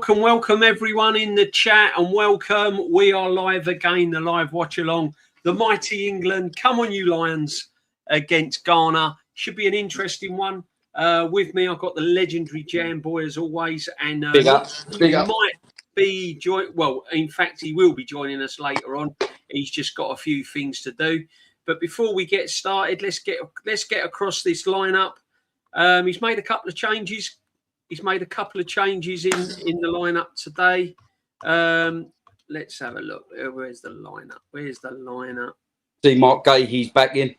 Welcome everyone in the chat, and welcome. We are live again, the live watch along. The mighty England, come on you Lions, against Ghana. Should be an interesting one. With me, I've got the legendary Jamboy as always, and big up. Might be well, in fact, he will be joining us later on. He's just got a few things to do. But before we get started, let's get across this lineup. He's made a couple of changes. He's made a couple of changes in the lineup today. Let's have a look. Where's the lineup? See, Mark Gahey's back in.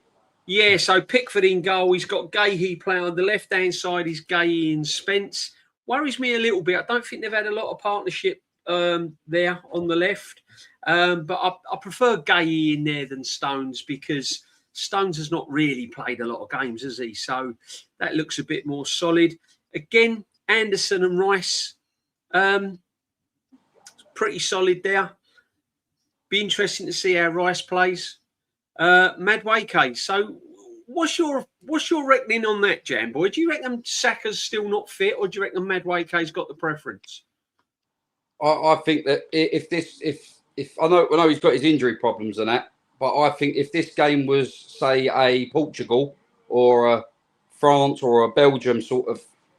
Yeah, so Pickford in goal. He's got Gahey playing on the left-hand side. He's Gahey and Spence. Worries me a little bit. I don't think they've had a lot of partnership there on the left. But I prefer Gahey in there than Stones, because Stones has not really played a lot of games, has he? So that looks a bit more solid. Again, Anderson and Rice, pretty solid there. Be interesting to see how Rice plays. Madueke. So, what's your reckoning on that, Jamboy? Do you reckon Saka's still not fit, or do you reckon Madueke's got the preference? I think that if I know he's got his injury problems and that, but I think if this game was, say, a Portugal or a France or a Belgium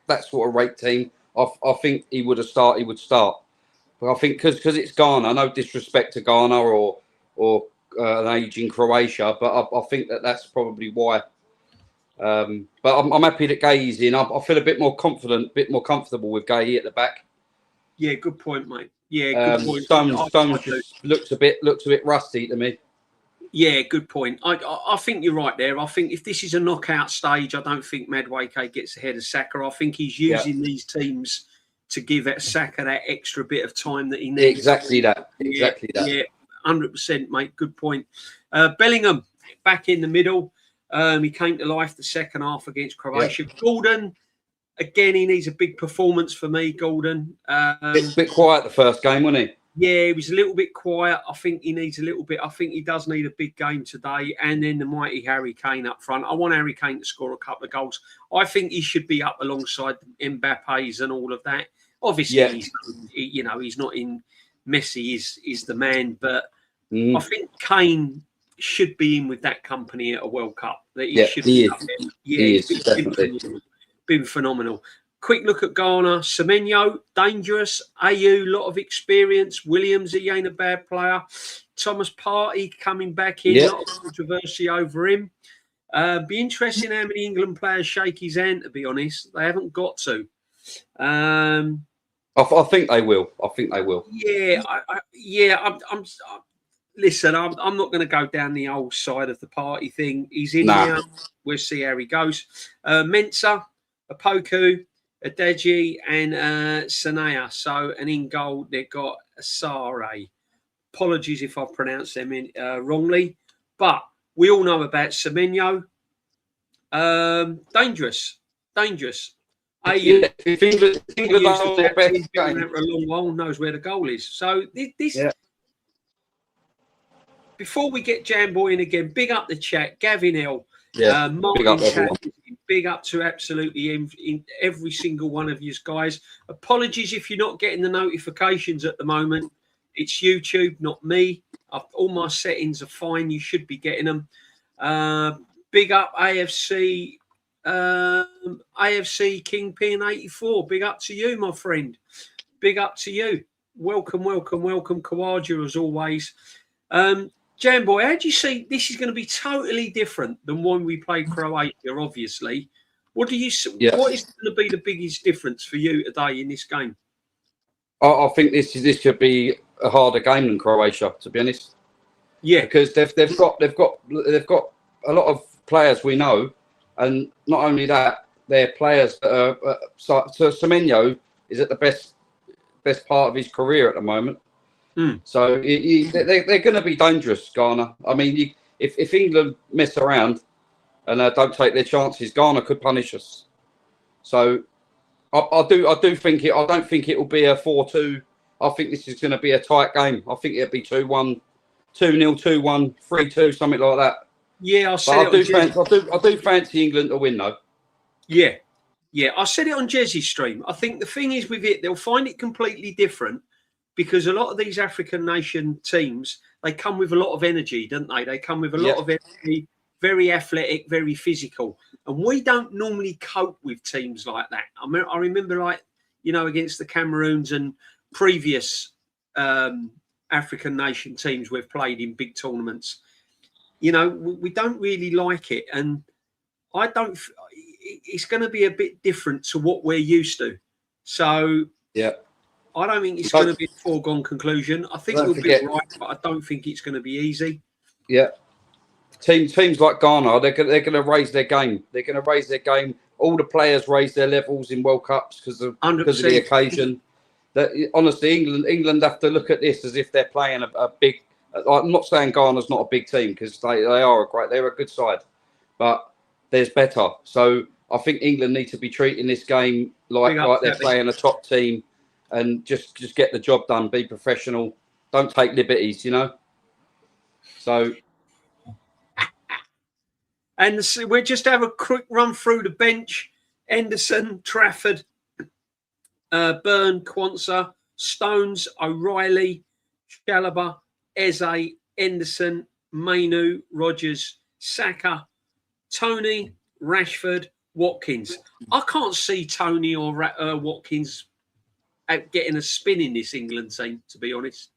that sort of rate team, I think he would start. But I think because it's Ghana, no disrespect to Ghana or an aging Croatia, but I think that's probably why. But I'm happy that Gahey's in. I feel a bit more confident, a bit more comfortable with Gahey at the back. Yeah, good point, mate. Yeah, good point. Stones just looks a bit rusty to me. Yeah, good point. I think you're right there. I think if this is a knockout stage, I don't think Madueke gets ahead of Saka. I think he's using these teams to give Saka that extra bit of time that he needs. Exactly that. Yeah, 100%, mate. Good point. Bellingham back in the middle. He came to life the second half against Croatia. Yeah. Gordon, again, he needs a big performance for me, Gordon. Bit quiet the first game, wasn't he? Yeah, he was a little bit quiet. I think he needs a little bit. I think he does need a big game today. And then the mighty Harry Kane up front. I want Harry Kane to score a couple of goals. I think he should be up alongside Mbappe's and all of that. Obviously, he's not in. Messi is the man, but I think Kane should be in with that company at a World Cup. That he should be up there. Yeah, he's been phenomenal. Quick look at Ghana. Semenyo, dangerous. AU, lot of experience. Williams, he ain't a bad player. Thomas Partey coming back in. Lot of controversy over him. Be interesting how many England players shake his hand, to be honest. They haven't got to. I think they will. Yeah, listen, I'm not going to go down the old side of the party thing. He's in now. We'll see how he goes. Mensah, Apoku, Adeji and Sanaya. So, and in goal, they've got Sare. Apologies if I've pronounced them wrongly. But we all know about Semenyo. Dangerous. If England their best game for a long while, knows where the goal is. So, this before we get Jamboy in again, big up the chat. Gavin L. Martin, big up to absolutely in every single one of you guys. Apologies if you're not getting the notifications at the moment. It's YouTube, not me. All my settings are fine. You should be getting them. Big up AFC Kingpin 84. Big up to you, my friend. Big up to you. Welcome, Kawaja, as always. Jamboy, how do you see this is going to be totally different than when we played Croatia, obviously? What do you see? Yeah. What is going to be the biggest difference for you today in this game? I think this should be a harder game than Croatia, to be honest. Yeah, Because they've got a lot of players we know, and not only that, they're players that are. So Semenyo is at the best part of his career at the moment. So they're going to be dangerous, Ghana. I mean, if England mess around and don't take their chances, Ghana could punish us. So I do think it. I don't think it will be a 4-2. I think this is going to be a tight game. I think it'll be 2-1, 2-0, 2-1, 3-2, something like that. yeah, I do fancy England to win though. Yeah, I said it on Jezzy's stream. I think the thing is with it, they'll find it completely different because a lot of these African nation teams, they come with a lot of energy, don't they? They come with a lot of energy, very athletic, very physical. And we don't normally cope with teams like that. I remember like, against the Cameroons and previous African nation teams we've played in big tournaments. We don't really like it. And it's going to be a bit different to what we're used to. So I don't think it's going to be a foregone conclusion. I think we'll be right, but I don't think it's going to be easy. Yeah. Teams like Ghana, they're going to raise their game. They're going to raise their game. All the players raise their levels in World Cups because of the occasion. That honestly, England have to look at this as if they're playing a big. I'm not saying Ghana's not a big team because they're a good side, but there's better. So I think England need to be treating this game like they're playing a top team, and just get the job done. Be professional. Don't take liberties. So. And we'll just have a quick run through the bench. Henderson, Trafford, Byrne, Quansah, Stones, O'Reilly, Chalobah, Eze, Henderson, Mainu, Rogers, Saka, Tony, Rashford, Watkins. I can't see Tony or Watkins getting a spin in this England team, to be honest,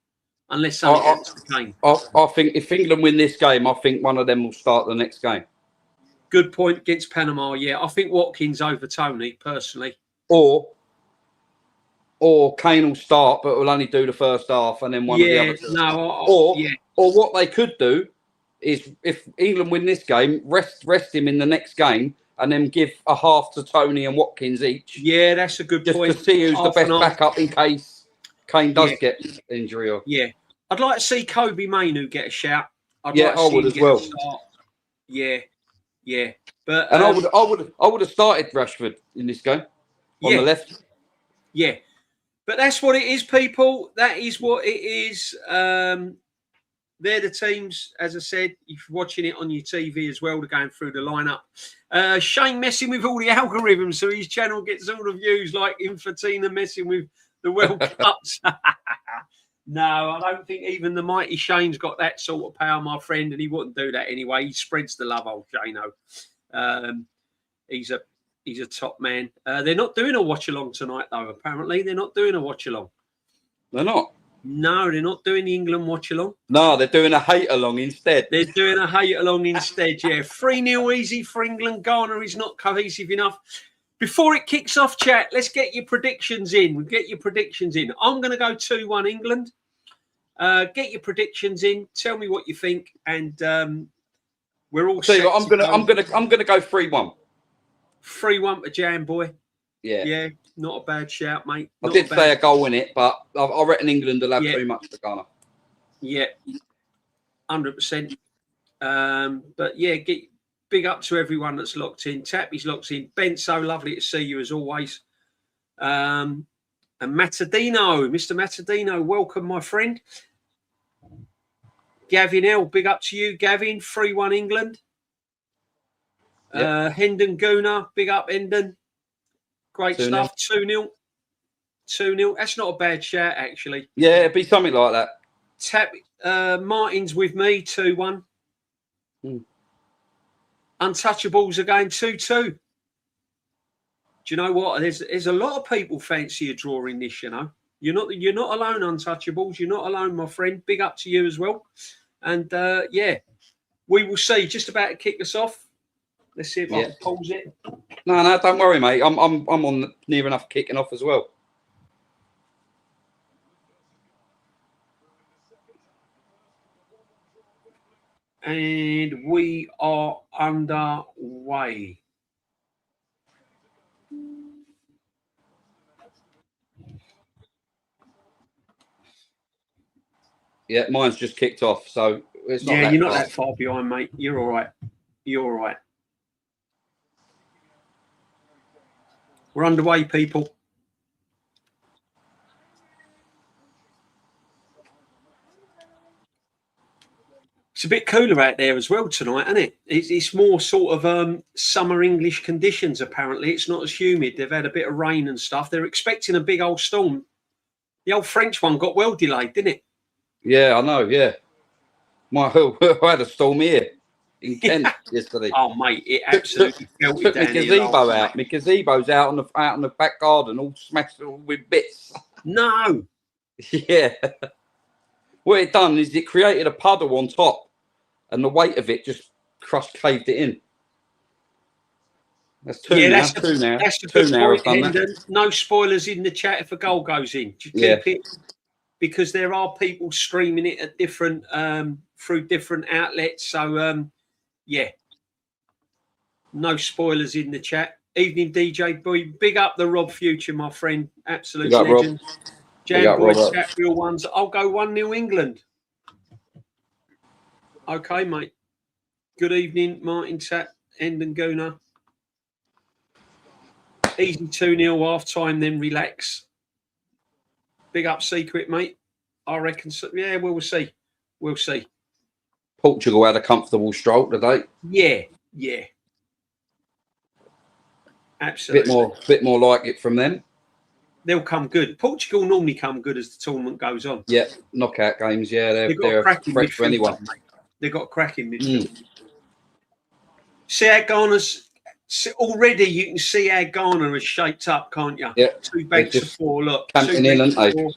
unless something happens to the game. I think if England win this game, I think one of them will start the next game. Good point against Panama. Yeah, I think Watkins over Tony personally. Or Kane will start, but will only do the first half, and then one of the other two. Or what they could do is, if England win this game, rest him in the next game, and then give a half to Tony and Watkins each. Yeah, that's a good point. Just to see who's the best backup in case Kane does get injury. I'd like to see Kobe Mainu get a shout. I would as well. Yeah, but I would have started Rashford in this game on the left. Yeah, but that's what it is, people. That is what it is. They're the teams, as I said. If you're watching it on your TV as well, they're going through the lineup. Shane messing with all the algorithms, so his channel gets all the views, like Infatina messing with the World Cups. No, I don't think even the mighty Shane's got that sort of power, my friend, and he wouldn't do that anyway. He spreads the love, old Shano. He's a top man. They're not doing a watch along tonight, though. Apparently, they're not doing a watch along. They're not. No, they're not doing the England watch along. No, they're doing a hate along instead. They're doing a hate along instead. Yeah, 3-0 easy for England. Ghana is not cohesive enough. Before it kicks off, chat, let's get your predictions in. I'm going to go 2-1 England. Get your predictions in. Tell me what you think, and we're all. I'm gonna go 3-1. 3-1 to Jamboy. Yeah. Yeah, not a bad shout, mate. I did say a goal in it, but I reckon England will have too much for Ghana. Yeah, 100%. But yeah, big up to everyone that's locked in. Tappy's locked in. Ben, so lovely to see you as always. And Matadino, Mr. Matadino, welcome, my friend. Gavin L, big up to you, Gavin. 3-1 England. Yep. Hendon Guna, big up, Hendon. Great 2-0. Stuff. 2-0. 2-0. That's not a bad shout, actually. Yeah, it'd be something like that. Martin's with me, 2-1. Untouchables are going 2-2. Do you know what? There's a lot of people fancy a draw in this, You're not alone, Untouchables. You're not alone, my friend. Big up to you as well. And we will see. Just about to kick us off. Let's see if I can pause it. No, don't worry, mate. I'm on near enough kicking off as well. And we are underway. Yeah, mine's just kicked off, so it's not You're not that far behind, mate. You're all right. You're all right. We're underway, people. It's a bit cooler out there as well tonight, isn't it? It's more sort of summer English conditions, apparently. It's not as humid. They've had a bit of rain and stuff. They're expecting a big old storm. The old French one got well delayed, didn't it? Yeah, I know, yeah. I had a storm here in Kent yesterday. Oh, mate, it absolutely melted Took my down here. gazebo out. My gazebo's out on the back garden, all smashed with bits. No. Yeah. What it done is it created a puddle on top, and the weight of it just caved it in. That's two now. That's a good point, Hendon. No spoilers in the chat if a goal goes in. Just keep it, because there are people streaming it at different through different outlets. So yeah, no spoilers in the chat. Evening, DJ Boy. Big up the Rob Future, my friend. Absolute legend. Jamboy chat, real ones. I'll go 1-0 England. Okay, mate. Good evening, Martin Sat, Hendon Gooner. Easy 2-0 half time, then relax. Big up Secret, mate. I reckon so. Yeah, we'll see. We'll see. Portugal had a comfortable stroke today. Yeah. Absolutely. Bit more like it from them. They'll come good. Portugal normally come good as the tournament goes on. Yeah, knockout games. Yeah, they've got a cracking fresh for anyone. They've got a cracking midfield. See how Ghana's already. You can see how Ghana has shaped up, can't you? Yeah. 2 banks of 4. Look, camping in, aren't they?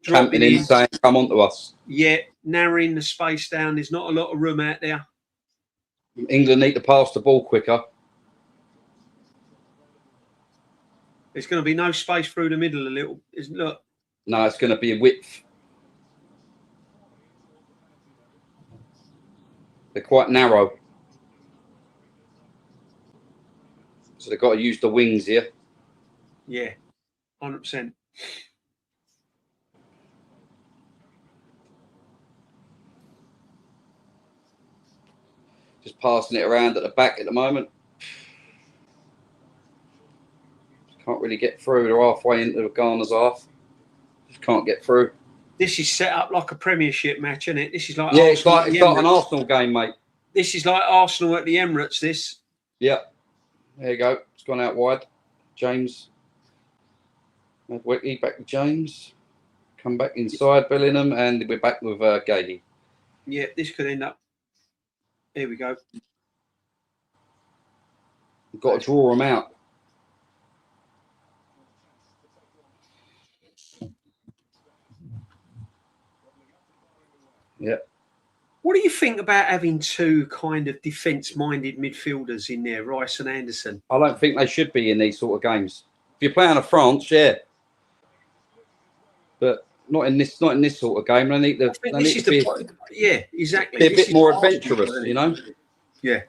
Camping in, saying, "Come on to us." Yeah, narrowing the space down. There's not a lot of room out there. England need to pass the ball quicker. There's going to be no space through the middle. Look. No, it's going to be a width. They're quite narrow, so they've got to use the wings here. Yeah, 100%. Just passing it around at the back at the moment. Can't really get through. They're halfway into Ghana's half. Just can't get through. This is set up like a Premiership match, isn't it? This is like it's like an Arsenal game, mate. This is like Arsenal at the Emirates. This. Yeah. There you go. It's gone out wide. James. Wicky back to James. Come back inside Bellingham, and we're back with Gahey. Yeah, this could end up. Here we go. We've got to draw them out. Yeah. What do you think about having 2 kind of defence-minded midfielders in there, Rice and Anderson? I don't think they should be in these sort of games. If you're playing a France, yeah, but not in this sort of game. Yeah, exactly. Be a bit more adventurous, you know. Yeah.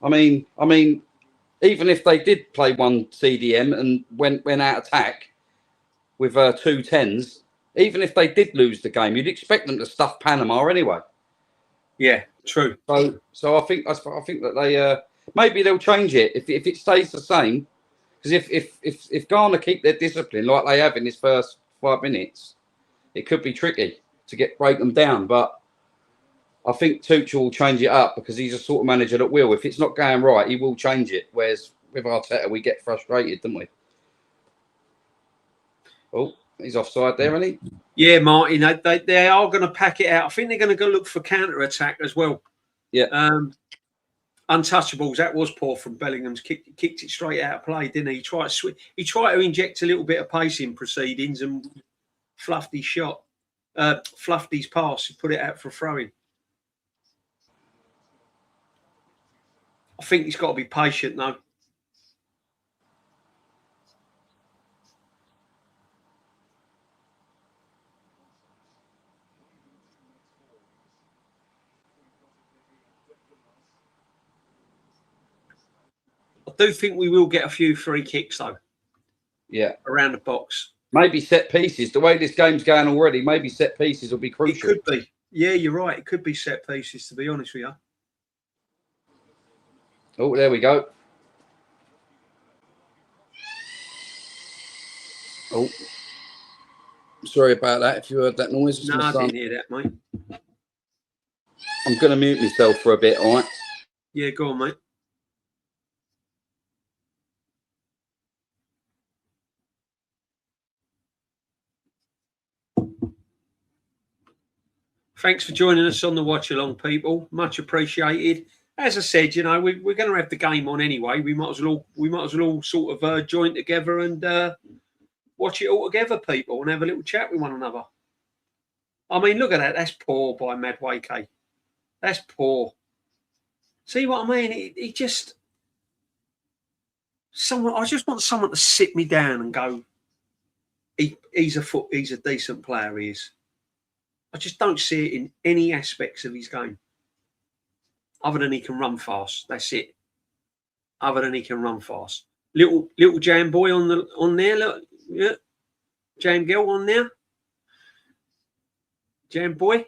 I mean, even if they did play one CDM and went out attack with 2 10s, even if they did lose the game, you'd expect them to stuff Panama anyway. Yeah, true. So I think that they maybe they'll change it if it stays the same. Because if Ghana keep their discipline like they have in this first 5 minutes, it could be tricky to break them down. But I think Tuchel will change it up because he's a sort of manager that will. If it's not going right, he will change it. Whereas with Arteta, we get frustrated, don't we? Oh, he's offside there, isn't he? Yeah, Martin. They are going to pack it out. I think they're going to go look for counter-attack as well. Yeah. Untouchables. That was poor from Bellingham's. Kicked it straight out of play, didn't he? He tried to inject a little bit of pace in proceedings and fluffed his shot. Fluffed his pass. He put it out for a throw-in. I think he's got to be patient, though. do think we will get a few free kicks though. Yeah, around the box. Maybe set pieces. The way this game's going already, maybe set pieces will be crucial. It could be. Yeah, you're right. It could be set pieces, to be honest with you. Oh, there we go. Oh, sorry about that. If you heard that noise. No, I didn't hear that, mate. I'm going to mute myself for a bit, all right? Yeah, go on, mate. Thanks for joining us on the watch along, people. Much appreciated. As I said, you know, we're going to have the game on anyway. We might as well all sort of join together and watch it all together, people, and have a little chat with one another. I mean, look at that. That's poor by Madwake. That's poor. See what I mean? He just someone. I just want someone to sit me down and go. He's a decent player. He is. I just don't see it in any aspects of his game. Other than he can run fast. That's it. Other than he can run fast. Little Jamboy on there. Look, yeah. Jam girl on there. Jamboy.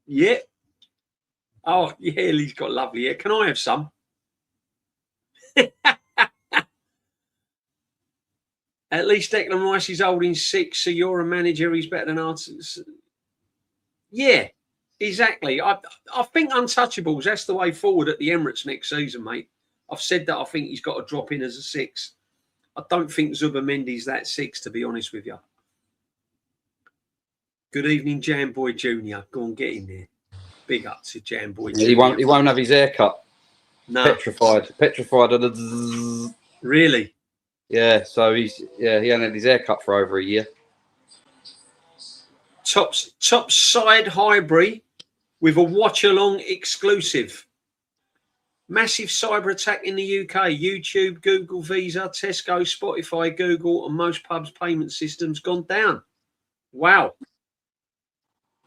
Yeah. Oh, yeah, he's got lovely hair. Can I have some? At least Declan Rice is holding 6, so you're a manager. He's better than us. Yeah, exactly. I think untouchables, that's the way forward at the Emirates next season, mate. I've said that I think he's got to drop in as a 6. I don't think Zubamendi's that 6, to be honest with you. Good evening, Jamboy Jr. Go on, get in there. Big up to Jamboy Jr. He won't have his hair cut. No. Petrified. Really? Yeah, so he hadn't had his hair cut for over a year. Top side Highbury with a watch-along exclusive. Massive cyber attack in the UK. YouTube, Google Visa, Tesco, Spotify, Google, and most pubs' payment systems gone down. Wow.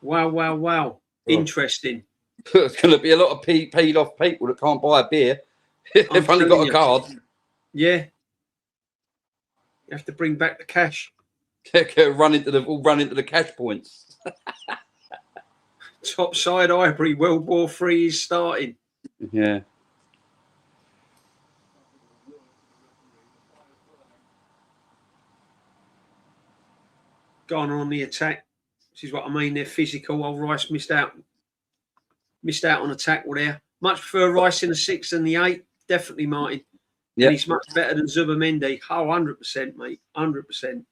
Wow. Interesting. There's going to be a lot of paid off people that can't buy a beer. They've only got a card. Yeah. You have to bring back the cash. run into the cash points. Top side Highbury, World War III is starting. Yeah. Gone on the attack. This is what I mean. They're physical. Old Rice missed out on a tackle there. Much prefer Rice in the 6 than the 8. Definitely, Martin. Yeah, he's much better than Zubamendi. Oh, 100%, mate. 100%.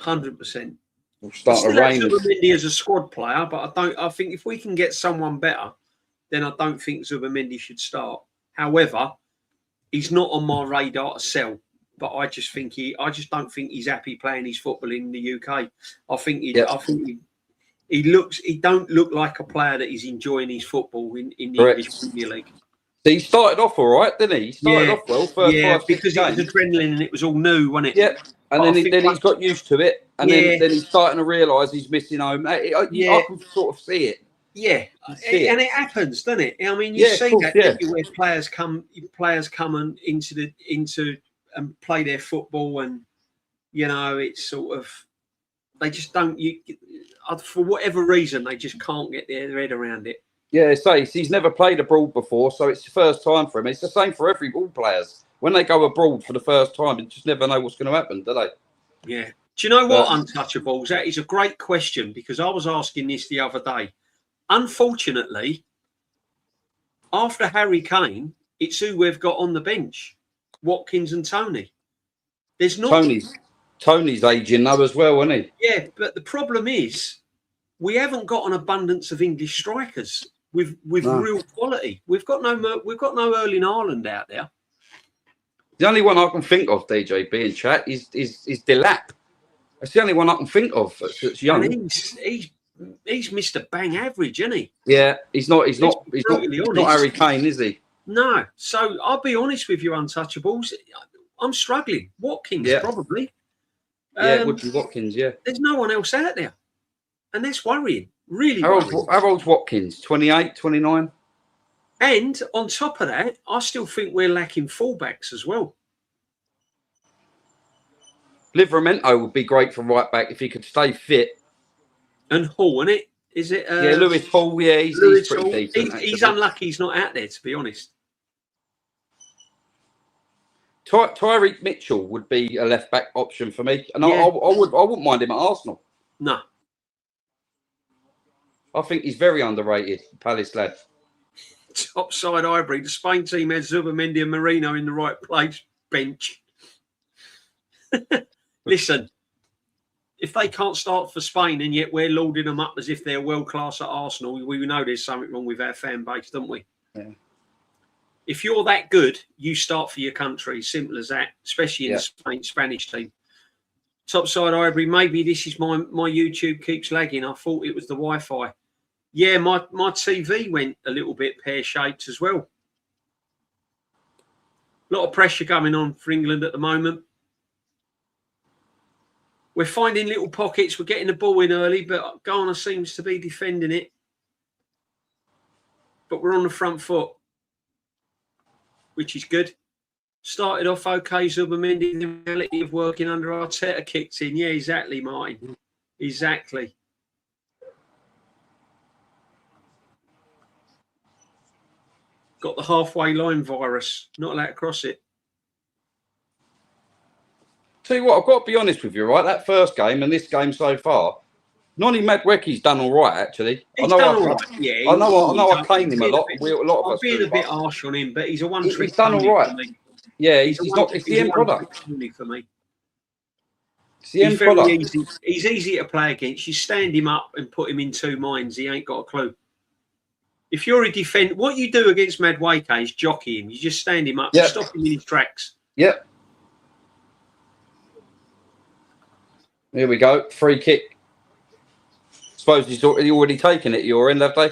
100%. We'll start a rain. Zubamendi as a squad player, but I think if we can get someone better, then I don't think Zubamendi should start. However, he's not on my radar to sell. But I just don't think he's happy playing his football in the UK. I think he don't look like a player that is enjoying his football in the English Premier League. So he started off all right, didn't he? He started off well. Because it was adrenaline and it was all new, wasn't it? Yeah, and then he's got used to it, and then he's starting to realise he's missing home. I can sort of see it. Yeah, and it happens, doesn't it? I mean, you see that where players come into and play their football, and you know, it's sort of they just don't. For whatever reason, they just can't get their head around it. Yeah, he's never played abroad before, so it's the first time for him. It's the same for all players. When they go abroad for the first time, you just never know what's going to happen, do they? Yeah. Do you know what, Untouchables? That is a great question, because I was asking this the other day. Unfortunately, after Harry Kane, it's who we've got on the bench. Watkins and Tony. There's not Tony's aging now as well, isn't he? Yeah, but the problem is we haven't got an abundance of English strikers with real quality. We've got no Erling Haaland out there. The only one I can think of, DJB in chat, is Delap. That's the only one I can think of that's young. And he's Mr. Bang average, isn't he? Yeah, he's not Harry Kane, is he? No. So I'll be honest with you, Untouchables. I'm struggling. Watkins, probably. Yeah, it would be Watkins, yeah. There's no one else out there. And that's worrying. Really worrying. How old's Watkins? 28, 29? And on top of that, I still think we're lacking fullbacks as well. Livramento would be great for right back if he could stay fit. And Hall, isn't it? Is it? Yeah, Lewis Hall. Yeah, he's pretty Hall. decent. He's unlucky he's not out there, to be honest. Tyreek Mitchell would be a left back option for me, and Yeah. I wouldn't mind him at Arsenal. No. I think he's very underrated, Palace lad. Top side Ivory. The Spain team has Zubamendi and Marino in the right place. Bench. Listen, if they can't start for Spain and yet we're lauding them up as if they're world class at Arsenal, we know there's something wrong with our fan base, don't we? Yeah. If you're that good, you start for your country. Simple as that, especially in the Spanish team. Topside Ivory, maybe this is my YouTube keeps lagging. I thought it was the Wi-Fi. Yeah, my TV went a little bit pear-shaped as well. A lot of pressure coming on for England at the moment. We're finding little pockets. We're getting the ball in early, but Ghana seems to be defending it. But we're on the front foot, which is good. Started off okay, Zubamendi. The reality of working under Arteta kicked in. Yeah, exactly, Martin. Exactly. Got the halfway line virus. Not allowed to cross it. Tell you what, I've got to be honest with you, right? That first game and this game so far, Noni Madueke's done all right, actually. He's done all right. Yeah, I know I claim him a lot. A lot of us being do, a bit harsh on him, but he's a one-trick. He's done all right. Yeah, he's not. It's the end product for me. It's the end product. Easy. He's easy to play against. You stand him up and put him in two minds. He ain't got a clue. If you're a defender, what you do against Madueke is jockey him. You just stand him up, stop him in his tracks. Yep. Here we go. Free kick. Suppose he's already taken it. Your end, have they?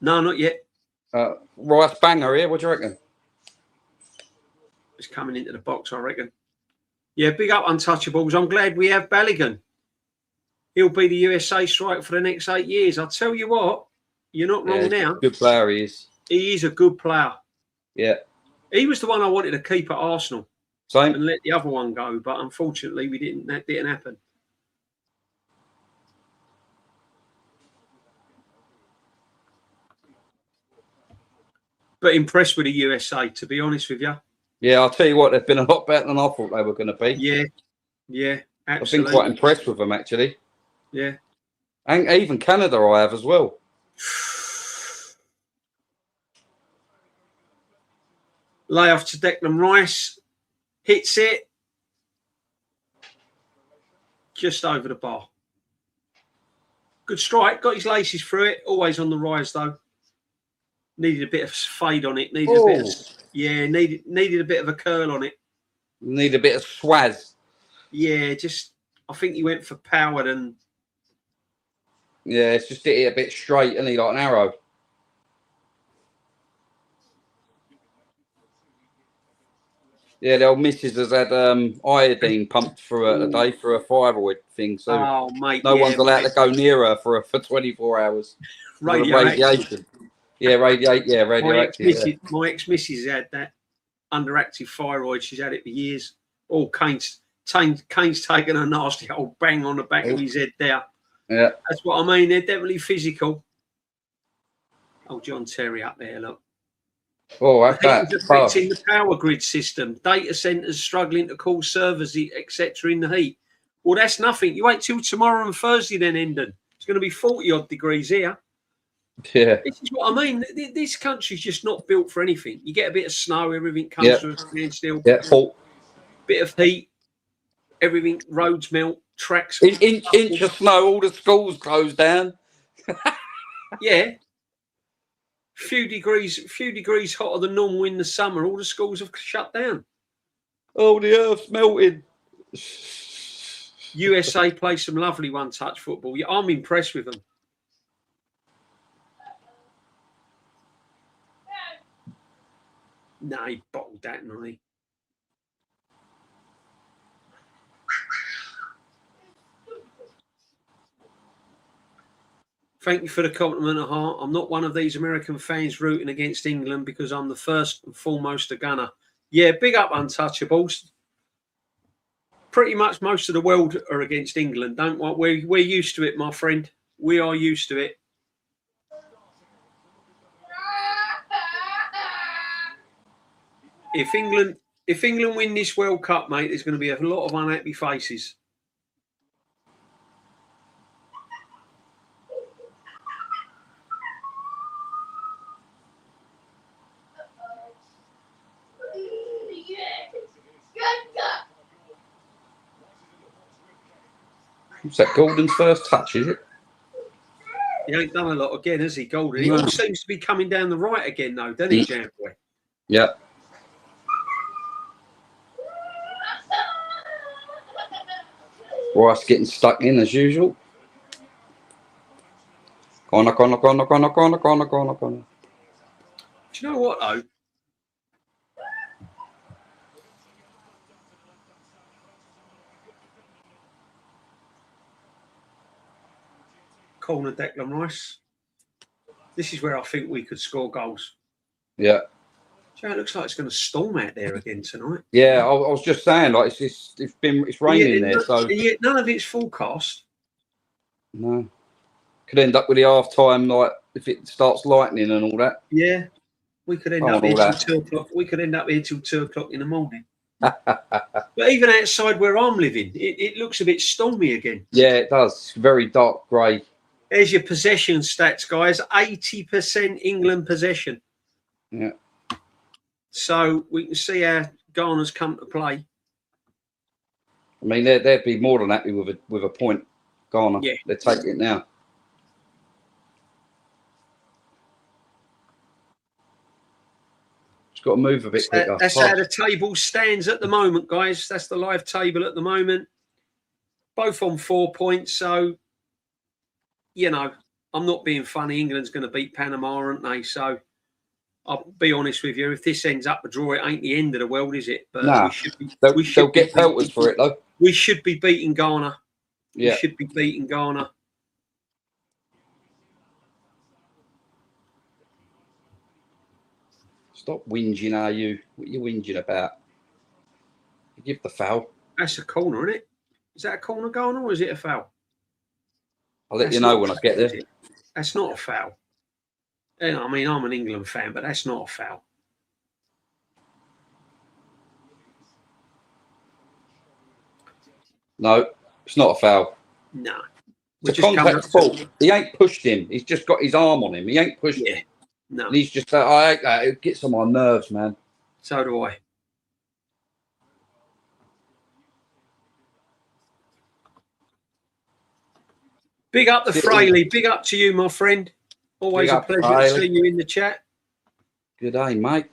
No, not yet. Rice banger here. What do you reckon? It's coming into the box, I reckon. Yeah, big up Untouchables. I'm glad we have Balogun. He'll be the USA striker for the next 8 years. I'll tell you what, you're not wrong now. Good player he is. He is a good player. Yeah. He was the one I wanted to keep at Arsenal. Same. And let the other one go, but unfortunately that didn't happen. But impressed with the USA, to be honest with you. Yeah, I'll tell you what, they've been a lot better than I thought they were going to be. Yeah, absolutely. I've been quite impressed with them, actually. Yeah. And even Canada I have as well. Lay off to Declan Rice. Hits it. Just over the bar. Good strike. Got his laces through it. Always on the rise, though. Needed a bit of fade on it. Needed a bit of a curl on it. Need a bit of swaz. Yeah, I think he went for power and... Yeah, it's just hit it a bit straight, isn't he? Like an arrow. Yeah, the old missus has had iodine pumped through her today for a thyroid thing. So mate, no one's allowed to go near her for 24 hours. Radiation. Yeah, radioactive. My ex-missus had that underactive thyroid. She's had it for years. Oh, Kane's taken a nasty old bang on the back of his head there. Yeah. That's what I mean. They're definitely physical. Oh, John Terry up there, look. Oh, that's affecting the power grid system. Data centres struggling to call servers, etc. in the heat. Well, that's nothing. You wait till tomorrow and Thursday then, Hendon. It's going to be 40-odd degrees here. Yeah. This is what I mean. This country's just not built for anything. You get a bit of snow, everything comes to a standstill. Yeah, bit of heat, everything, roads melt, tracks. Inch of snow, all the schools closed down. Yeah. Few degrees hotter than normal in the summer. All the schools have shut down. Oh, the earth's melting. USA play some lovely one-touch football. Yeah, I'm impressed with them. No, he bottled that, didn't he? Thank you for the compliment of heart. I'm not one of these American fans rooting against England because I'm the first and foremost a gunner. Yeah, big up Untouchables. Pretty much most of the world are against England, don't we? We're used to it, my friend. We are used to it. If England win this World Cup, mate, there's going to be a lot of unhappy faces. Is that Gordon's first touch, is it? He ain't done a lot again, has he, Golden? He all seems to be coming down the right again, though, doesn't he, Jamboy? Yeah. Rice getting stuck in as usual. Corner. Do you know what, though? Corner Declan Rice. This is where I think we could score goals. Yeah. Joe, it looks like it's going to storm out there again tonight. Yeah, I was just saying, like it's raining there, so none of it's forecast. No, could end up with the half time, like if it starts lightning and all that. Yeah, we could end up here till 2 o'clock. We could end up here till 2 o'clock in the morning. But even outside where I'm living, it looks a bit stormy again. Yeah, it does. Very dark grey. There's your possession stats, guys. 80% England possession. Yeah. So we can see how Ghana's come to play. I mean, they'd be more than happy with a point. Ghana, yeah, they're taking it now. It's got to move a bit quicker. That's how the table stands at the moment, guys. That's the live table at the moment. Both on 4 points. So, you know, I'm not being funny. England's going to beat Panama, aren't they? So, I'll be honest with you. If this ends up a draw, it ain't the end of the world, is it? But nah, they'll get pelters for it, though. We should be beating Ghana. Yeah. We should be beating Ghana. Stop whinging, are you? What are you whinging about? You give the foul. That's a corner, isn't it? Is that a corner, Ghana, or is it a foul? I'll let you know when I get there. That's not a foul. I mean, I'm an England fan, but that's not a foul. No, it's not a foul. No. It's a contact fault. He ain't pushed him. He's just got his arm on him. He ain't pushed him. No. And he's just, I hate that. It gets on my nerves, man. So do I. Big up the Fraley. Big up to you, my friend. Always a pleasure to see you in the chat. Good day, mate.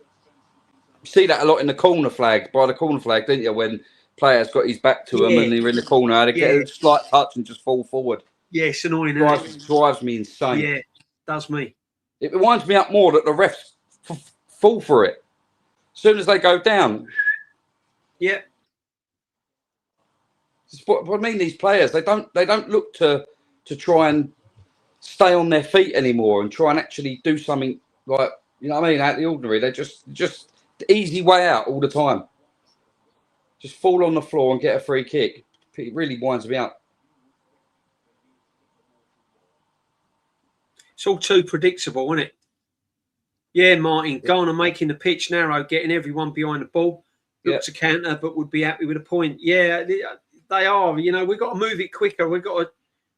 You see that a lot in the corner flag, by the corner flag, didn't you? When players got his back to him and they were in the corner, they get a slight touch and just fall forward. Yeah, it's annoying. Drives me insane. Yeah, does me. It winds me up more that the refs fall for it. As soon as they go down. Yeah. What I mean, these players, they don't look to try and stay on their feet anymore and try and actually do something like, you know what I mean, out of the ordinary. They're just the easy way out all the time. Just fall on the floor and get a free kick. It really winds me up. It's all too predictable, isn't it? Yeah, Martin. Ghana making the pitch narrow, getting everyone behind the ball. Look to counter, but would be happy with a point. Yeah, they are. You know, we've got to move it quicker. We've got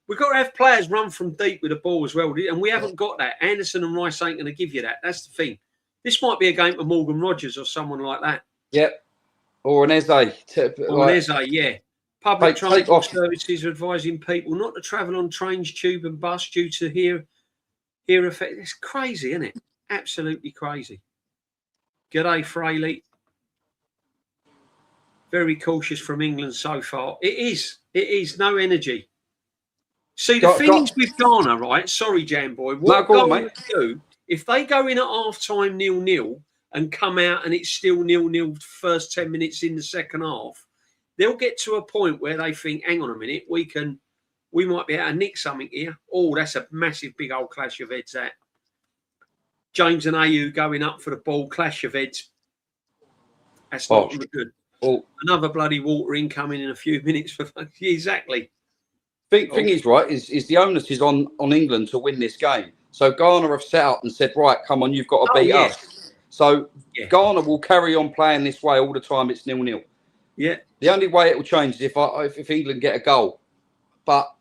to have players run from deep with the ball as well. And we haven't got that. Anderson and Rice ain't going to give you that. That's the thing. This might be a game for Morgan Rogers or someone like that. Yep. Or an Eze. Or an Eze, yeah. Public transport services are advising people not to travel on trains, tube and bus due to hear effect. It's crazy, isn't it? Absolutely crazy. G'day, Fraley. Very cautious from England so far. It is. It is. No energy. See, the thing is with Ghana, right? Sorry, Jamboy. What Ghana do, if they go in at half-time 0-0 and come out and it's still 0-0 first 10 minutes in the second half, they'll get to a point where they think, hang on a minute, we can we might be able to nick something here. Oh, that's a massive, big old clash of heads, that. James and AU going up for the ball, clash of heads. That's not good. Oh. Another bloody water incoming in a few minutes. Exactly. Thing is, right, is the onus is on England to win this game. So Ghana have set up and said, right, come on, you've got to beat us. So Ghana will carry on playing this way all the time. It's 0-0. Yeah. The only way it will change is if England get a goal. But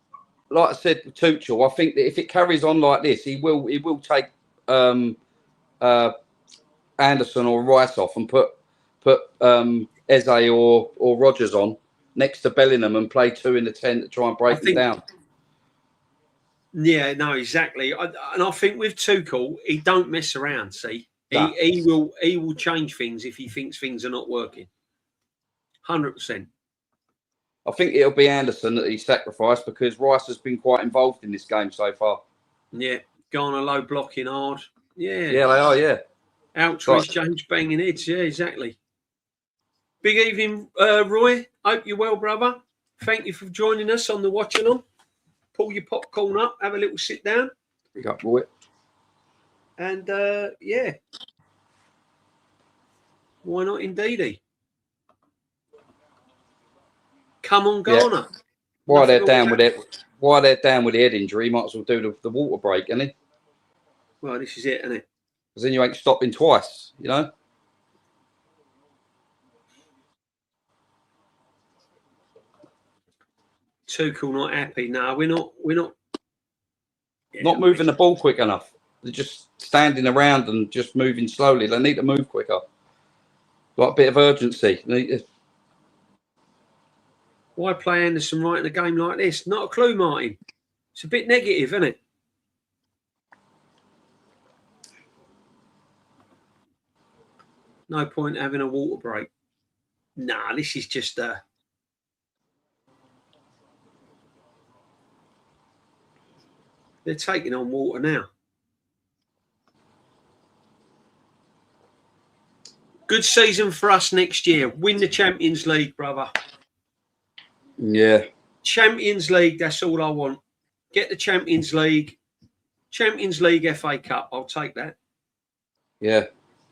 like I said to Tuchel, I think that if it carries on like this, he will take Anderson or Rice off and put Eze or Rodgers on next to Bellingham and play 2 in the 10 to try and break them down. Yeah, no, exactly. And I think with Tuchel, he don't mess around. See, Nah. he will change things if he thinks things are not working. 100%. I think it'll be Anderson that he sacrificed because Rice has been quite involved in this game so far. Yeah, Ghana low blocking hard. Yeah, they are. Yeah, Outridge, James banging heads. Yeah, exactly. Big evening, Roy. Hope you're well, brother. Thank you for joining us on the watchalong. Pull your popcorn up, have a little sit down. Big up, Roy. And yeah, why not, indeedy? Come on, Ghana. Yeah. While they're down with the head injury, might as well do the water break, innit? Well, this is it, isn't it? Because then you ain't stopping twice, you know. Tuchel not happy. No, we're not. Yeah, not moving the ball quick enough. They're just standing around and just moving slowly. They need to move quicker. Like a bit of urgency. Why play Anderson right in a game like this? Not a clue, Martin. It's a bit negative, isn't it? No point having a water break. Nah, this is just they're taking on water now. Good season for us next year. Win the Champions League, brother. Yeah. Champions League, that's all I want. Get the Champions League. Champions League FA Cup. I'll take that. Yeah.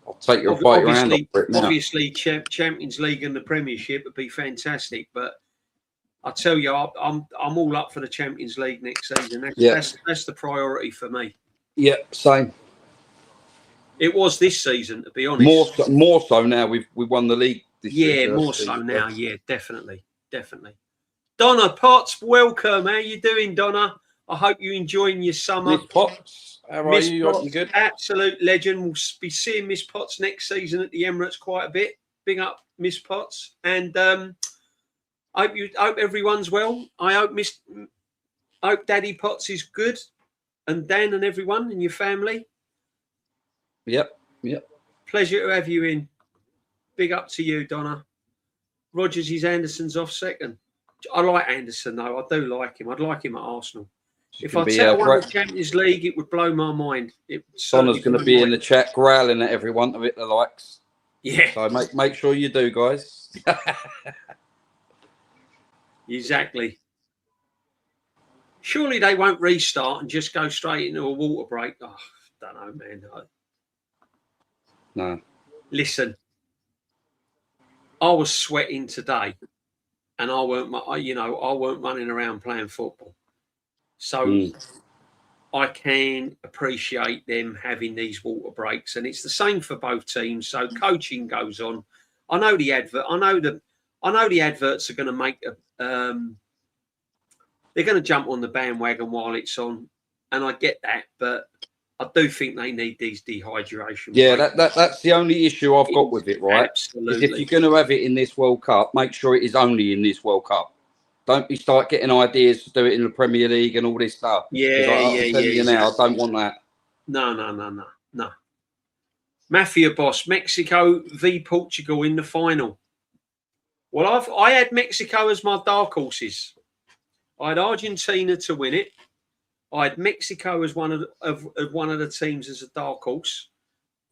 I'll take your fight your hand off for it now. Obviously, Champions League and the Premiership would be fantastic, but I tell you, I'm all up for the Champions League next season. That's the priority for me. Yeah, same. It was this season, to be honest. More so now. We've won the league. More so now. Yeah, definitely. Donna Potts, welcome. How you doing, Donna? I hope you're enjoying your summer. Miss Potts, how are you? You good? Absolute legend. We'll be seeing Miss Potts next season at the Emirates quite a bit. Big up, Miss Potts, and hope everyone's well. I hope Daddy Potts is good, and Dan and everyone and your family. Yep. Pleasure to have you in. Big up to you, Donna. Rodgers is Anderson's off second. I like Anderson though. I do like him. I'd like him at Arsenal. If I won the Champions League, it would blow my mind. Donna's going to be in the chat growling at everyone to hit the likes. Yeah. So make sure you do, guys. Exactly. Surely they won't restart and just go straight into a water break. Oh, don't know, man. No. Listen, I was sweating today, and I weren't running around playing football. So I can appreciate them having these water breaks, and it's the same for both teams. So coaching goes on. I know the advert. I know the adverts are going to make they're going to jump on the bandwagon while it's on, and I get that, but I do think they need these dehydration. Yeah, that's the only issue I've got with it, right? Absolutely. Is if you're going to have it in this World Cup, make sure it is only in this World Cup. Don't start getting ideas to do it in the Premier League and all this stuff. I'm telling you now, I don't want that. No. Mafia boss, Mexico v Portugal in the final. Well, I had Mexico as my dark horses. I had Argentina to win it. I had Mexico as one of the teams as a dark horse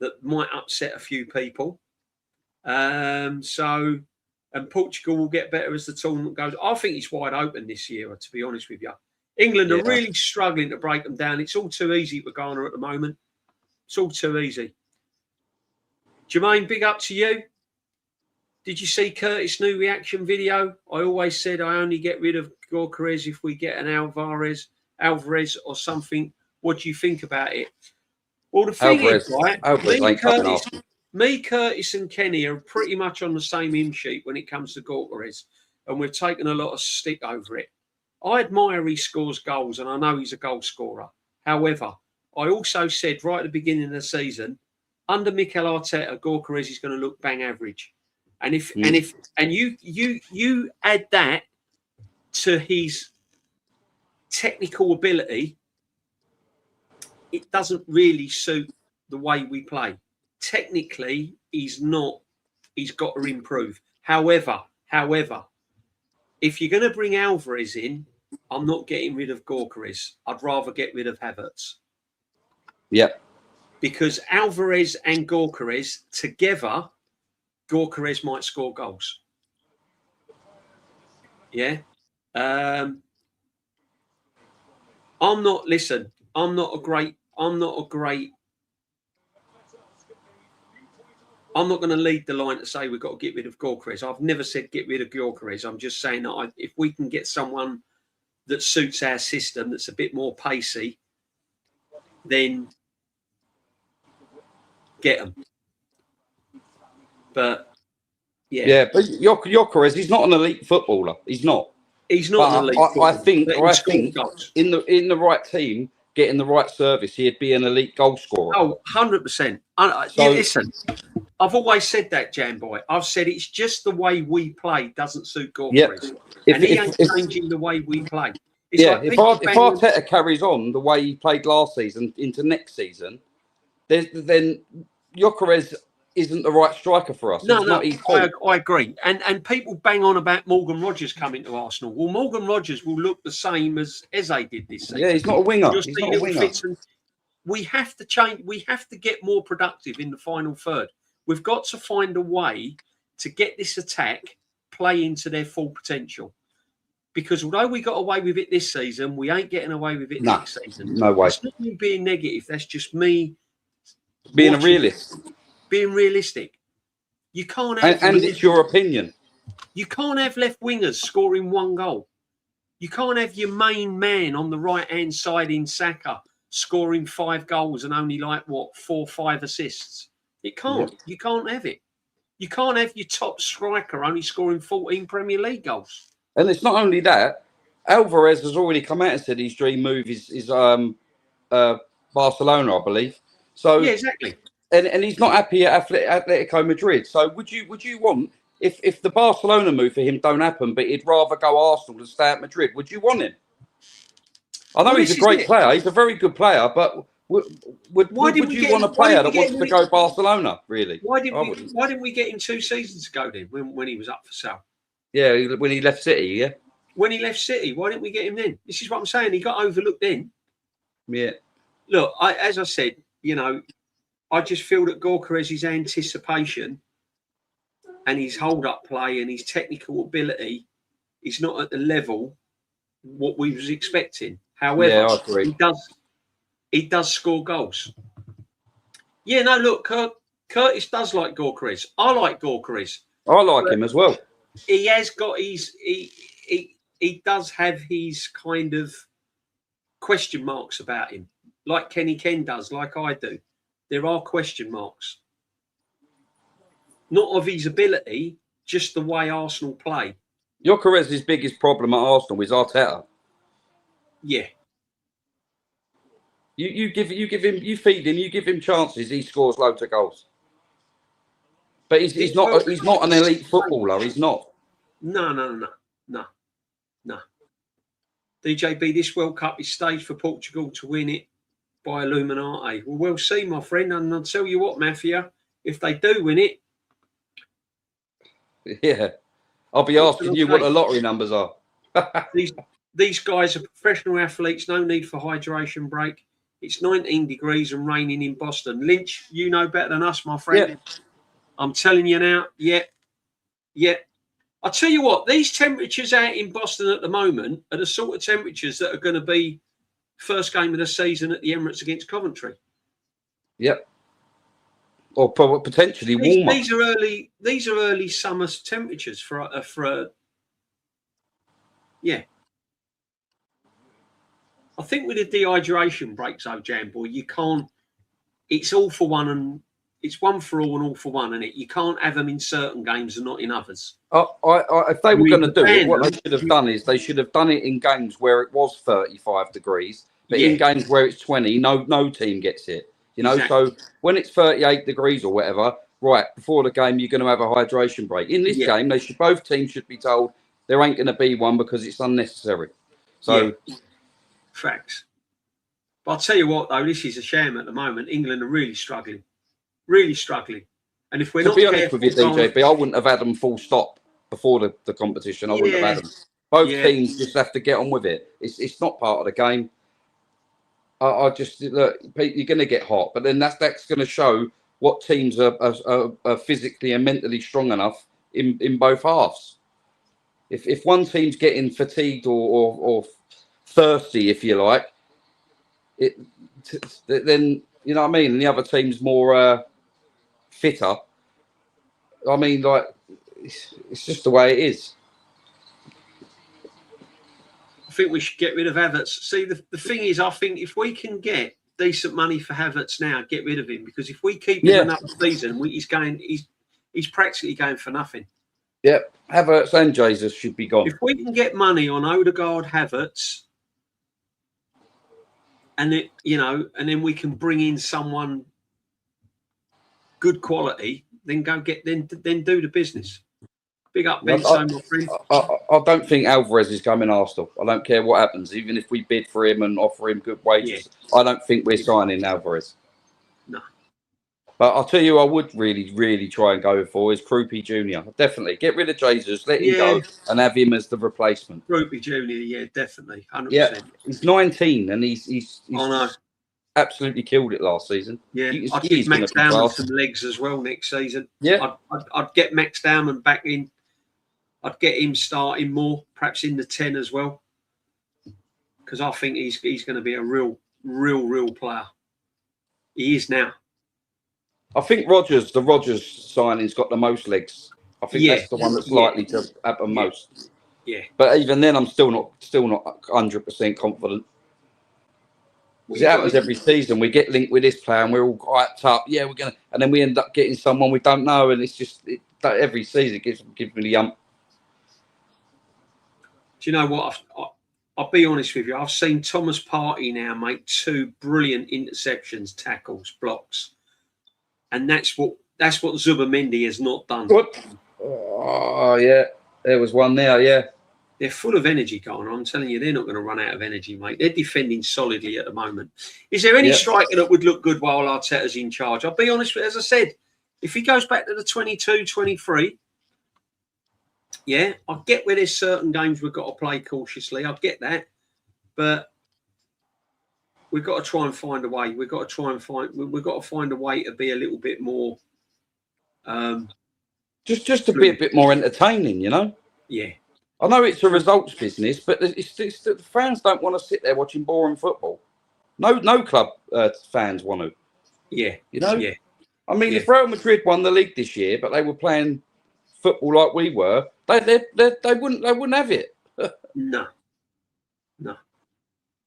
that might upset a few people. And Portugal will get better as the tournament goes. I think it's wide open this year, to be honest with you. England are really struggling to break them down. It's all too easy for Ghana at the moment. It's all too easy. Jermaine, big up to you. Did you see Curtis' new reaction video? I always said I only get rid of Gorkarez if we get an Alvarez or something. What do you think about it? Well, the thing is, right, me, Curtis and Kenny are pretty much on the same hymn sheet when it comes to Gorkarez, and we've taken a lot of stick over it. I admire he scores goals, and I know he's a goal scorer. However, I also said right at the beginning of the season, under Mikel Arteta, Gorkarez is going to look bang average. And you add that to his technical ability, it doesn't really suit the way we play. Technically, he's got to improve. However, if you're going to bring Alvarez in, I'm not getting rid of Gorkarez. I'd rather get rid of Havertz. Yep. Because Alvarez and Gorkarez together, Gorkarez might score goals. Yeah. I'm not going to lead the line to say we've got to get rid of Gorkarez. I've never said get rid of Gorkarez. I'm just saying that if we can get someone that suits our system, that's a bit more pacey, then get them. But yeah, but Gyökeres, he's not an elite footballer. He's not. He's not an elite footballer. I think in the right team, getting the right service, he'd be an elite goal scorer. Oh, 100%. Listen, I've always said that, Jamboy. I've said it's just the way we play doesn't suit Gyökeres. And he ain't changing the way we play. It's if Arteta carries on the way he played last season into next season, then Gyökeres isn't the right striker for us. I agree. And people bang on about Morgan Rogers coming to Arsenal. Well, Morgan Rogers will look the same as Eze did this season. Yeah, he's not a winger. We have to change. We have to get more productive in the final third. We've got to find a way to get this attack play into their full potential. Because although we got away with it this season, we ain't getting away with it next season. No way. It's not me being negative. That's just me being a realist. Being realistic. You can't have... And it's your opinion. You can't have left wingers scoring one goal. You can't have your main man on the right-hand side in Saka scoring 5 goals and only 4 or 5 assists. It can't. Yeah. You can't have it. You can't have your top striker only scoring 14 Premier League goals. And it's not only that. Alvarez has already come out and said his dream move is Barcelona, I believe. So yeah, exactly. And he's not happy at Atletico Madrid. So would you want, if the Barcelona move for him don't happen, but he'd rather go Arsenal than stay at Madrid, would you want him? I know he's a great player. He's a very good player, but would you want a player that wants to go Barcelona, really? Why didn't we get him 2 seasons ago then, when he was up for sale? Yeah, when he left City, yeah. When he left City, why didn't we get him then? This is what I'm saying. He got overlooked then. Yeah. Look, as I said, I just feel that Gyökeres' anticipation and his hold-up play and his technical ability is not at the level what we was expecting. However, I agree. He does score goals. Yeah, no, look, Curtis does like Gyökeres. I like Gyökeres. I like him as well. He has got he does have his kind of question marks about him, like Kenny Ken does, like I do. There are question marks. Not of his ability, just the way Arsenal play. Gyökeres' biggest problem at Arsenal is Arteta. Yeah. You feed him, you give him chances, he scores loads of goals. But he's not an elite footballer. He's not. No. DJB, this World Cup is staged for Portugal to win it by Illuminati. Well, we'll see, my friend. And I'll tell you what, Mafia, if they do win it... Yeah. I'll be asking you what the lottery numbers are. These guys are professional athletes. No need for hydration break. It's 19 degrees and raining in Boston. Lynch, you know better than us, my friend. Yeah. I'm telling you now, yeah. I'll tell you what, these temperatures out in Boston at the moment are the sort of temperatures that are going to be first game of the season at the Emirates against Coventry. Yep. Or potentially warmer. These are early summer temperatures for yeah. I think with the dehydration breaks, though, Jamboy, you can't. It's all for one and it's one for all and all for one, isn't it? You can't have them in certain games and not in others. If they were going to do it, what they should have done is they should have done it in games where it was 35 degrees, but in games where it's 20, no team gets it. You know, so when it's 38 degrees or whatever, right before the game, you're going to have a hydration break. In this game, both teams should be told there ain't going to be one because it's unnecessary. So, facts. But I'll tell you what, though, this is a shame at the moment. England are really struggling. Really struggling. And if we're not be honest with you, DJB, I wouldn't have had them full stop before the competition. I wouldn't have had them. Both teams just have to get on with it. It's not part of the game. I just look, you're going to get hot, but then that's going to show what teams are physically and mentally strong enough in both halves. If one team's getting fatigued or thirsty, if you like, then you know what I mean, and the other team's more fitter. I mean, like it's just the way it is. I think we should get rid of Havertz. See, the thing is, I think if we can get decent money for Havertz now, get rid of him, because if we keep him another season, he's practically going for nothing. Yep, Havertz and Jesus should be gone. If we can get money on Odegaard, Havertz, and then we can bring in someone good quality, then then do the business. Big up, Ben. My friend. I don't think Alvarez is coming Arsenal. I don't care what happens, even if we bid for him and offer him good wages. I don't think we're signing Alvarez. No. But I'll tell you, I would really, really try and go for is Krupi Jr. Definitely get rid of Jesus, let him go, and have him as the replacement. Krupi Jr. Definitely, 100%. Yeah, he's 19 and he's absolutely killed it last season. Yeah, I'd get Max Dowman some legs as well next season. Yeah, I'd get Max Dowman back in. I'd get him starting more, perhaps in the 10 as well, because I think he's going to be a real player. He is now. I think the Rodgers signing's got the most legs. I think that's the one that's likely to happen most. Yeah. But even then, I'm still not 100% confident. Because it happens every season. We get linked with this player and we're all hyped up. Yeah, we're gonna, and then we end up getting someone we don't know, and it's just every season gives me the yump. Do you know what? I'll be honest with you. I've seen Thomas Partey now make 2 brilliant interceptions, tackles, blocks, and that's what Zubimendi has not done. What? Oh yeah, there was one there. Yeah, they're full of energy, Garner. I'm telling you, they're not going to run out of energy, mate. They're defending solidly at the moment. Is there any striker that would look good while Arteta's in charge? I'll be honest with you, as I said, if he goes back to the 22, 23. Yeah, I get where there's certain games we've got to play cautiously. I get that, but we've got to try and find a way. We've got to find a way to be a little bit more. Just to be a bit more entertaining, you know. Yeah, I know it's a results business, but it's the fans don't want to sit there watching boring football. No club fans want to. Yeah, you know. Yeah, I mean, if Real Madrid won the league this year, but they were playing football like we were, they wouldn't have it. No.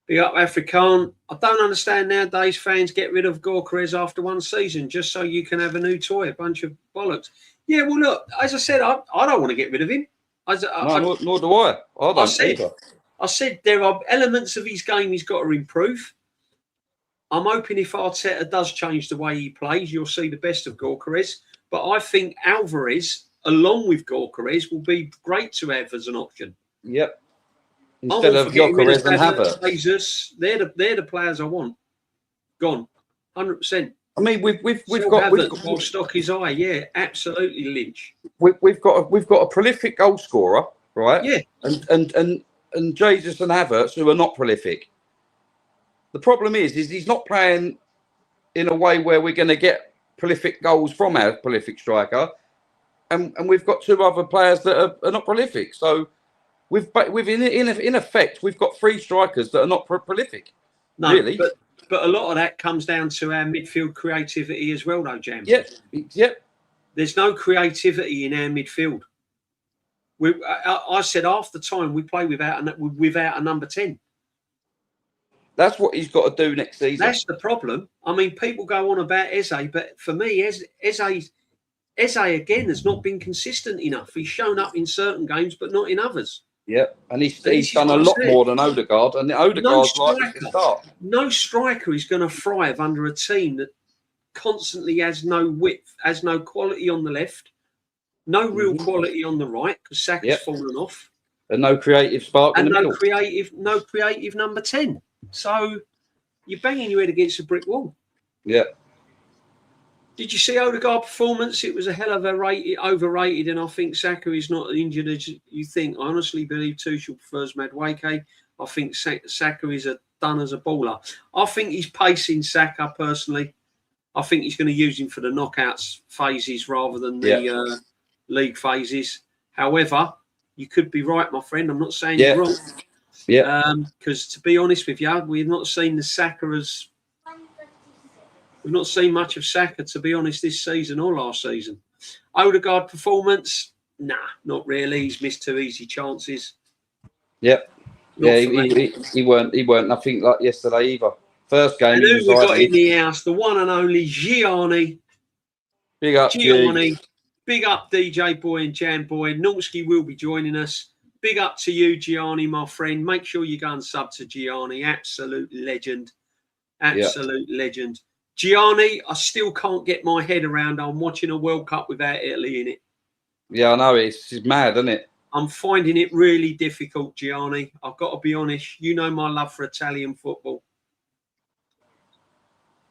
Big up Afrikaan. I don't understand nowadays fans get rid of Gorkarez after one season just so you can have a new toy. A bunch of bollocks. Yeah, well, look, as I said, I don't want to get rid of him. Nor do I. I don't either. I said there are elements of his game he's got to improve. I'm hoping if Arteta does change the way he plays, you'll see the best of Gorkarez. But I think Alvarez, along with Gorkarez, will be great to have as an option. Yep. Instead of Gorkarez and Havertz. Jesus, they're the players I want. Gone, 100%. I mean, we've got stock his eye. Yeah, absolutely, Lynch. We've got a prolific goal scorer, right? Yeah. And Jesus and Havertz, who are not prolific. The problem is he's not playing in a way where we're going to get prolific goals from our prolific striker. and we've got two other players that are not prolific. So we've in effect, we've got three strikers that are not prolific. No, really. But a lot of that comes down to our midfield creativity as well, though, Jamboy. Yep. There's no creativity in our midfield. I said half the time we play without a number 10. That's what he's got to do next season. That's the problem. I mean, people go on about Eze, but for me, Eze again has not been consistent enough. He's shown up in certain games, but not in others. Yeah, and he's done a lot more than Odegaard, and Odegaard's like to start. No striker is going to thrive under a team that constantly has no width, has no quality on the left, no real quality on the right because Saka's fallen off, and no creative spark, and in the no middle. no creative number 10. So you're banging your head against a brick wall. Yeah. Did you see Odegaard's performance? It was a hell of a overrated, and I think Saka is not injured as you think. I honestly believe Tuchel prefers Madueke. I think Saka is done as a baller. I think he's pacing Saka personally. I think he's going to use him for the knockouts phases rather than the league phases. However, you could be right, my friend. I'm not saying you're wrong. Yeah. Because to be honest with you, we've not seen the Saka as... We've not seen much of Saka, to be honest, this season or last season. Odegaard performance? Nah, not really. He's missed 2 easy chances. Yep. He weren't nothing like yesterday either. First game. And who we got in the house? The one and only Gianni. Big up, Gianni. Big up, DJ Boy and Jamboy. Normski will be joining us. Big up to you, Gianni, my friend. Make sure you go and sub to Gianni. Absolute legend. Absolute legend. Gianni, I still can't get my head around. I'm watching a World Cup without Italy in it. Yeah, I know. It's mad, isn't it? I'm finding it really difficult, Gianni. I've got to be honest. You know my love for Italian football.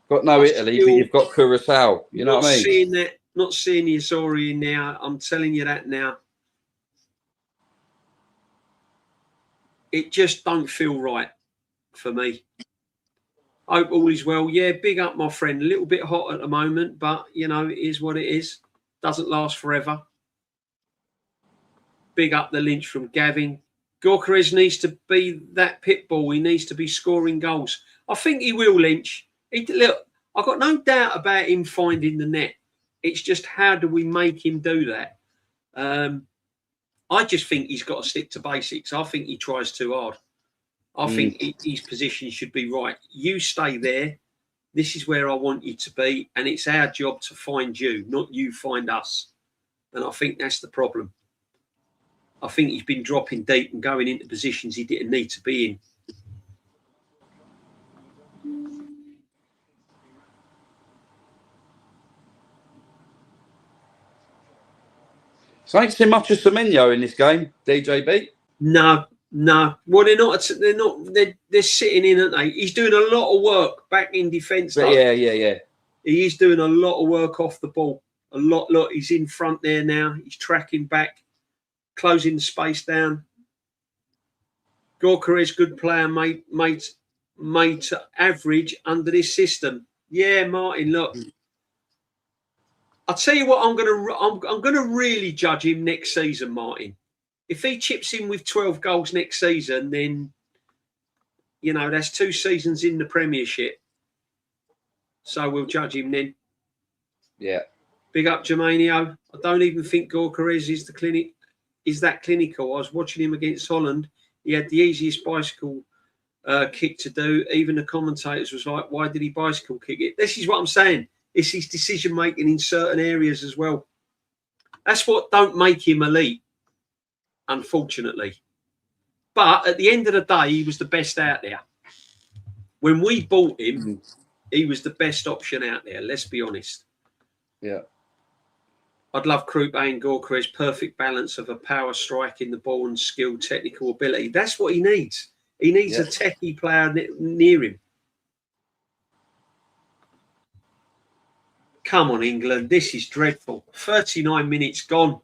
Got no Italy, but you've got Curacao. You know what I mean? Not seeing the Azori in now. I'm telling you that now. It just don't feel right for me. Hope all is well. Yeah, big up, my friend. A little bit hot at the moment, but, you know, it is what it is. Doesn't last forever. Big up the Lynch from Gavin. Gyökeres needs to be that pit bull. He needs to be scoring goals. I think he will, Lynch. Look, I've got no doubt about him finding the net. It's just how do we make him do that? I just think he's got to stick to basics. I think he tries too hard. I think his position should be right. You stay there. This is where I want you to be. And it's our job to find you, not you find us. And I think that's the problem. I think he's been dropping deep and going into positions he didn't need to be in. So I ain't seen much of Semenyo in this game, DJB. No. Well, they're not. They're sitting in, aren't they? He's doing a lot of work back in defence. Yeah. He is doing a lot of work off the ball. A lot. Look, he's in front there now. He's tracking back, closing the space down. Gyökeres, good player, made to average under this system. Yeah, Martin. Look, I'll tell you what. I'm gonna really judge him next season, Martin. If he chips in with 12 goals next season, then, you know, that's 2 seasons in the Premiership. So we'll judge him then. Yeah. Big up, Germanio. I don't even think Gyökeres is that clinical. I was watching him against Holland. He had the easiest bicycle kick to do. Even the commentators was like, why did he bicycle kick it? This is what I'm saying. It's his decision-making in certain areas as well. That's what don't make him elite. Unfortunately. But at the end of the day, he was the best out there. When we bought him, he was the best option out there, let's be honest. Yeah. I'd love Krupe and Gyökeres, perfect balance of a power strike in the ball and skill, technical ability. That's what he needs. He needs a techie player near him. Come on, England. This is dreadful. 39 minutes gone.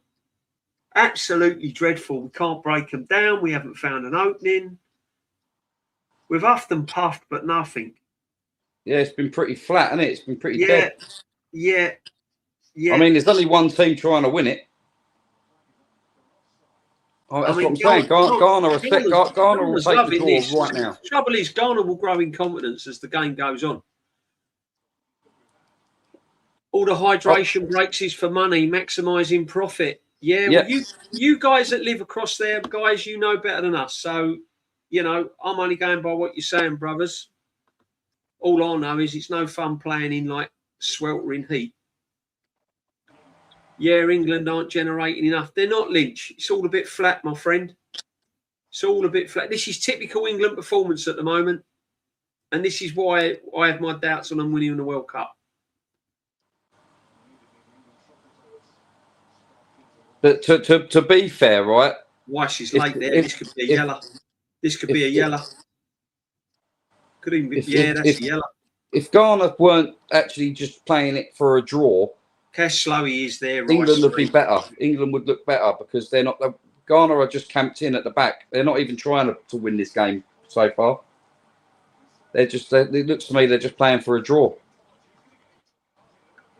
Absolutely dreadful. We can't break them down. We haven't found an opening. We've huffed and puffed, but nothing. Yeah, it's been pretty flat, hasn't it? It's been pretty dead. Yeah. I mean, there's only one team trying to win it. Oh, that's what I'm saying. Ghana will take the draw right now. The trouble is, Ghana will grow in confidence as the game goes on. All the hydration breaks is for money, maximising profit. Yeah, well, you guys that live across there, guys, you know better than us. So, you know, I'm only going by what you're saying, brothers. All I know is it's no fun playing in like sweltering heat. Yeah, England aren't generating enough. They're not, Lynch. It's all a bit flat, my friend. It's all a bit flat. This is typical England performance at the moment. And this is why I have my doubts on them winning the World Cup. But to be fair, right? Weiss is late there. This could be a yellow. This could be a yellow. Could even be, that's a yellow. If Ghana weren't actually just playing it for a draw, Cash Slowey is there. England would be better. England would look better because they're not. Ghana are just camped in at the back. They're not even trying to win this game so far. They're just. It looks to me they're just playing for a draw.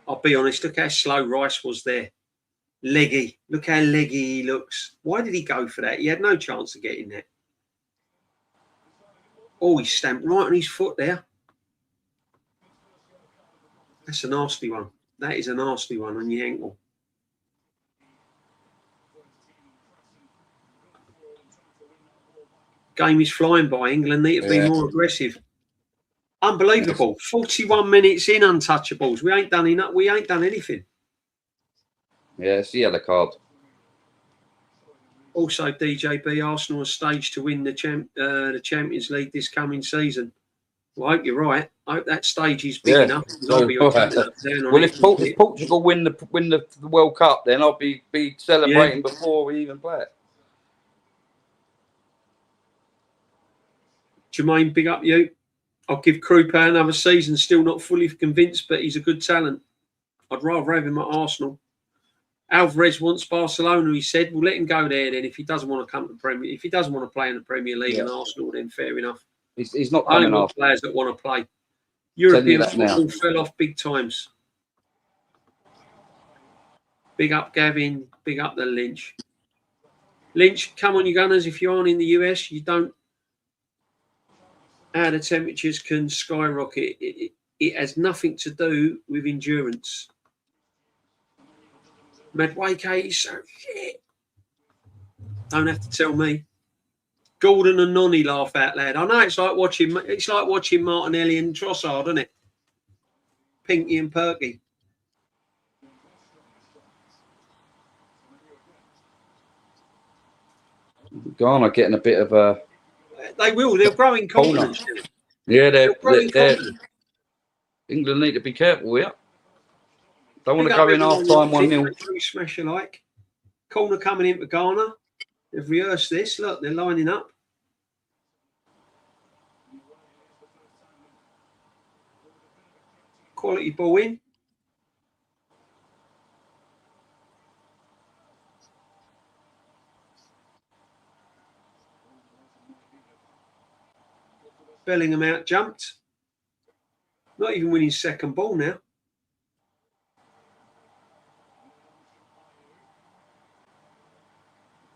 I'll be honest. Look how slow Rice was there. Leggy. Look how leggy he looks. Why did he go for that? He had no chance of getting that. Oh, he stamped right on his foot there. That's a nasty one. That is a nasty one on your ankle. Game is flying by. England need to be more aggressive. Unbelievable. 41 minutes in, untouchables. We ain't done enough. We ain't done anything. Yeah, it's the yellow card. Also, DJB, Arsenal are staged to win the Champions League this coming season. Well, I hope you're right. I hope that stage is big enough. Well, if Portugal win the World Cup, then I'll be celebrating before we even play it. Jermaine, big up you. I'll give Krupa another season. Still not fully convinced, but he's a good talent. I'd rather have him at Arsenal. Alvarez wants Barcelona, he said. We'll let him go there then if he doesn't want to come to the Premier. If he doesn't want to play in the Premier League and Arsenal, then fair enough. He's not coming only off. Players that want to play. European football fell off big times. Big up Gavin. Big up the Lynch. Lynch, come on, you Gunners. If you aren't in the US, you don't. How the temperatures can skyrocket. It has nothing to do with endurance. Medwake is so shit. Don't have to tell me. Gordon and Nonny laugh out loud. I know it's like watching Martinelli and Trossard, isn't it? Pinky and Perky. Ghana getting a bit of a. They will. They're growing confidence. Yeah, they're England need to be careful. Yeah. Don't want to go in half time 1-0. Smash alike. Corner coming into Ghana. They've rehearsed this. Look, they're lining up. Quality ball in. Bellingham out jumped. Not even winning second ball now.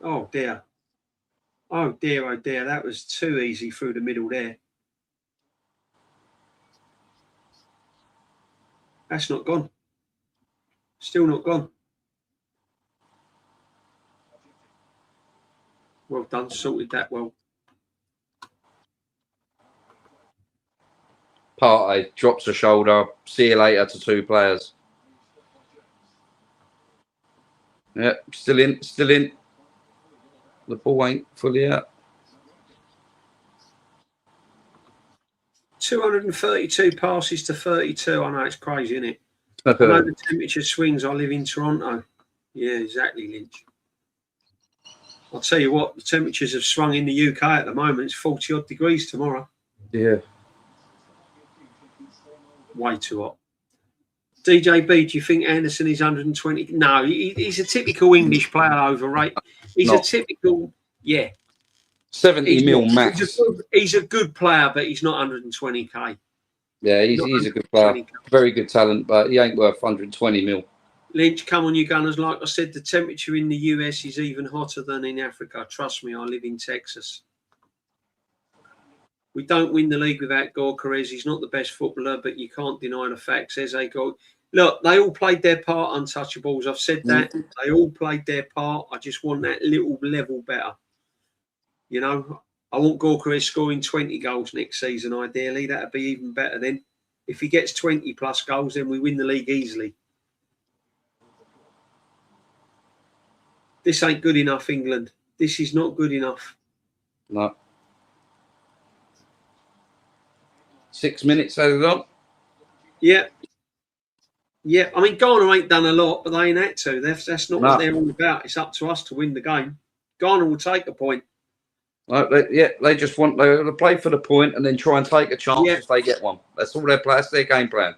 Oh dear. Oh dear, oh dear. That was too easy through the middle there. That's not gone. Still not gone. Well done, sorted that well. Partey drops a shoulder. See you later to two players. Yeah, still in. The ball ain't fully out. 232 passes to 32. I know it's crazy, isn't it? I know the temperature swings. I live in Toronto. Yeah, exactly, Lynch. I'll tell you what, the temperatures have swung in the UK at the moment. It's 40 odd degrees tomorrow. Yeah. Way too hot. DJB, do you think Anderson is 120? No, he's a typical English player overrated. He's a typical, 70 mil max. He's a good player, but he's not 120k. Yeah, he's a good player. Very good talent, but he ain't worth 120 mil. Lynch, come on, you Gunners. Like I said, the temperature in the US is even hotter than in Africa. Trust me, I live in Texas. We don't win the league without Gorkarez. He's not the best footballer, but you can't deny the facts. Look, they all played their part, untouchables. I've said that. They all played their part. I just want that little level better. You know, I want Gorkarez scoring 20 goals next season, ideally. That would be even better then. If he gets 20 plus goals, then we win the league easily. This ain't good enough, England. This is not good enough. No. 6 minutes added on. Yeah. Yeah. I mean, Ghana ain't done a lot, but they ain't had to. That's not what they're all about. It's up to us to win the game. Ghana will take a point. They just want to play for the point and then try and take a chance if they get one. That's all their plan. That's their game plan.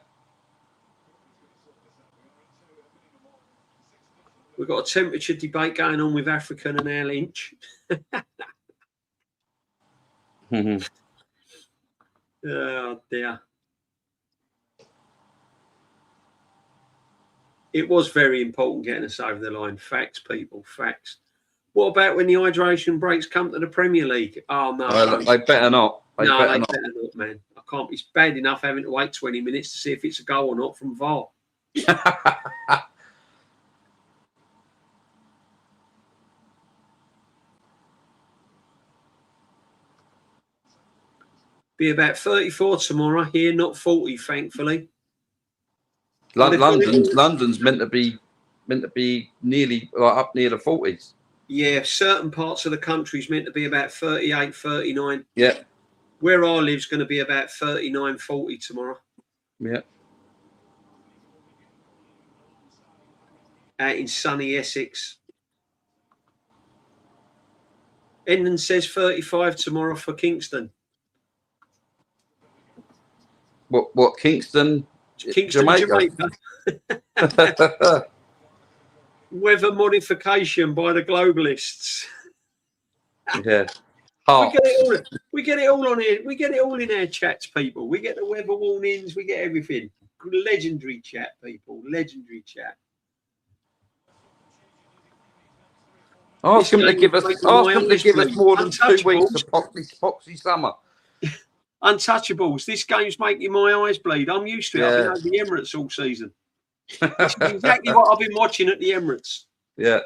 We've got a temperature debate going on with African and Al Lynch. Oh, dear. It was very important getting us over the line. Facts, people, facts. What about when the hydration breaks come to the Premier League? Oh, no. Well, they better not. They better not, man. I can't. It's bad enough having to wait 20 minutes to see if it's a goal or not from VAR. Be about 34 tomorrow here, not 40, thankfully. London's meant to be nearly up near the 40s. Yeah, certain parts of the country's meant to be about 38, 39. Yeah. Where I live's going to be about 39, 40 tomorrow. Yeah. Out in sunny Essex. Endon says 35 tomorrow for Kingston. What Kingston? Jamaica. Weather modification by the globalists. Yeah. We get it all on here. We get it all in our chats, people. We get the weather warnings. We get everything. Legendary chat, people. Legendary chat. Ask them to give us more than 2 weeks of poxy summer. Untouchables. This game's making my eyes bleed. I'm used to it. I've been over the Emirates all season. This is exactly what I've been watching at the Emirates. Yeah.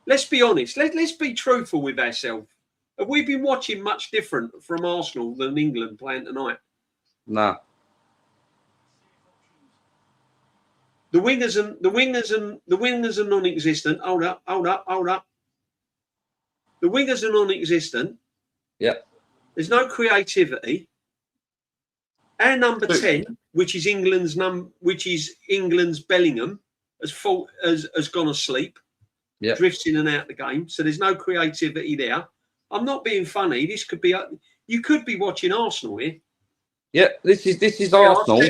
Let's be honest. Let's be truthful with ourselves. Have we been watching much different from Arsenal than England playing tonight? No. The wingers are non-existent. Hold up. The wingers are non-existent. Yeah. There's no creativity. Our number 10, which is England's Bellingham, has gone asleep. Yeah. Drifts in and out the game. So there's no creativity there. I'm not being funny. This could be you could be watching Arsenal here. Yeah, this is Arsenal.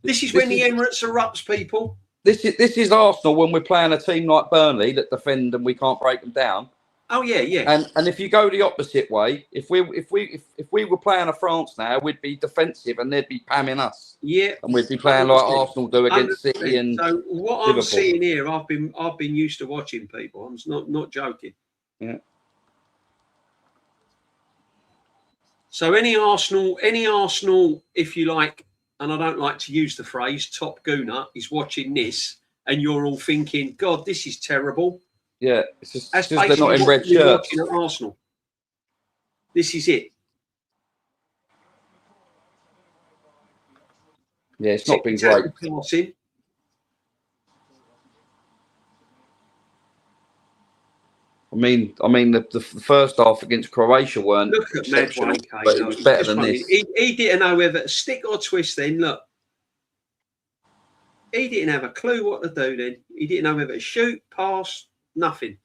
This is when the Emirates erupts, people. This is Arsenal when we're playing a team like Burnley that defend and we can't break them down. Oh yeah. And if you go the opposite way, if we were playing a France now, we'd be defensive and they'd be pamming us. Yeah. And we'd be playing like Arsenal do against 100%. City and so what Liverpool. I'm seeing here, I've been used to watching people. I'm not joking. Yeah. So any Arsenal, if you like, and I don't like to use the phrase top gooner, is watching this, and you're all thinking, God, this is terrible. Yeah, it's just they're not in red shirts. Watching at Arsenal. This is it. Yeah, it's not been great. Passing. I mean, the first half against Croatia weren't exceptional, but it was better than this. He didn't know whether to stick or twist. Then look, he didn't have a clue what to do. Then he didn't know whether to shoot, pass, nothing.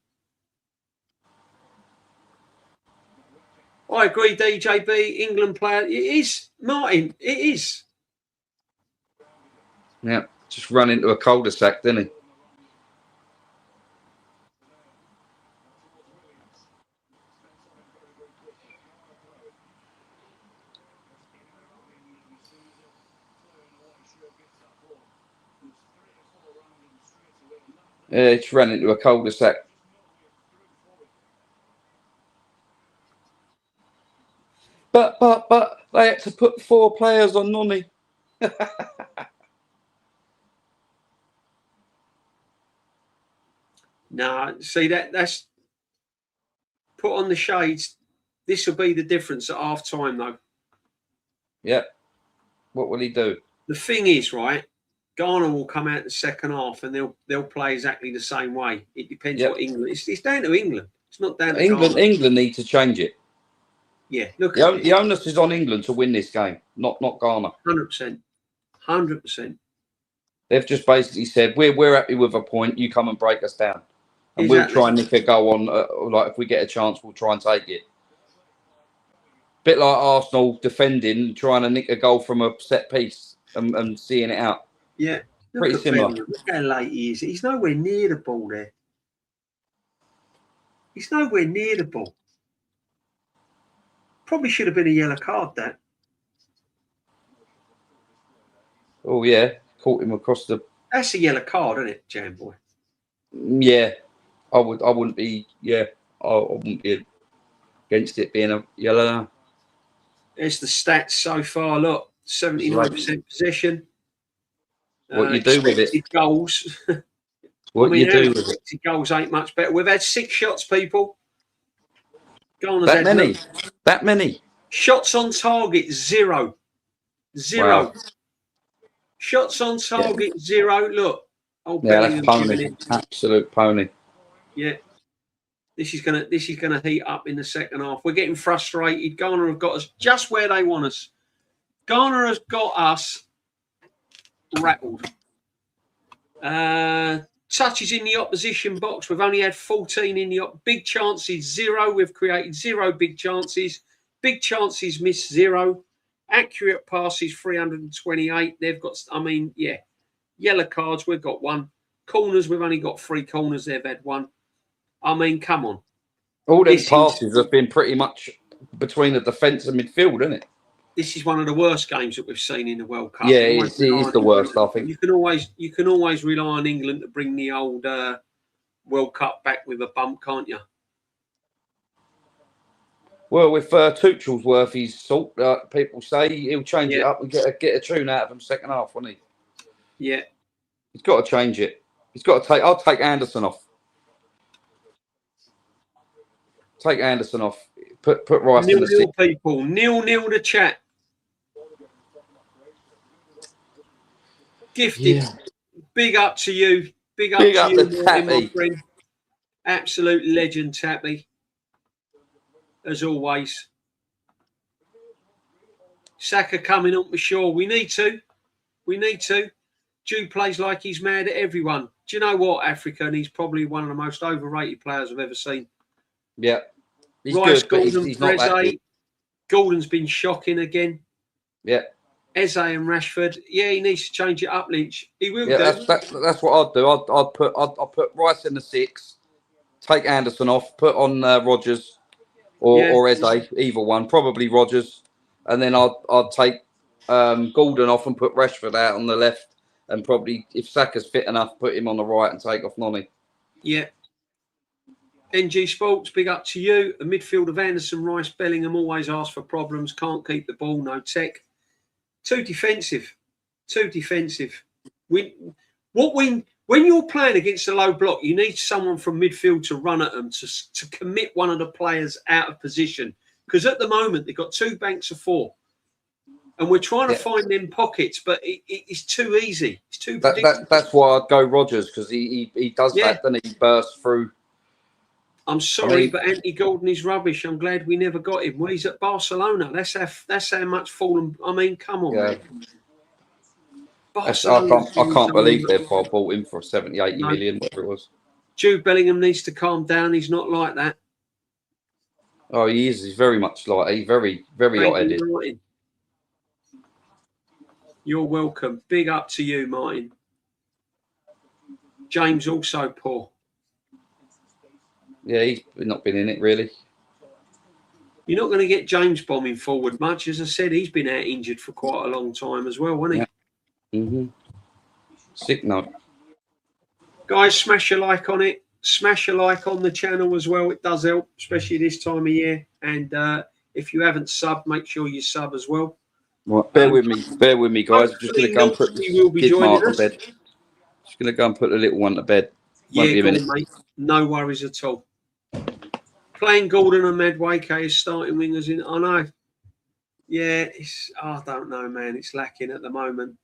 I agree, DJB. England player. It is Martin. It is. Yeah, just run into a cul-de-sac, didn't he? Yeah, he just ran into a cul-de-sac. But they had to put 4 players on Nonny. No, see that's put on the shades. This will be the difference at half time, though. Yep. What will he do? The thing is, right? Ghana will come out the second half and they'll play exactly the same way. It depends what England. It's down to England. It's not down to England. Ghana. England need to change it. Yeah, look the onus is on England to win this game, not Ghana. 100%. 100%. They've just basically said we're happy with a point. You come and break us down, and Exactly. we'll try and nick a goal on. Like if we get a chance, we'll try and take it. Bit like Arsenal defending, trying to nick a goal from a set piece and seeing it out. Yeah, pretty similar. Look how late he is. He's nowhere near the ball there. He's nowhere near the ball. Probably should have been a yellow card, that. Oh yeah, caught him across the. That's a yellow card, isn't it, Jamboy? Yeah, I wouldn't be. Yeah, I wouldn't be against it being a yellow. There's the stats so far. Look, 79% possession. What you do with it? Goals. What you do with it? Goals ain't much better. We've had 6 shots, people. That many. Shots on target, 0. Wow. Shots on target, 0. Look. That's pony. Absolute pony. Yeah. This is gonna heat up in the second half. We're getting frustrated. Ghana have got us just where they want us. Ghana has got us rattled. Touches in the opposition box. We've only had 14 in the big chances, 0. We've created 0 big chances. Big chances missed, 0. Accurate passes, 328. They've got, yellow cards. We've got 1. Corners, we've only got 3 corners. They've had 1. Come on. All these passes have been pretty much between the defence and midfield, isn't it? This is one of the worst games that we've seen in the World Cup. Yeah, it is the worst, I think. You can always rely on England to bring the old World Cup back with a bump, can't you? Well, with Tuchel's worth his salt, people say he'll change it up and get a tune out of him second half, won't he? Yeah. He's got to change it. He's got to take. I'll take Anderson off. Take Anderson off. Put Rice in the nil people. 0-0 to chat. Gifted. Yeah. Big up to you. Big up to you, my friend. Absolute legend, Tappy. As always. Saka coming up for sure. We need to. Jude plays like he's mad at everyone. Do you know what, Africa? And he's probably one of the most overrated players I've ever seen. Yeah. He's Rice, good, but he's not that good. Gordon's been shocking again. Yeah. Eze and Rashford. Yeah, he needs to change it up, Lynch. He will do. That's what I'd do. I'd put Rice in the 6, take Anderson off, put on Rodgers or Eze, either one. Probably Rodgers. And then I'd take Gordon off and put Rashford out on the left. And probably, if Saka's fit enough, put him on the right and take off Nonny. Yeah. NG Sports, big up to you. A midfield of Anderson, Rice, Bellingham always ask for problems. Can't keep the ball, no tech. Too defensive. When you're playing against a low block, you need someone from midfield to run at them, to commit one of the players out of position. Because at the moment, they've got 2 banks of 4. And we're trying to find them pockets, but it's too easy. It's too predictable. That's why I'd go Rodgers, because he does that, then he bursts through. I'm sorry, but Anthony Gordon is rubbish. I'm glad we never got him. Well, he's at Barcelona. That's how much fallen. I mean, come on, man. I can't believe they've bought him for 70, 80 million, whatever it was. Jude Bellingham needs to calm down. He's not like that. Oh, he is. He's very much like he's very, very hot-headed. You're welcome. Big up to you, Martin. James also poor. Yeah, he's not been in it, really. You're not going to get James bombing forward much. As I said, he's been out injured for quite a long time as well, hasn't he? Mm-hmm. Sick note. Guys, smash a like on it. Smash a like on the channel as well. It does help, especially this time of year. And if you haven't subbed, make sure you sub as well. Right, bear with me, guys. I'm just going to go and put will be Kid joining Mark to us. bed. Just going to go and put the little one to bed. Yeah, go on, mate. No worries at all. Playing Gordon and Medway as starting wingers in. I know. Yeah, I don't know, man. It's lacking at the moment.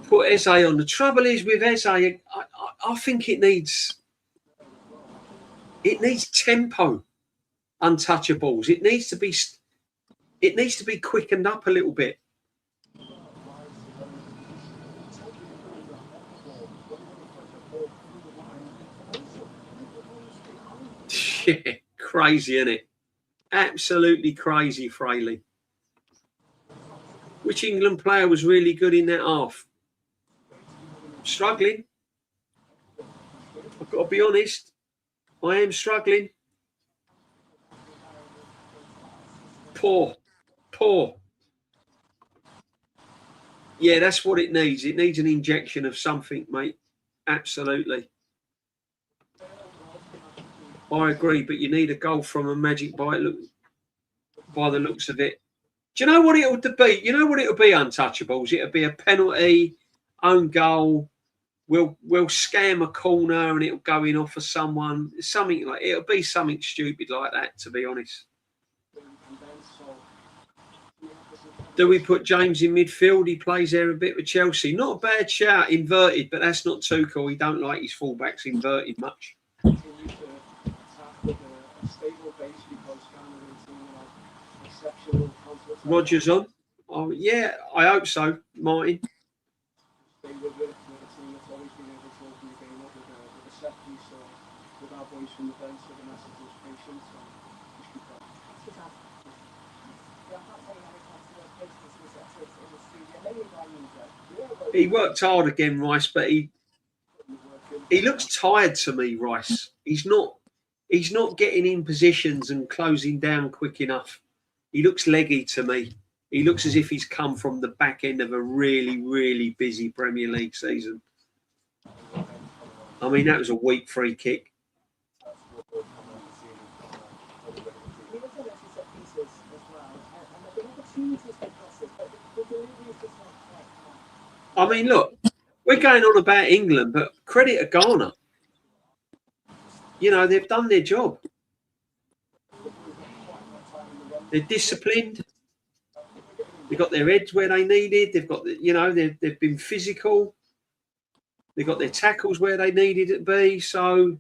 Put Eze on. The trouble is with Eze, I think it needs tempo. Untouchables. It needs to be quickened up a little bit. Yeah, crazy, isn't it? Absolutely crazy, Fraley. Which England player was really good in that half? Struggling. I've got to be honest. I am struggling. Poor. Yeah, that's what it needs. It needs an injection of something, mate. Absolutely. I agree, but you need a goal from a Magic by the looks of it. Do you know what it'll be? You know what it'll be, Untouchables? It'll be a penalty, own goal. We'll scam a corner and it'll go in off of someone. Something like it'll be something stupid like that, to be honest. Do we put James in midfield? He plays there a bit with Chelsea. Not a bad shout, inverted, but that's not too cool. He don't like his fullbacks inverted much. Rogers on? Oh yeah, I hope so, Martin. He worked hard again, Rice, but he looks tired to me, Rice. He's not getting in positions and closing down quick enough. He looks leggy to me. He looks as if he's come from the back end of a really, really busy Premier League season. I mean, that was a weak free kick. I mean, look, we're going on about England, but credit to Ghana. You know, they've done their job. They're disciplined. They've got their heads where they needed. They've got, they've been physical. They've got their tackles where they needed it to be. So,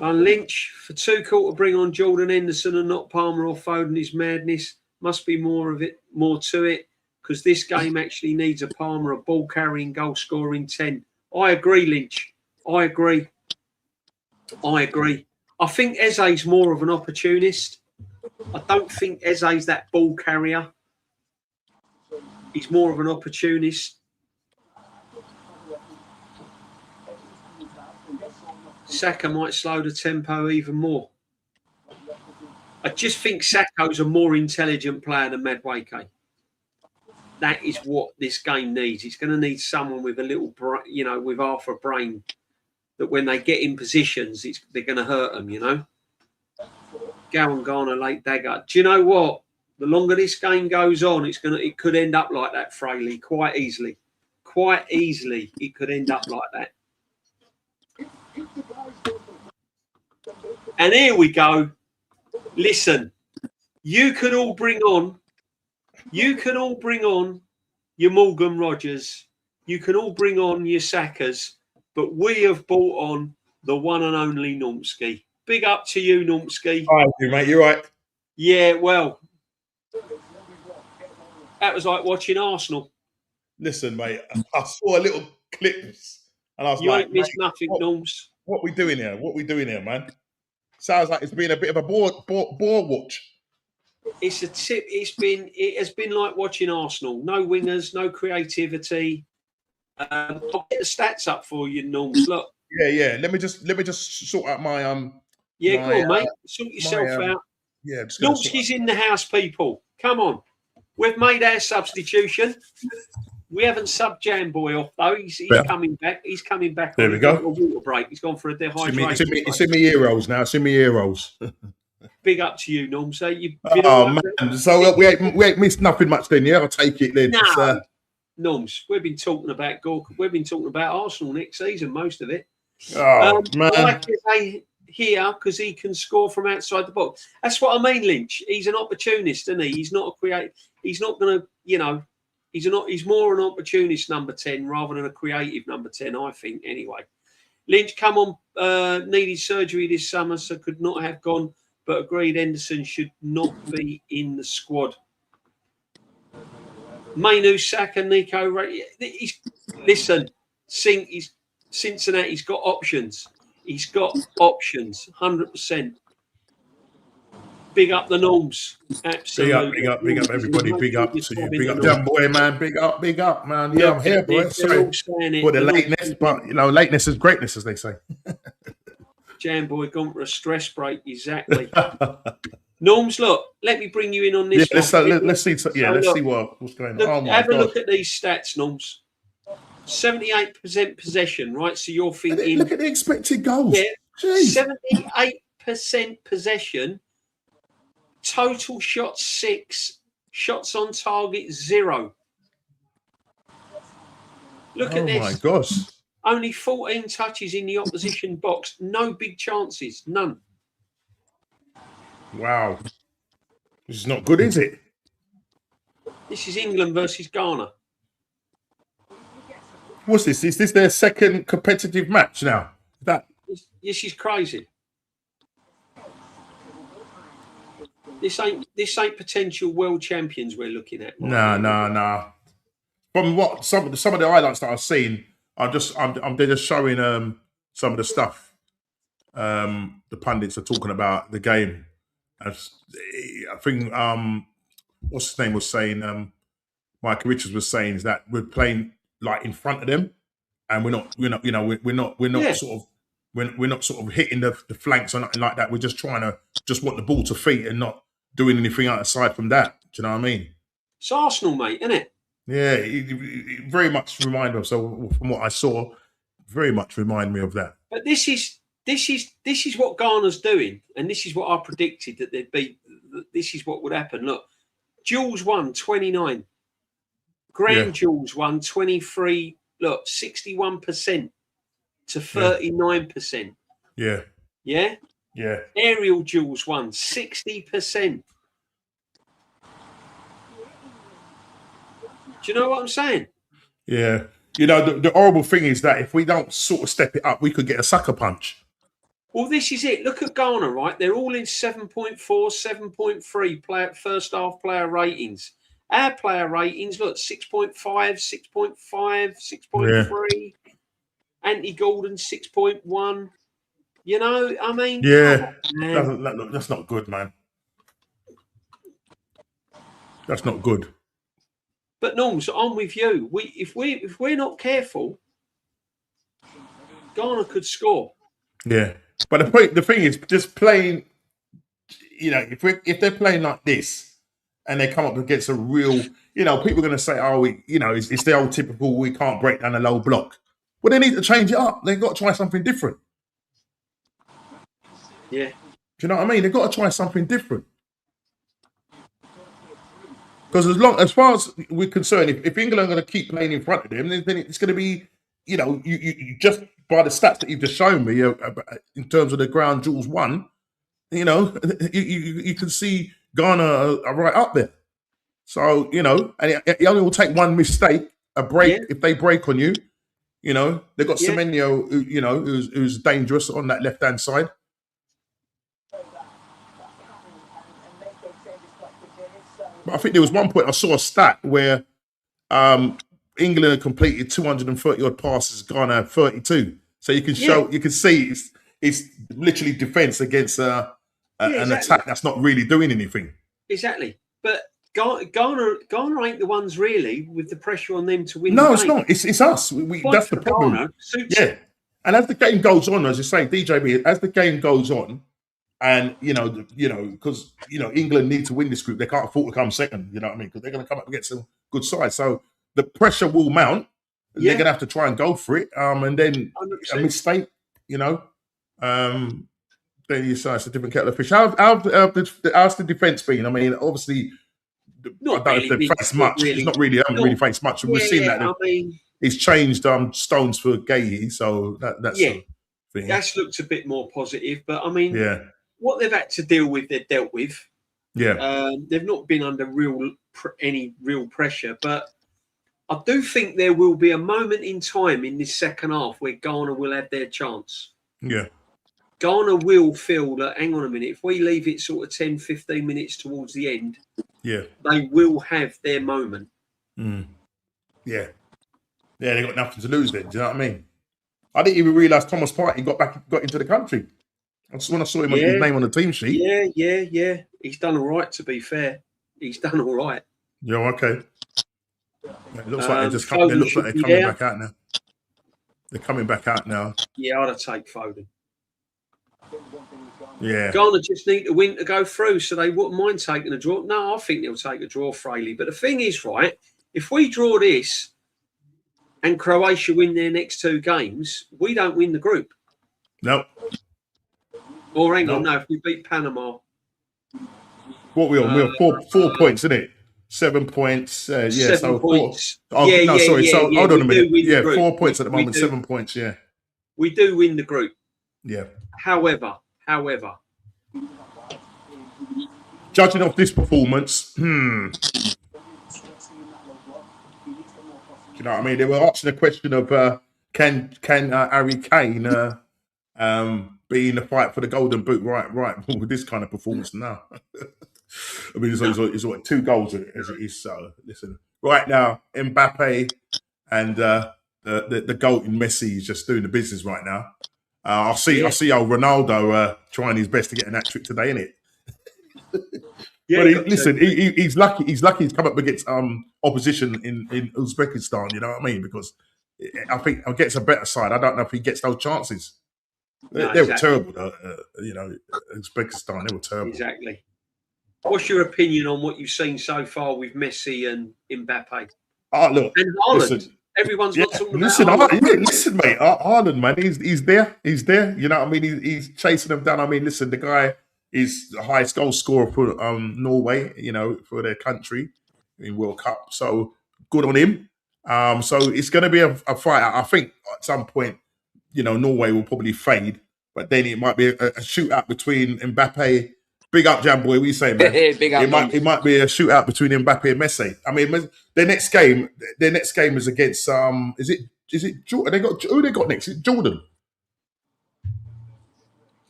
and Lynch for Tuchel to bring on Jordan Henderson and not Palmer or Foden is madness. Must be more to it, because this game actually needs a Palmer, a ball carrying, goal scoring 10. I agree, Lynch. I agree. I think Eze's more of an opportunist. I don't think Eze's that ball carrier. He's more of an opportunist. Saka might slow the tempo even more. I just think Saka's a more intelligent player than Madueke. That is what this game needs. It's going to need someone with a little, with half a brain, that when they get in positions, they're going to hurt them, Gowan Garner, late dagger. Do you know what? The longer this game goes on, it could end up like that, Fraley, quite easily. Quite easily, it could end up like that. And here we go. Listen, you could all bring on your Morgan Rogers. You can all bring on your Sakas, but we have brought on the one and only Normski. Big up to you, Normski. Hi, mate. You're right. Yeah, well, that was like watching Arsenal. Listen, mate, I saw a little clips and I was you like, ain't missed nothing, Norms. What we doing here? What we doing here, man? Sounds like it's been a bit of a bore watch. It's a tip. It has been like watching Arsenal. No wingers, no creativity. I'll get the stats up for you, Norms. Look. Yeah. Let me just sort out my Yeah, my, go on, mate. Sort yourself out. Yeah, I'm just gonna Normski's in the house, people. Come on. We've made our substitution. We haven't subbed Jamboy off though. He's coming back. He's coming back. There we go. A water break. He's gone for a dehydration. It's in my ear rolls now. It's in my ear rolls. Big up to you, Norm. So you've been man. So we ain't missed nothing much then, yeah? I'll take it then. No. Norms, we've been talking about We've been talking about Arsenal next season, most of it. Oh, man. I like it here because he can score from outside the box. That's what I mean, Lynch. He's an opportunist, isn't he? He's not a creative. He's not going to, he's more an opportunist number 10 rather than a creative number 10, I think, anyway. Lynch, come on, needed surgery this summer, so could not have gone, but agreed Henderson should not be in the squad. Mainu, Saka, Nico, listen, Cincinnati's got options. He's got options, 100%. Big up the Norms. Absolutely. Big up everybody. Big up to you. Big up Jamboy, man. Big up, man. Yeah, I'm here, boy. Sorry for the lateness, but lateness is greatness, as they say. Jamboy gone for a stress break, exactly. Norms, look, let me bring you in on this. Let's see. Let's see what's going on. Have a look at these stats, Norms. 78% possession, right? So you're thinking. Look at the expected goals. Yeah, 78% possession. Total shots 6. Shots on target 0. Look at this. Oh my gosh. Only 14 touches in the opposition box. No big chances. None. Wow. This is not good, is it? This is England versus Ghana. What's this? Is this their second competitive match now? This is crazy. This ain't potential world champions we're looking at. Right? No. From what some of the highlights that I've seen, they're just showing some of the stuff the pundits are talking about the game. I think what's his name was saying, Michael Richards was saying is that we're playing like in front of them, and we're not sort of hitting the flanks or nothing like that. We're just trying to want the ball to feet and not doing anything aside from that. Do you know what I mean? It's Arsenal, mate, isn't it? Yeah, it very much reminded me. So from what I saw, very much remind me of that. But this is what Ghana's doing, and this is what I predicted that they'd be. This is what would happen. Look, Jules won 29. Jules won 23. Look, 61% to 39%. Yeah. Yeah. Yeah. Aerial Jules won 60%. Do you know what I'm saying? Yeah. The horrible thing is that if we don't sort of step it up, we could get a sucker punch. Well, this is it. Look at Ghana, right? They're all in 7.4, 7.3 first half player ratings. Our player ratings, look, 6.5, 6.5, 6.3. Yeah. Anthony Gordon, 6.1. You know, I mean... Yeah. That's not good, man. That's not good. But Norms, I'm with you. If we're not careful, Ghana could score. Yeah. But the thing is, just playing, if they're playing like this and they come up against a real, people are going to say, it's the old typical, we can't break down a low block. Well, they need to change it up. They've got to try something different. Yeah. Do you know what I mean? They've got to try something different. Because as far as we're concerned, if England are going to keep playing in front of them, then it's going to be, you just by the stats that you've just shown me in terms of the ground jewels won, you can see Ghana are right up there. So, and it only will take one mistake, a break, if they break on you. They've got Semenyo, who's dangerous on that left-hand side. But I think there was one point I saw a stat where England had completed 230 odd passes, Ghana had 32. So you can see it's literally defense against an attack that's not really doing anything. Exactly. But Ghana ain't the ones really with the pressure on them to win. No, the it's game. not. It's us. That's the problem. Ghana suits Yeah, and as the game goes on, as you say, DJB, as the game goes on, and because England need to win this group, they can't afford to come second. You know what I mean? Because they're going to come up against some good sides, so the pressure will mount. Yeah. They're going to have to try and go for it. And then 100%. a mistake, then you say it's a different kettle of fish. How's the defense been? I mean, obviously, Not I don't really know if they've faced much. really. It's not really. I haven't really faced much. We've seen that. I mean, he's changed Stones for Gahey, so that's Yeah. a thing. that's looked a bit more positive. But I mean, Yeah, what they've had to deal with, they've dealt with. yeah, They've not been under any real pressure, but I do think there will be a moment in time in this second half where Ghana will have their chance. yeah. Ghana will feel that, hang on a minute, if we leave it sort of 10, 15 minutes towards the end, Yeah. they will have their moment. Mm. Yeah. Yeah, they got nothing to lose then. Do you know what I mean? I didn't even realise Thomas Partey got into the country. That's when I saw him his name on the team sheet. Yeah. He's done all right, to be fair. He's done all right. Yeah, okay. It looks like they're Foden coming back out now. They're coming back out now. Yeah, I'd have taken Foden. Yeah. Ghana just need to win to go through, so they wouldn't mind taking a draw. No, I think they'll take a draw freely. But the thing is, right, if we draw this and Croatia win their next two games, we don't win the group. Nope. Or hang on, no, if we beat Panama. What we on? We're 4 points, isn't it? 7 points. Yeah, 7 so points. hold on a minute. Yeah, 4 group. points at the moment, 7 points, yeah. We do win the group. Yeah. However, judging off this performance, you know what I mean? They were asking a question of can Harry Kane be in the fight for the Golden Boot right with this kind of performance now? I mean, it's like 2 goals as it is. So listen, right now Mbappe and the GOAT in Messi is just doing the business right now. I see old Ronaldo trying his best to get an hat trick today, innit? Yeah, but he's lucky. He's lucky he's come up against opposition in Uzbekistan. You know what I mean? Because I think against a better side, I don't know if he gets those chances. They were terrible. Uzbekistan, they were terrible. Exactly. What's your opinion on what you've seen so far with Messi and Mbappe? Look, and Haaland. Listen, everyone's not talking listen, about Haaland. listen, mate. Haaland, man, he's there. He's there. You know what I mean? He's chasing them down. I mean, listen, the guy is the highest goal scorer for Norway, for their country in World Cup. So good on him. So it's going to be a fight. I think at some point, Norway will probably fade, but then it might be a shootout between Mbappe. Big up, Jamboy. What you saying, man? Big up, it might be a shootout between Mbappe and Messi. I mean, their next game is against is it Jordan? Who they got next? Is it Jordan?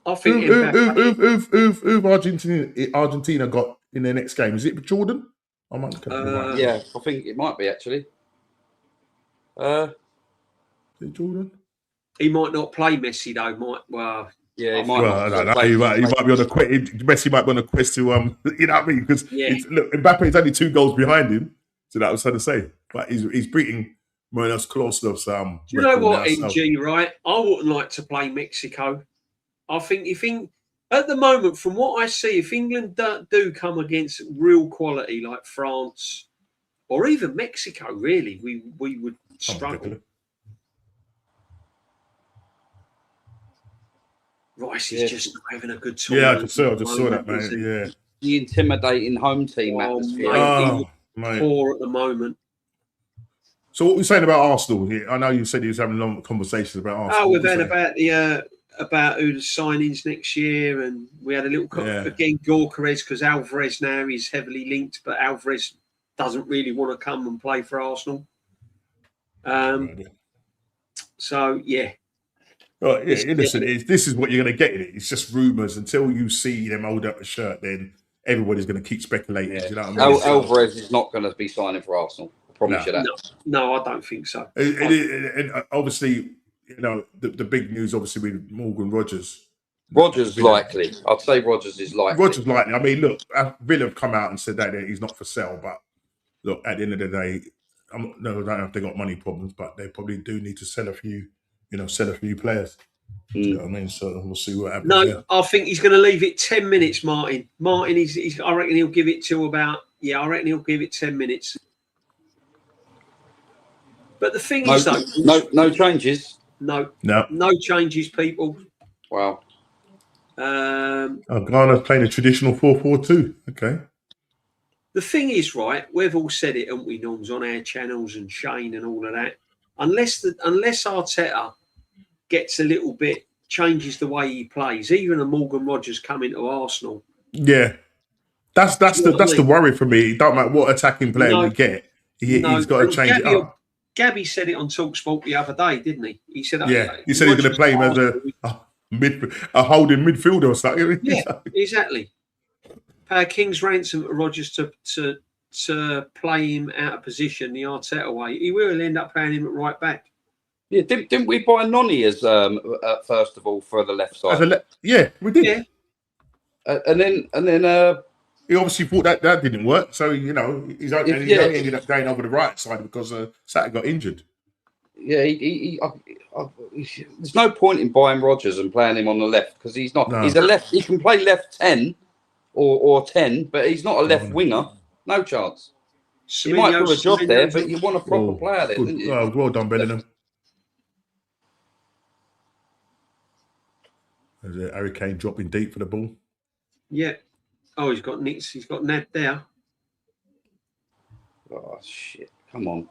I think who Argentina got in their next game? Is it Jordan? I might look at it right. Yeah, I think it might be actually. Is it Jordan? He might not play Messi though. Yeah, he might. Well, I don't know. He might be on a quest. Messi might be on a quest to you know what I mean? Because look, Mbappe is only 2 goals behind him. So that was trying to say, but he's beating Miroslav Klosnov's. Do you know what, NG? Right, I wouldn't like to play Mexico. I think at the moment, from what I see, if England do come against real quality like France or even Mexico, really, we would struggle. Rice is just not having a good time. Yeah, I just saw that, man. Yeah. The intimidating home team atmosphere. Mate, poor at the moment. So what were you saying about Arsenal? I know you said you was having long conversations about Arsenal. We've had about who the signings next year, and we had a little again Gyökeres because Alvarez now is heavily linked, but Alvarez doesn't really want to come and play for Arsenal. So yeah. Well, listen, this is what you're going to get in it. It's just rumours. Until you see them hold up a shirt, then everybody's going to keep speculating. Yeah. You know what I mean? Alvarez is not going to be signing for Arsenal. I promise you that. No, I don't think so. And obviously, the big news, obviously, with Morgan Rogers Rodgers likely. I'd say Rodgers is likely. Rodgers likely. I mean, look, Villa have come out and said that he's not for sale, but look, at the end of the day, I don't know if they got money problems, but they probably do need to sell a few players. You know what I mean? So we'll see what happens. No, I think he's going to leave it 10 minutes, Martin. Martin, I reckon he'll give it to about, I reckon he'll give it 10 minutes. But the thing is, though... No changes? No changes, people. Wow. Ghana's playing a traditional 4-4-2. Okay. The thing is, right, we've all said it, haven't we, Norms, on our channels and Shane and all of that. Unless Arteta gets a little bit, changes the way he plays, even a Morgan Rodgers coming to Arsenal. Yeah. That's the worry for me. It don't matter what attacking player we get. He's got to change it up. Gabby said it on TalkSport the other day, didn't he? He said, he said he's going to play him as a holding midfielder or something. Yeah, exactly. Pay a king's ransom to Rodgers to play him out of position the Arteta way. He will end up playing him at right back. Yeah, didn't we buy Nonny as first of all for the left side? Yeah, we did. Yeah. And then he obviously thought that didn't work, so he only ended up going over the right side because Saka got injured. Yeah, there's no point in buying Rodgers and playing him on the left because he's not. No. He's a left. He can play left 10 or 10, but he's not a left winger. No chance. He might do a job there, but you want a proper player there, didn't you? Oh, well done, Bellingham. There's Harry Kane dropping deep for the ball. Yeah. Oh, he's got Nicks. He's got Ned there. Oh, shit. Come on.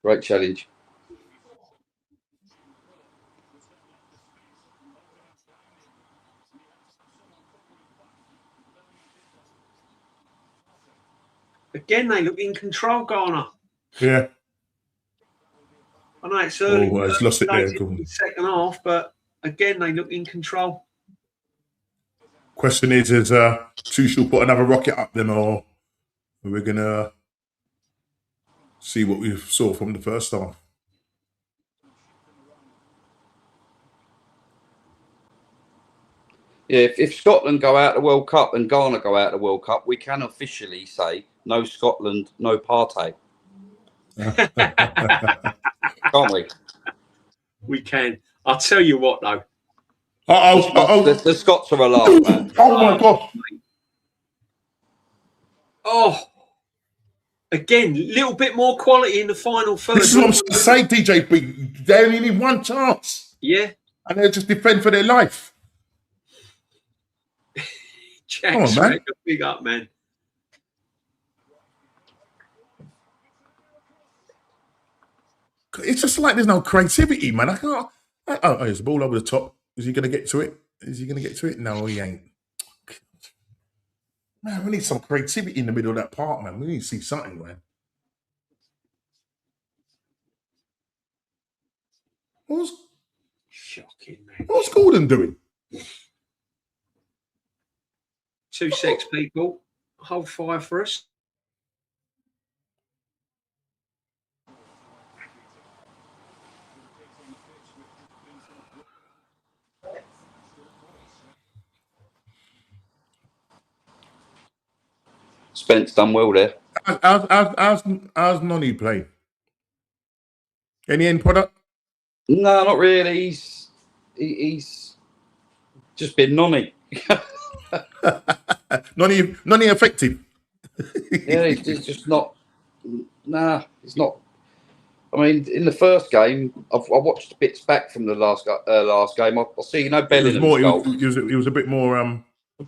Great challenge. Again, they look in control, Ghana. Yeah. I know it's early. Oh, it's lost it there. In the second half, but again, they look in control. Question is Tuchel put another rocket up them, or are we going to see what we saw from the first half? Yeah, if Scotland go out the World Cup and Ghana go out the World Cup, we can officially say no Scotland, no Partey. Can't we? We can. I'll tell you what, though. The Scots are a laugh, man. Oh, my God. Oh. Again, a little bit more quality in the final third. This is what I'm saying, DJ. They only need one chance. Yeah. And they'll just defend for their life. Jack's man. Big up, man. It's just like there's no creativity, man. I can't. There's a ball over the top. Is he going to get to it? No, he ain't. Man, we need some creativity in the middle of that park, man. We need to see something, man. Shocking, man. What's Gordon doing? 2 secs, people. Hold fire for us. Spence done well there. How's Nonny playing? Any end product? No, not really. He's just been Nonny. Nonny effective. Yeah, he's just not. Nah, he's not. I mean, in the first game, I watched bits back from the last game. I see, Bellingham's goal. He was a bit more.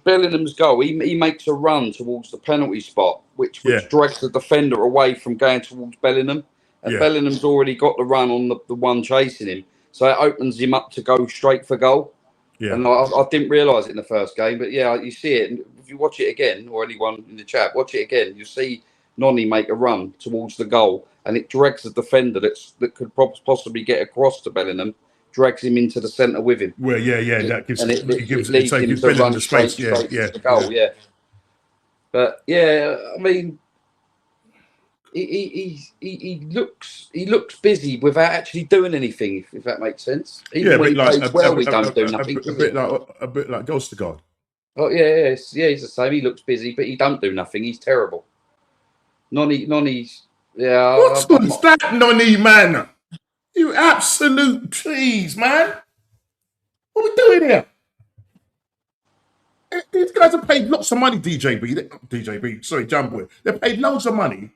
Bellingham's goal. He makes a run towards the penalty spot, which drags the defender away from going towards Bellingham. And Bellingham's already got the run on the one chasing him, so it opens him up to go straight for goal. Yeah. And I didn't realise it in the first game, but you see it. And if you watch it again, or anyone in the chat, watch it again, you see Nonny make a run towards the goal, and it drags the defender that could possibly get across to Bellingham, drags him into the centre with him. Well, that gives it leads him to run straight to the goal. Yeah. But I mean, he looks busy without actually doing anything. If that makes sense. Even Yeah, when he plays well, he don't do nothing. a bit like Ghost Oh yeah, he's the same. He looks busy, but he don't do nothing. He's terrible. Nonny's. Yeah, What's that, Nonny, man? You absolute please, man. What are we doing here? These guys are paid lots of money, DJB, sorry, Jamboy. They're paid loads of money.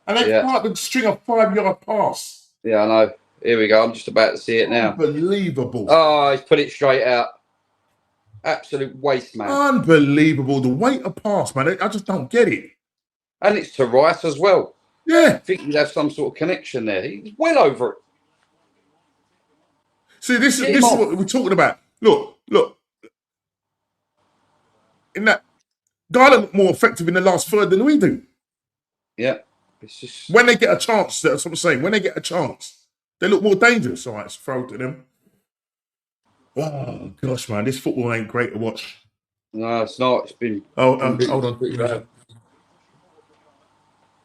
And they can't string a 5-yard pass. Yeah, I know. Here we go. I'm just about to see it now. Unbelievable. Oh, he's put it straight out. Absolute waste, man. Unbelievable. The way to pass, man. I just don't get it. And it's to Rice as well. Yeah. I think he'd have some sort of connection there. He's well over it. See, this is what we're talking about. Look. In that, Ghana look more effective in the last third than we do. Yeah. It's just when they get a chance, that's what I'm saying. When they get a chance, they look more dangerous. All right, it's throw to them. Oh gosh, man, this football ain't great to watch. No, it's not. It's been hold on.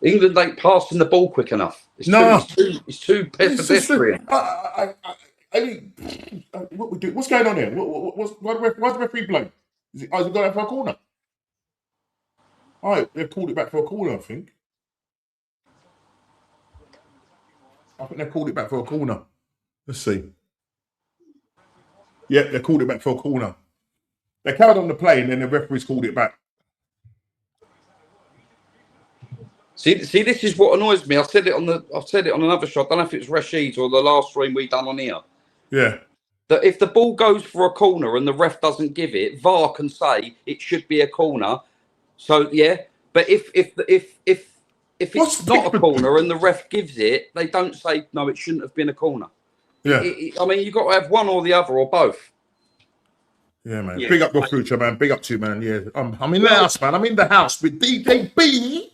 England ain't passing the ball quick enough. It's too pedestrian. I mean, what we do? What's going on here? Why the referee blow? Is it going out for a corner? All right, they've called it back for a corner, I think. They called it back for a corner. Let's see. Yeah, they called it back for a corner. They carried on the play, and then the referees called it back. See, this is what annoys me. I've said it on another shot. I don't know if it's Rashid's or the last stream we done on here. Yeah. That if the ball goes for a corner and the ref doesn't give it, VAR can say it should be a corner. So yeah, but if it's not a corner and the ref gives it, they don't say no, it shouldn't have been a corner. Yeah. I mean, you've got to have one or the other or both. Yeah, man. Yeah, big up your future, man. Big up to you, man. Yeah, I'm in the house, man. I'm in the house with DJB.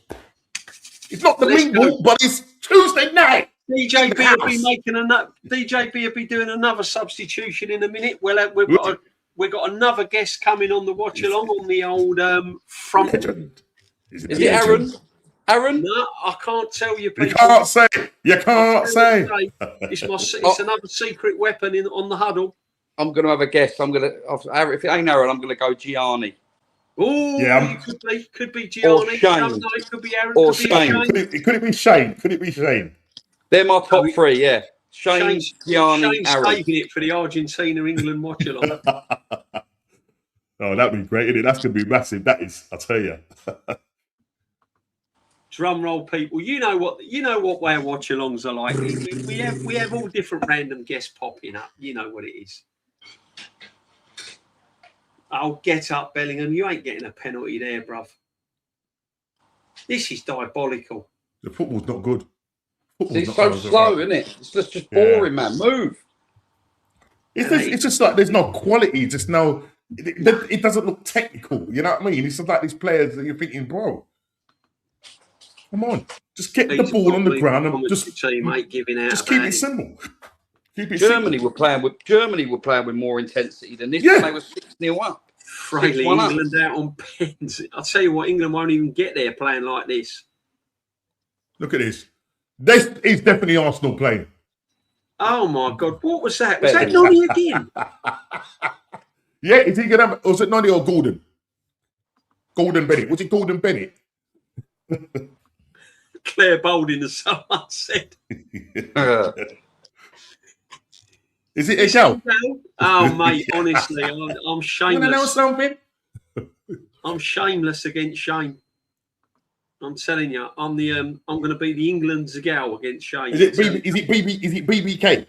It's not the mingle, but it's Tuesday night. DJB will be doing another substitution in a minute. Well, we've got another guest coming on the watch along on the old front. Is it Aaron? Aaron? No, I can't tell you. People. You can't say. You can't say. It's another secret weapon on the huddle. I'm going to have a guess. If it ain't Aaron, I'm going to go Gianni. Oh, yeah, could be Gianni. Or Shane. No, it could be Aaron. Or Shane. Could it be Shane? Could it be Shane? They're my top three, yeah. Shane, Gianni, Shane's Aaron. saving it for the Argentina-England watch-along. Oh, that'd be great, isn't it? That's going to be massive. That is, I'll tell you. Drum roll, people. You know what our watch-alongs are like. We have all different random guests popping up. You know what it is. Oh, get up, Bellingham. You ain't getting a penalty there, bruv. This is diabolical. The football's not good. It's so slow, isn't it? It's just boring, man. Move. It's just like there's no quality. Just no. It doesn't look technical. You know what I mean? It's just like these players that you're thinking, bro, come on, just get the ball on the ground and just keep it simple. Germany were playing with more intensity than this. Yeah. They were 6-0 up. Frankly, England out on pens. I'll tell you what, England won't even get there playing like this. Look at this. This is definitely Arsenal playing. Oh my God, what was that? Was that Nonny again? Yeah, is he gonna have? Was it Nonny or Gordon? Gordon Bennett. Was it Gordon Bennett? Claire Boulding, as someone said. Is it a girl? Oh, mate, honestly, I'm shameless. You want to know something? I'm shameless against Shane. I'm telling you, I'm going to be the England's gal against Shane. Is it BBK?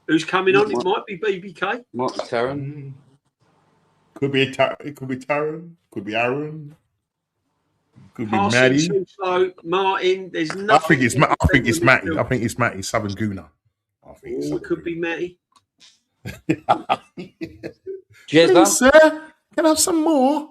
Who's coming on? It might be BBK. Might be Taron. Could be Taron. Could be Aaron. Could be Maddie. So Martin, there's nothing. I think it's Matty. I think it's Matty Southern Guna. It could be Matty. Please, sir, can I have some more?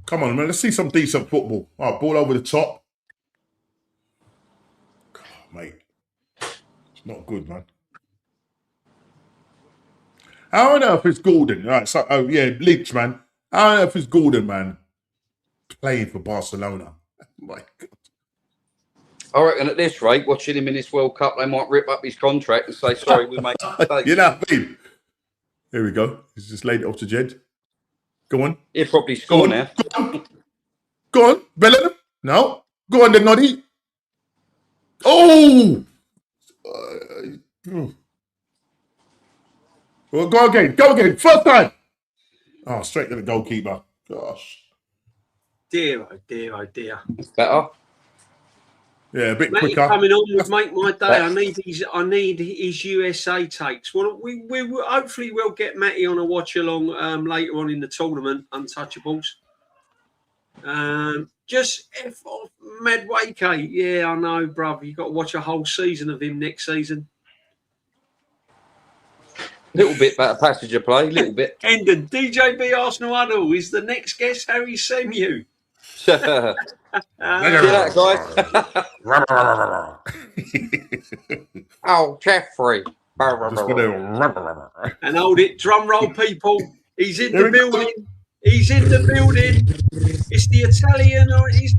Come on, man. Let's see some decent football. All right, ball over the top. God, mate. It's not good, man. How on earth is Gordon? Right, so Leach, man. How on earth is Gordon, man, playing for Barcelona? My God. I reckon at this rate, watching him in this World Cup, they might rip up his contract and say, sorry, we made a mistake. You know what I mean? Here we go. He's just laid it off to Jed. Go on. He'll probably score now. Go on. Bellingham. No. Go on, then, Noddy. Oh! Well, go again. Go again. First time. Oh, straight to the goalkeeper. Gosh. Dear, oh dear, oh dear. Better. Yeah, a bit Mate, quicker. coming on would make my day. I need his USA takes. Well, we will hopefully we'll get Matty on a watch along later on in the tournament. Untouchables. Just F off Madueke. Yeah, I know, brother. You got to watch a whole season of him next season. Little bit better passenger play. Little bit. Hendon, DJB Arsenal Huddle is the next guest. Harry Semu. See that, guys? Oh, Jeffrey. And hold it, drum roll, people. He's in the building. He's in the building. It's the Italian, or he's.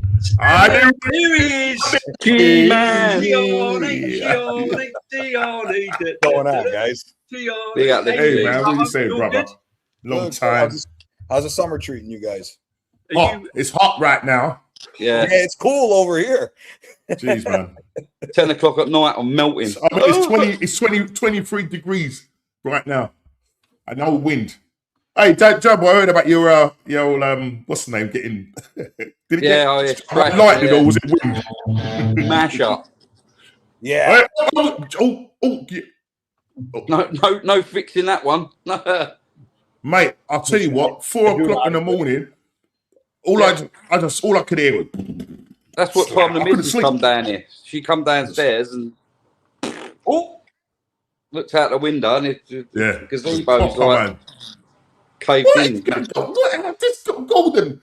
Here he is. G-Man. What's going on, guys? Big up the Hey, man, what you saying, brother? Long time. How's the summer treating you guys? It's hot right now. Yeah. Yeah, it's cool over here. Jeez, man. 10 o'clock at night, I'm melting. I mean, it's 23 degrees right now. And no wind. Hey, Jamboy, I heard about your what's the name getting? Did it get lightning or was it wind? Mash up. Yeah. No fixing that one. Mate, I'll tell you what, 4 o'clock in the morning, all I could hear was. That's what time the missus come down here. She come downstairs and looked out the window and the gazebo's like caved in. This golden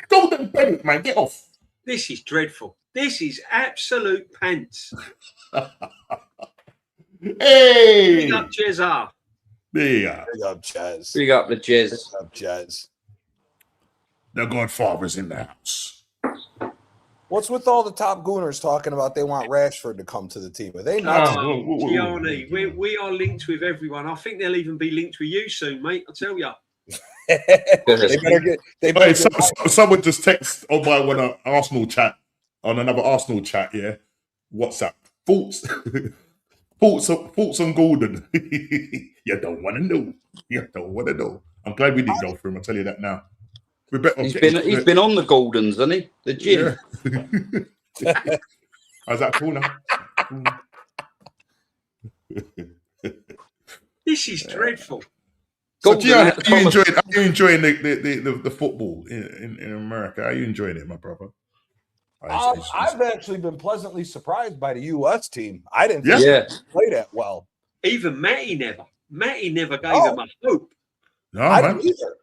Bennett, man, get off. This is dreadful. This is absolute pants. Hey! Big up Jezza. There you go. Big up, Jazz. Big up the Jez. Big up, Jazz. The Godfather's in the house. What's with all the top gooners talking about they want Rashford to come to the team? Are they not? Gianni, we are linked with everyone. I think they'll even be linked with you soon, mate. I tell you. Someone just text on my Arsenal chat, on another Arsenal chat, yeah. WhatsApp. Thoughts on Gordon. You don't want to know. You don't want to know. I'm glad we didn't go for him. I'll tell you that now. He's been on the Gordons, hasn't he? The gym. Yeah. How's that cool now? This is dreadful. So, Gian, are you enjoying the football in America? Are you enjoying it, my brother? I've actually been pleasantly surprised by the U.S. team. I didn't think they play that well. Even Matty never gave them a hope. No, I man. didn't either.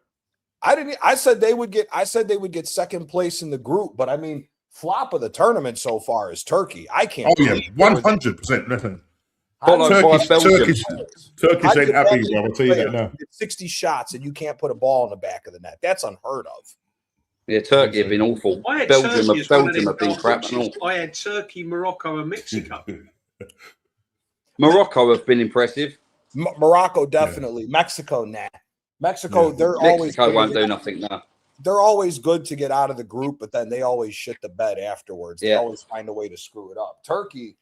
I said they would get second place in the group, but I mean, flop of the tournament so far is Turkey. I can't. Oh yeah, 100%. Listen, Turkish ain't happy, bro. I'll tell you that now. 60 shots and you can't put a ball in the back of the net. That's unheard of. Yeah, Turkey have been awful. Belgium have been crap and all. I had Turkey, Morocco, and Mexico. Morocco have been impressive. Morocco definitely. Yeah. Mexico, nah. Mexico won't do nothing now. They're always good to get out of the group, but then they always shit the bed afterwards. They always find a way to screw it up. Turkey,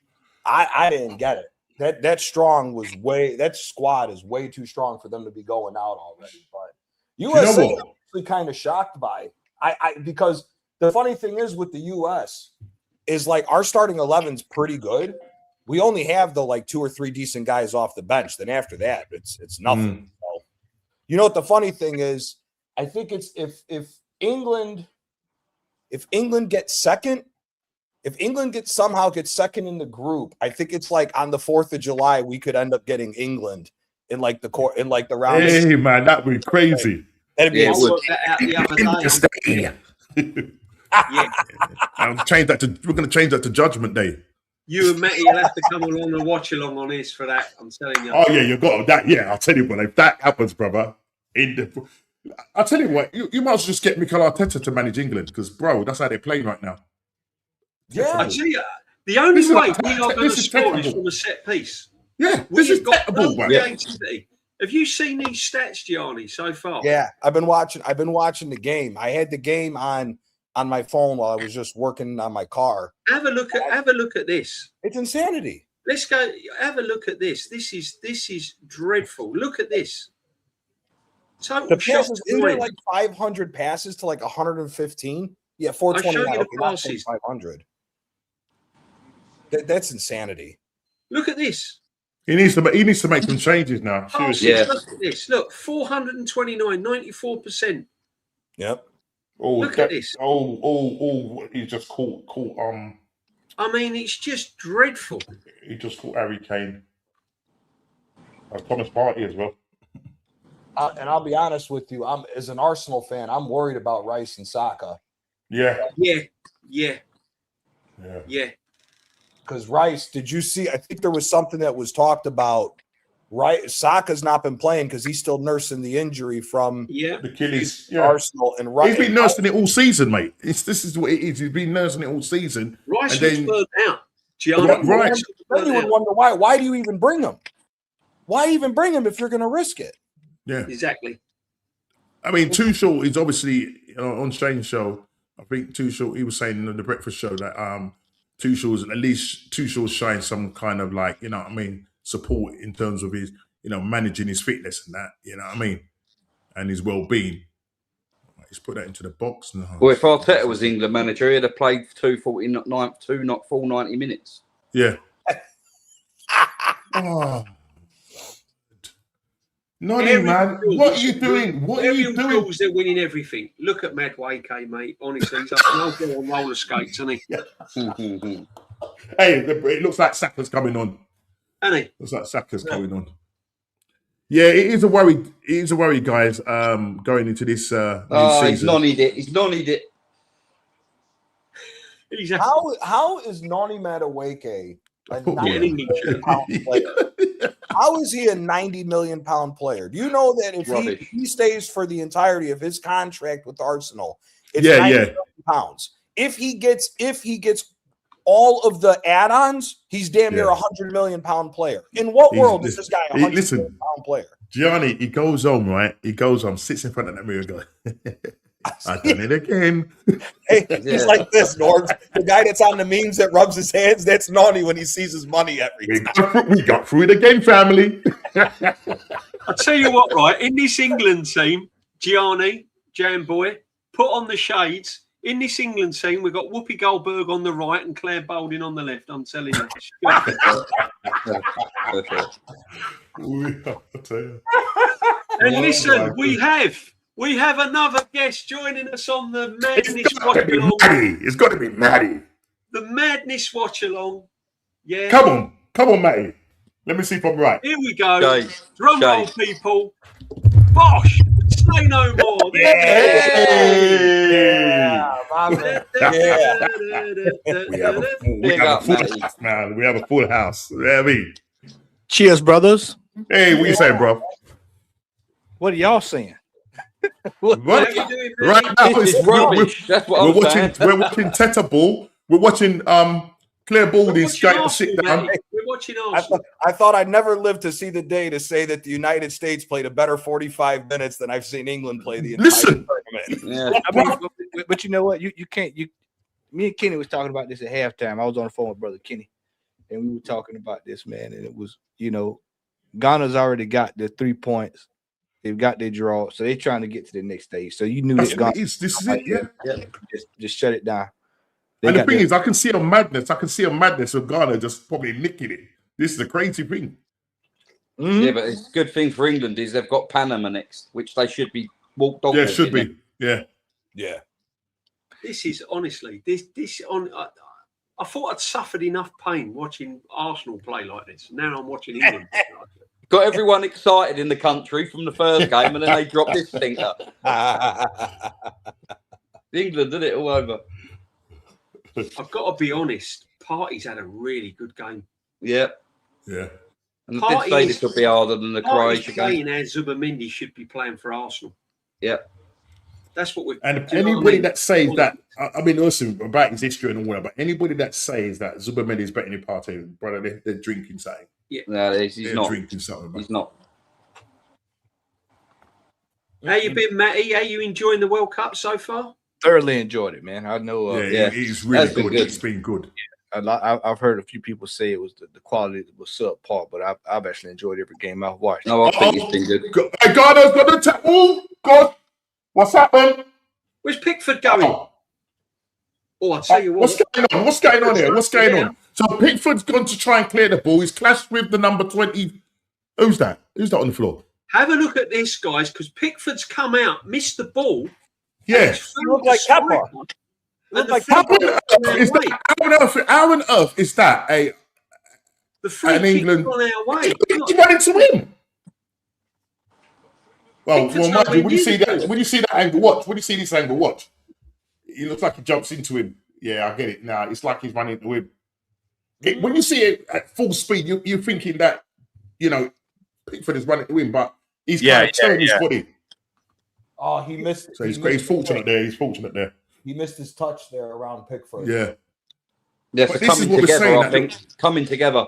I didn't get it. That squad is way too strong for them to be going out already. But USA I'm actually kind of shocked by. Because the funny thing is with the US is like our starting 11's pretty good. We only have the 2 or 3 decent guys off the bench. Then after that, it's nothing. So, you know what the funny thing is? I think it's if England gets second, if England somehow gets second in the group, I think it's like on the 4th of July we could end up getting England in the round. Hey man, that'd be crazy. That'd be Yeah. We're gonna change that to Judgment Day. You and Matty will have to come along and watch along on this for that. I'm telling you. Oh yeah, you got that. Yeah, I'll tell you what. If that happens, brother, I'll tell you what. You might as well just get Mikel Arteta to manage England because, bro, that's how they're playing right now. Yeah. I tell you, the only This is way like we are going to score is technical. from a set piece. Yeah, this is technical, man. Creativity. Have you seen these stats, Gianni, so far? Yeah, I've been watching the game. I had the game on my phone while I was just working on my car. Have a look at this. It's insanity. Let's go. Have a look at this. This is dreadful. Look at this. Total The shot passes, to isn't there win. like 500 passes to like 115? Yeah, I'll 420. show you the passes. 500. That's insanity. Look at this. He needs to make some changes now. Passes. Seriously. Yeah. Look at this. Look, 429, 94%. Yep. Oh, Look at this. He just caught. I mean, it's just dreadful. He just caught Harry Kane. Thomas Partey as well. And I'll be honest with you, as an Arsenal fan, I'm worried about Rice and Saka. Yeah. Yeah. Because Rice, did you see? I think there was something that was talked about. Right, Saka's not been playing because he's still nursing the injury from Yeah. The Achilles. Yeah. Arsenal. And Rice, He's been nursing it all season, mate. This is what it is. He's been nursing it all season. Rice And was then- burnt out. Gianni, Right. Rice was Then burnt you would out. wonder why. Why do you even bring him? Why even bring him if you're going to risk it? Yeah. Exactly. I mean, Tuchel is obviously on Shane's show. I think Tuchel, he was saying on the breakfast show that Tuchel's showing some kind of like, you know what I mean, support in terms of his, you know, managing his fitness and that, you know what I mean, and his well-being. He's put that into the box now. Well, if Arteta was England manager, he'd have played full 90 minutes. Yeah. Oh. Nonny, Every man, field what are is- you doing? What are Every you doing? feels they're winning everything. Look at Madueke, mate. Honestly, he's like an old girl on roller skates, isn't he? Hey, it looks like Saka's coming on. Isn't he? Looks like Saka's coming on. Yeah, it is a worry. It is a worry, guys. Going into this new He's season. nonnied it. He's nonnied it. He's a How is Noni Madueke a Football. 90 million pound player? How is he a 90 million pound player? Do you know that if Rubbish. he stays for the entirety of his contract with Arsenal, it's Yeah, 90 yeah. million pounds. If he gets all of the add-ons, he's damn near Yeah. 100 million pound player. In what He's- world is this guy a 100 listen. million pound player? Gianni, he goes home, right? He goes home, sits in front of that mirror, and goes, "I've done it again." Hey, Yeah. he's like this, Norbs. The guy that's on the memes that rubs his hands, that's Noni when he sees his money every time. We got through it again, family. I tell you what, right? In this England team, Gianni, Jamboy, put on the shades. In this England team, we've got Whoopi Goldberg on the right and Claire Balding on the left. I'm telling you. I'll tell you. And Oh, listen, my we have another guest joining us on the Madness It's got to be Watch-Along. Maddie. It's got to be Maddie. The Madness Watch-Along. Yeah. Come on, Matty. Let me see if I'm right. Here we go. Jay, Drum roll, Jay. people. Bosh. Say no more. Yeah, my man. Yeah. We have a full, Big up, Matty. house, man. We have a full house. You know what I mean? Cheers, brothers. Hey, what you saying, bro? What are y'all saying? Right, How you doing, man? right now, This is rubbish. That's what I'm saying. we're watching Teta Ball. We're watching Claire We're Balding's watching going to sit Arsenal, down. mate. We're watching I Arsenal. thought I'd never live to see the day to say that the United States played a better 45 minutes than I've seen England play the entire Listen. tournament. Yeah. I mean, but you know what? You can't. Me and Kenny was talking about this at halftime. I was on the phone with brother Kenny, and we were talking about this, man. And it was, Ghana's already got the 3 points. They've got their draw, so they're trying to get to the next stage. So you knew That's that what Ghana it is. This is it, yeah. just shut it down. They And the got thing their- is, I can see a madness. I can see a madness of Ghana just probably nicking it. This is a crazy thing. Mhm. Yeah, but it's a good thing for England is they've got Panama next, which they should be walked on. Yeah, it should be. Yeah. Yeah. This is honestly this on. I thought I'd suffered enough pain watching Arsenal play like this. Now I'm watching England. play like this. Got everyone excited in the country from the first game, and then they dropped this stinker. England did it all over. I've got to be honest. Party's had a really good game. Yeah. Yeah. And I did say this would be harder than the Croatia game. Playing as Zubomendi should be playing for Arsenal. Yeah. That's what we're. And do you know what I anybody mean? that says that, I mean, listen, about his history and all that, but anybody that says that Zubomendi is better than Partey, brother, they're drinking something. Yeah. No, he's They're not. drinking something. He's not. How you been, Matty? How you enjoying the World Cup so far? Thoroughly enjoyed it, man. I know. He's really That's been good. good. It's been good. I've heard a few people say it was the quality that was subpar, but I've actually enjoyed every game I've watched. No, I think it's been good. Hey, Ghana's got the tap. Oh, God. What's happening? Where's Pickford going? Oh, I'll tell you what. What's going on? What's going on here? What's going on? So Pickford's gone to try and clear the ball. He's clashed with the number 20. Who's that? Who's that on the floor? Have a look at this, guys, because Pickford's come out, missed the ball. Yes. You look like Kappa. And like How on earth is that the free in kick England? on our way. He ran into him. Well, Pickford's mind you, not when you see been that, when you see that angle, watch. When you see this angle, watch. He looks like he jumps into him. Yeah, I get it. Now it's like he's running into him. When you see it at full speed, you're thinking that Pickford is running to him, but he's kind of turning his body. Oh, he missed. So he's fortunate there. He's fortunate there. He missed his touch there around Pickford. Yeah. Yeah, But so this is coming what we're together, saying, I think. Coming together.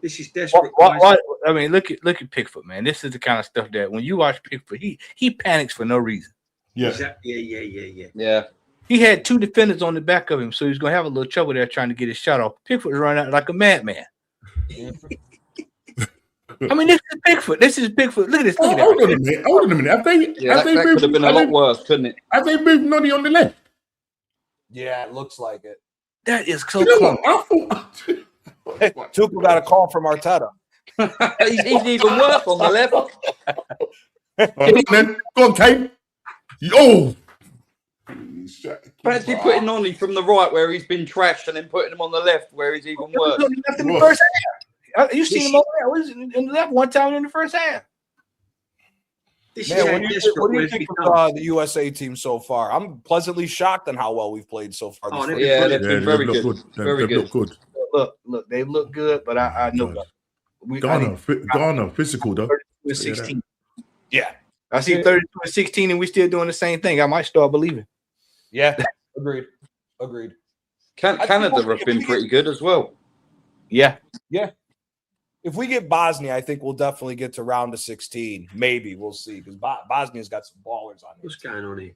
This is desperate. guys. I mean, look at Pickford, man. This is the kind of stuff that when you watch Pickford, he panics for no reason. Yeah. Yeah. Yeah. He had two defenders on the back of him, so he's gonna have a little trouble there trying to get his shot off. Pickford was running out like a madman. I mean, this is Pickford. Look at this. Look at Hold on a minute. Have they? Yeah, have they that moved? could have been a lot worse, couldn't it? Have they moved Noddy on the left? Yeah, it looks like it. That is so You know close. what? I thought. Tuchel got a call from Arteta. He's even worse on the left. Go on, Kane. Oh. Fancy putting Nonny from the right where he's been trashed and then putting him on the left where he's even worse. In the first half. You seen him over there? Was in the left one time in the first half. Man, what do you think of the USA team so far? I'm pleasantly shocked on how well we've played so far. They've been very good. Very good. Look, they look good, but I know Ghana, physical though. 16. Yeah. I see 32-16, and we're still doing the same thing. I might start believing. Yeah, agreed. Canada have been pretty good as well. Yeah. If we get Bosnia, I think we'll definitely get to round of 16. Maybe we'll see because Bosnia's got some ballers on it. What's going on here?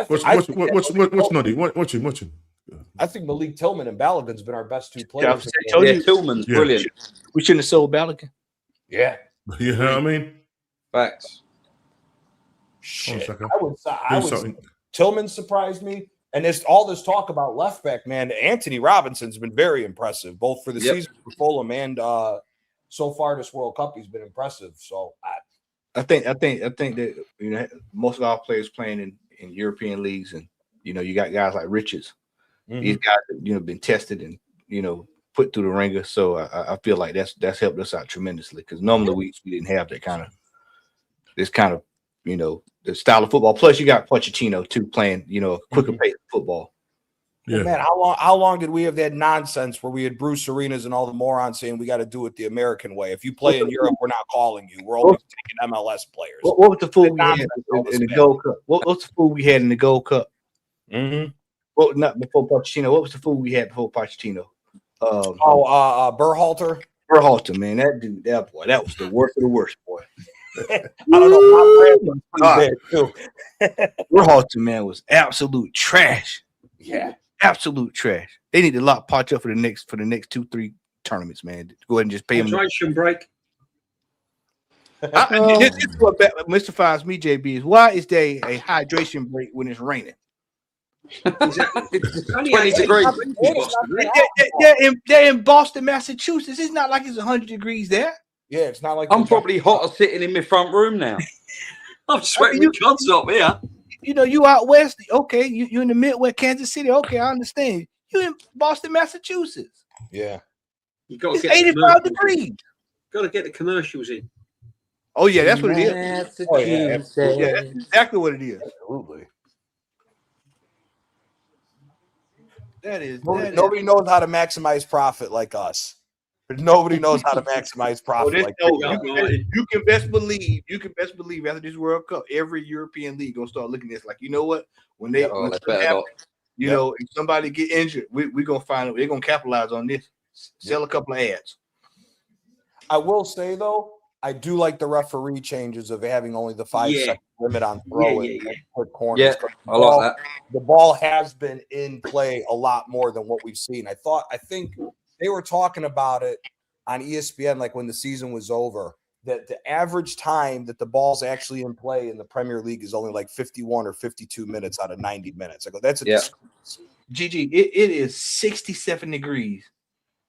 What's Noddy? Watch him. I think Malik Tillman and Balogun's been our best two players. Tillman's brilliant. We shouldn't have sold Balogun. Yeah. You know what I mean? Facts. Shit. I would Tillman surprised me. And all this talk about left back, man, Anthony Robinson's been very impressive, both for the season for Fulham and so far this World Cup, he's been impressive. So I think that most of our players playing in European leagues, and you got guys like Richards. Mm-hmm. These guys have been tested and put through the ringer. So I feel like that's helped us out tremendously because normally we didn't have that kind of the style of football. Plus, you got Pochettino too playing, quicker pace of football. Yeah. Man, how long did we have that nonsense where we had Bruce Arenas and all the morons saying we got to do it the American way? If you play in Europe, we're not calling you. We're only taking MLS players. What was the fool we had in the Gold Cup? What's the fool we had in the Gold Cup? Mm-hmm. Well, not before Pochettino. What was the fool we had before Pochettino? Berhalter. Berhalter, man, that boy, that was the worst of the worst, boy. I don't know. My friend was pretty bad too. Berhalter, man, was absolute trash. Yeah, absolute trash. They need to lock Poch up for the next 2-3 tournaments, man. Go ahead and just pay him. Hydration break. This is what mystifies me, JB, is why is there a hydration break when it's raining? Exactly. 20 degrees. They're in Boston, Massachusetts. It's not like it's 100 degrees there. Yeah, it's not like I'm probably hotter sitting in my front room now. I'm sweating my guts up here. You out west. Okay, you in the Midwest, Kansas City. Okay, I understand. You in Boston, Massachusetts. Yeah. You got to get 85 degrees. Got to get the commercials in. Oh yeah, that's what it is. Yeah, that's exactly what it is. Absolutely. Nobody knows how to maximize profit like us. Nobody knows how to maximize profit like you can best believe after this World Cup, every European league gonna start looking at this like, you know what? When they you know, if somebody get injured, we're gonna find they're gonna capitalize on this. Sell a couple of ads. I will say though, I do like the referee changes of having only the 5-second limit on throwing quick corners. Yeah, I like that. The ball has been in play a lot more than what we've seen. I think they were talking about it on ESPN, like when the season was over, that the average time that the ball's actually in play in the Premier League is only like 51 or 52 minutes out of 90 minutes. I go, that's a disgrace. GG, it is 67 degrees.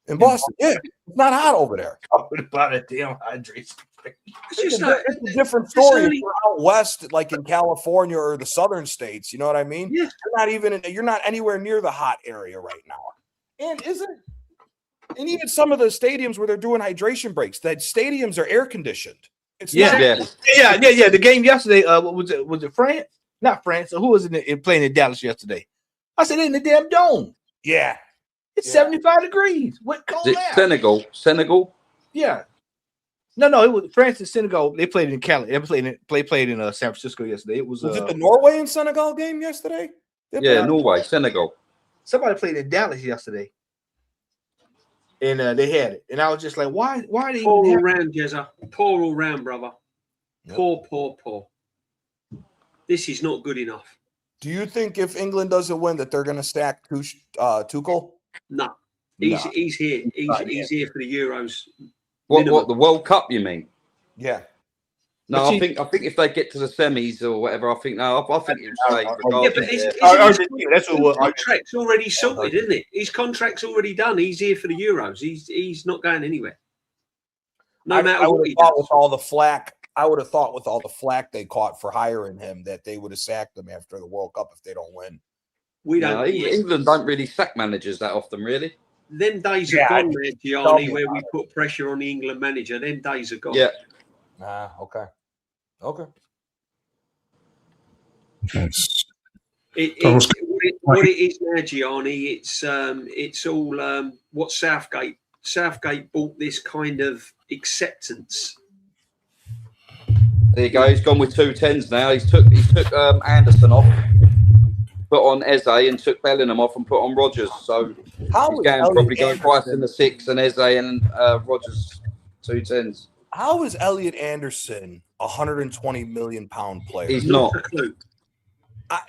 In Boston, it's not hot over there. Talking about a damn hydration. It's a different story. If you're out west, like in California or the southern states, you know what I mean? Yeah. You're not anywhere near the hot area right now. And even some of the stadiums where they're doing hydration breaks, that stadiums are air conditioned. It's yeah. The game yesterday, what was it? Was it France? Not France. So who was playing in Dallas yesterday? I said in the damn dome. Yeah. It's 75 degrees. What cold air? Senegal? Yeah. No, it was France and Senegal. They played in Cali. They played in San Francisco yesterday. Was it the Norway and Senegal game yesterday? Norway, Senegal. Somebody played in Dallas yesterday. And they had it. And I was just like, why are they pour all round, Jezza? Pour all round, brother. Yep. Pour. This is not good enough. Do you think if England doesn't win that they're going to stack Tuchel? No. He's here. He's here for the Euros. What the World Cup, you mean? Yeah. No, I think if they get to the semis or whatever, I think he'll stay. That's what contract's already sorted, isn't it? His contract's already done. He's here for the Euros. He's not going anywhere. No matter what he does. I would have thought with all the flack they caught for hiring him that they would have sacked him after the World Cup if they don't win. England don't really sack managers that often, really. Them days are gone, there, Gianni, where we put pressure on the England manager. Them days are gone. Yeah. Okay. Yes. What it is now, Gianni, it's all what Southgate bought this kind of acceptance. There you go. He's gone with 2 10s now. He took Anderson off, put on Eze, and took Bellingham off and put on Rodgers. So he's probably going Price in the 6 and Eze and Rodgers 2 10s. How is Elliot Anderson a £120 million player? He's not. I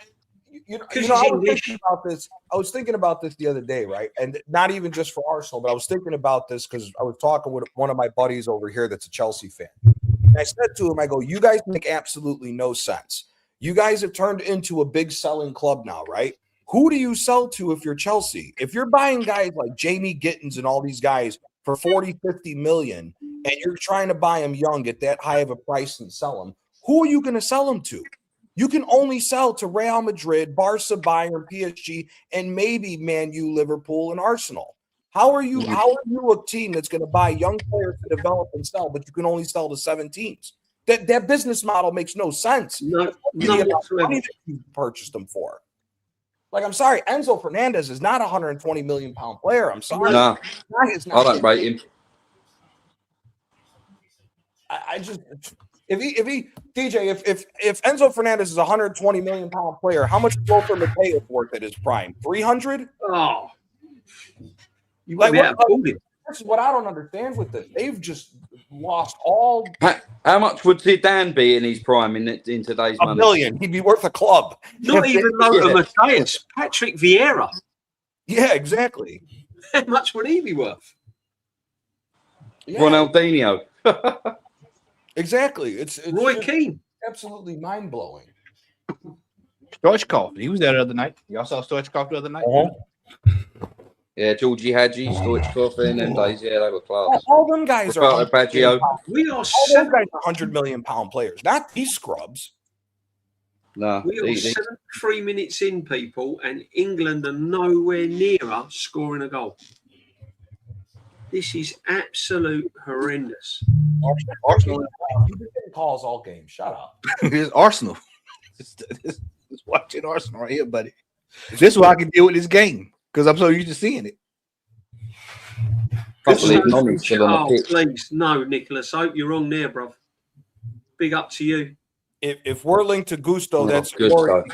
was thinking about this the other day, right? And not even just for Arsenal, but I was thinking about this because I was talking with one of my buddies over here that's a Chelsea fan. And I said to him, I go, you guys make absolutely no sense. You guys have turned into a big selling club now, right? Who do you sell to if you're Chelsea? If you're buying guys like Jamie Gittins and all these guys for 40, 50 million, and you're trying to buy them young at that high of a price and sell them, who are you going to sell them to? You can only sell to Real Madrid, Barca, Bayern, PSG, and maybe Man U, Liverpool, and Arsenal. How are you a team that's going to buy young players to develop and sell, but you can only sell to 7 teams? That business model makes no sense. No, money that you purchased them for. Like, I'm sorry, Enzo Fernandez is not a £120 million player. I'm sorry. No, I don't rate him. I just if Enzo Fernandez is a £120 million player, how much Lothar Matthäus worth at his prime? 300? Oh, this is what I don't understand with this. They've just lost all. How much would Zidane be in his prime in today's money? $1 million. He'd be worth a club. Not even Lothar Matthäus. Patrick Vieira. Yeah, exactly. How much would he be worth? Yeah. Ronaldinho. Exactly. It's Roy Keane. Absolutely mind blowing. Stoichkov. He was there the other night. Y'all saw Stoichkov the other night. Yeah, Georgie Hadji, Stoichkov in them days. Yeah, they were class. All them guys are. Baggio. We are all those guys are £100 million players, not these scrubs. No, we are 73 minutes in, people, and England are nowhere nearer scoring a goal. This is absolute horrendous. Arsenal calls all games. Shut up. It's Arsenal. It's watching Arsenal right here, buddy. This is why I can deal with this game. because I'm so used to seeing it. I believe Nonny's still on the pitch. Please, no, Nicholas. I hope you're wrong there, bruv. Big up to you. If we're linked to Gusto, Oh, that's Gusto.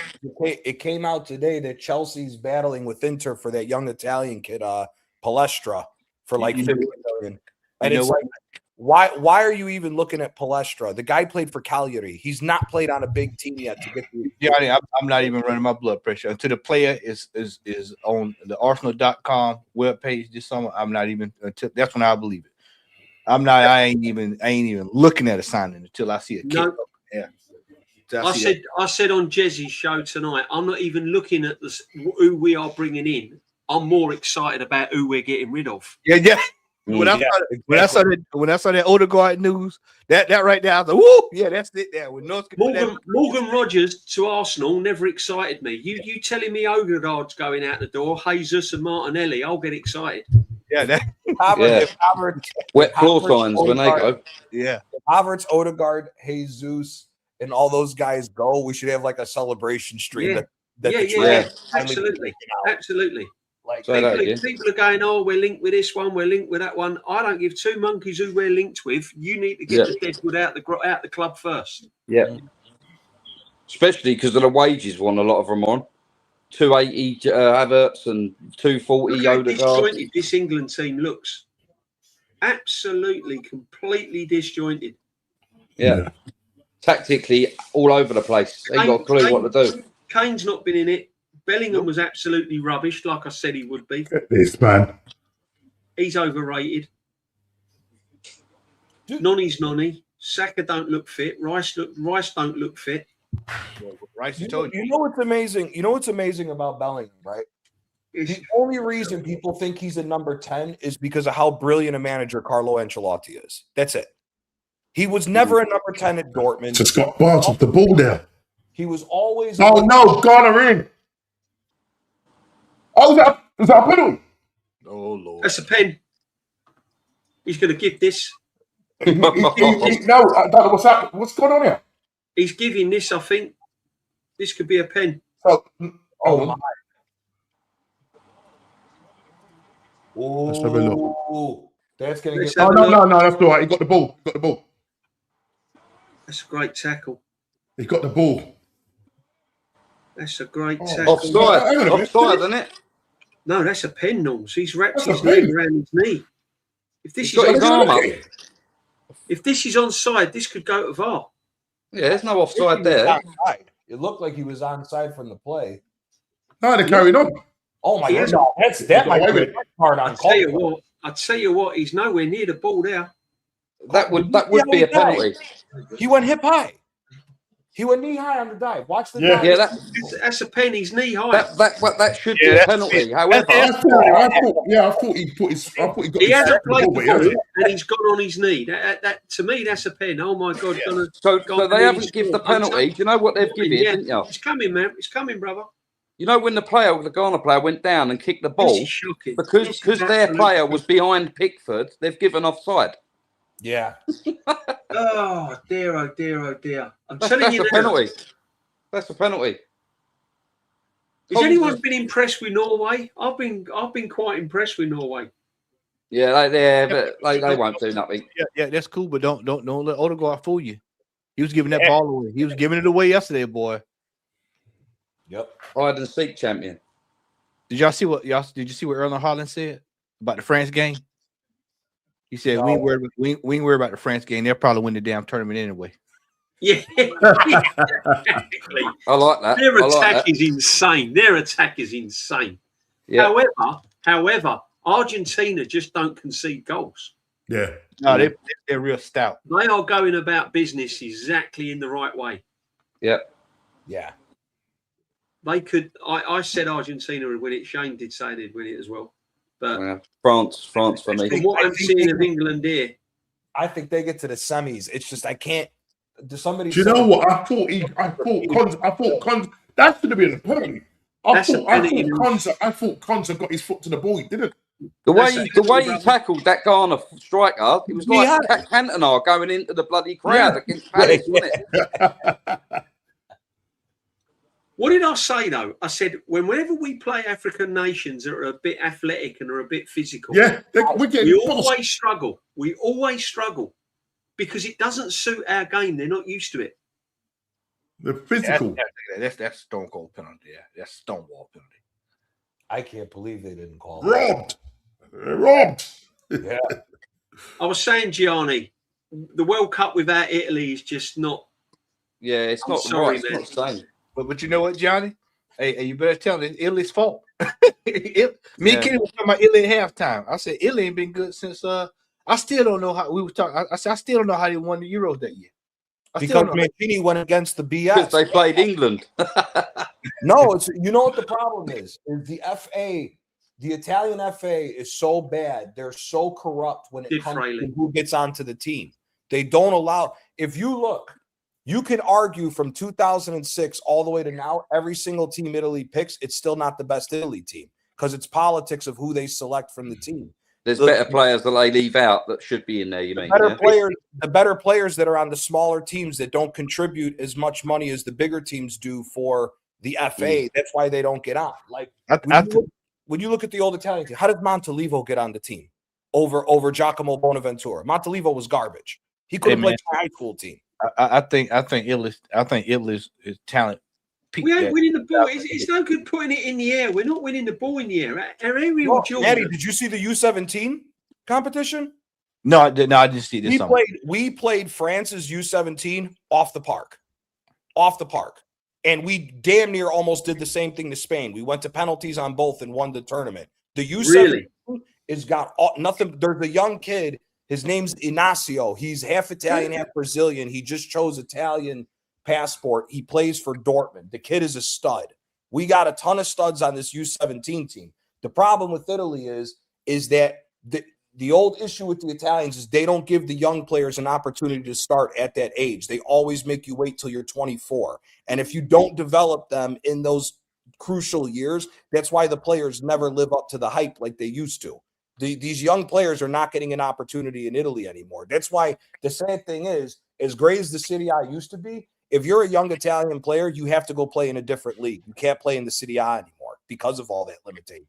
it came out today that Chelsea's battling with Inter for that young Italian kid, Palestra, for like 50 million. And it's like, why are you even looking at Palestra? The guy played for Cagliari. He's not played on a big team yet to get the Yeah, I'm not even running my blood pressure until the player is on the Arsenal.com webpage this summer. I'm not even until that's when I believe it. I ain't even looking at a signing until I see a kid. No. Yeah. I said on Jezzy's show tonight, I'm not even looking at who we are bringing in. I'm more excited about who we're getting rid of. Yeah. When I saw that Odegaard news, that right there, I was like, woo, yeah, that's it there. With Morgan Rogers to Arsenal never excited me. You telling me Odegaard's going out the door, Jesus and Martinelli, I'll get excited. Yeah, Wet floor signs when they go. Yeah. If Havertz, Odegaard, Jesus, and all those guys go, we should have like a celebration stream. Yeah. Absolutely. Like people are going, oh, we're linked with this one, we're linked with that one. I don't give two monkeys who we're linked with. You need to get the deadwood out the club first. Yeah. Especially because of the wages one a lot of them on. 280 Havertz and 240 Odegaard. This England team looks absolutely, completely disjointed. Yeah. Tactically all over the place. They ain't got a clue what to do. Kane's not been in it. Bellingham was absolutely rubbish, like I said he would be. This man. He's overrated. Nonny's Nonny. Saka don't look fit. Rice don't look fit. Rice, you know what's amazing? You know what's amazing about Bellingham, right? The only reason people think he's a number 10 is because of how brilliant a manager Carlo Ancelotti is. That's it. He was never a number 10 at Dortmund. Just got bars off the ball there. He was always. Oh no, Ghana in. Oh, is that a penalty? Oh Lord, that's a pen. He's going to give this. No, I don't know what's happening. What's going on here? He's giving this. I think this could be a pen. So, my. Let's have a look. That's going to get. Oh no, that's all right. He got the ball. That's a great tackle. He got the ball. That's a great tackle. Offside, isn't it? No, that's a pen, Norms. He's wrapped his leg around his knee. If this is his arm up. If this is onside, this could go to VAR. Yeah, there's no offside there. It looked like he was onside from the play. No, they're carrying on. Oh my God, that might be hard on. I tell you what, he's nowhere near the ball there. That would be a penalty. He went hip high. He went knee high on the dive. Watch the dive. Yeah, that's a pen. He's knee high. That should be a penalty. However, I thought he got. He hasn't played the ball, and he's gone on his knee. That to me, that's a pen. Oh my God! Yeah. So they haven't given the penalty. Do you know what they've given? Didn't you? It's coming, man. It's coming, brother. You know when the Ghana player went down and kicked the ball because their player was behind Pickford, they've given offside. Yeah. Oh dear! I'm telling you, that's a penalty. That's a penalty. Has anyone been impressed with Norway? I've been quite impressed with Norway. Yeah, but they won't do nothing. Yeah, that's cool, but don't let Odegaard fool you. He was giving that ball away. He was giving it away yesterday, boy. Yep. Hide and seek champion. Did you see what Erling Haaland said about the France game? He said, we ain't worried about the France game. They'll probably win the damn tournament anyway. Yeah, exactly. I like that. Their attack is insane. Yeah. However, Argentina just don't concede goals. Yeah. No, they're real stout. They are going about business exactly in the right way. Yep. Yeah. They could. I said Argentina would win it. Shane did say they'd win it as well. But France for me. From what I'm seeing of England here, I think they get to the semis. It's just I can't. Do you know what? I thought Konza. That should have been a penalty. I thought Konza got his foot to the ball. He didn't. The way he tackled that Ghana striker, it was like Cantona going into the bloody crowd against Palace, wasn't it? What did I say though? I said whenever we play African nations that are a bit athletic and are a bit physical, Yeah, we're getting we bossed. always struggle. We always struggle because it doesn't suit our game. They're not used to it. The physical. That's stone cold penalty. Yeah, that's stonewall penalty. I can't believe they didn't call it. Robbed. Yeah. I was saying, Gianni, the World Cup without Italy is just not. Yeah, it's I'm not sorry, right. man. It's not the same. But you know what, Johnny? Hey, you better tell them it's Italy's fault. Me and Kenny were talking about Italy at halftime. I said Italy ain't been good since I still don't know how we were talking. I said I still don't know how they won the Euros that year. Because Mancini went against the BS. Because they played England. No, it's what the problem is the FA, the Italian FA is so bad. They're so corrupt when it comes to who gets onto the team. They don't allow. If you look, you can argue from 2006 all the way to now, every single team Italy picks, it's still not the best Italy team because it's politics of who they select from the team. There's better players that they leave out that should be in there, you mean? The better players that are on the smaller teams that don't contribute as much money as the bigger teams do for the FA. That's why they don't get on. Like when you look at the old Italian team, how did Montalivo get on the team over Giacomo Bonaventura? Montalivo was garbage. He couldn't play for a high school team. I think Italy's talent. We ain't winning the ball. It's no good putting it in the air. We're not winning the ball in the air. Our aerial Eddie, did you see the U17 competition? No, I didn't see this. We played France's U17 off the park, and we damn near almost did the same thing to Spain. We went to penalties on both and won the tournament. The U17 has got nothing. There's a young kid. His name's Inacio. He's half Italian, half Brazilian. He just chose Italian passport. He plays for Dortmund. The kid is a stud. We got a ton of studs on this U17 team. The problem with Italy is that the old issue with the Italians is they don't give the young players an opportunity to start at that age. They always make you wait till you're 24. And if you don't develop them in those crucial years, that's why the players never live up to the hype like they used to. These young players are not getting an opportunity in Italy anymore. That's why the sad thing is, as great as the Serie A used to be, if you're a young Italian player, you have to go play in a different league. You can't play in the Serie A anymore because of all that limitation.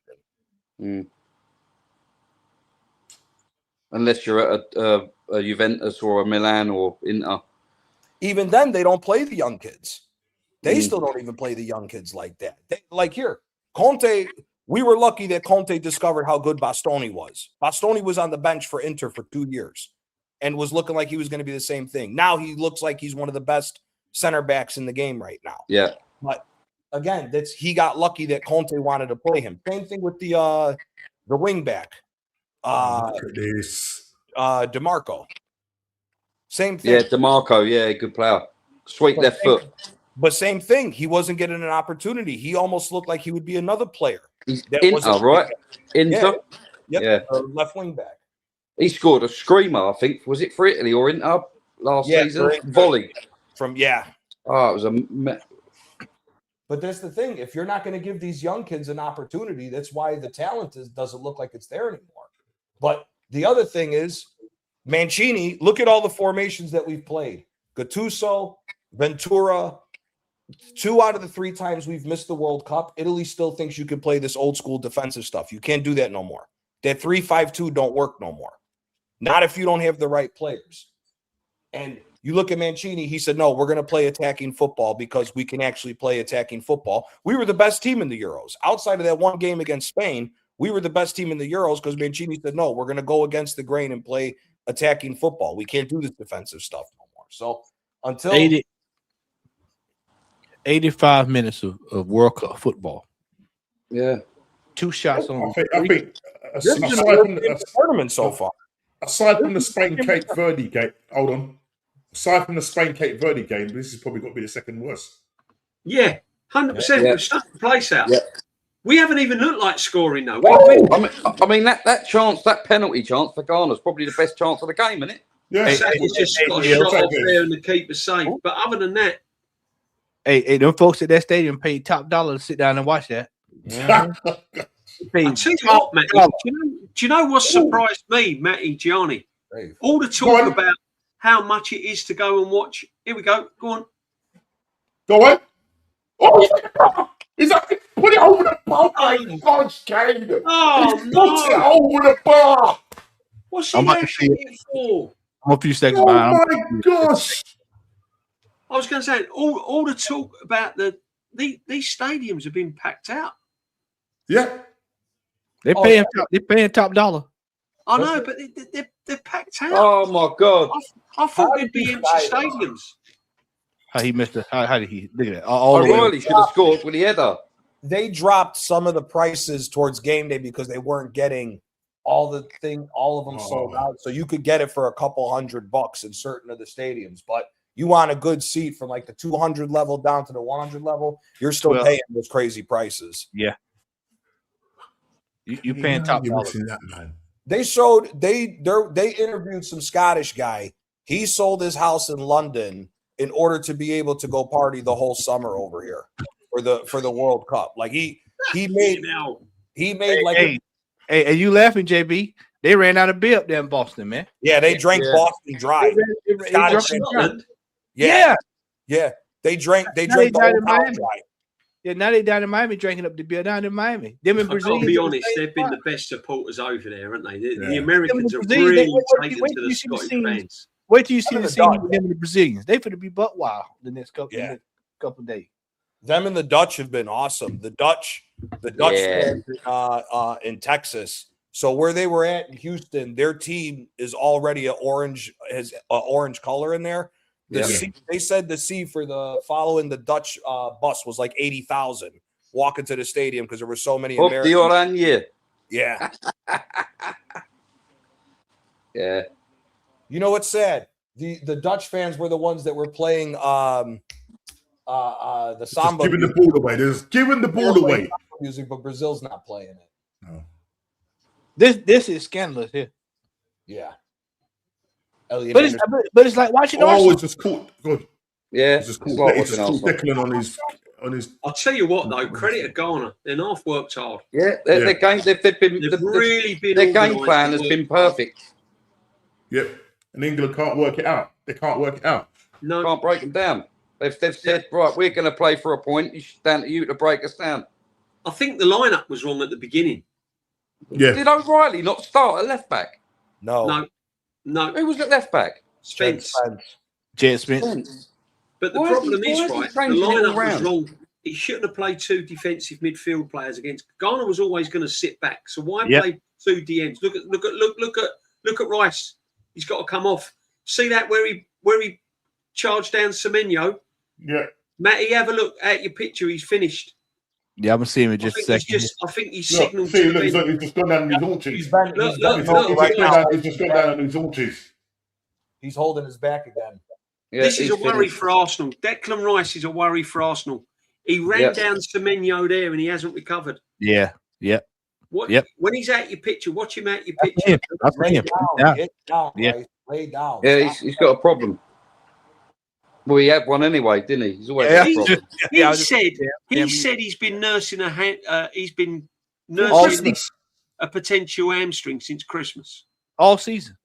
Unless you're at a Juventus or a Milan or Inter. Even then, they don't play the young kids. They still don't even play the young kids like that. Like here, Conte, we were lucky that Conte discovered how good Bastoni was. Bastoni was on the bench for Inter for 2 years and was looking like he was going to be the same thing. Now he looks like he's one of the best center backs in the game right now. Yeah. But again, he got lucky that Conte wanted to play him. Same thing with the wing back. DeMarco. Same thing. Yeah, DeMarco, yeah, good player. Sweet left foot. But same thing. He wasn't getting an opportunity. He almost looked like he would be another player. He's Inter, right? Inter? Yeah. Left wing back. He scored a screamer, I think. Was it for Italy or Inter last season? Volley. Oh, it was a... But that's the thing. If you're not going to give these young kids an opportunity, that's why the talent doesn't look like it's there anymore. But the other thing is, Mancini, look at all the formations that we've played. Gattuso, Ventura, 2 out of the 3 times we've missed the World Cup, Italy still thinks you can play this old school defensive stuff. You can't do that no more. That 3-5-2 don't work no more. Not if you don't have the right players. And you look at Mancini, he said, no, we're going to play attacking football because we can actually play attacking football. We were the best team in the Euros. Outside of that one game against Spain, we were the best team in the Euros because Mancini said, no, we're going to go against the grain and play attacking football. We can't do this defensive stuff no more. So until 85 minutes of World Cup football. Yeah. 2 shots on. I think aside from the tournament so far. Aside from the Spain-Cape Verde game, hold on. Aside from the Spain-Cape Verde game, this has probably got to be the second worst. Yeah, 100%. We've stuck the place out. Yeah. We haven't even looked like scoring, though. I mean that chance, that penalty chance for Ghana's probably the best chance of the game, isn't it? Yeah. It's just got a shot off there and the keeper's safe. But other than that... Hey, them folks at that stadium paid top dollar to sit down and watch that. I tell you what, Matty, do you know what surprised me, Matty, Gianni? All the talk about how much it is to go and watch. Here we go. Go on. Go on. Oh, is that put it over the bar? Oh, gosh, Kane. Oh, Put it no. over the bar. What's I'm he about to see actually it for? I'm a few seconds Oh behind. my gosh. I was going to say, all the talk about these stadiums have been packed out. Yeah. They're paying top dollar. I know, but they're packed out. Oh my God! I thought there'd be empty stadiums. How he missed it? How did he look at that? O'Reilly should have scored with the header. They dropped some of the prices towards game day because they weren't getting all of them sold out. So you could get it for a couple $100 in certain of the stadiums, but you want a good seat from like the 200 level down to the 100 level, you're still paying those crazy prices. Yeah. You paying top dollar. That, man. They interviewed some Scottish guy. He sold his house in London in order to be able to go party the whole summer over here for the World Cup. Like he made Hey, you laughing, JB? They ran out of beer up there in Boston, man. Yeah, they drank Boston Dry. Yeah. They drank the whole town dry. Yeah, now they down in Miami drinking up the beer down in Miami. Them in Brazil. I'll be honest, they've been the best supporters over there, haven't they? The Americans are really taken to the Scottish fans. Wait till you see the scene with them and the Brazilians. They finna be butt wild the next couple of days. Them and the Dutch have been awesome. The Dutch fans in Texas. So where they were at in Houston, their team is already has an orange color in there. They said the sea for the following the Dutch bus was like 80,000 walking to the stadium because there were so many Americans. Yeah. Yeah. You know what's sad? The Dutch fans were the ones that were playing the samba. Just giving the ball away. Just giving the ball away. Music, but Brazil's not playing it. No. This is scandalous here. Yeah. But it's like watching Arsenal. It's just caught. Good. Yeah. It's just caught Declan on his. I'll tell you what though, credit to Ghana. They're half worked hard. Yeah, their game their game plan has been perfect. Yep. And England can't work it out. They can't work it out. No, can't break them down. They've said, right, we're going to play for a point. It's down to you to break us down. I think the lineup was wrong at the beginning. Yeah. Did O'Reilly not start at left back? No. Who was at left back? Spence. Jet Spence. But the problem is, right, the lineup was wrong. He shouldn't have played two defensive midfield players against Ghana. Was always going to sit back. So why play two DMs? Look at Rice. He's got to come off. See that where he charged down Semenyo? Yeah. Matty, have a look at your picture. He's finished. Yeah, I'm gonna see him in just a second. I think he's signalled. He's just gone down on his haunches. He's just gone down on his haunches. He's holding his back again. Yeah, this is a worry for Arsenal. Declan Rice is a worry for Arsenal. He ran down Semenyo there and he hasn't recovered. Yeah. When he's at your picture, watch him at your picture. Lay down. Yeah, he's got a problem. Well, he had one anyway, didn't he? He's always had a problem. He said he's been nursing a potential hamstring since Christmas. All season.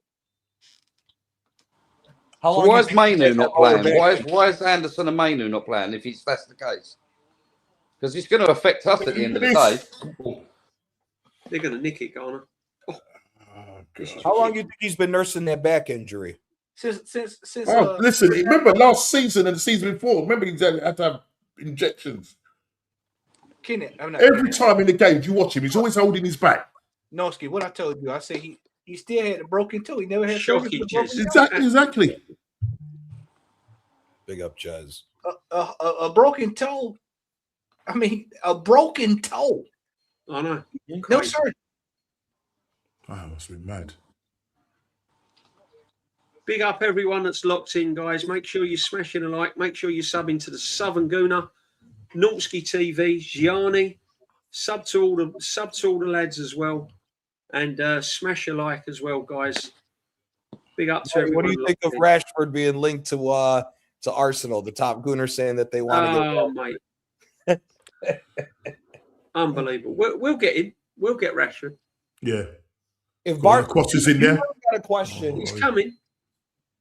So why is Mainu not playing? Why is Anderson and Mainu not playing if that's the case? Because it's going to affect us at the end of the day. They're going to nick it, Ghana. How long do you think he's been nursing that back injury? Since listen, remember last season and the season before, remember he had to have injections. Every time in the games you watch him, he's always holding his back. Normski, what I told you, I said he still had a broken toe. He never had Exactly. Big up, Chaz. A broken toe. I mean, a broken toe. I know. No, sir. I must be mad. Big up everyone that's locked in, guys. Make sure you're smashing a like. Make sure you're subbing to the Southern Gooner, Normski TV, Gianni. Sub to all the lads as well, and smash a like as well, guys. Big up to everyone. What do you think of Rashford being linked to Arsenal? The top Gooner saying that they want to get. Mate, unbelievable. We'll get him. We'll get Rashford. Yeah. If Bart crosses in there, got a question. He's coming.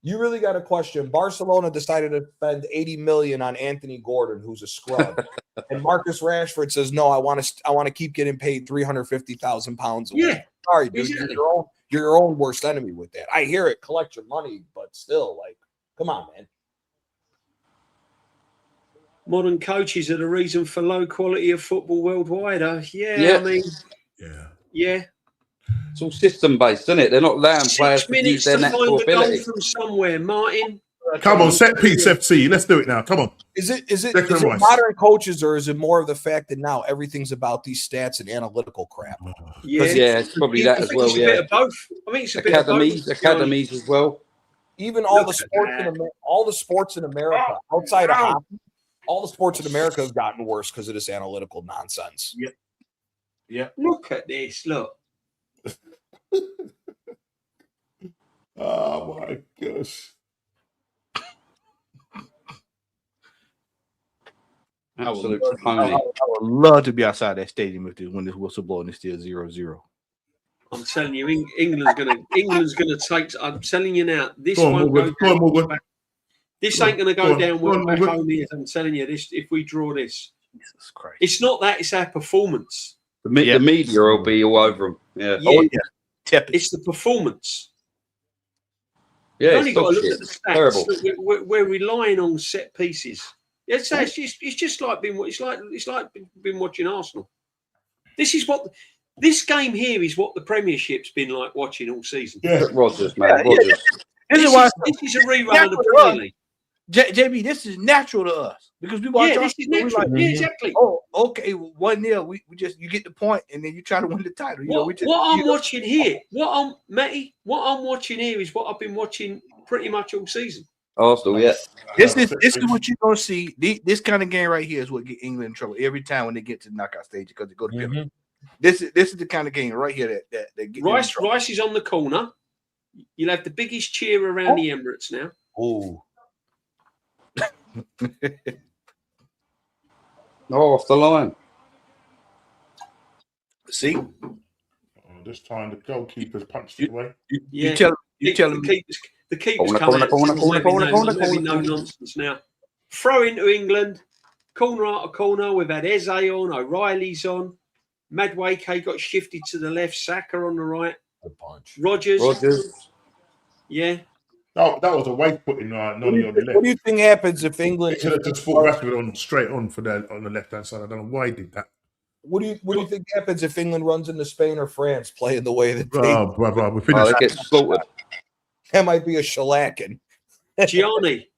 You really got a question. Barcelona decided to spend $80 million on Anthony Gordon, who's a scrub, and Marcus Rashford says, "No, I want to keep getting paid £350,000 a week." Yeah, Sorry, dude, exactly. you're your own worst enemy with that. I hear it. Collect your money, but still, like, come on, man. Modern coaches are the reason for low quality of football worldwide. Yeah. I mean, yeah. It's all system based, isn't it? They're not allowing players 6 to use minutes their to natural find a goal ability. from somewhere, Martin. Come on, set piece FC. Let's do it now. Come on. Is it Declan Rice. modern coaches, or is it more of the fact that now everything's about these stats and analytical crap? Yeah, it's probably that I as think well. it's a bit of both. I think it's a bit of both. Academies as well. Even all Look the at sports that. all the sports in America outside of hockey, all the sports in America have gotten worse because of this analytical nonsense. Yeah. Look at this. Look. Oh my gosh. Absolute I pony. would love to be outside that stadium when this whistle blowing is still 0-0. I'm telling you, England's gonna take. I'm telling you now, this Go on, won't Morgan. go Go on, down. Morgan. This Go ain't on, gonna go go on, down go well on, back Morgan. home here. I'm telling you, this if we draw this, Jesus Christ. it's not that. It's our performance. The media will be all over them. Yeah. Yeah, Tepid. it's the performance. Yeah, You've only it's got to dog look shit. at the stats. Terrible. Look, we're relying on set pieces. It's just like being watching Arsenal. This game here is what the Premiership's been like watching all season. Yeah. Rodgers, man. Rodgers. This is a rerun of the Premier League. JB, this is natural to us because we watch. This is natural. Like, yeah, exactly. Oh, okay, 1-0. We just you get the point, and then you try to win the title. What I'm watching here is what I've been watching pretty much all season. Arsenal, yeah. This is what you're gonna see. This kind of game right here is what get England in trouble every time when they get to the knockout stage because they go to penalty. This is the kind of game right here that get Rice is on the corner. You'll have the biggest cheer around the Emirates now. Oh. Off the line. See, This time the goalkeeper's punched it away. you tell me. The keeper's Corner, coming. corner. No nonsense now. Throw into England. Corner out of corner. We've had Eze on. O'Reilly's on. Madueke got shifted to the left. Saka on the right. Good punch. Rogers. Yeah. Oh, that was a waste putting Noni on the left. What do you think happens if England? They should have just fought Rashford on straight on on the left hand side. I don't know why he did that. What do you think happens if England runs into Spain or France playing the way that they? Oh, brother, we finished. They get slaughtered. That might be a shellacking. Gianni,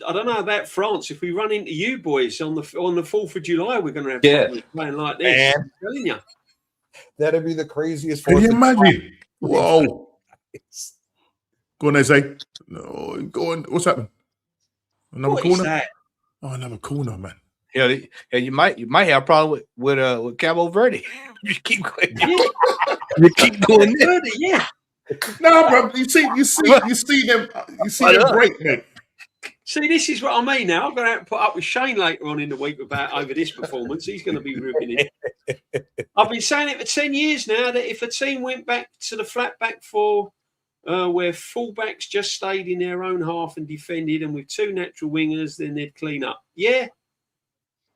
I don't know about France. If we run into you boys on the 4th of July, we're going to have problems playing like this. Man. I'm telling you. That'd be the craziest. Can you 4th of imagine? July. Whoa. Go on, Eze. No, go on. What's happening? Another What is corner? that? Oh, another corner, man. Yeah, you might have a problem with Cabo Verde. You keep going. You keep going there. Yeah. No, bro. You see them break, mate. See, this is what I mean now. I'm going to have to put up with Shane later on in the week over this performance. He's going to be ripping it. I've been saying it for 10 years now that if a team went back to the flat back four, where fullbacks just stayed in their own half and defended, and with two natural wingers, then they'd clean up. Yeah,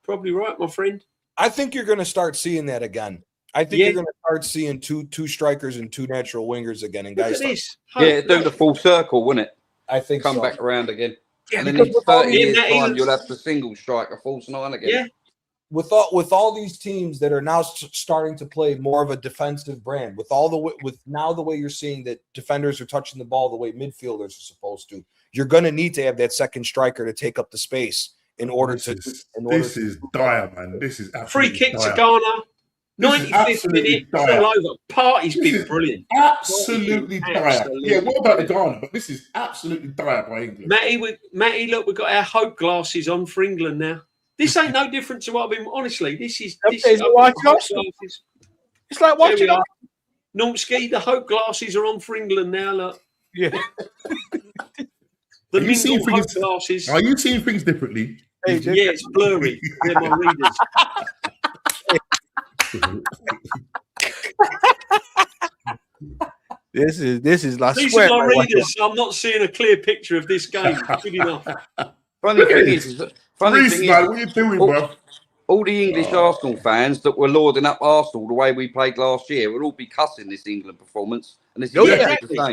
probably right, my friend. I think you're going to start seeing that again. I think you're going to start seeing two strikers and two natural wingers again. And guys, do the full circle, wouldn't it? I think come back around again. Yeah, and then in 30 years' time, you'll have the single striker, false nine again. Yeah. With all these teams that are now starting to play more of a defensive brand, with the way you're seeing that defenders are touching the ball the way midfielders are supposed to, you're going to need to have that second striker to take up the space in order This to. is dire, man. This is free absolutely kick dire. to Ghana. 95th minute. It's all over. Party's been brilliant. Absolutely dire. Yeah, what about the Ghana? But this is absolutely dire by England. Matty, look, we've got our hope glasses on for England now. This ain't no different to what I've been. Honestly, this is it's like watching. Normski, the hope glasses are on for England now. Look. Yeah. Are you seeing things? Glasses. Are you seeing things differently? Hey, yeah, it's blurry. They're my readers. This is like These swear. are my like, watch readers. I'm not seeing a clear picture of this game. Good enough. Funny thing is, Reece, man, what you doing, bro? all the English Arsenal fans that were lauding up Arsenal the way we played last year will all be cussing this England performance, and it's exactly the same.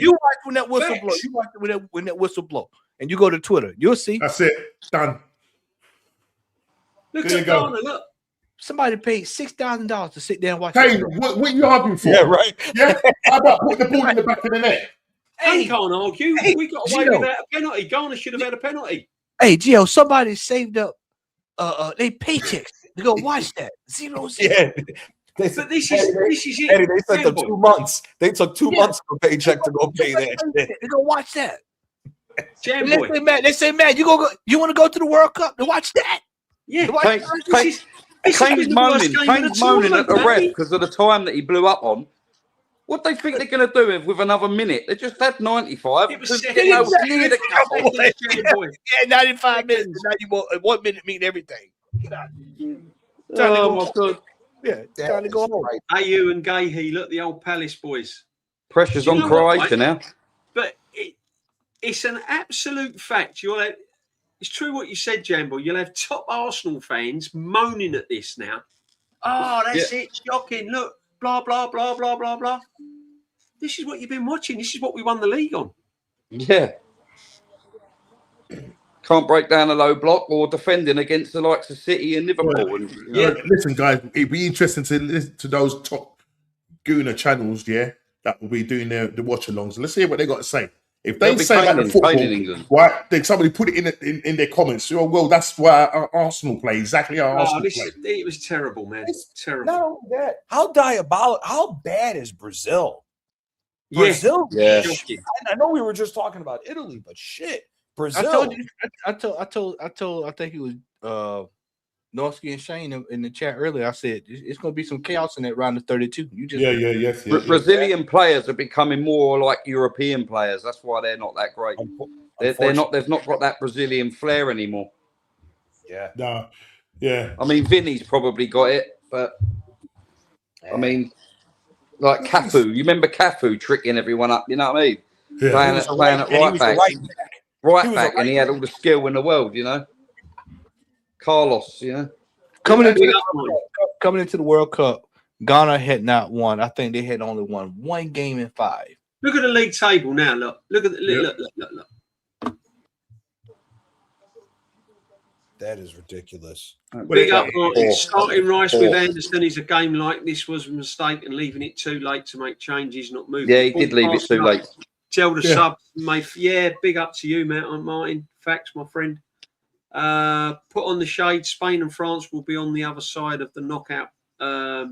You watch when that whistle blow. You watch when that whistle blow, and you go to Twitter. You'll see. That's it. Done. Look There you at go. Ghana. Look. Somebody paid $6,000 to sit there and watch. Hey, what are you arguing for? Yeah, right. Yeah. How about putting the ball in the back of the net? Hey, can't argue. Hey, We got away Gio. without a penalty. Ghana should have had a penalty. Hey, Gio, somebody saved up they paychecks to go watch that. 0-0. Yeah. But this is it. Eddie, they sent them Jamboy. 2 months. They took 2 months for a paycheck to go pay that shit. They go watch that. And Jamboy. they say, man, you want to go to the World Cup to watch that? Yeah. To watch Kane's moaning at the ref mate. because of the time that he blew up on. What they think they're going to do with another minute? They just had 95. It was Because second. they're nowhere near the Jamboy. Yeah, 95 minutes. Now you want 1 minute mean everything. Oh my God. Yeah, trying to go home. Ayew and Gahey, look, the old Palace boys. Pressure's You on know what, Croatia mate? now. But it's an absolute fact. It's true what you said, Jamboy. You'll have top Arsenal fans moaning at this now. Oh, that's it. Shocking. Look, blah, blah, blah, blah, blah, blah. This is what you've been watching. This is what we won the league on. Yeah. Can't break down a low block or defending against the likes of City and Liverpool. And, Listen, guys, it'd be interesting to listen to those top Gooner channels, that will be doing the watch-alongs. Let's hear what they got to say. If they say about the football, right, then somebody put it in their comments. Oh, well, that's why our Arsenal play exactly how Arsenal play. It was terrible, man. It's terrible. Not only that, how bad is Brazil? Yeah. Brazil. Yeah. I know we were just talking about Italy, but shit, Brazil. I think it was Normski and Shane in the chat earlier. I said it's going to be some chaos in that round of 32. You just yes. Brazilian players are becoming more like European players. That's why they're not that great. They're not. They've not got that Brazilian flair anymore. Yeah. No. Yeah. I mean, Vinny's probably got it, but I mean, like Cafu. You remember Cafu tricking everyone up? You know what I mean? Yeah. Playing at right back. Right back, and he had all the skill in the world, you know. Carlos, coming into the World Cup, Ghana had not won. I think they had only won 1 game in 5. Look at the league table now. Look at look. That is ridiculous. Big up starting Rice with Anderson. Is a game like this was a mistake and leaving it too late to make changes, not moving. Yeah, he did leave it too late. Tell the sub, mate. Yeah, big up to you, Martin. Facts, my friend. Put on the shade. Spain and France will be on the other side of the knockout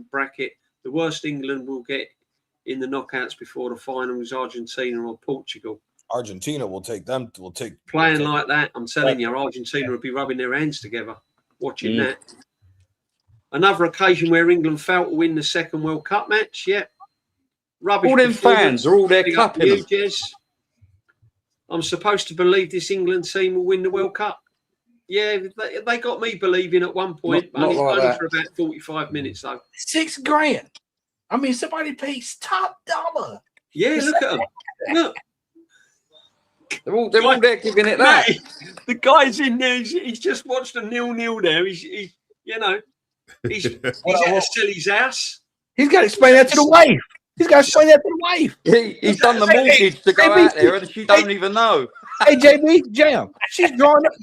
bracket. The worst England will get in the knockouts before the final is Argentina or Portugal. Argentina will take them. Playing like that. I'm telling you, Argentina will be rubbing their hands together watching that. Another occasion where England failed to win the second World Cup match. Yeah. Rubbish. All them fans are all there clapping. I'm supposed to believe this England team will win the World Cup. Yeah, they got me believing at one point. Only for about 45 minutes, though. $6,000. I mean, somebody pays top dollar. Yeah, look at them. Look. They're all there giving it that. The guy's in there. He's just watched a 0-0 there. He's at Silly's house. He's got to explain that to the wife. He's He's done the mortgage to go out there, and she don't even know. Hey, JB, Jam, she's drawing up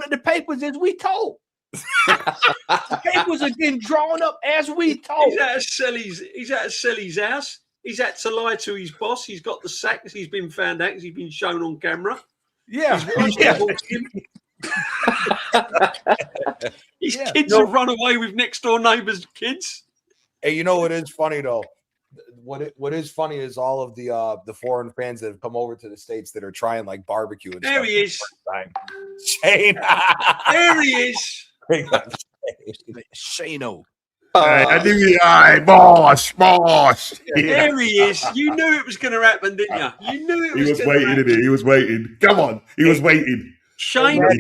the papers as we told. The papers are getting drawn up as we told. He's at Silly's house. He's had to lie to his boss. He's got the sack because he's been found out because he's been shown on camera. Yeah. His kids have run away with next door neighbours' kids. Hey, you know what is funny though? What is funny is all of the foreign fans that have come over to the States that are trying like barbecue and there stuff. He is. Shane. There he is. Shane-o. I knew you. Boss. There he is. You knew it was going to happen, didn't you? You knew it was. He was waiting, didn't he? He was waiting. Come on, he was waiting. Shane, he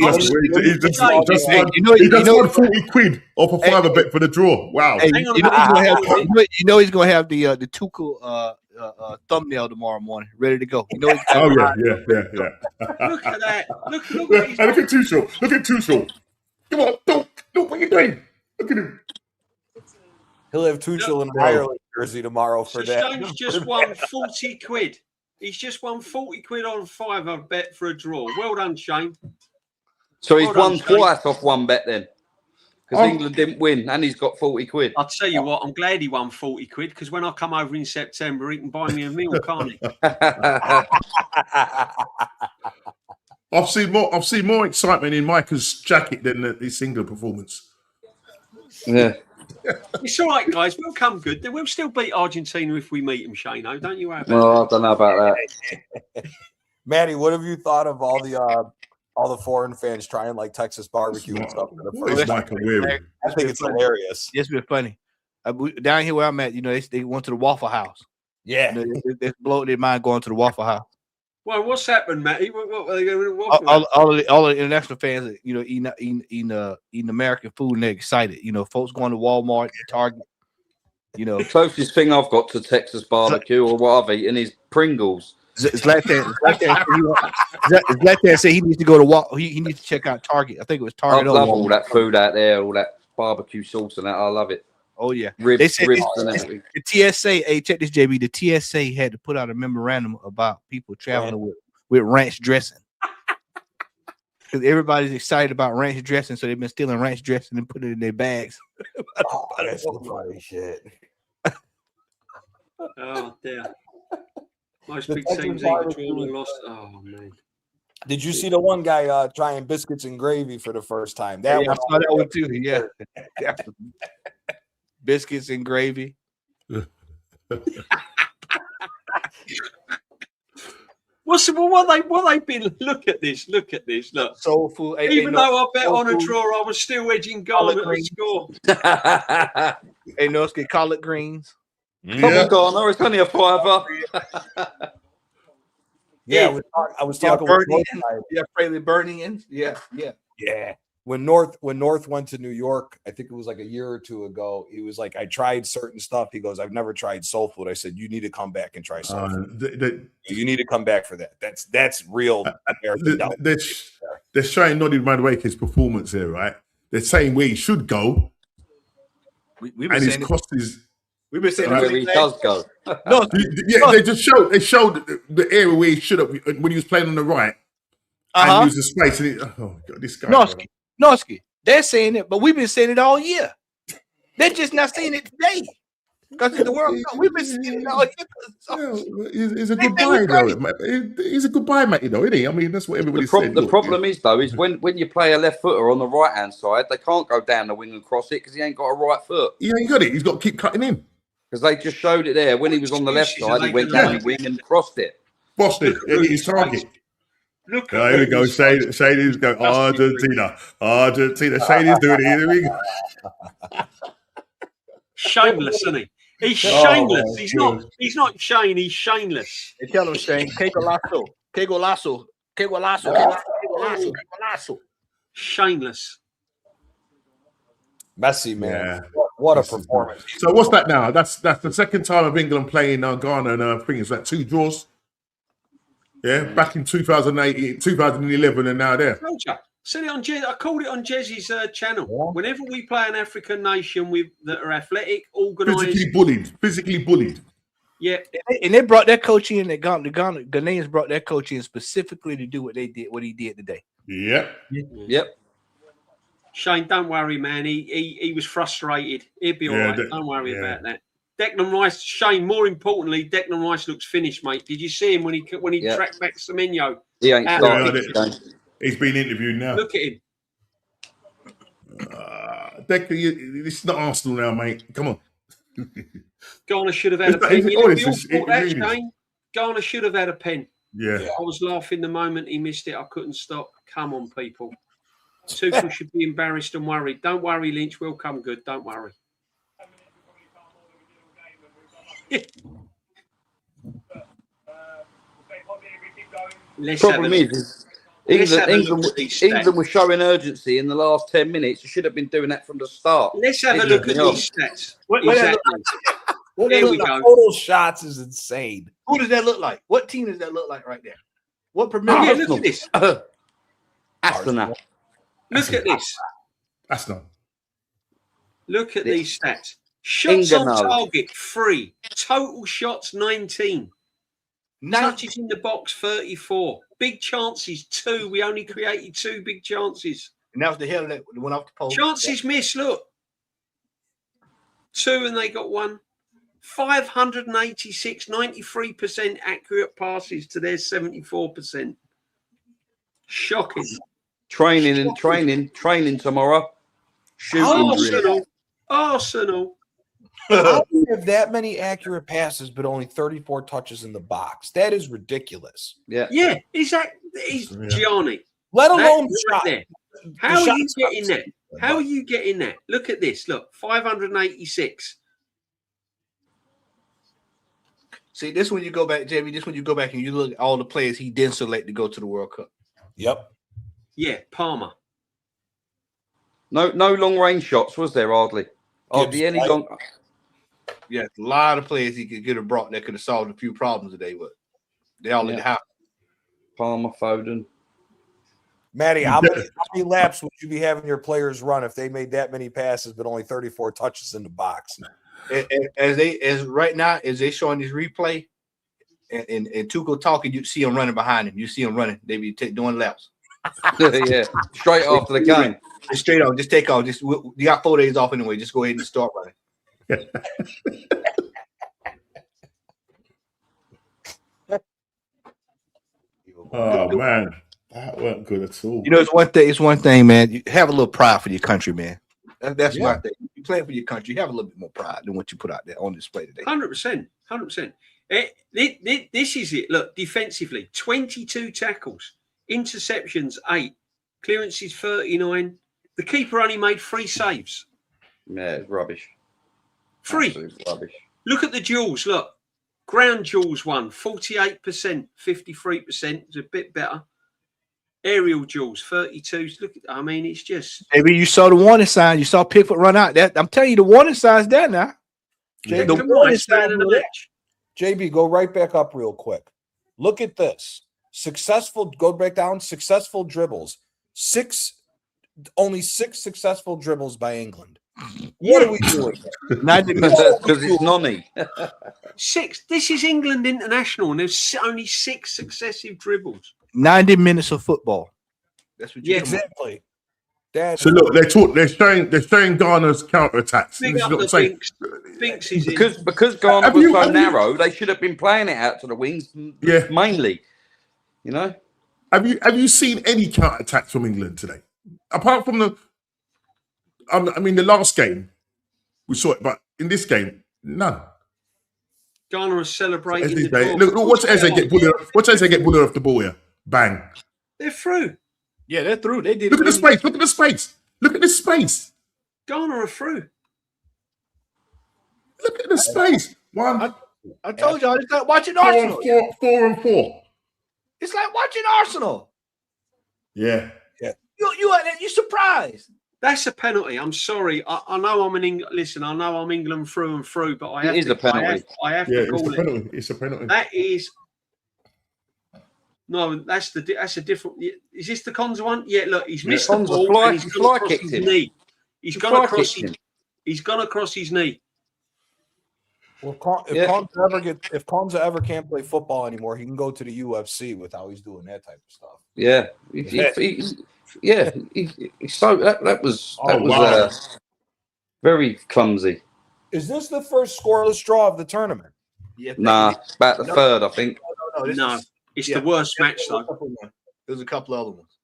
just won 40 quid off a fiver bet for the draw. Wow. Hey, you know he's gonna have the Tuchel thumbnail tomorrow morning, ready to go. You know, Oh yeah. Look at that. Look Look what he's at Tuchel. Look at Tuchel. Come on, don't. What are you doing? Look at him. He'll have Tuchel in an Ireland jersey tomorrow for So that. Shane's just won 40 quid. He's just won 40 quid on fiver bet for a draw. Well done, Shane. So he's Well done, won Shane. twice off one bet then. Because England didn't win and he's got 40 quid. I'll tell you what, I'm glad he won 40 quid because when I come over in September, he can buy me a meal, can't he? I've seen more excitement in Micah's jacket than this England performance. Yeah. It's all right, guys. We'll come good. We'll still beat Argentina if we meet them, Shano. Don't you worry about Well, I don't know about that. Matty, what have you thought of all the foreign fans trying like Texas barbecue and stuff for the What is first time? Micah wearing? I think it's hilarious. It's been funny. Down here where I'm at, you know, they went to the Waffle House. Yeah. You know, they blow their mind going to the Waffle House. Well, what's happened, Matty? What are they going to All of the international fans, you know, eating American food and they're excited. You know, folks going to Walmart, Target. You know, The closest thing I've got to Texas barbecue or what I've eaten is Pringles. Zlatan said he needs to go to he needs to check out Target. I think it was I Target. love all that food out there, all that barbecue sauce and that. I love it. Oh yeah, Ribs, they said ribs and everything. the TSA. Hey, check this, JB. The TSA had to put out a memorandum about people traveling with ranch dressing because everybody's excited about ranch dressing, so they've been stealing ranch dressing and putting it in their bags. Oh, that's some funny shit. Oh dear. Most The big Texas teams either barbecue drawn or is- lost. Oh man. Did you see the one guy trying biscuits and gravy for the first time? That Yeah, I one, saw that one too. Yeah, biscuits and gravy. What they been? Look at this. Look. Soul food. Even though I bet soul on a food. draw, I was still edging Ghana to score. Hey, Normski, collard greens. Come on, Garner, it's only a fiver. yeah, I was talking with North guy. Yeah, Fraley Burning. Yeah. Yeah. When North went to New York, I think it was like a year or two ago, he was like, I tried certain stuff. He goes, I've never tried soul food. I said, you need to come back and try soul food. You need to come back for that. That's real American doubt. They're showing Noddy Madueke's performance here, right? They're saying where he should go, We've and been his saying cost is. we've been saying Where he does go. No, Yeah, they showed the area where he should have when he was playing on the right, and he was the space. And oh god, this guy. Normski, they're saying it, but we've been saying it all year. They're just not saying it today. Because in the World Cup, we've been saying it all year. He's a good buy, though. He's a good buy, Matty, though, isn't he? I mean, that's what everybody said. The problem is, though, is when you play a left footer on the right-hand side, they can't go down the wing and cross it because he ain't got a right foot. He ain't got it. He's got to keep cutting in. Because they just showed it there. When he was on the left side, he went down the wing and crossed it. Boston, his target. Look Oh, here we go. Shane is going, Argentina. Shane is doing it. Here we go. Shameless, isn't he? He's shameless. He's not Shane. He's shameless. They tell him, Shane, que golazo. Shameless. Messi, man. Yeah. What a performance. So what's that now? That's the second time of England playing Ghana, and I think it's like 2 draws. Yeah, back in 2008, 2011, and now there. Said it on Jez. I called it on Jez's channel. Yeah. Whenever we play an African nation that are athletic, organised, physically bullied. Yeah, and they brought their coach in. The Ghanaians brought their coach in specifically to do what he did today. Yep. Shane, don't worry, man. He was frustrated. He'll be all right. Don't worry about that. Declan Rice, Shane. More importantly, Declan Rice looks finished, mate. Did you see him when he tracked back Semenyo? He ain't started. He's been interviewed now. Look at him. Declan, this is not Arsenal now, mate. Come on. Ghana should have had a pen. Shane. Ghana should have had a pen. Yeah. I was laughing the moment he missed it. I couldn't stop. Come on, people. Tuchel should be embarrassed and worried. Don't worry, Lynch. We'll come good. Don't worry. Problem is England was showing urgency in the last 10 minutes. You should have been doing that from the start. Let's have a look at these stats. Exactly. What Here that we look like? go. Total shots is insane. Who does that look like? What team does that look like right there? What Yeah, premier? look at this. Arsenal. Look at this. That's not. Look at these stats. Shots on Ingano. target, 3. Total shots, 19. Touches in the box, 34. Big chances, 2. We only created 2 big chances. And that was the hell that went off the post. Chances missed, look. 2 and they got 1. 586, 93% accurate passes to their 74%. Shocking. Training tomorrow. Shooting. Arsenal. How do you have that many accurate passes, but only 34 touches in the box? That is ridiculous. Yeah. Yeah, is Gianni? Let alone That's shot. right there. How The are you shots- getting that? How are you getting that? Look at this. Look, 586. See, this when you go back, Jamie. This when you go back and you look at all the players he didn't select to go to the World Cup. Yep. Yeah, Palmer. No long range shots, was there hardly? Hardly any right. long. Yeah, a lot of players he could have brought that could have solved a few problems today, but they all in the house. Palmer, Foden. Matty, how many laps would you be having your players run if they made that many passes but only 34 touches in the box? As right now, as they showing this replay, and Tuchel talking, you see him running behind him. You see him running. They be doing laps. Yeah, straight after the game. Just straight on, just take off. You got 4 days off anyway. Just go ahead and start running. Oh man, that weren't good at all. You know, it's one thing. It's one thing, man. You have a little pride for your country, man. That's my thing. You play for your country. You have a little bit more pride than what you put out there on display today. 100%. 100%. This is it. Look, defensively, 22 tackles, interceptions, 8, clearances, 39. The keeper only made 3 saves. Yeah, it's rubbish. 3. Absolute rubbish. Look at the duels. Look, ground duels won 48%, 53%. It's a bit better. Aerial duels 32. Look, I mean, it's just. Maybe you saw the warning sign. You saw Pickford run out. That I'm telling you, the warning sign's there now. The warning sign in the match. JB, go right back up real quick. Look at this. Go back down. Successful dribbles. Only 6 successful dribbles by England. What are we doing? Because it's nonny. 6. This is England international, and there's only 6 successive dribbles. 90 minutes of football. That's what you exactly. So look, they're showing Ghana's counter attacks. Big up the Binks is because Ghana was so narrow, they should have been playing it out to the wings. Yeah, mainly. You know. Have you seen any counter attacks from England today? Apart from the last game we saw it, but in this game, none. Ghana is celebrating. Look, watch Eze get bullied off the ball here. Bang. They're through. Yeah, they're through. They did. Look at the space. Look at the space. Look at the space. Ghana are through. Look at the space. One. I told y'all it's like watching Arsenal. 4-4. It's like watching Arsenal. Yeah. You surprised. That's a penalty. I'm sorry. I know I'm in England. Listen, I know I'm England through and through, but I have to. A penalty. I have to call it. It's a penalty. That is. No, that's a different. Is this the Konza one? Yeah, look, he's missed the ball. And he's gone across his knee. He's gone across his knee. Well, if Konza ever can't play football anymore, he can go to the UFC with how he's doing that type of stuff. Yeah, that was very clumsy. Is this the first scoreless draw of the tournament? Yeah, nah, it's about the third, I think. No, it's the worst match though. There's a couple other ones.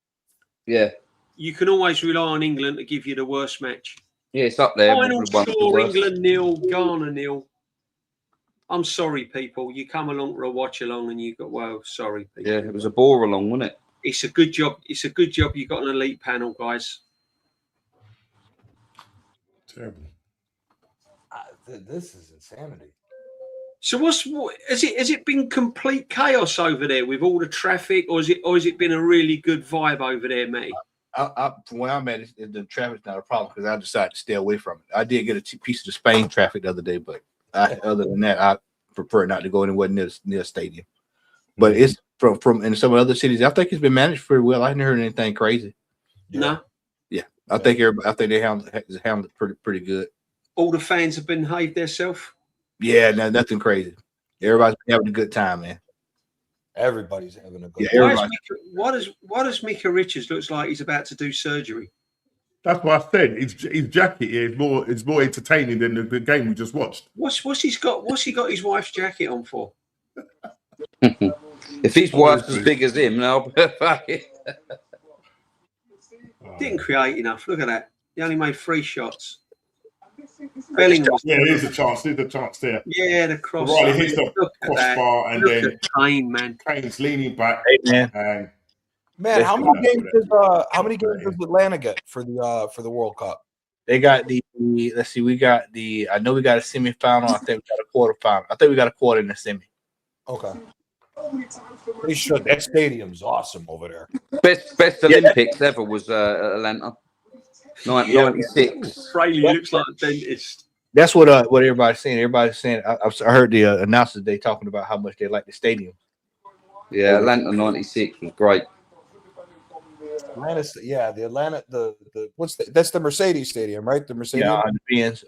Yeah, you can always rely on England to give you the worst match. Yeah, it's up there. Final score: England 0, Ghana 0. I'm sorry, people. You come along for a watch along, and you got sorry, people. Yeah, it was a bore along, wasn't it? It's a good job. It's a good job you got an elite panel, guys. Terrible. This is insanity. So has it been complete chaos over there with all the traffic, or has it been a really good vibe over there, mate? From where I'm at, the traffic's not a problem because I decided to stay away from it. I did get a piece of the Spain traffic the other day, but Other than that, I prefer not to go anywhere near a stadium. But it's from in some other cities. I think it's been managed pretty well. I haven't heard anything crazy. No. Yeah, I think they handled it pretty good. All the fans have behaved themselves. Yeah, no, nothing crazy. Everybody's having a good time, man. Everybody's having a good time. Why does Micah Richards looks like he's about to do surgery? That's what I said. His jacket here is more entertaining than the game we just watched. What's he got his wife's jacket on for? If his wife's as big as him, now Didn't create enough. Look at that. He only made 3 shots. Bellingham. Yeah, there's a chance. There's a chance there. Yeah, the cross. Riley hits the crossbar, and then Kane, man. Kane's leaning back. Hey, man. Man, how many games does Atlanta get for the World Cup? They got the let's see, I know we got a semifinal. I think we got a quarterfinal. I think we got a quarter in the semi. Okay. They should. That stadium's awesome over there. Best Olympics ever was Atlanta. 96. Fraley looks like a dentist. That's what everybody's saying. Everybody's saying. I heard the announcers they talking about how much they like the stadium. Yeah, Atlanta 96 was great. Atlanta, yeah, the Atlanta, that's the Mercedes Stadium, right? The Mercedes. Yeah, the Benz.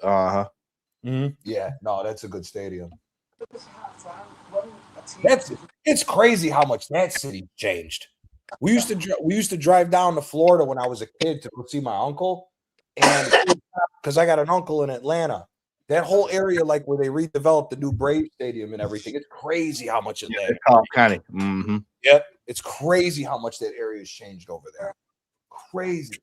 Yeah, no, that's a good stadium. It's crazy how much that city changed. We used to drive down to Florida when I was a kid to go see my uncle, and because I got an uncle in Atlanta, that whole area, like where they redeveloped the new Brave Stadium and everything, it's crazy how much Cobb County. Mm-hmm. Yep, it's crazy how much that area has changed over there. Crazy.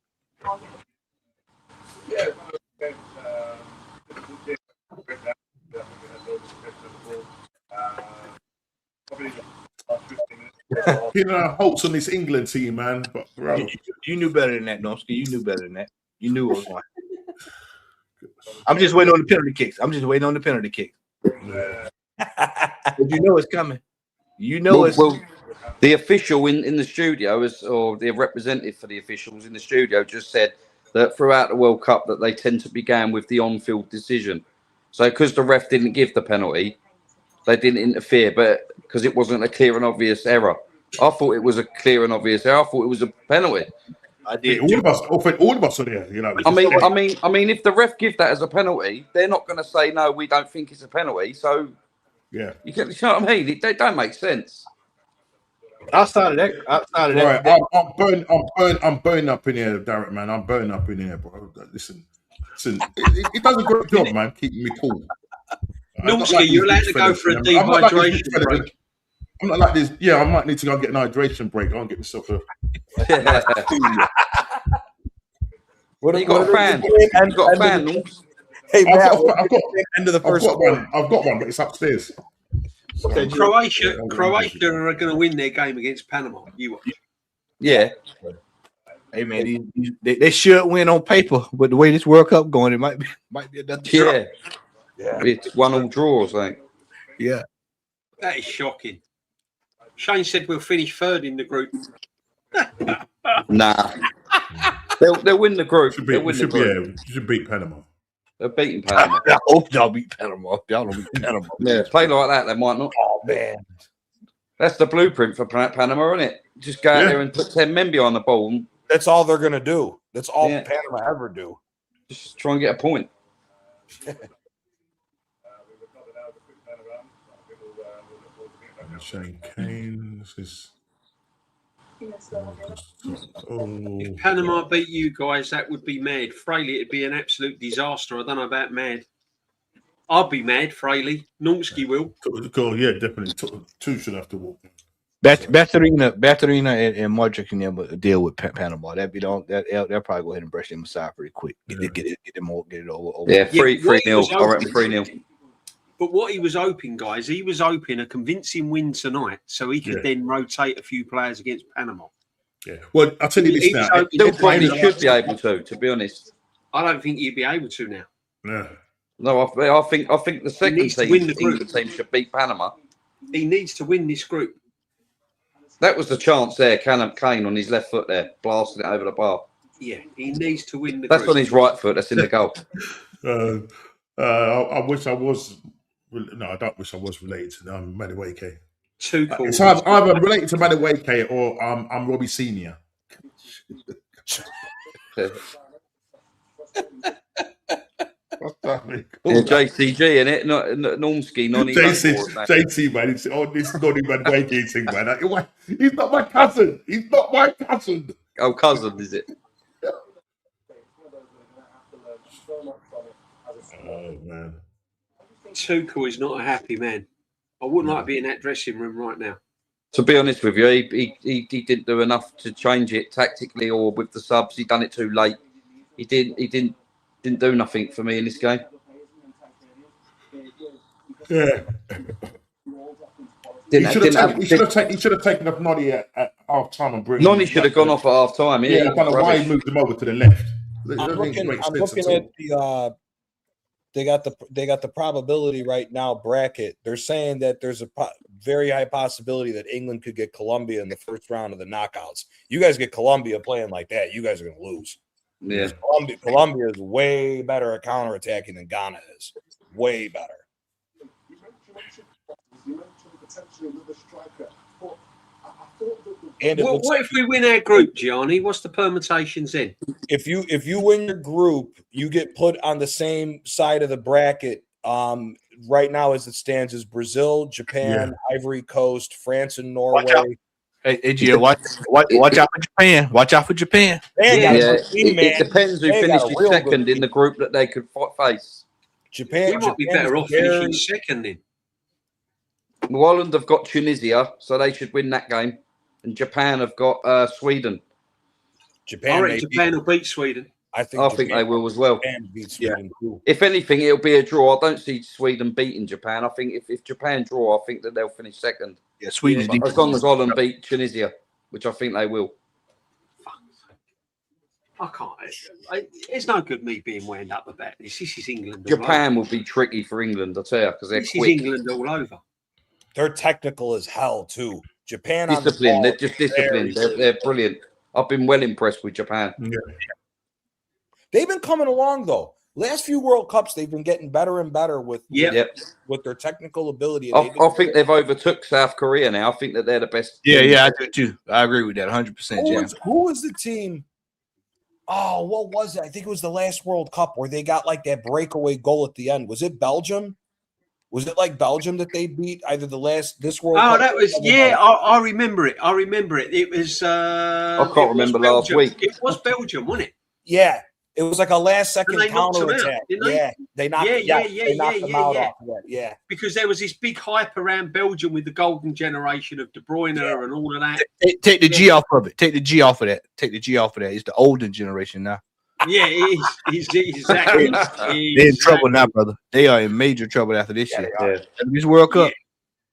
Hopes on this England team, man. But bro, you knew better than that, Normski. You knew better than that. You knew what was going. I'm just waiting on the penalty kicks. But you know it's coming. You know it's. Well, the official in the studio or the representative for the officials in the studio just said that throughout the World Cup that they tend to be going with the on-field decision. So because the ref didn't give the penalty, they didn't interfere, but because it wasn't a clear and obvious error. I thought it was a clear and obvious error. I thought it was a penalty. I did. All of us are there, you know. I mean, if the ref give that as a penalty, they're not going to say no. We don't think it's a penalty. So yeah, you know what I mean? They don't make sense. Outside of that, I'm burning up in here, Derek, man. I'm burning up in here, bro. Listen. It does a great job, man, keeping me cool. Normski, you're allowed to go for a dehydration break. I'm not like this. Yeah, I might need to go and get an hydration break. I'll get myself a. What you got a fan? You got a fan? Hey, Matt, I've got end of the first one. I've got one, but it's upstairs. So, Croatia are going to win their game against Panama. You watch. Yeah. Hey man, they should win on paper, but the way this World Cup going, it might be another draw. Yeah, it's 1-1 draw, I think. Yeah, that is shocking. Shane said we'll finish third in the group. Nah, they'll win the group. Should beat Panama. They're beating Panama. I hope y'all beat Panama. Y'all don't beat Panama. Yeah, play like that, they might not. Oh man, that's the blueprint for Panama, isn't it? Just go out there and put 10 men behind the ball. And that's all they're gonna do. That's all Panama ever do. Just try and get a point. Shane Kane. If Panama beat you guys, that would be mad. Fraley, it'd be an absolute disaster. I don't know about mad. I'll be mad, Fraley. Normski will. Cool, yeah, definitely. Two should have to walk. Batherina and Modric can never deal with Panama. They'll probably go ahead and brush them aside pretty quick. Get them over. Yeah, 3-0. I reckon 3-0. But what he was hoping, guys, he was hoping a convincing win tonight so he could then rotate a few players against Panama. Yeah. Well, I'll tell you this now. Still probably should be able to be honest. I don't think he'd be able to now. Yeah. No, I think the second team should beat Panama. He needs to win this group. That was the chance there. Kane on his left foot there, blasting it over the bar. Yeah, he needs to win the That's group. on his right foot. That's in the goal. I wish I was No, I don't wish I was related to Madueke. Too cool. It's either related to Madueke or I'm Robbie Senior. JCG in it, not Normski, JC, man. It's this Nonny Madueke thing, man. He's not my cousin. He's not my cousin. Oh, cousin, is it? Oh man. Tuchel is not a happy man. I wouldn't like to be in that dressing room right now. To be honest with you, he didn't do enough to change it tactically or with the subs. He done it too late. He didn't do nothing for me in this game. Yeah. He should have taken up Noddy at half time and bring. Noddy should have gone off at half time. Yeah, I don't know why he moved him over to the left. I'm looking at the. They got the probability right now bracket. They're saying that there's a very high possibility that England could get Colombia in the first round of the knockouts. You guys get Colombia playing like that, you guys are going to lose. Yeah, Colombia is way better at counterattacking than Ghana is. Way better. And what if we win our group, Gianni? What's the permutations in? If you win your group, you get put on the same side of the bracket. Right now, as it stands, is Brazil, Japan, Ivory Coast, France, and Norway. Hey, Gio, watch out for Japan. Watch out for Japan. It depends who finishes second in the group that they could face. We might be better off finishing second then. Holland have got Tunisia, so they should win that game. And Japan have got Sweden. Japan will beat Sweden. I think they will as well. Beat Sweden too. If anything, it'll be a draw. I don't see Sweden beating Japan. I think if Japan draw, I think that they'll finish second. Yeah, Sweden. As long as Holland beat Tunisia, which I think they will. I can't. It's no good me being wound up about this. This is England. Japan will be tricky for England, I tell you, because they're quick. This is England all over. They're technical as hell too. Japan disciplined. They're just disciplined. They're brilliant. I've been well impressed with Japan. Yeah. They've been coming along though. Last few World Cups, they've been getting better and better with their technical ability. I think they've overtook South Korea now. I think that they're the best. Yeah, I do too. I agree with that 100%. Who was the team? Oh, what was it? I think it was the last World Cup where they got like that breakaway goal at the end. Was it Belgium? Was it like Belgium that they beat either this World Cup? Oh, that was I remember it. It was. I can't remember last week. It was Belgium, wasn't it? Yeah, it was like a last-second counter attack. They knocked them out off of that. Yeah, because there was this big hype around Belgium with the golden generation of De Bruyne and all of that. Take the G off of it. Take the G off of that. Take the G off of that. It's the olden generation now. Yeah, it is. Exactly. They're in trouble now, brother. They are in major trouble after this year. This World Cup.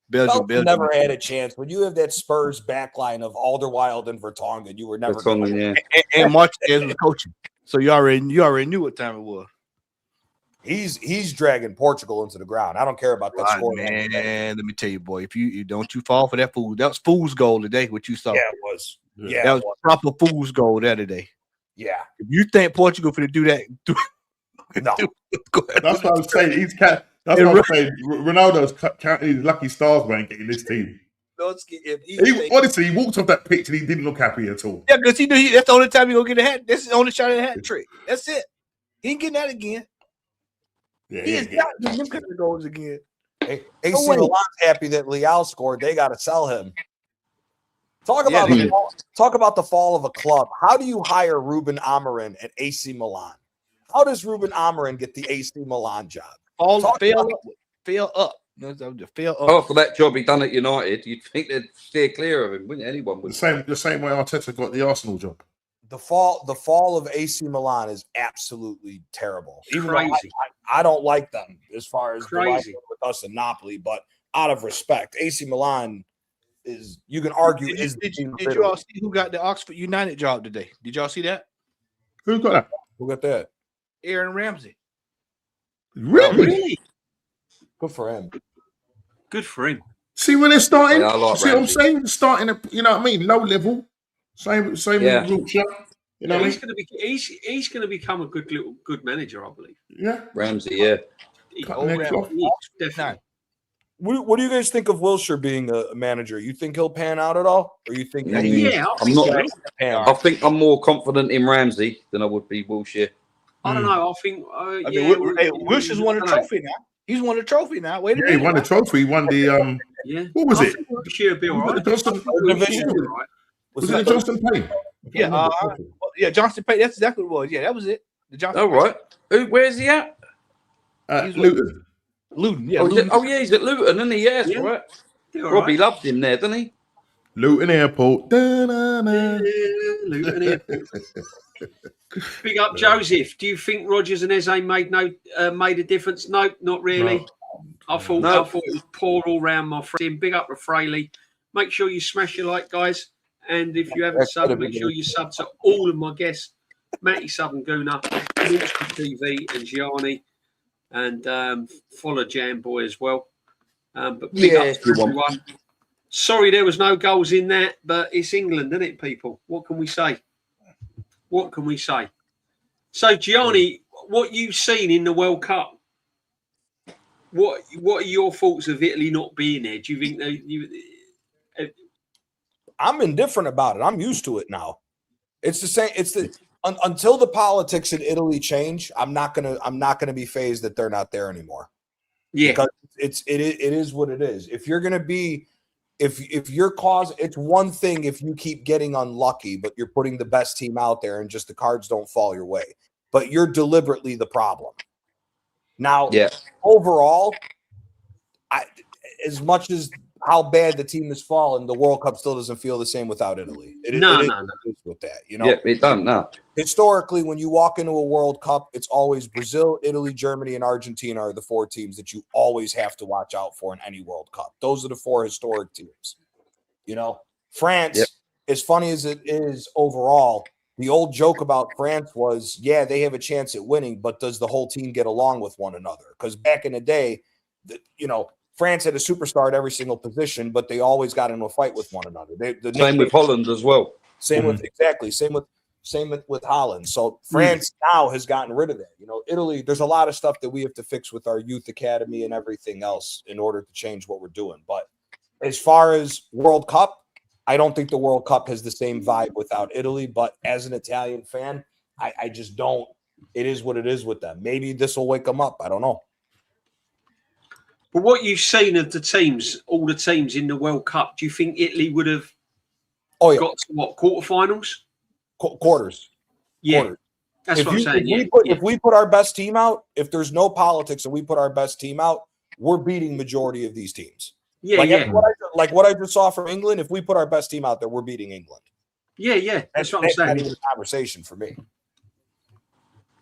Belgium never had a chance. When you have that Spurs backline of Alderweireld and Vertonghen, you were never going to. And Martinez was coaching. So you already knew what time it was. He's dragging Portugal into the ground. I don't care about that score. Man, let me tell you, boy, if you don't fall for that fool. That was fool's goal today, what you saw. Yeah, it was. Yeah, that was proper fool's goal there today. Yeah. If you think Portugal for to do that, no. That's what I'm saying. That's what I'm saying. Ronaldo's counting his lucky stars, man, getting this team. Honestly, he walked off that pitch and he didn't look happy at all. Yeah, because he knew that's the only time he gonna get a hat. That's the only shot at a hat trick. That's it. He ain't getting that again. Yeah, he has got them kind of goals again. AC Milan's happy that Leao scored. They got to sell him. Talk about the fall of a club. How do you hire Ruben Amorim at AC Milan? How does Ruben Amorim get the AC Milan job? Fail up. Oh, for that job he done at United, you'd think they'd steer clear of him, wouldn't anyone? Would. The same way Arteta got the Arsenal job. The fall of AC Milan is absolutely terrible. Crazy. I don't like them as far as with us and Napoli, but out of respect, AC Milan is, you can argue, did you all see who got the Oxford United job today? Did y'all see that? Who got that? Who got that? Aaron Ramsey. Really? Good for him. Good for him. See when they're starting? See what I'm saying? Starting at, you know what I mean? Low level. Same with Wiltshire. You know what I mean? He's gonna become a good manager, I believe. Yeah. Ramsey, yeah. What do you guys think of Wilshere being a manager? You think he'll pan out at all, or you think that Yeah, I I'm think not. so. pan? I think I'm more confident in Ramsey than I would be Wilshere. I don't know. I think, I yeah. mean, Wilshere's won a trophy now. He's won a trophy now. Wait a Yeah, he minute. won the trophy. He won the Yeah. What was I it? think Wilshere will be all Was it right. the Johnson? I think Wilshere will be all right. Was it the Johnson Payne? I can't Yeah, remember the trophy. Yeah, Johnson Payne. That's exactly what it was. Yeah, that was it. The Johnson. All right. Where's he at? Luton. Luton. Yeah, Oh, Luton. yeah, he's at Luton, isn't he? Yes, Yeah. right. They're all Robbie right. loved him there, didn't he? Luton Airport. Da-na-na. Luton Airport. Big up, Joseph. Do you think Rodgers and Eze made a difference? No, not really. No. I thought it was poor all round, my friend. Big up to Fraley. Make sure you smash your like, guys. And if you haven't subbed, make sure you sub to all of my guests: Matty Southern Gooner, Normski TV, and Gianni. And follow Jamboy as well. But big up to everyone. Sorry there was no goals in that, but it's England, isn't it, people? What can we say? What can we say? So, Gianni, what you've seen in the World Cup, what are your thoughts of Italy not being there? Do you think I'm indifferent about it. I'm used to it now. It's the same. Until the politics in Italy change, I'm not gonna be fazed that they're not there anymore. Yeah, because it is what it is. If you're gonna be, if your cause, it's one thing if you keep getting unlucky, but you're putting the best team out there and just the cards don't fall your way. But you're deliberately the problem. Now, overall, as much as how bad the team has fallen, the World Cup still doesn't feel the same without Italy. It is with that, you know. Yeah, it doesn't. No. Historically, when you walk into a World Cup, it's always Brazil, Italy, Germany, and Argentina are the four teams that you always have to watch out for in any World Cup. Those are the four historic teams. You know, France, as funny as it is overall, the old joke about France was, yeah, they have a chance at winning, but does the whole team get along with one another? Because back in the day, France had a superstar at every single position, but they always got into a fight with one another. Same with Holland as well. Same with Holland. So France now has gotten rid of that. You know, Italy, there's a lot of stuff that we have to fix with our youth academy and everything else in order to change what we're doing. But as far as World Cup, I don't think the World Cup has the same vibe without Italy. But as an Italian fan, I just don't. It is what it is with them. Maybe this will wake them up. I don't know. But what you've seen of the teams, all the teams in the World Cup, do you think Italy would have got to what, quarterfinals? Quarters. Yeah. Quarters. That's what I'm saying. If we put our best team out, if there's no politics and we put our best team out, we're beating majority of these teams. Yeah, what I just saw from England, if we put our best team out there, we're beating England. Yeah. That's what I'm saying. That's not even a conversation for me.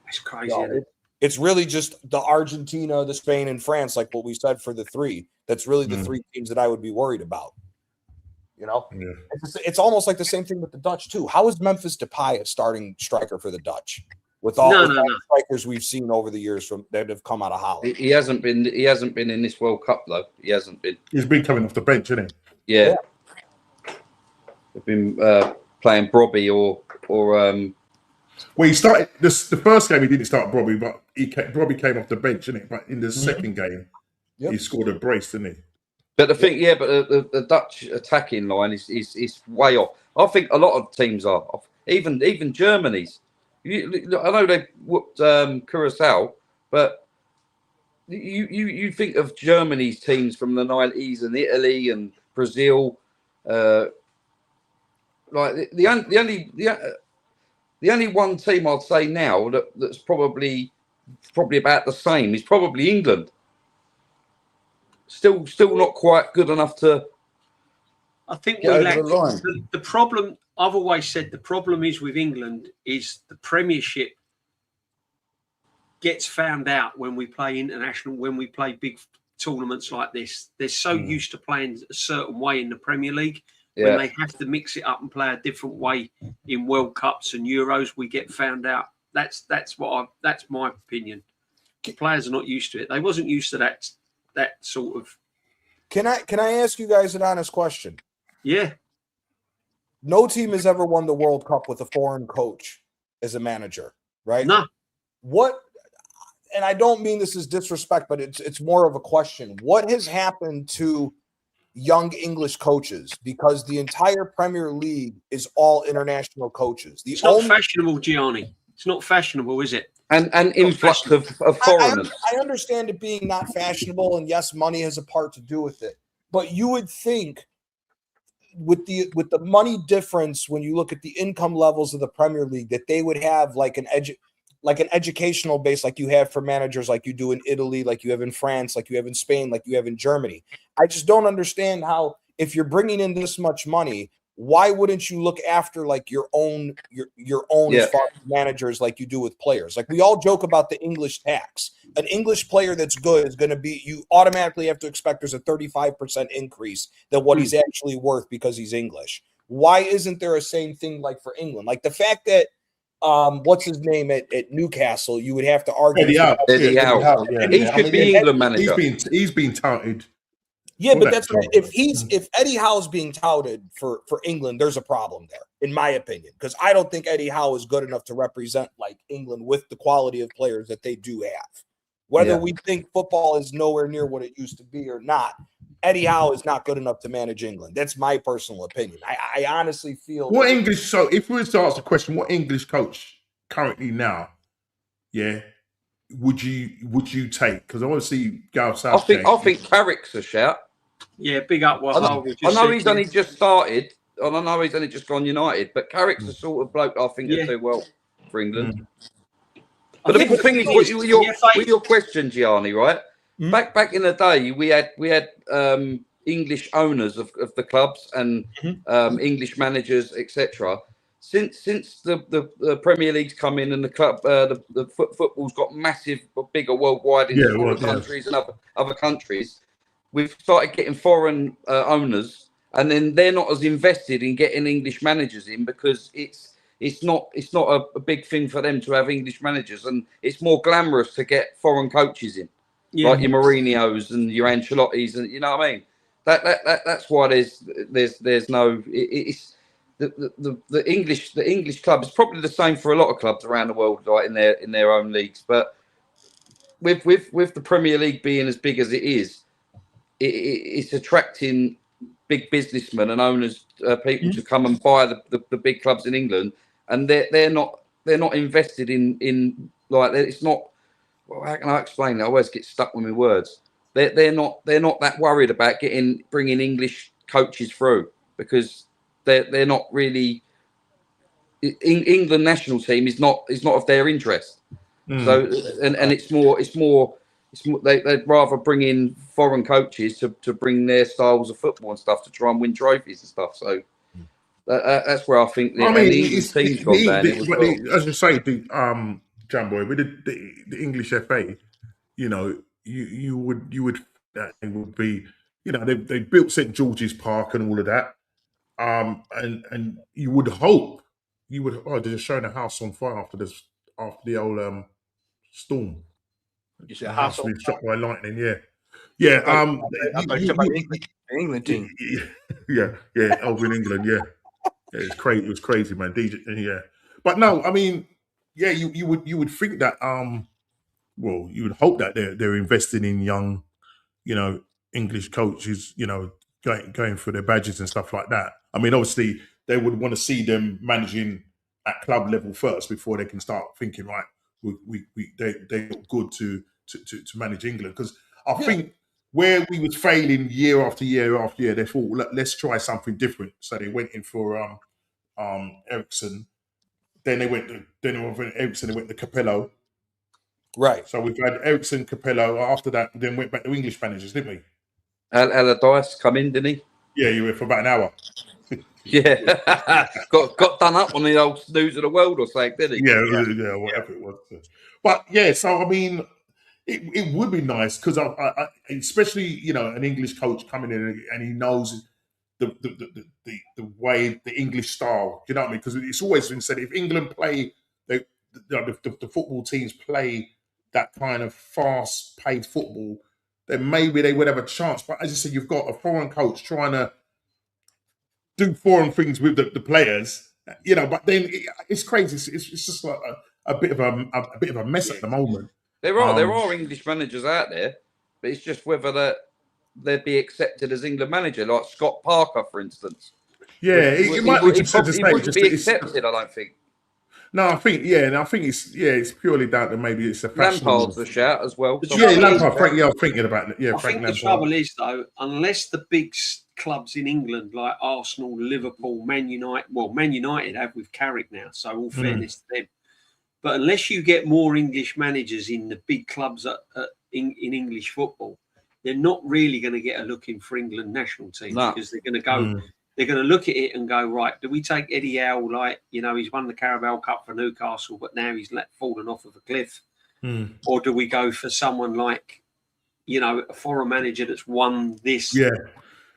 That's crazy. Isn't it? It's really just the Argentina, the Spain, and France, like what we said for the three. That's really the three teams that I would be worried about. You know, it's almost like the same thing with the Dutch too. How is Memphis Depay a starting striker for the Dutch with all the strikers we've seen over the years that have come out of Holland? He hasn't been in this World Cup though. He hasn't been. He's been coming off the bench, hasn't he? Yeah. They've been playing Brobby or. Well, he started the first game. He didn't start Brobby, but Brobby came off the bench, didn't it? But in the second game, he scored a brace, didn't he? But the thing, but the Dutch attacking line is way off. I think a lot of teams are off. Even Germany's. I know they whooped Curacao, but you think of Germany's teams from the 90s and Italy and Brazil. Like the only one team I'd say now that's probably about the same is probably England. Still not quite good enough to. I think get over the line. The problem. I've always said the problem is with England is the Premiership gets found out when we play international, when we play big tournaments like this. They're so used to playing a certain way in the Premier League. When they have to mix it up and play a different way in World Cups and Euros, we get found out. That's my opinion. The players are not used to it. They wasn't used to that sort of. Can I ask you guys an honest question? Yeah. No team has ever won the World Cup with a foreign coach as a manager, right? No. What and I don't mean this as disrespect, but it's more of a question. What has happened to young English coaches? Because the entire Premier League is all international coaches. It's not fashionable, Gianni. It's not fashionable, is it? And influx of foreigners. I understand it being not fashionable, and yes, money has a part to do with it. But you would think with the money difference, when you look at the income levels of the Premier League, that they would have like an educational base, like you have for managers, like you do in Italy, like you have in France, like you have in Spain, like you have in Germany. I just don't understand how, if you're bringing in this much money, why wouldn't you look after like your own as far as managers, like you do with players? Like we all joke about the English tax. An English player that's good is going to be, you automatically have to expect there's a 35% increase than what he's actually worth because he's English. Why isn't there a same thing like for England? Like the fact that what's his name at Newcastle, you would have to argue. Eddie Howe. He should be England manager. He's been touted. Yeah, but that's what, if Eddie Howe's being touted for England, there's a problem there, in my opinion, because I don't think Eddie Howe is good enough to represent like England with the quality of players that they do have. Whether we think football is nowhere near what it used to be or not, Eddie Howe is not good enough to manage England. That's my personal opinion. I honestly feel what English. So, if we were to ask the question, what English coach currently now, would you take? Because I want to see Gareth Southgate. I think Carrick's a shout. Yeah, big up. What I know he's only just started. I know he's only just gone United, but Carrick's the sort of bloke I think would do well for England. But the thing is, with your question, Gianni, right? Back in the day, we had English owners of the clubs and English managers, etc. Since the Premier League's come in and the club the football's got massive, bigger worldwide in other countries and other countries, we've started getting foreign owners, and then they're not as invested in getting English managers in because it's not a big thing for them to have English managers, and it's more glamorous to get foreign coaches in, like your Mourinho's and your Ancelotti's, and you know what I mean. That's why there's no. It's the English club is probably the same for a lot of clubs around the world, like in their own leagues, but with the Premier League being as big as it is, it's attracting big businessmen and owners, people to come and buy the big clubs in England, and they're not invested in like it's not. Well, how can I explain it? I always get stuck with my words. They're not that worried about bringing English coaches through because they're not really. England national team is not of their interest. So and it's more. They'd rather bring in foreign coaches to bring their styles of football and stuff to try and win trophies and stuff. So that's where I think the English team's gone down. As you say, Jamboy, with the English FA, you would that it would be, they built St George's Park and all of that, and you would hope they're just showing a house on fire after the old storm. You said house was struck by lightning, yeah. The England team. Yeah, over in England, yeah. It was crazy, man. DJ, yeah. But no, I mean, yeah, you would think that well, you would hope that they're investing in young, English coaches, going for their badges and stuff like that. I mean, obviously they would want to see them managing at club level first before they can start thinking, right, they look good to manage England, because I think where we was failing year after year after year, they thought, let's try something different. So they went in for Ericsson. Then they went Ericsson. They went to Capello. Right. So we've had Ericsson, Capello. After that, then went back to English managers, didn't we? Allardyce come in, didn't he? Yeah, you were for about an hour. Yeah, got done up on the old News of the World or something, didn't he? Yeah, whatever it was. But yeah, so I mean, it would be nice because I especially an English coach coming in and he knows the way, the English style. You know what I mean? Because it's always been said, if England play the football teams play that kind of fast-paced football, then maybe they would have a chance. But as you said, you've got a foreign coach trying to do foreign things with the players, but then it's crazy. It's just like a bit of a mess at the moment. There are English managers out there, but it's just whether they'd be accepted as England manager, like Scott Parker, for instance. Yeah, it might be considered the He same. wouldn't be accepted, I don't think. No, I think it's purely down to maybe it's a fashion. Lampard's the shout as well. Lampard. Frank, I'm thinking about it. Yeah, I Frank think Lampard. the trouble is though, unless the big clubs in England like Arsenal, Liverpool, Man United have with Carrick now, so all fairness to them. But unless you get more English managers in the big clubs in English football, they're not really going to get a look in for England national team because they're going to go. They're going to look at it and go, right, do we take Eddie Howe, like, he's won the Carabao Cup for Newcastle, but now he's fallen off of a cliff? Or do we go for someone like, a foreign manager that's won this,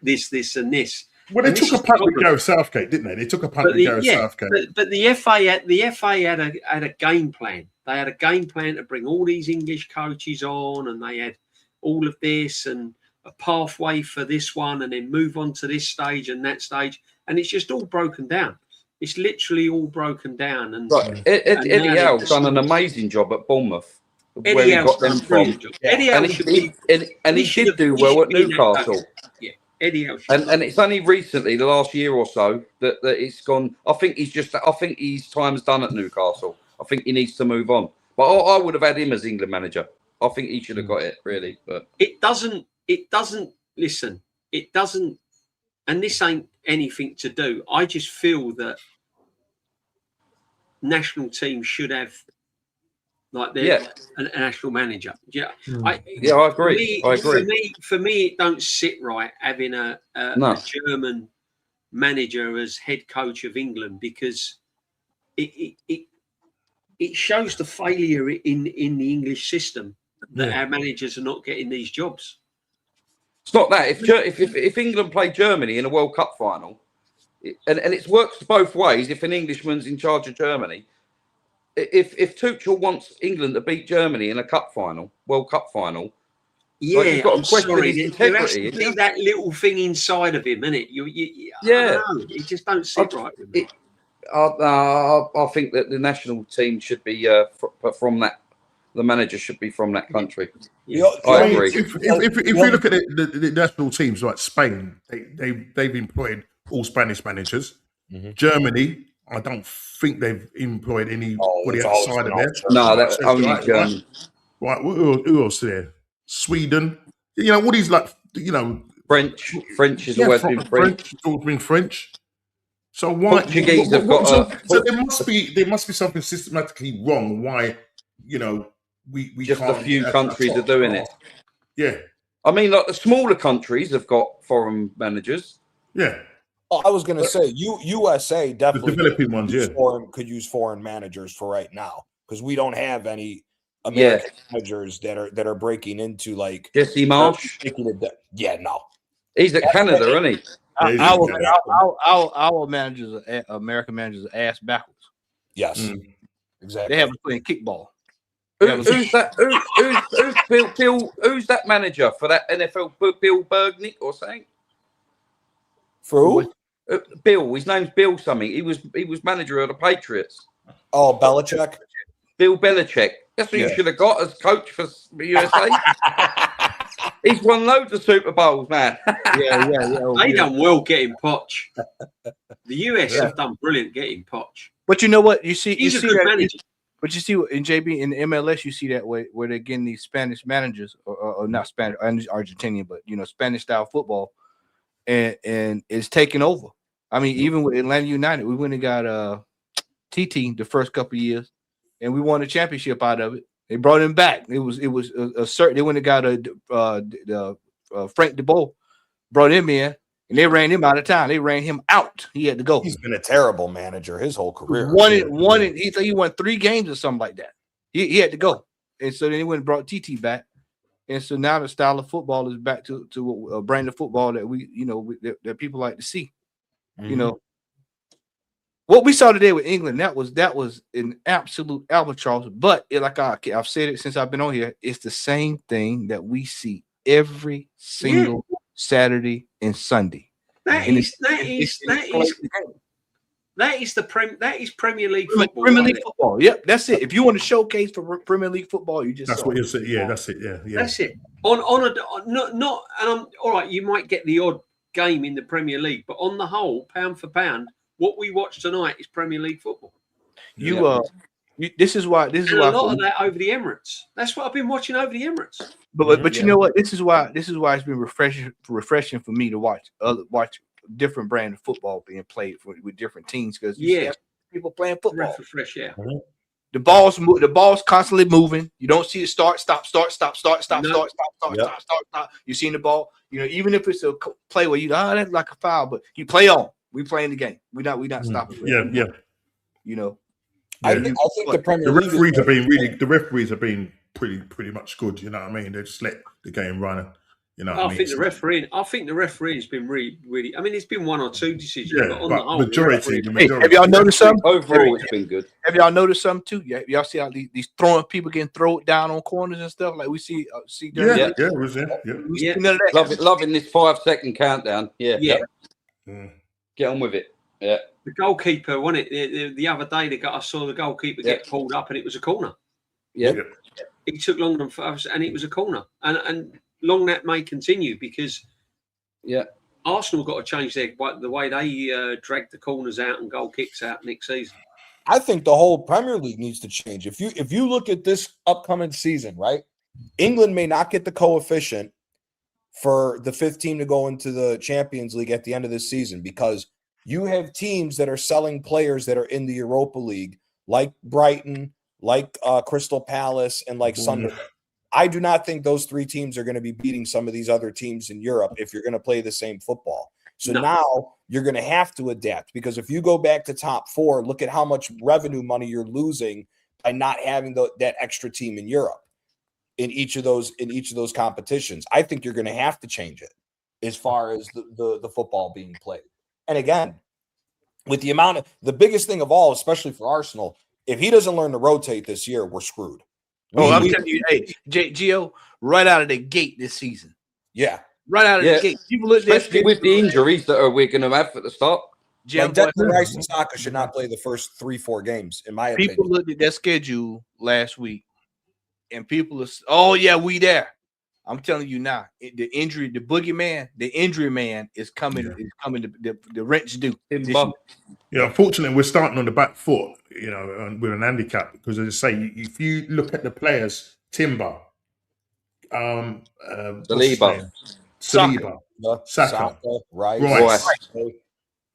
this and this? Well, they took a punt with Gareth Southgate, didn't they? They took a punt with Gareth Southgate. But the FA had a game plan. They had a game plan to bring all these English coaches on, and they had all of this and a pathway for this one, and then move on to this stage and that stage, and it's just all broken down. It's literally all broken down. And Eddie Howe's done an amazing job at Bournemouth, where he got them from. And he did do well at Newcastle. Yeah, Eddie Howe. And it's only recently, the last year or so, that it's gone. I think his time's done at Newcastle. I think he needs to move on. But I would have had him as England manager. I think he should have got it, really. But it doesn't, and this ain't anything to do. I just feel that national teams should have like a national manager. Yeah, I agree. For me, it don't sit right having a German manager as head coach of England, because it shows the failure in the English system that our managers are not getting these jobs. It's not that. If England play Germany in a World Cup final, and it works both ways. If an Englishman's in charge of Germany, if Tuchel wants England to beat Germany in a cup final, World Cup final, you've got to question his integrity. There has to be that little thing inside of him, innit? I don't know. It just don't sit right with me. I think that the national team should be from that. The manager should be from that country. I agree. If you look at the national teams like Spain, they've employed all Spanish managers. Germany, I don't think they've employed anybody outside of there. No, that's only German. Right, who else there? Sweden. All these French. French has always been French. It's always been French. So why? Portuguese have got. So there must be something systematically wrong. Why we just can't a few countries are doing it. Yeah, I mean, like the smaller countries have got foreign managers. Yeah. Oh, I was going to say USA definitely the developing ones, could use foreign managers for right now, because we don't have any American managers that are breaking into like Jesse Marsh. No, he's at Canada, isn't he? Our managers, American managers, are ass backwards. Yes, exactly. They haven't played kickball. Who's that? Who's that manager for that NFL? Bill Bergnick or something? For who? Bill. His name's Bill something. He was manager of the Patriots. Oh, Belichick. Bill Belichick. That's what you should have got as coach for USA. He's won loads of Super Bowls, man. They done well getting Poch. The US have done brilliant getting Poch. But you know what? He's a good manager. But you see in JB in the MLS, you see that way where they're getting these Spanish managers, or not Spanish, Argentinian, but Spanish style football, and it's taking over. I mean, even with Atlanta United, we went and got TT the first couple of years, and we won a championship out of it. They brought him back. It was a certain. They went and got Frank DeBoer, brought him in, and they ran him out of town. They ran him out. He had to go. He's been a terrible manager his whole career. He won 3 games or something like that. He had to go, and so then he went and brought TT back, and so now the style of football is back to a brand of football that that people like to see. What we saw today with England, that was an absolute albatross. But I've said it since I've been on here, it's the same thing that we see every single Saturday and Sunday. That is That is Premier League football. Premier League football. Yep, that's it. If you want to showcase for Premier League football, you just That's what you're saying. Yeah, that's it. Yeah. That's it. Not all right. You might get the odd game in the Premier League, but on the whole, pound for pound, what we watch tonight is Premier League football. This is why a lot of that over the Emirates. That's what I've been watching over the Emirates. But you know what? This is why it's been refreshing for me to watch different brand of football being played with different teams, because people playing football. Fresh, yeah. The ball's constantly moving. You don't see it start. You seen the ball. Even if it's a play where that's like a foul, but you play on. We playing the game. We not stopping. Yeah. I think the Premier League the referees have been pretty much good. You know what I mean? They just let the game run. I think the referee has been really. I mean, it's been one or two decisions, but on but the whole, majority. Have y'all noticed something? Overall, it's been good. Have y'all noticed something too? Yeah, y'all see how these throwing people getting thrown down on corners and stuff like we see. It was there. None of that. Loving this 5-second countdown. Yeah. Get on with it. Yeah. The goalkeeper, wasn't it? The other day, I saw the goalkeeper get pulled up, and it was a corner. Yeah. It took longer than 5 hours, and it was a corner. And long that may continue, because Arsenal got to change the way they drag the corners out and goal kicks out next season. I think the whole Premier League needs to change. If you look at this upcoming season, right? England may not get the coefficient for the 5th team to go into the Champions League at the end of this season, because you have teams that are selling players that are in the Europa League, like Brighton, like Crystal Palace, and like Sunderland. I do not think those 3 teams are going to be beating some of these other teams in Europe if you're going to play the same football. So now you're going to have to adapt, because if you go back to top 4, look at how much revenue money you're losing by not having that extra team in Europe in each of those competitions. I think you're going to have to change it as far as the football being played. And again, with the biggest thing of all, especially for Arsenal, if he doesn't learn to rotate this year, we're screwed. I'm telling you, hey, Gio, right out of the gate this season. Yeah. Right out of the gate. People especially with the injuries that we're going to have at the start. Declan Rice and Saka should not play the first 3-4 games, in my opinion. People looked at their schedule last week, and people are, we there. I'm telling you now, the injury man is coming. Yeah. Is coming. The rent's due. Unfortunately, we're starting on the back foot. With an handicap, because as I say, if you look at the players, Timber, Saliba, Saka, Rice.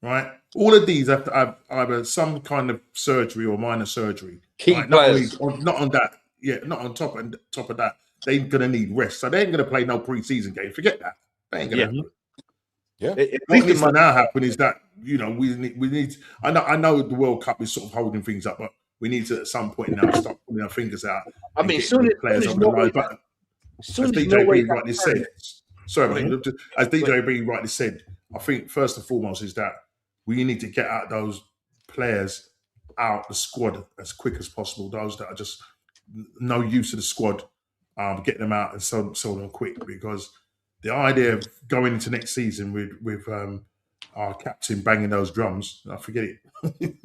Right. All of these have to have either some kind of surgery or minor surgery. Key players. Not on that. Yeah, not on top of that. They're going to need rest. So they ain't going to play no preseason game. Forget that. They ain't going to happen. Yeah. What needs to now happen is that, we need. I know the World Cup is sort of holding things up, but we need to at some point now start putting our fingers out. I mean, soon as DJ B rightly said, as DJ B rightly said, I think first and foremost is that we need to get out those players out the squad as quick as possible. Those that are just no use of the squad, get them out and sell them quick, because the idea of going into next season with our captain banging those drums, I forget it.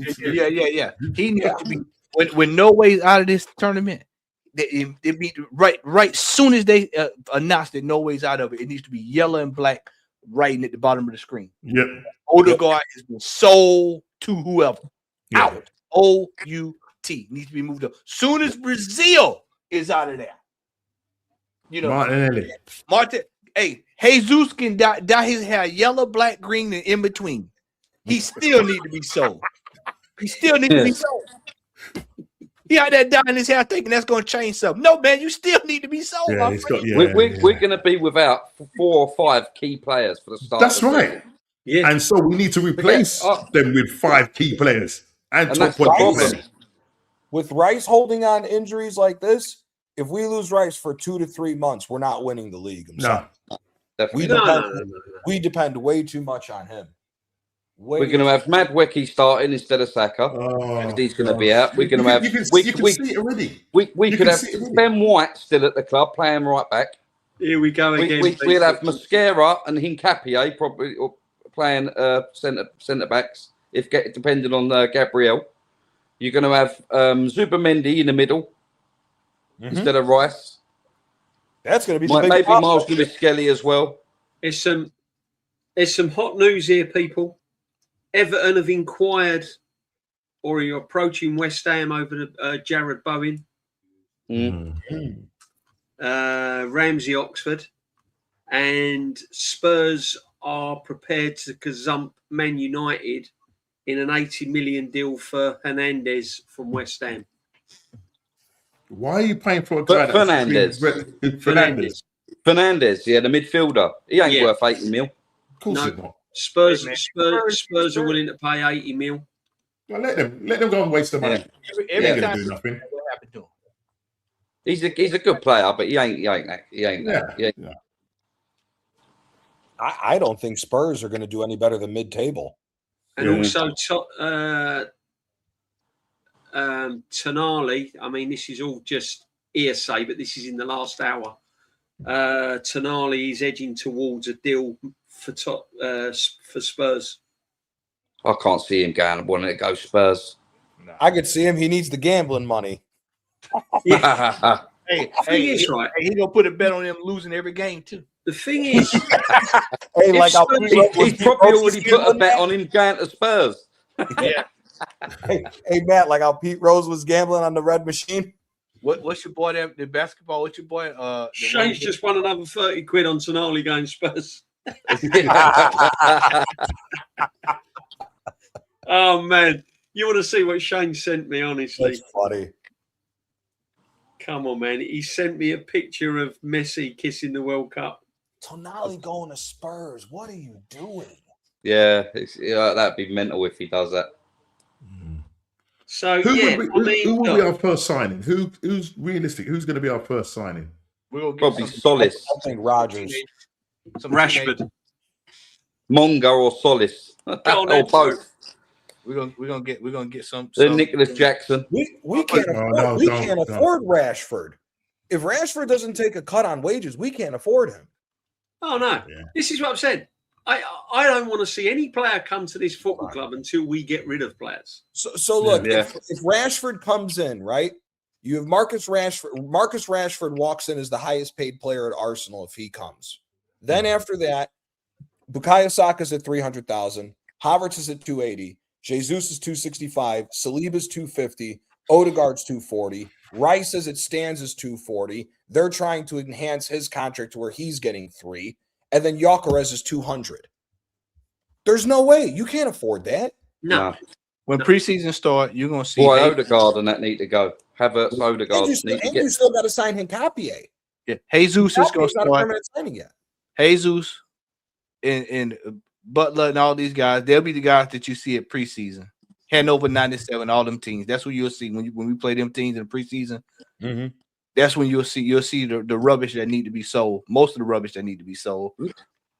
Yeah. He needs to be when Norway's out of this tournament. It be right soon as they announce that Norway's out of it. It needs to be yellow and black writing at the bottom of the screen. Yep. Odegaard has been sold to whoever. Out. O-U-T needs to be moved up. Soon as Brazil is out of there. Martin. Hey, Jesus can dye his hair yellow, black, green, and in between. He still need to be sold. He still need to be sold. He out there dyeing his hair thinking that's going to change something. No, man, you still need to be sold. We're going to be without 4 or 5 key players for the start. That's right. Yeah. And so we need to replace them with 5 key players and top players. With Rice holding on to injuries like this, if we lose Rice for 2 to 3 months, we're not winning the league. We depend way too much on him. We're going to have Madwecki starting instead of Saka. He's going to be out. We're going to have. You can see it already. We could have Ben White still at the club playing right back. Here we go again. We'll have Mosquera and Hincapié probably playing centre backs, depending on Gabriel. You're going to have Zubimendi in the middle instead of Rice. That's going to be Maybe Miles Lewis-Skelly as well. There's some hot news here, people. Everton have inquired, or you're approaching West Ham over Jared Bowen. Ramsey Oxford, and Spurs are prepared to gazump Man United in an 80 million deal for Hernandez from West Ham. Why are you paying for a guy Fernandez, yeah, the midfielder. He ain't worth 80 mil. Of course he's not. Spurs are willing to pay 80 mil. Well, let them go and waste the money. Every time do nothing. what happened to him. He's a good player, but he ain't. I don't think Spurs are going to do any better than mid-table. And also, Tonali. I mean, this is all just hearsay, but this is in the last hour. Tonali is edging towards a deal for Spurs. I can't see him going wanting to go Spurs. No. I could see him. He needs the gambling money. Hey, He's right. He gonna put a bet on them losing every game too. The thing is, He's probably already put a bet on him going to Spurs. Yeah. Hey, Matt, like how Pete Rose was gambling on the red machine. What's your boy there? The basketball? What's your boy? Shane's just won another 30 quid on Tonali going Spurs. Oh man, you want to see what Shane sent me? Honestly, That's funny. Come on, man. He sent me a picture of Messi kissing the World Cup. Tonali going to Spurs. What are you doing? Yeah, that'd be mental if he does that. So who will be our first signing? Who's realistic? Who's going to be our first signing? We'll probably Solis. I think Rodgers. Rashford. Monga or Solis. Or both. We're gonna get some. Then Nicholas Jackson. We can't afford Rashford. If Rashford doesn't take a cut on wages, we can't afford him. Oh no! Yeah. This is what I've said. I don't want to see any player come to this football club until we get rid of players. So look, if Rashford comes in, right? You have Marcus Rashford. Marcus Rashford walks in as the highest paid player at Arsenal if he comes. Then after that, Bukayo Saka's at 300,000. Havertz is at 280. Jesus is 265. Saliba's 250. Odegaard's 240. Rice, as it stands, is 240. They're trying to enhance his contract to where he's getting 3. And then Gyökeres is 200. There's no way. You can't afford that. No. When preseason start, you're going to see Odegaard and that need to go. Havertz, Odegaard. And you still got to sign Hincapié. Yeah. Jesus is going to start. Not a permanent signing yet. Jesus and Butler and all these guys, they'll be the guys that you see at preseason. Hanover 97, all them teams. That's what you'll see when we play them teams in the preseason. Mm-hmm. That's when you'll see the rubbish that need to be sold. Most of the rubbish that need to be sold.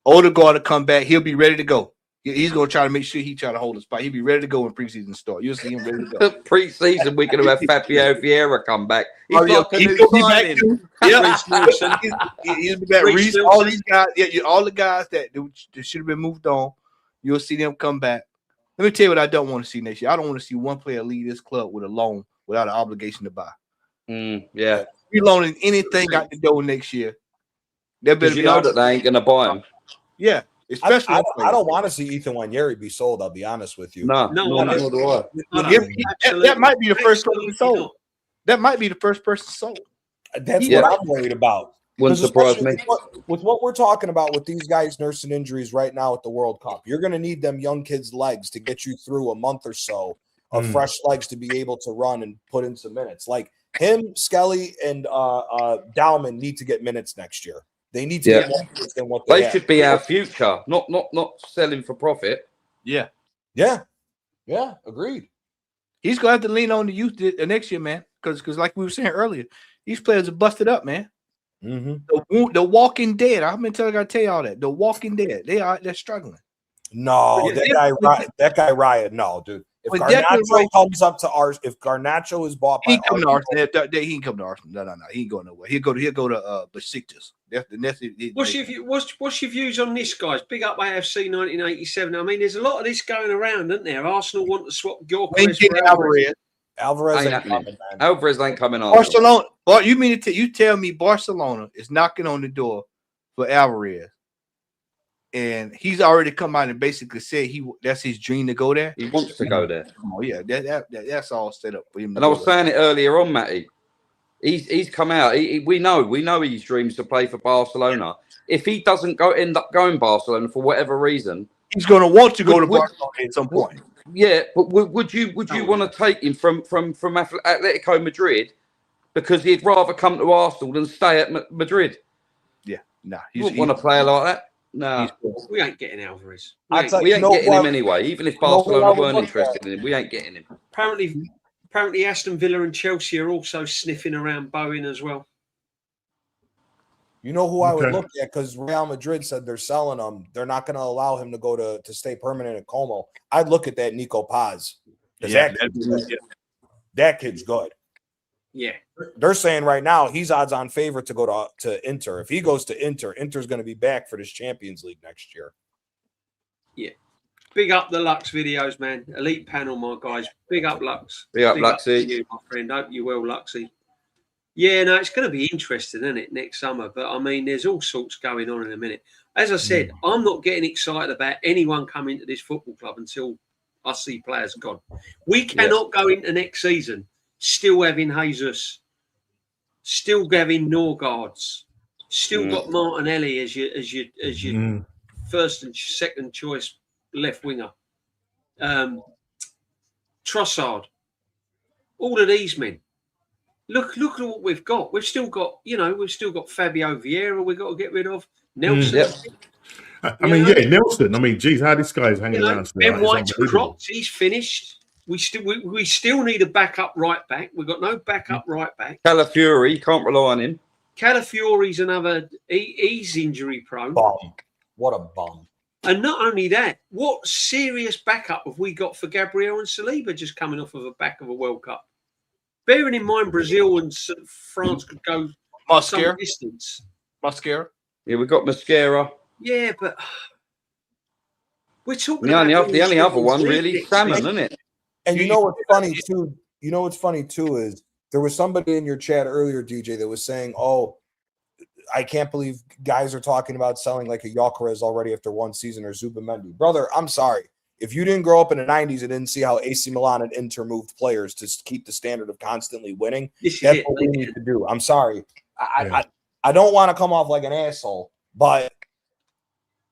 Odegaard to come back, he'll be ready to go. He's gonna try to make sure he try to hold the spot. He'll be ready to go when preseason start. You'll see him ready to go. Preseason, we're gonna have Fabio Vieira come back. He's like a new signing. He'll be back. Reece, all these guys, all the guys that should have been moved on. You'll see them come back. Let me tell you what I don't want to see next year. I don't want to see one player leave this club with a loan without an obligation to buy. Yeah. We loaning anything out the door next year. They better you know that they ain't gonna buy him. Yeah, especially I don't want to see Ethan Wanyeri be sold. I'll be honest with you. No, do I. That might be the first person sold. That might be the first person sold. That's what I'm worried about. Wouldn't surprise me. With what we're talking about with these guys nursing injuries right now at the World Cup, you're going to need them young kids' legs to get you through a month or so of fresh legs to be able to run and put in some minutes. Like him, Skelly, and Dowman need to get minutes next year. They need to get more minutes than what they should be our future, not selling for profit. Yeah, agreed. He's going to have to lean on the youth next year, man, because like we were saying earlier, these players are busted up, man. Mm-hmm. The Walking Dead. I've been telling you, I tell you all that. The Walking Dead. They're struggling. No, that guy Riot. No, dude. If Well, Declan Garnacho Rice- comes up to Arsenal, if Garnacho is bought by He ain't coming to Arsenal, Arsenal. He ain't coming to Arsenal. No. He ain't going nowhere. He'll go to Besiktas. What's your views on this, guys? Big up AFC 1987. I mean, there's a lot of this going around, isn't there? Arsenal want to swap Gyökeres for Alvarez. Alvarez Ain't ain't happening. coming, man. Alvarez ain't coming on. Barcelona. Well, you mean to you tell me Barcelona is knocking on the door for Alvarez, and he's already come out and basically said that's his dream to go there. He wants to go there. Oh yeah, that's all set up for him. And I was saying it earlier on, Matty. He's come out. We know his dreams to play for Barcelona. If he doesn't end up going Barcelona for whatever reason, he's going to want to go to Barcelona at some point. Yeah, but would you want to take him from Atletico Madrid because he'd rather come to Arsenal than stay at Madrid? Yeah, no, you wouldn't want to play like that. No, we ain't getting Alvarez. We ain't getting him anyway. Even if Barcelona weren't interested in him, we ain't getting him. Apparently, Aston Villa and Chelsea are also sniffing around Bowen as well. You know who I would look at, because Real Madrid said they're selling him. They're not going to allow him to go to stay permanent at Como. I'd look at that Nico Paz. Yeah, that kid's good. Yeah. They're saying right now he's odds-on favorite to go to Inter. If he goes to Inter, Inter's going to be back for this Champions League next year. Yeah. Big up the Lux videos, man. Elite panel, my guys. Big up Lux. Big up Luxy. You, my friend. Hope you're well, Luxy. Yeah, no, it's going to be interesting, isn't it, next summer? But, I mean, there's all sorts going on in a minute. As I said, I'm not getting excited about anyone coming to this football club until I see players gone. We cannot go into next season still having Jesus, still having Norgards, still got Martinelli as your first and second choice left winger. Trossard. All of these men. Look at what we've got. We've still got Fabio Vieira we've got to get rid of. Nelson. I mean, Nelson. I mean, geez, how this guy's hanging around. Ben White's cropped. He's finished. We still need a backup right back. We've got no backup right back. Calafiori, can't rely on him. Calafiori's another. He's injury prone. Bum. What a bum. And not only that, what serious backup have we got for Gabriel and Saliba just coming off of the back of a World Cup? Bearing in mind Brazil and France could go some distance. Mascara. Yeah, we've got Mascara. Yeah, but we're talking the about only other one really, Salmon, isn't it? And you know what's funny too? You know what's funny too is there was somebody in your chat earlier, DJ, that was saying, "Oh, I can't believe guys are talking about selling like a Gyökeres already after one season or Zubimendi." Brother, I'm sorry. If you didn't grow up in the 90s and didn't see how AC Milan and Inter moved players to keep the standard of constantly winning, that's what we need to do. I'm sorry. I don't want to come off like an asshole, but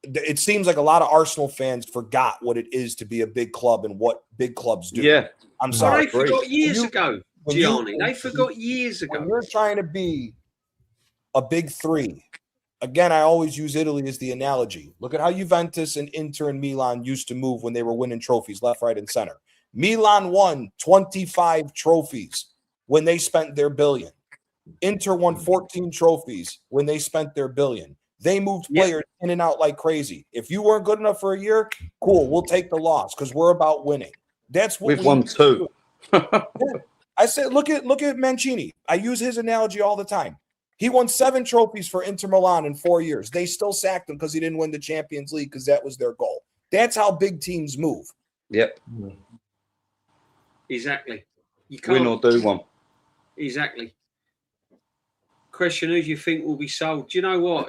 it seems like a lot of Arsenal fans forgot what it is to be a big club and what big clubs do. Yeah. I'm sorry. They forgot years ago, Gianni. They forgot years ago. When you're trying to be a big three, again, I always use Italy as the analogy. Look at how Juventus and Inter and Milan used to move when they were winning trophies left, right, and center. Milan won 25 trophies when they spent their billion. Inter won 14 trophies when they spent their billion. They moved players in and out like crazy. If you weren't good enough for a year, cool, we'll take the loss because we're about winning. That's what we've won two. I said, look at Mancini. I use his analogy all the time. He won 7 trophies for Inter Milan in 4 years. They still sacked him because he didn't win the Champions League because that was their goal. That's how big teams move. Yep. Exactly. You can't win or do one. Exactly. Question: who do you think will be sold? Do you know what?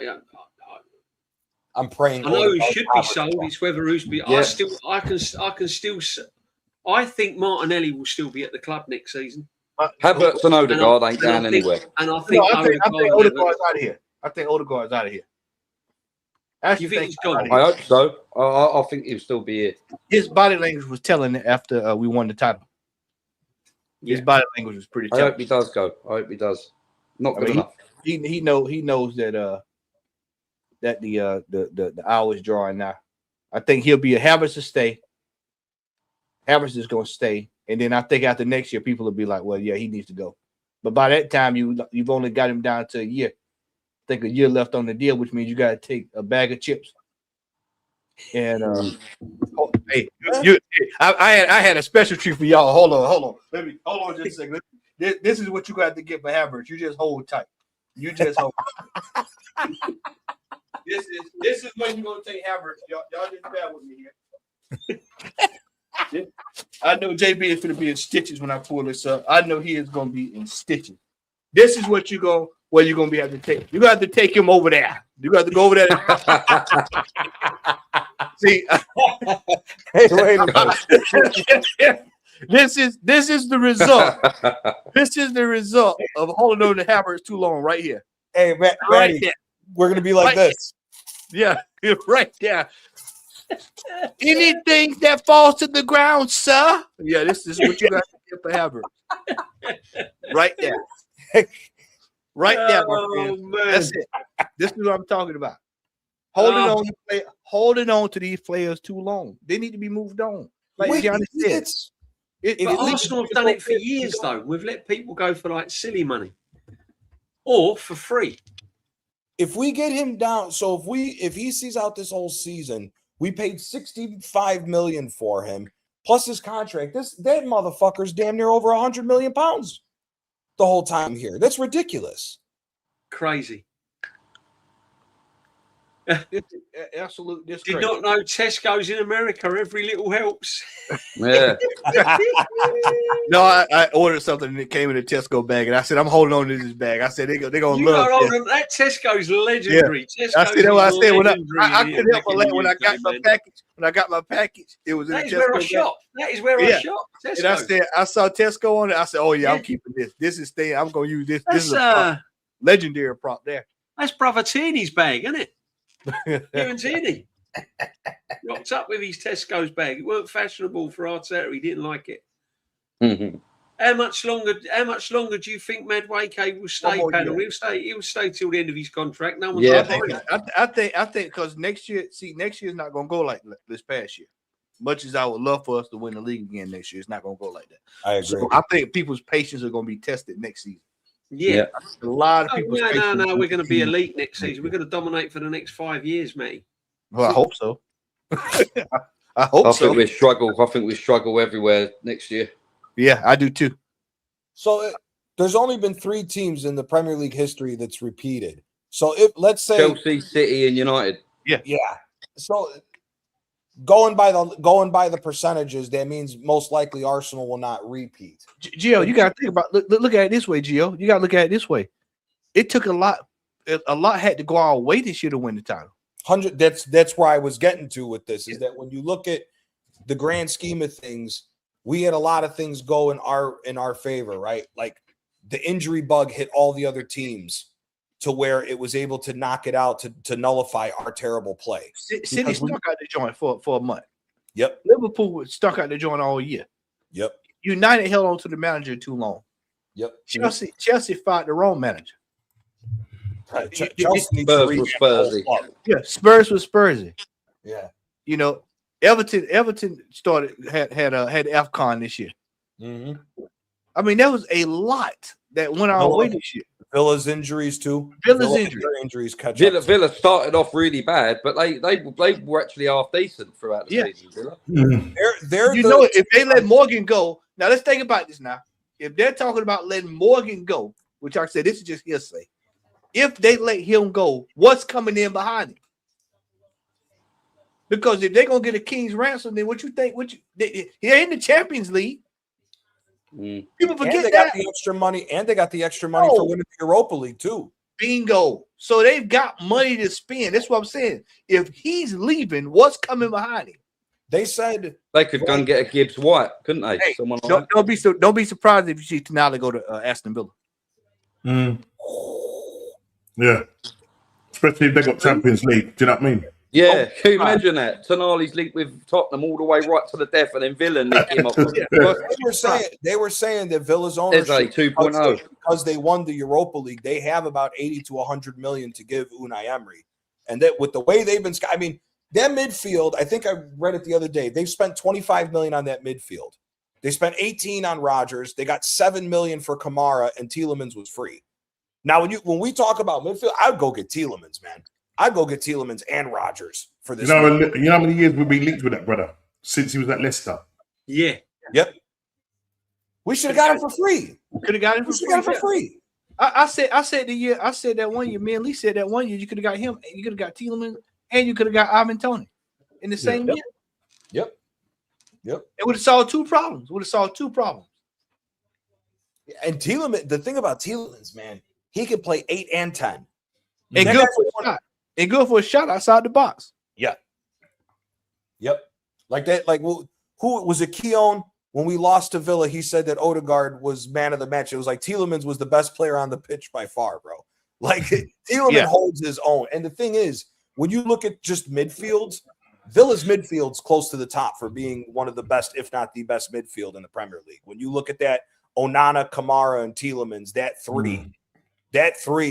I'm praying. I know who should be sold. It's whether who's be. Yeah. I can still. I think Martinelli will still be at the club next season. Havertz and Odegaard ain't going anywhere. And I think Odegaard's out of here. I think Odegaard's out of here. You think he's gone? I hope so. I think he'll still be here. His body language was telling after we won the title. Yeah. His body language was pretty telling. I hope he does go. I hope he does. Not good enough. He knows that the hour is drawing now. I think he'll be a Havertz to stay. Havertz is going to stay, and then I think after next year, people will be like, "Well, yeah, he needs to go." But by that time, you've only got him down to a year. I think a year left on the deal, which means you got to take a bag of chips and Hey, I had a special treat for y'all. Hold on. Hold on just a second. This is what you got to get for Havertz. You just hold tight. You just hold. This is when you're gonna take Havertz. Y'all just bear with me here. I know JB is gonna be in stitches when I pull this up. I know he is gonna be in stitches. This is what you're gonna be able to take. You got to take him over there. You got to go over there. See, Hey, wait a minute. this is the result. This is the result of holding on to Havertz too long, right here. Hey, Right Randy, there. we're gonna be like Right this. Yeah, right there. Anything that falls to the ground, sir. Yeah, this is what you got to get for Havertz. Right there. Right there, my friend. man. That's it. This is what I'm talking about. Holding on to these players too long. They need to be moved on. Like Wait, Johnny said. But Arsenal have done it for years, though. We've let people go for like silly money or for free. If we get him down, so if he sees out this whole season, we paid 65 million for him plus his contract. That motherfucker's damn near over 100 million pounds the whole time here. That's ridiculous. Crazy. Absolute Did disgrace. not know Tesco's in America. Every little helps. Yeah. No, I ordered something and it came in a Tesco bag, and I said I'm holding on to this bag. I said they're gonna You love know, this. that Tesco's legendary. Tesco's I said what I said when I legendary couldn't help but in laugh the when I got UK, my man. package. When I got my package, it was in That a is Tesco where I bag. shop. That is where I Yeah. shop. And I Tesco. said I saw Tesco on it. I said, "Oh yeah, Yeah. I'm keeping this. This is staying. I'm gonna use this. This is That's a prop. Legendary prop there." that's Brother Teeny's bag, isn't it? You and Teeny. Rocked up with his Tesco's bag. It weren't fashionable for Arteta. He didn't like it. Mhm. How much longer do you think Madueke will stay, more panel? year. He'll stay till the end of his contract. No one's Yeah. I think because next year is not gonna go like this past year. Much as I would love for us to win the league again next year, it's not gonna go like that. I agree. So I think people's patience are gonna be tested next season. Yeah. A lot of Oh, people's no, patience. we're going to be elite next season. We're going to dominate for the next 5 years, mate. Well, I hope so. I hope I so. think we struggle. I think we struggle everywhere next year. Yeah, I do too. So there's only been 3 teams in the Premier League history that's repeated. So if let's say Chelsea, City, and United. yeah. So going by the percentages, that means most likely Arsenal will not repeat. Gio, you got to think about look at it this way, Gio. You got to look at it this way. It took a lot had to go our way this year to win the title. 100. That's where I was getting to with this. Is that when you look at the grand scheme of things, we had a lot of things go in our favor, right? Like the injury bug hit all the other teams to where it was able to knock it out to nullify our terrible play. City stuck out the joint for a month. Yep. Liverpool was stuck out the joint all year. Yep. United held on to the manager too long. Yep. Chelsea fired the wrong manager. Right. Spurs Chelsea was Spursy. Yeah, Spurs was Spursy. Yeah. You know, Everton had AFCON this year. Mm-hmm. I mean, there was a lot that went our way this year. Villa's injuries too. Villa's injuries catch Villa started off really bad, but they were actually half decent throughout the season. Villa. They're If they let Morgan go, now let's think about this now. If they're talking about letting Morgan go, which I said this is just hearsay. If they let him go, what's coming in behind him? Because if they're gonna get a king's ransom, then what you think? They're in the Champions League. People forget they got the extra money, and they got the extra money for winning the Europa League too. Bingo. So they've got money to spend. That's what I'm saying. If he's leaving, what's coming behind him? They said they could go and get a Gibbs White, couldn't they? Hey, Someone like don't be surprised if you see Tonali go to Aston Villa. Yeah, especially if they got Champions League. Do you know what I mean? Yeah, can you imagine that? Tonali's linked with Tottenham all the way right to the death, and then Villa nick him off. They were saying that Villa's ownership 2.0 because they won the Europa League, they have about 80 to 100 million to give Unai Emery, and that with the way they've been, I mean, that midfield. I think I read it the other day. They've spent 25 million on that midfield. They spent 18 on Rodgers. They got 7 million for Kamara, and Tielemans was free. Now, when we talk about midfield, I'd go get Tielemans, man. I'd go get Tielemans and Rodgers for this. You know how many years we've been linked with that, brother? since he was at Leicester. Yeah. Yep. We should have got him for free. Could have got him for free. I said that one year. Me and Lee said that one year you could have got him. You could have got Tielemans, and you could have got Ivan Toney in the same year. Yep. It would have solved two problems. And Tielemans, the thing about Tielemans, man, he can play 8 and 10. And good for a shot. And good for a shot outside the box. Yep. Like that. Like who was it? Keown. When we lost to Villa, he said that Odegaard was man of the match. It was like Tielemans was the best player on the pitch by far, bro. Like Tielemans holds his own. And the thing is, when you look at just midfields, Villa's midfield's close to the top for being one of the best, if not the best midfield in the Premier League. When you look at that, Onana, Kamara, and Tielemans, that three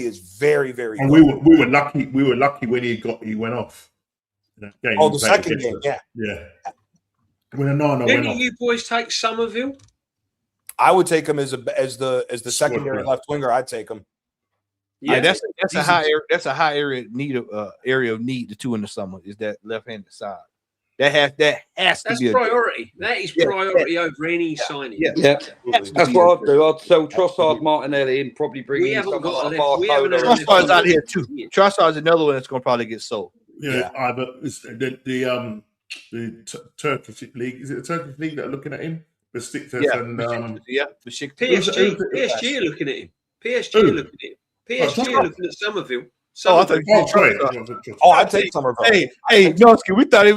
is very, very And good. we were lucky. We were lucky when he went off. Game the second game, yeah. When Onana went Any off. of you boys take Somerville? I would take him as the secondary left winger. I'd take him. Yeah, that's a high area of need. The two in the summer is that left-handed side. That has to be priority. That is priority over any signing. Yeah. That's what I'd do. I'd sell Trossard, Martinelli, and probably bring in some Trossard's out here too. Trossard's another one that's going to probably get sold. Either the Turkish league. Is it the Turkish league that are looking at him? Besiktas and PSG are looking at him. PSG are looking at him. PSG are looking at Somerville. I'd take Somerville. Hey, Normski, we thought he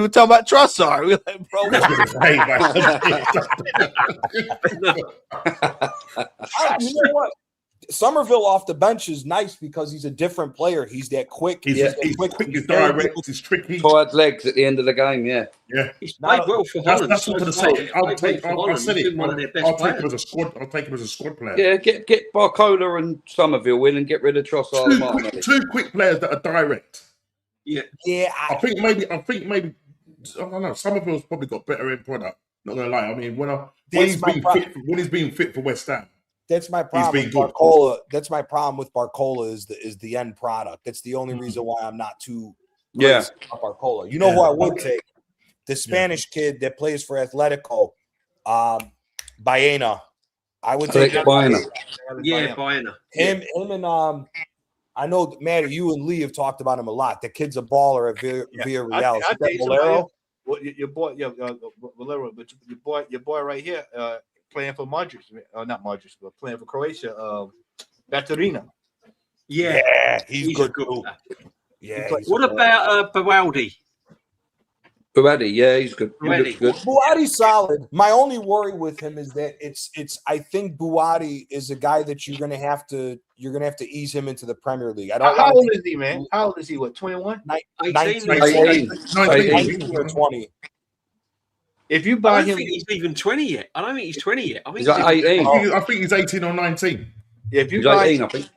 was talking about Trossard. We like, you know what? Somerville off the bench is nice because he's a different player. He's that quick. He's quick. He's direct. He's tricky. Tired legs at the end of the game. Yeah. He's played well for Holland. That's what I'm going to say. I'll take him as a squad. I'll take him as a squad player. Yeah, get Barcola and Somerville in and get rid of Trossard. Two quick players that are direct. Yeah. I think maybe. I don't know. Somerville's probably got better end product. Not gonna lie. I mean, when he's been fit for West Ham. That's my problem with Barcola. That's my problem with Barcola is the end product. That's the only reason why I'm not too about Barcola. You know who I would take? The Spanish kid that plays for Atletico, Baena. I would take Baena. Yeah, Baena. Him and I know Matt, you and Lee have talked about him a lot. The kid's a baller at Villarreal. Valero. Well, your boy, Valero, but your boy right here. Playing for Madrid, not Madrid, but playing for Croatia, Baturina. Yeah, he's good too. Yeah. What about Bawaldi? Buwadi, yeah, he's good. He looks good. Buwadi's solid. My only worry with him is that it's. I think Buwadi is a guy that you're gonna have to ease him into the Premier League. How old is he, man? How old is he? What, 21? 19 or 20. If you buy him, I don't think he's even 20 yet. I don't think he's 20 yet. I think he's 18. I think he's 18 or 19. Yeah, if you he's buy 18, I think.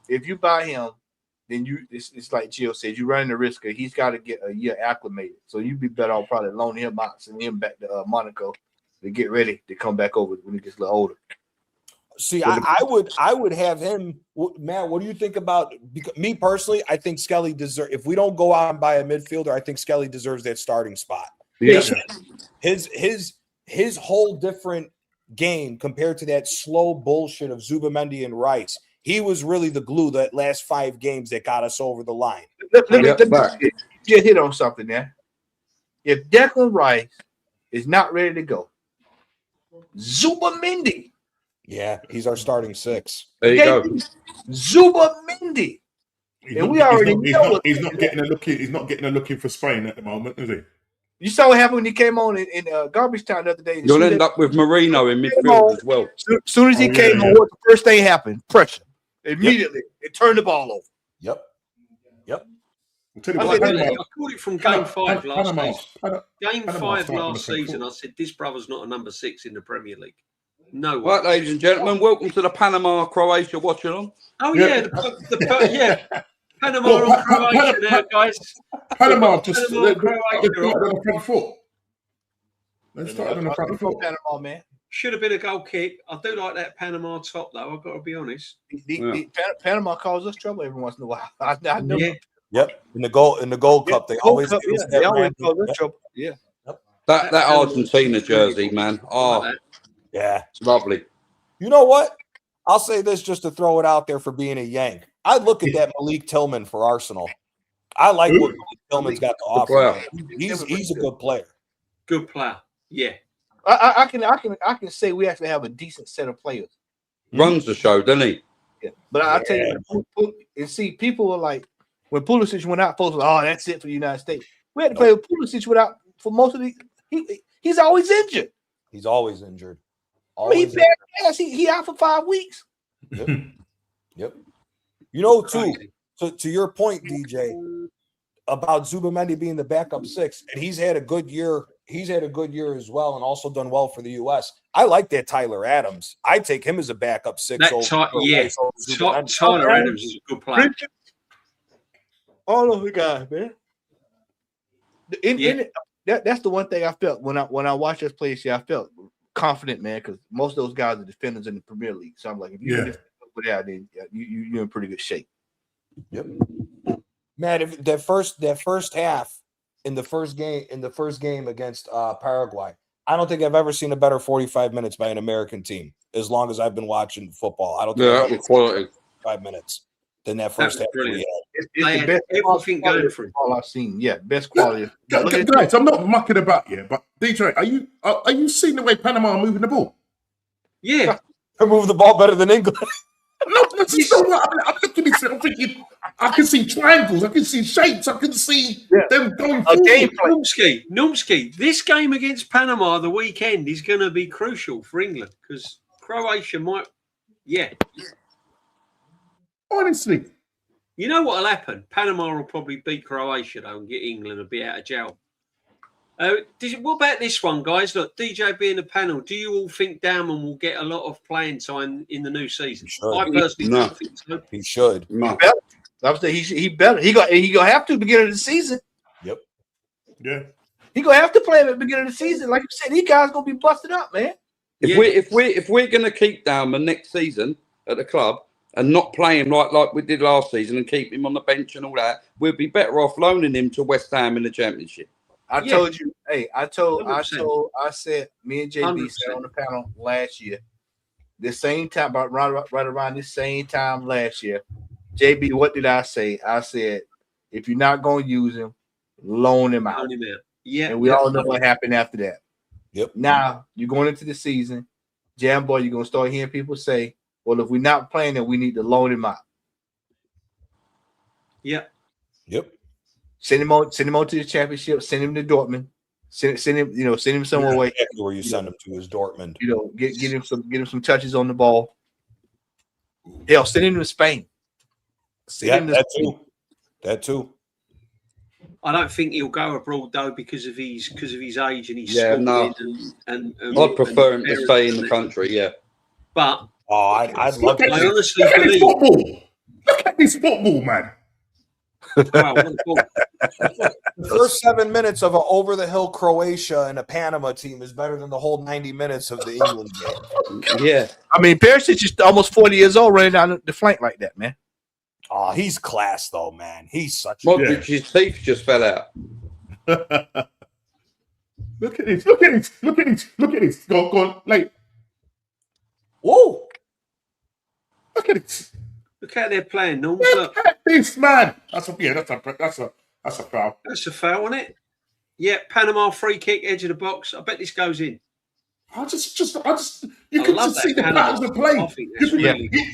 If you buy him, then it's like Gio said, you're running the risk of he's got to get a year acclimated. So you'd be better off probably loaning him out, send him back to Monaco to get ready to come back over when he gets a little older. See, I would have him. Man, what do you think about me personally? I think Skelly deserves. If we don't go out and buy a midfielder, I think Skelly deserves that starting spot. Yeah. His whole different game compared to that slow bullshit of Zubamendi and Rice. He was really the glue that last 5 games that got us over the line. Let me get hit on something there. If Declan Rice is not ready to go, Zubamendi. Yeah, he's our starting 6. There you go. Zubamendi. He's not getting a look for Spain at the moment, is he? You saw what happened when he came on in Garbage Town the other day. You'll end up with Marino in midfield as well. As soon as he came on, what the first thing happened? Pressure. Immediately, it turned the ball over. Yep. I called it from Game 5 last season. Game 5 last season, I said, this brother's not a number 6 in the Premier League. No way. Right, ladies and gentlemen, welcome to the Panama-Croatia watch-along. Oh, yeah. Panama and Croatia now, guys. Panama just started on the front foot. They started on the front foot. Panama, man. Should have been a goal kick. I do like that Panama top, though. I've got to be honest. Panama causes us trouble every once in a while. I know. Yep. In the Gold Cup, they always cause us trouble. Yeah. That Argentina jersey, man. Oh, Yeah. it's lovely. You know what? I'll say this just to throw it out there for being a Yank. I look at that Malik Tillman for Arsenal. I like what Malik Tillman's got to offer. He's a good player. Good player. Yeah. I can say we actually have a decent set of players. Runs the show, doesn't he? Yeah. But I tell you, and see, people were like, when Pulisic went out, folks were, oh, that's it for the United States. We had to play with Pulisic without for most of the. He's always injured. He's always injured. Always he out for 5 weeks. Yep. Yep. You know, too. So to your point, DJ, about Zubamendi being the backup 6, and he's had a good year. He's had a good year as well, and also done well for the U.S. I like that Tyler Adams. I take him as a backup 6. Tyler Adams is a good player. All of the guys, man. That's the one thing I felt when I watched us play this year. I felt confident, man, because most of those guys are defenders in the Premier League. So I'm like, if you can defend over there, then you're in pretty good shape. Yep. Man, if that first half in the first game against Paraguay, I don't think I've ever seen a better 45 minutes by an American team as long as I've been watching football. I don't think I've ever seen 5 minutes than that first half. It's the best everything going for all I've seen. Yeah, best quality. Guys, I'm not mucking about here, but DJ, are you seeing the way Panama are moving the ball? Yeah, they're moving the ball better than England. No, that's so what I'm looking at it. I'm thinking, I can see triangles, I can see shapes, I can see them going forward. Normski, this game against Panama the weekend is going to be crucial for England because Croatia might, Honestly. You know what will happen? Panama will probably beat Croatia, though, and get England a bit out of jail. What about this one, guys? Look, DJ being the panel, do you all think Damon will get a lot of playing time in the new season? I personally don't think so. He should. No. He better. He gonna have to beginning of the season. Yep. Yeah. He gonna have to play him at the beginning of the season. Like you said, these guys gonna be busted up, man. If we're gonna keep Damon next season at the club and not play him like we did last season and keep him on the bench and all that, we'd be better off loaning him to West Ham in the Championship. I told you, I said, me and JB sat on the panel last year, the same time, about right around this same time last year. JB, what did I say? I said, if you're not going to use him, loan him out. Yeah. And we all know what happened after that. Yep. Now, you're going into the season, Jamboy, you're going to start hearing people say, well, if we're not playing him, we need to loan him out. Yep. Yep. Send him on to the championship. Send him to Dortmund. Send him somewhere away. Where you send him to is Dortmund. Get him some touches on the ball. Hell, send him to Spain. That too. I don't think he'll go abroad though because of his age and his and I'd prefer him to stay in the country. Yeah, but I'd love to. I honestly believe. Look at this football, man. Wow, the first 7 minutes of an over-the-hill Croatia and a Panama team is better than the whole 90 minutes of the England game. Yeah. I mean, Perisic is almost 40 years old running down the flank like that, man. Oh, he's class, though, man. He's such a... His teeth just fell out. Look at this. Go on, like... Whoa! Look at it. Look how they're playing, Norm. Look at this, man. That's a foul. That's a foul, isn't it? Yeah, Panama free kick, edge of the box. I bet this goes in. You can just see the patterns of play.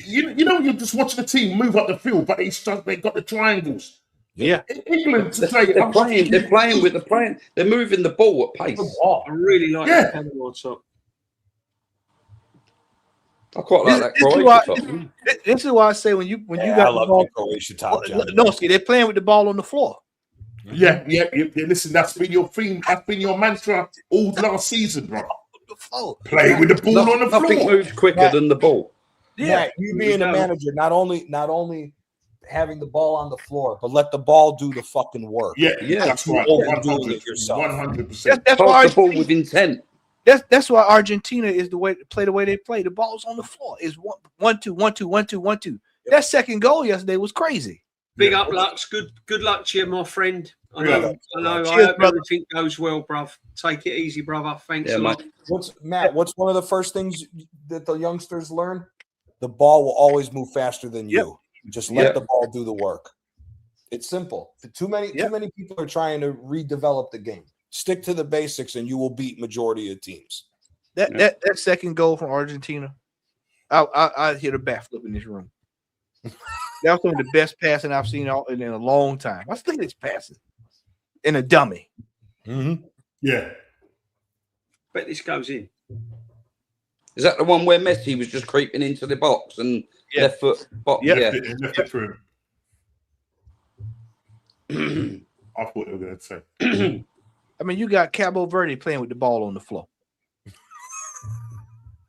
You're just watching the team move up the field, but they've got the triangles. Yeah, England today. They're playing with the plan. They're moving the ball at pace. I really like that Panama top. I quite like that Croatia top. This is why I say when you got the ball, Croatia top. Normski, they're playing with the ball on the floor. Yeah. Listen, that's been your theme. That's been your mantra all last season, bro. Play with the ball on the floor. Nothing moves quicker than the ball. Yeah, you being a manager, not only having the ball on the floor, but let the ball do the fucking work. Yeah, that's right. 100%. That's why the ball with intent. That's why Argentina is the way they play. The ball's on the floor. Is 1-2, 1-2, 1-2, 1-2. That second goal yesterday was crazy. Big up, Lux. Good luck to you, my friend. I know. I Cheers, hope brother. everything goes well, bruv. Take it easy, brother. Thanks a lot. What's one of the first things that the youngsters learn? The ball will always move faster than you. Just let the ball do the work. It's simple. Too many people are trying to redevelop the game. Stick to the basics, and you will beat majority of teams. That second goal from Argentina, I hit a backflip in this room. That was some of the best passing I've seen in a long time. I still think it's passing in a dummy. Mm-hmm. Yeah. Bet this goes in. Is that the one where Messi was just creeping into the box and left foot box? Left it through. I thought they were going to say. I mean, you got Cabo Verde playing with the ball on the floor.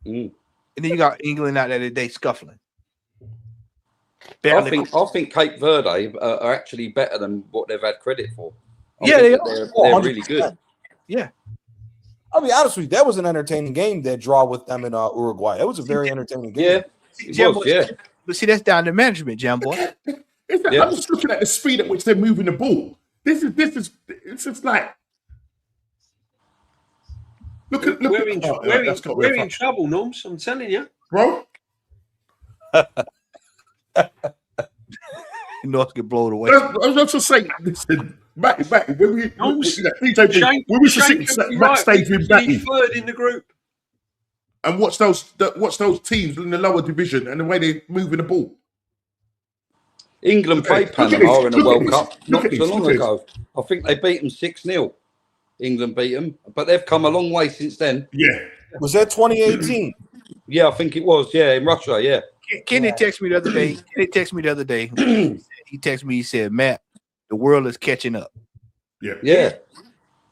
And then you got England out there today scuffling. I think Cape Verde are actually better than what they've had credit for. They are. They're really good. Yeah. I'll be honest with you. That was an entertaining game, that draw with them in Uruguay. That was a very entertaining game. But see, that's down to management, Jamboy. I'm just looking at the speed at which they're moving the ball. This is it's just like We're in trouble, Norms. I'm telling you, bro. North get blown away. I was just saying, listen, Matty, when we used to sit backstage with Matty, third in the group, and watch those teams in the lower division and the way they're moving the ball. England played Panama in the World Cup not so long ago. I think they beat them 6-0. England beat them, but they've come a long way since then. Yeah. Was that 2018? Yeah, I think it was. Yeah, in Russia. Yeah. Kenny texted me the other day. He texted me. He said, "Matt, the world is catching up." Yeah.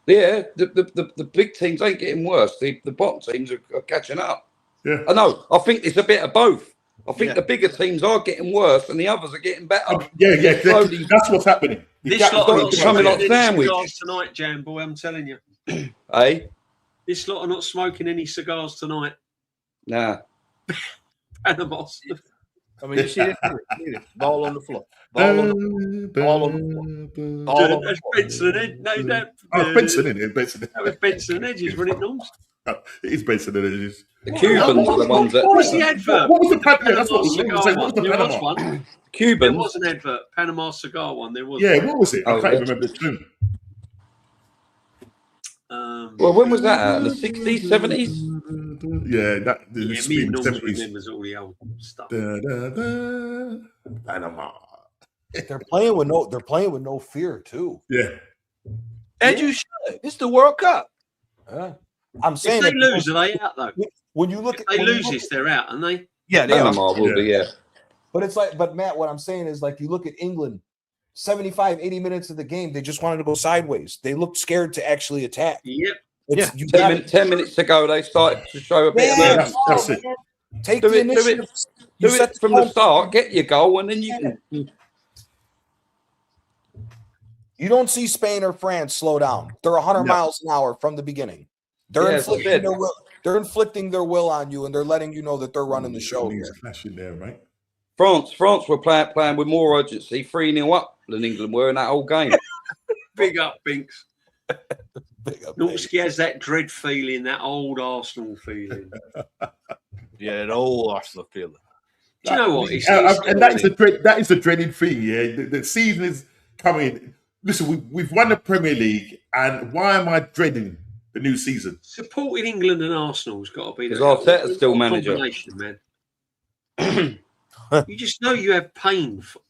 The big teams ain't getting worse. The bottom teams are catching up. Yeah. I know. I think it's a bit of both. I think the bigger teams are getting worse and the others are getting better. That's what's happening. This lot are becoming like sandwich tonight, Jamboy. I'm telling you. Hey? This lot are not smoking any cigars tonight. Nah. Panama. I mean, you see it? Ball on the floor. Ball on the floor. That's Benson and Edges. Benson, isn't it? Benson. That was Benson and Edges, wasn't it, Norms? It is Benson and Edges. The Cubans are the ones that. What was the advert? What was the Panama? That's what there was one. Cubans. There was an advert. Panama cigar one. There was. Yeah, what was it? I can't even remember the tune. Well, when was that? The 60s, 70s? Yeah, me and Norms remembers all the old stuff. Panama. They're playing with no fear too. Yeah. And you should. It's the World Cup. I'm saying if they lose, are they out though? When you look at they lose this, they're out, aren't they? Yeah, they Panama will be, yeah. But Matt, what I'm saying is, like, you look at England, 75, 80 minutes of the game, they just wanted to go sideways. They looked scared to actually attack. Yep. 10 minutes ago, they started to show a bit of that's it. Take the initiative. Do it from the start, get your goal, and then you can. You don't see Spain or France slow down. They're 100 miles an hour from the beginning. They're inflicting their will. They're inflicting their will on you, and they're letting you know that they're running the show. Clashing there, right? France were playing with more urgency, 3-0 up than England were in that whole game. Big up, Binks. Normski has that dread feeling, that old Arsenal feeling. Yeah, that old Arsenal feeling. Do you know what? That is the dreaded thing. Yeah, the season is coming. Listen, we've won the Premier League, and why am I dreading the new season? Supporting England and Arsenal's got to be because Arteta's still manager, man. You just know you have pain for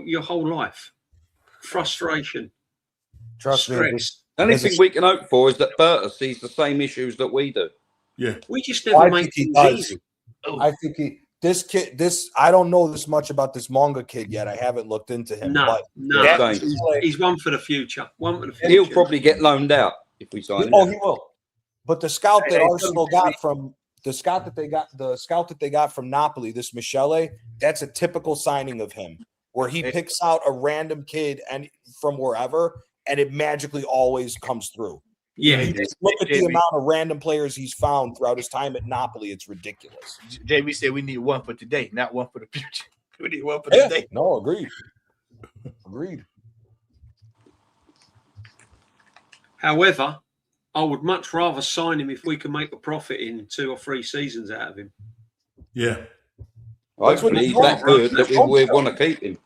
your whole life, frustration, stress. The only thing we can hope for is that Berta sees the same issues that we do. Yeah, we just never make things easy. I think I don't know this much about this Monga kid yet. I haven't looked into him. He's one for the future. He'll probably get loaned out if we sign him. Oh, he will. But the scout that Arsenal got from the scout that they got from Napoli, this Michele, that's a typical signing of him, where he picks out a random kid and from wherever, and it magically always comes through. Yeah, look at the amount of random players he's found throughout his time at Napoli. It's ridiculous. JB said we need one for today, not one for the future. We need one for today. No, agreed. Agreed. However, I would much rather sign him if we can make a profit in 2 or 3 seasons out of him. Yeah. Hopefully, he's that good that we want to keep him.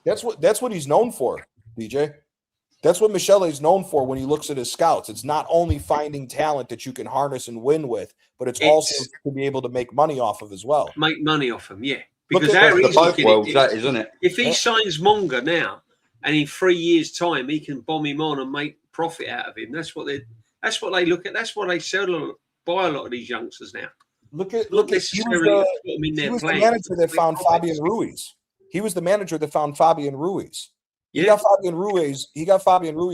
That's what he's known for, DJ. That's what Michele's known for when he looks at his scouts. It's not only finding talent that you can harness and win with, but it's also to be able to make money off of as well. Make money off him, yeah. Because that's the both worlds, that isn't it? If he signs Monga now, and in 3 years' time he can bomb him on and make profit out of him, that's what they look at. That's what they sell buy a lot of these youngsters now. Look at he was the manager that found Fabian Ruiz. He was the manager that found Fabian Ruiz. He got Fabian Ruiz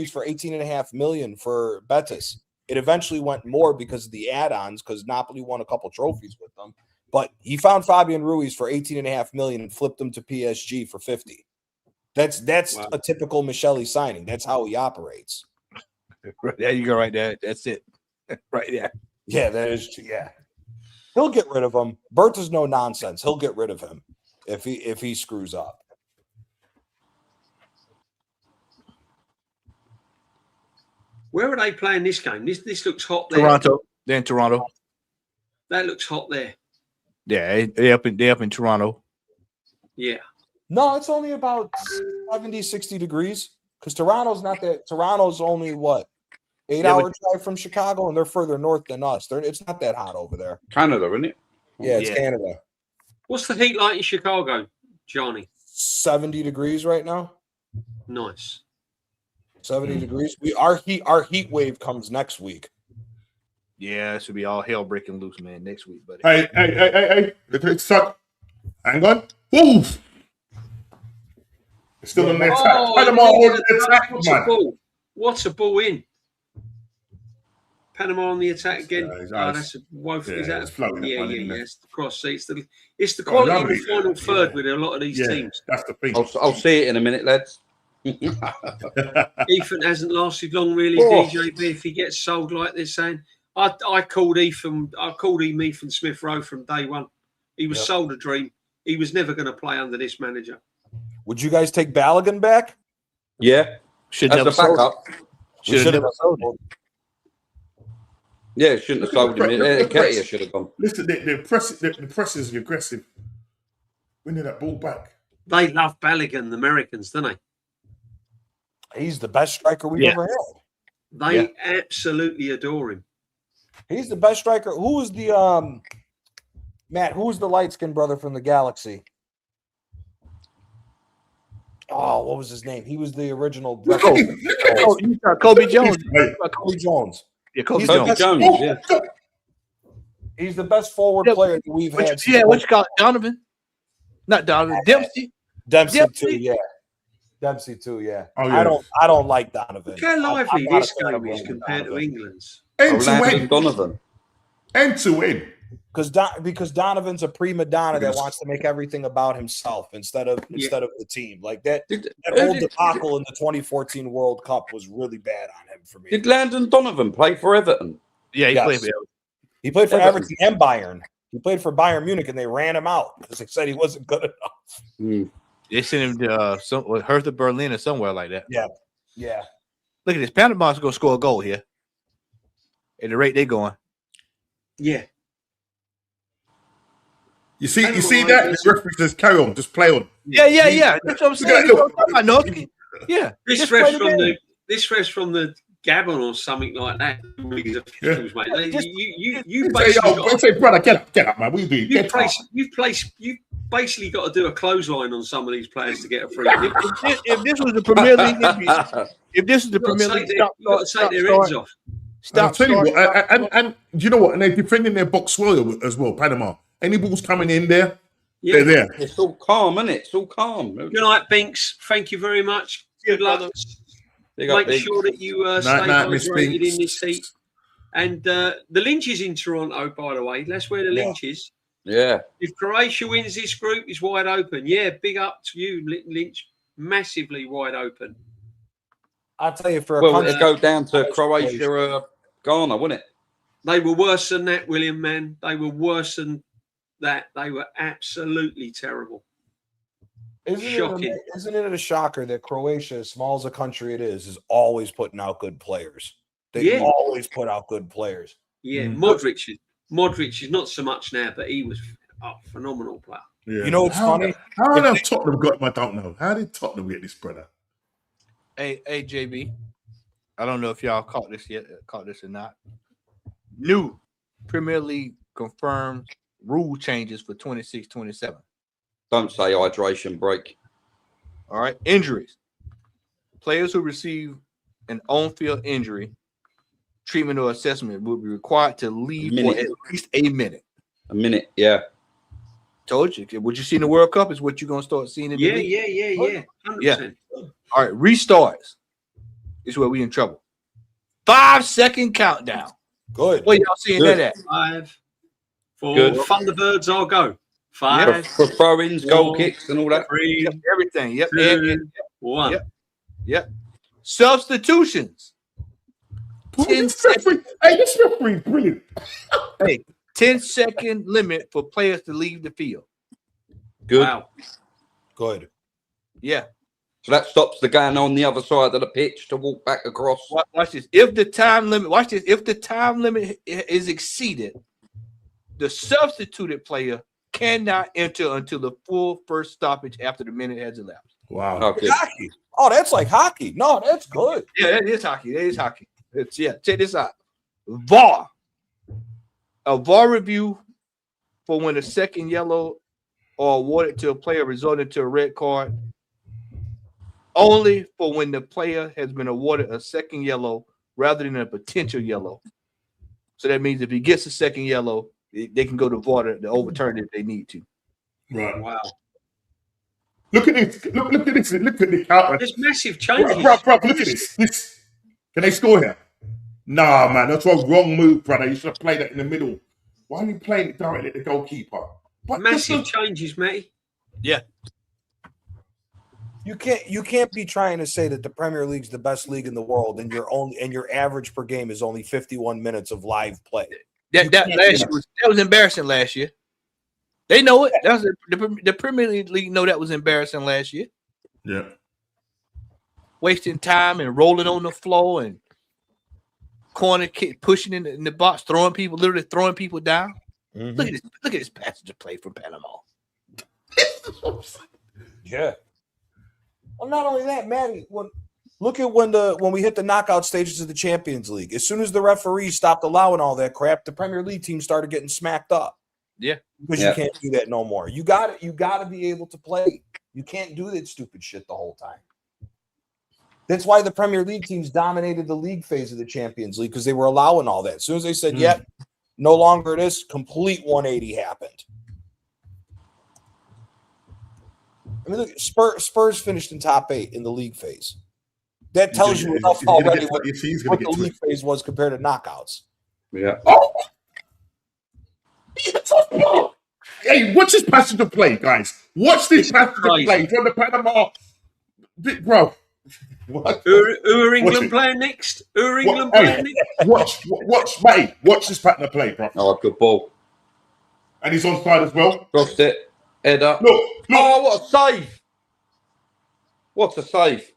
for $18.5 million for Betis. It eventually went more because of the add-ons, because Napoli won a couple trophies with them. But he found Fabian Ruiz for $18.5 million and flipped him to PSG for 50. That's wow. A typical Michele signing. That's how he operates. There you go, right there. That's it, right there. Yeah, that is. Yeah, he'll get rid of him. Berta's no nonsense. He'll get rid of him if he screws up. Where are they playing this game? This looks hot there. Toronto. They're in Toronto. That looks hot there. Yeah, they're up in Toronto. Yeah. No, it's only about 70, 60 degrees because Toronto's not that. Toronto's only what? 8-hour drive from Chicago, and they're further north than us. It's not that hot over there. Canada, isn't it? Yeah, it's Canada. What's the heat like in Chicago, Johnny? 70 degrees right now. Nice. 70 degrees. Our heat wave comes next week. Yeah, it should be all hell breaking loose, man, next week, buddy. Hey. Hang on. Wolf. It's still on the attack. Panama on the attack, man. What's a ball in? Panama on the attack again. That's a woeful. Is that floating? Yeah. It's the cross. See, it's the quality of the final third with a lot of these teams. That's the thing. I'll see it in a minute, lads. Ethan hasn't lasted long, really, DJ. But if he gets sold like they're saying, I called him Ethan Smith Rowe from day one. He was sold a dream. He was never going to play under this manager. Would you guys take Balogun back? Yeah, should have backup. Should have sold him. Yeah, shouldn't have sold him. Ketia should have gone. Listen, the press is aggressive. Winning that ball back. They love Balogun, the Americans, don't they? He's the best striker we've ever had. They absolutely adore him. He's the best striker. Who was the Matt? Who was the light-skinned brother from the Galaxy? Oh, what was his name? He was the original. Kobe Jones. Kobe Jones. Yeah, Kobe Jones. Yeah. He's the best forward player that we've had. Yeah, what you call it? Donovan? Not Donovan. Dempsey. Dempsey too. Yeah. Dempsey too. Yeah. Oh, yeah. I don't like Donovan. Look how lively this game is compared to England's. End to win. Donovan. End to win. Because Donovan's a prima donna that wants to make everything about himself instead of the team. Like that whole debacle in the 2014 World Cup was really bad on him for me. Did Landon Donovan play for Everton? Yeah, he played for Everton. He played for Everton and Bayern. He played for Bayern Munich, and they ran him out because they said he wasn't good enough. They sent him to Hertha Berlin or somewhere like that. Yeah. Look at this. Panama's going to score a goal here. At the rate they're going. Yeah. You see that? The referee says, carry on, just play on. Yeah. That's what I'm saying. Normski. Yeah. This fresh from the Gabon or something like that. You basically say, brother, get up, man. What are you doing? You've basically got to do a clothesline on some of these players to get a free. If this was the Premier League, you've got to take their heads off. I'll tell you what, and you know what? And they're defending their box well as well, Panama. Any balls coming in there, they're there. It's all calm, isn't it? It's all calm. Good night, Binks. Thank you very much. Good luck. Make sure that you stay hydrated in this heat. And the Lynch is in Toronto, by the way. That's where the Lynch is. Yeah. If Croatia wins this group, it's wide open. Yeah, big up to you, Lynch. Massively wide open. I'll tell you, it'd go down to Croatia or Ghana, wouldn't it? They were worse than that, William, man. They were worse than that. They were absolutely terrible. Shocking. Isn't it a shocker that Croatia, as small as a country it is always putting out good players? They always put out good players. Yeah, Modric is not so much now, but he was a phenomenal player. Yeah. You know what's funny? How have Tottenham got him? I don't know. How did Tottenham get this brother? Hey, JB. I don't know if y'all caught this or not. New Premier League confirmed rule changes for 26-27. Don't say hydration break. All right. Injuries. Players who receive an on-field injury, treatment or assessment will be required to leave for at least a minute. A minute, yeah. Told you. What you see in the World Cup is what you're going to start seeing in the league. Yeah. 100%. All right. Restarts. This is where we in trouble. 5-second countdown. Good. What y'all seeing that at? 5, 4. Good. Thunderbirds, I'll go. 5. For throw-ins, goal kicks, and all that. 3. Yep, everything. Yep. 2, 1. Yep. Substitutions. 10 seconds. Hey, this referee is brilliant. Hey, 10-second limit for players to leave the field. Good. Wow. Good. Yeah. So that stops the guy on the other side of the pitch to walk back across. Watch this. If the time limit is exceeded, the substituted player cannot enter until the full first stoppage after the minute has elapsed. Wow. Okay. Hockey. Oh, that's like hockey. No, that's good. Yeah, that is hockey. Check this out. VAR. A VAR review for when a second yellow or awarded to a player resulting to a red card. Only for when the player has been awarded a second yellow rather than a potential yellow. So that means if he gets a second yellow, they can go to VAR to overturn it if they need to. Right. Wow. Look at this. Look at this. Look at the counter. There's massive changes. Bro, look at this. Can they score here? Nah, man. That's a wrong move, brother. You should have played that in the middle. Why are you playing it directly at the goalkeeper? Massive changes, Matty. Yeah. You can't be trying to say that the Premier League's the best league in the world and your average per game is only 51 minutes of live play. That was embarrassing last year. They know it. That was the Premier League know that was embarrassing last year. Yeah. Wasting time and rolling on the floor and corner kick, pushing in the box, literally throwing people down. Mm-hmm. Look at this passenger play from Panama. Yeah. Well, not only that, Matty. Look at when we hit the knockout stages of the Champions League. As soon as the referees stopped allowing all that crap, the Premier League team started getting smacked up. Yeah, because you can't do that no more. You got to be able to play. You can't do that stupid shit the whole time. That's why the Premier League teams dominated the league phase of the Champions League because they were allowing all that. As soon as they said, "Yep, no longer this," complete 180 happened. I mean, look, Spurs finished in top 8 in the league phase. That tells you enough already what the league phase was compared to knockouts. Yeah. Oh. Hey, watch this passenger play, guys. Watch this passenger play from the Panama. Bro. What? Who are England playing next? Watch, mate. Watch this passenger play, bro. Oh, good ball. And he's onside as well. Crossed it. Head up. Look. Oh, what a save. What a save.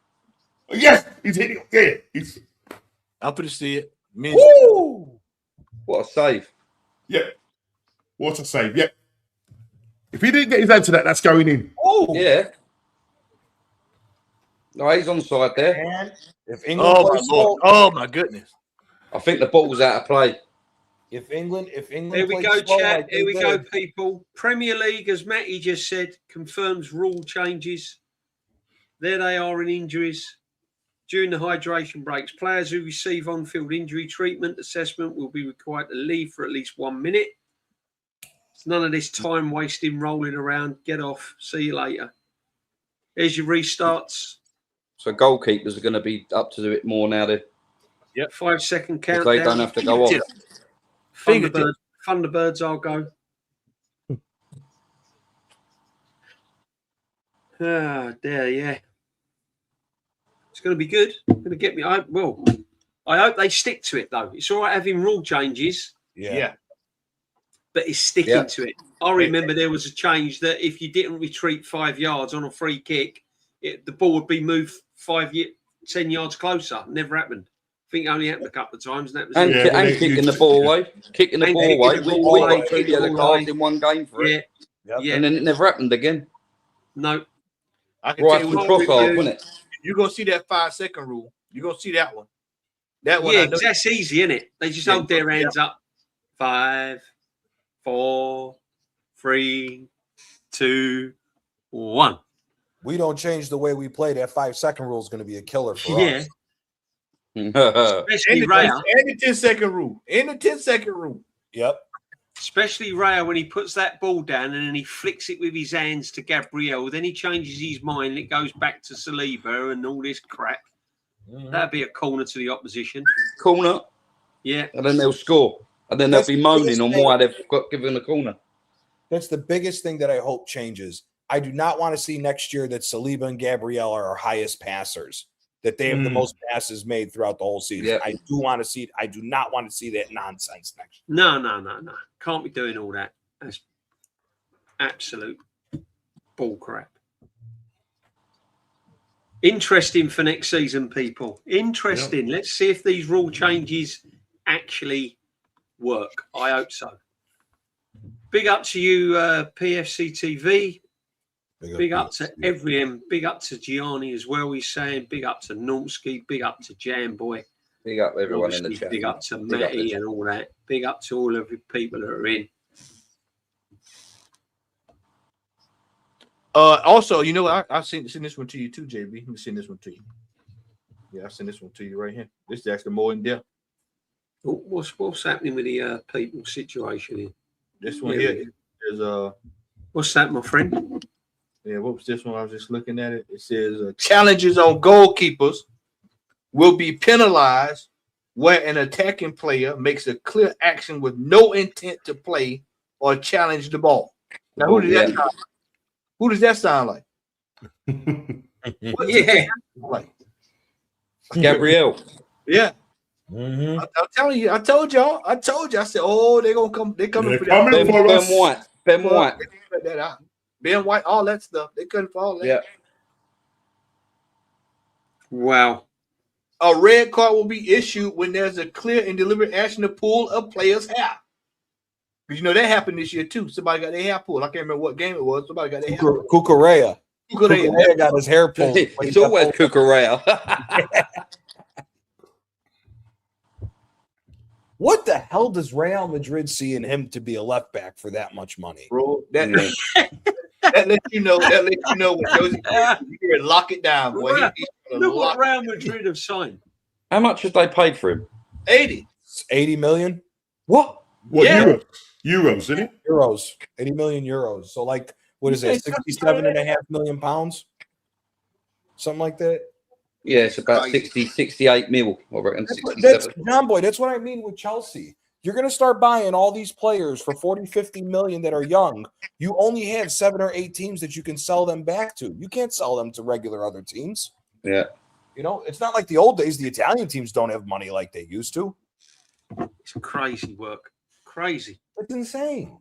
Yes, he's hitting it. Yeah, I'm going to see it. Woo! What a save. Yeah. What a save. Yeah. If he didn't get his hand to that, that's going in. Oh, yeah. No, he's onside there. And if England oh my goodness. I think the ball's out of play. If England Here we go, chat. Here we go, people. Premier League, as Matty just said, confirms rule changes. There they are in injuries. During the hydration breaks, players who receive on-field injury treatment assessment will be required to leave for at least 1 minute. It's none of this time wasting, rolling around. Get off. See you later. Here's your restarts. So goalkeepers are going to be up to do it more now. Yep. 5-second countdown. They don't have to go off. Thunderbirds, I'll go. There, yeah. It's going to be good. Going to get me. I hope they stick to it, though. It's all right having rule changes. Yeah. But it's sticking to it. I remember there was a change that if you didn't retreat 5 yards on a free kick, the ball would be moved 10 yards closer. Never happened. I think it only happened a couple of times, and that was it. And kicking the ball away. Kicking the ball away. We got 2 yellow cards in one game for it. Yeah. And then it never happened again. No. I can Right tell from you Trossard, wasn't it? you're going to see that 5-second rule. You're going to see that one. That one. Yeah, that's easy, isn't it? They just hold their hands up. 5, 4, 3, 2, 1. We don't change the way we play. That 5-second rule is going to be a killer for us. Especially Raya. And the 10-second rule. And the 10-second rule. Yep. Especially Raya when he puts that ball down and then he flicks it with his hands to Gabriel. Then he changes his mind and it goes back to Saliba and all this crap. That'd be a corner to the opposition. Corner. Yeah. And then they'll score. And then they'll be moaning on why they've got given a corner. That's the biggest thing that I hope changes. I do not want to see next year that Saliba and Gabriel are our highest passers, that they have the most passes made throughout the whole season. Yeah. I do want to see. I do not want to see that nonsense next year. No. Can't be doing all that. That's absolute bull crap. Interesting for next season, people. Interesting. Let's see if these rule changes actually work. I hope so. Big up to you, PFC TV. Big up to everyone. Big up to Gianni as well. He's saying big up to Normski. Big up to Jamboy. Big up everyone Obviously, in the chat. big up to Matty and all that. Big up to all of the people that are in. Also, you know what? I've seen this one to you too, JB. Let me send this one to you. Yeah, I've sent this one to you right here. This is actually more in depth. What's happening with the people situation here? This one here is What's that, my friend? Yeah, what was this one? I was just looking at it. It says challenges on goalkeepers will be penalized where an attacking player makes a clear action with no intent to play or challenge the ball. Now, who does that sound like? Like Gabriel. Yeah. I'm telling you. I told y'all. I said, oh, they're gonna come. They're coming for that. Ben White. Ben White, all that stuff. They couldn't fall. Yeah. Wow. A red card will be issued when there's a clear and deliberate action to pull a player's hair. Because you know that happened this year too. Somebody got their hair pulled. I can't remember what game it was. Somebody got their hair pulled. Cucurella got his hair pulled. It's always Cucurella. What the hell does Real Madrid see in him to be a left back for that much money? Bro, that lets you know. That lets you know when Josie you lock it down, boy. Look what Real Madrid have signed. How much have they paid for him? 80 million. What? What Yeah. Euros, isn't it? Euros. 80 million euros. So like, what is it? 67.5 million pounds? Something like that. Yeah, it's about 68 mil. I reckon. That's Jamboy. That's what I mean with Chelsea. You're going to start buying all these players for 40, 50 million that are young. You only have 7 or 8 teams that you can sell them back to. You can't sell them to regular other teams. Yeah. You know, it's not like the old days. The Italian teams don't have money like they used to. It's crazy work. Crazy. It's insane.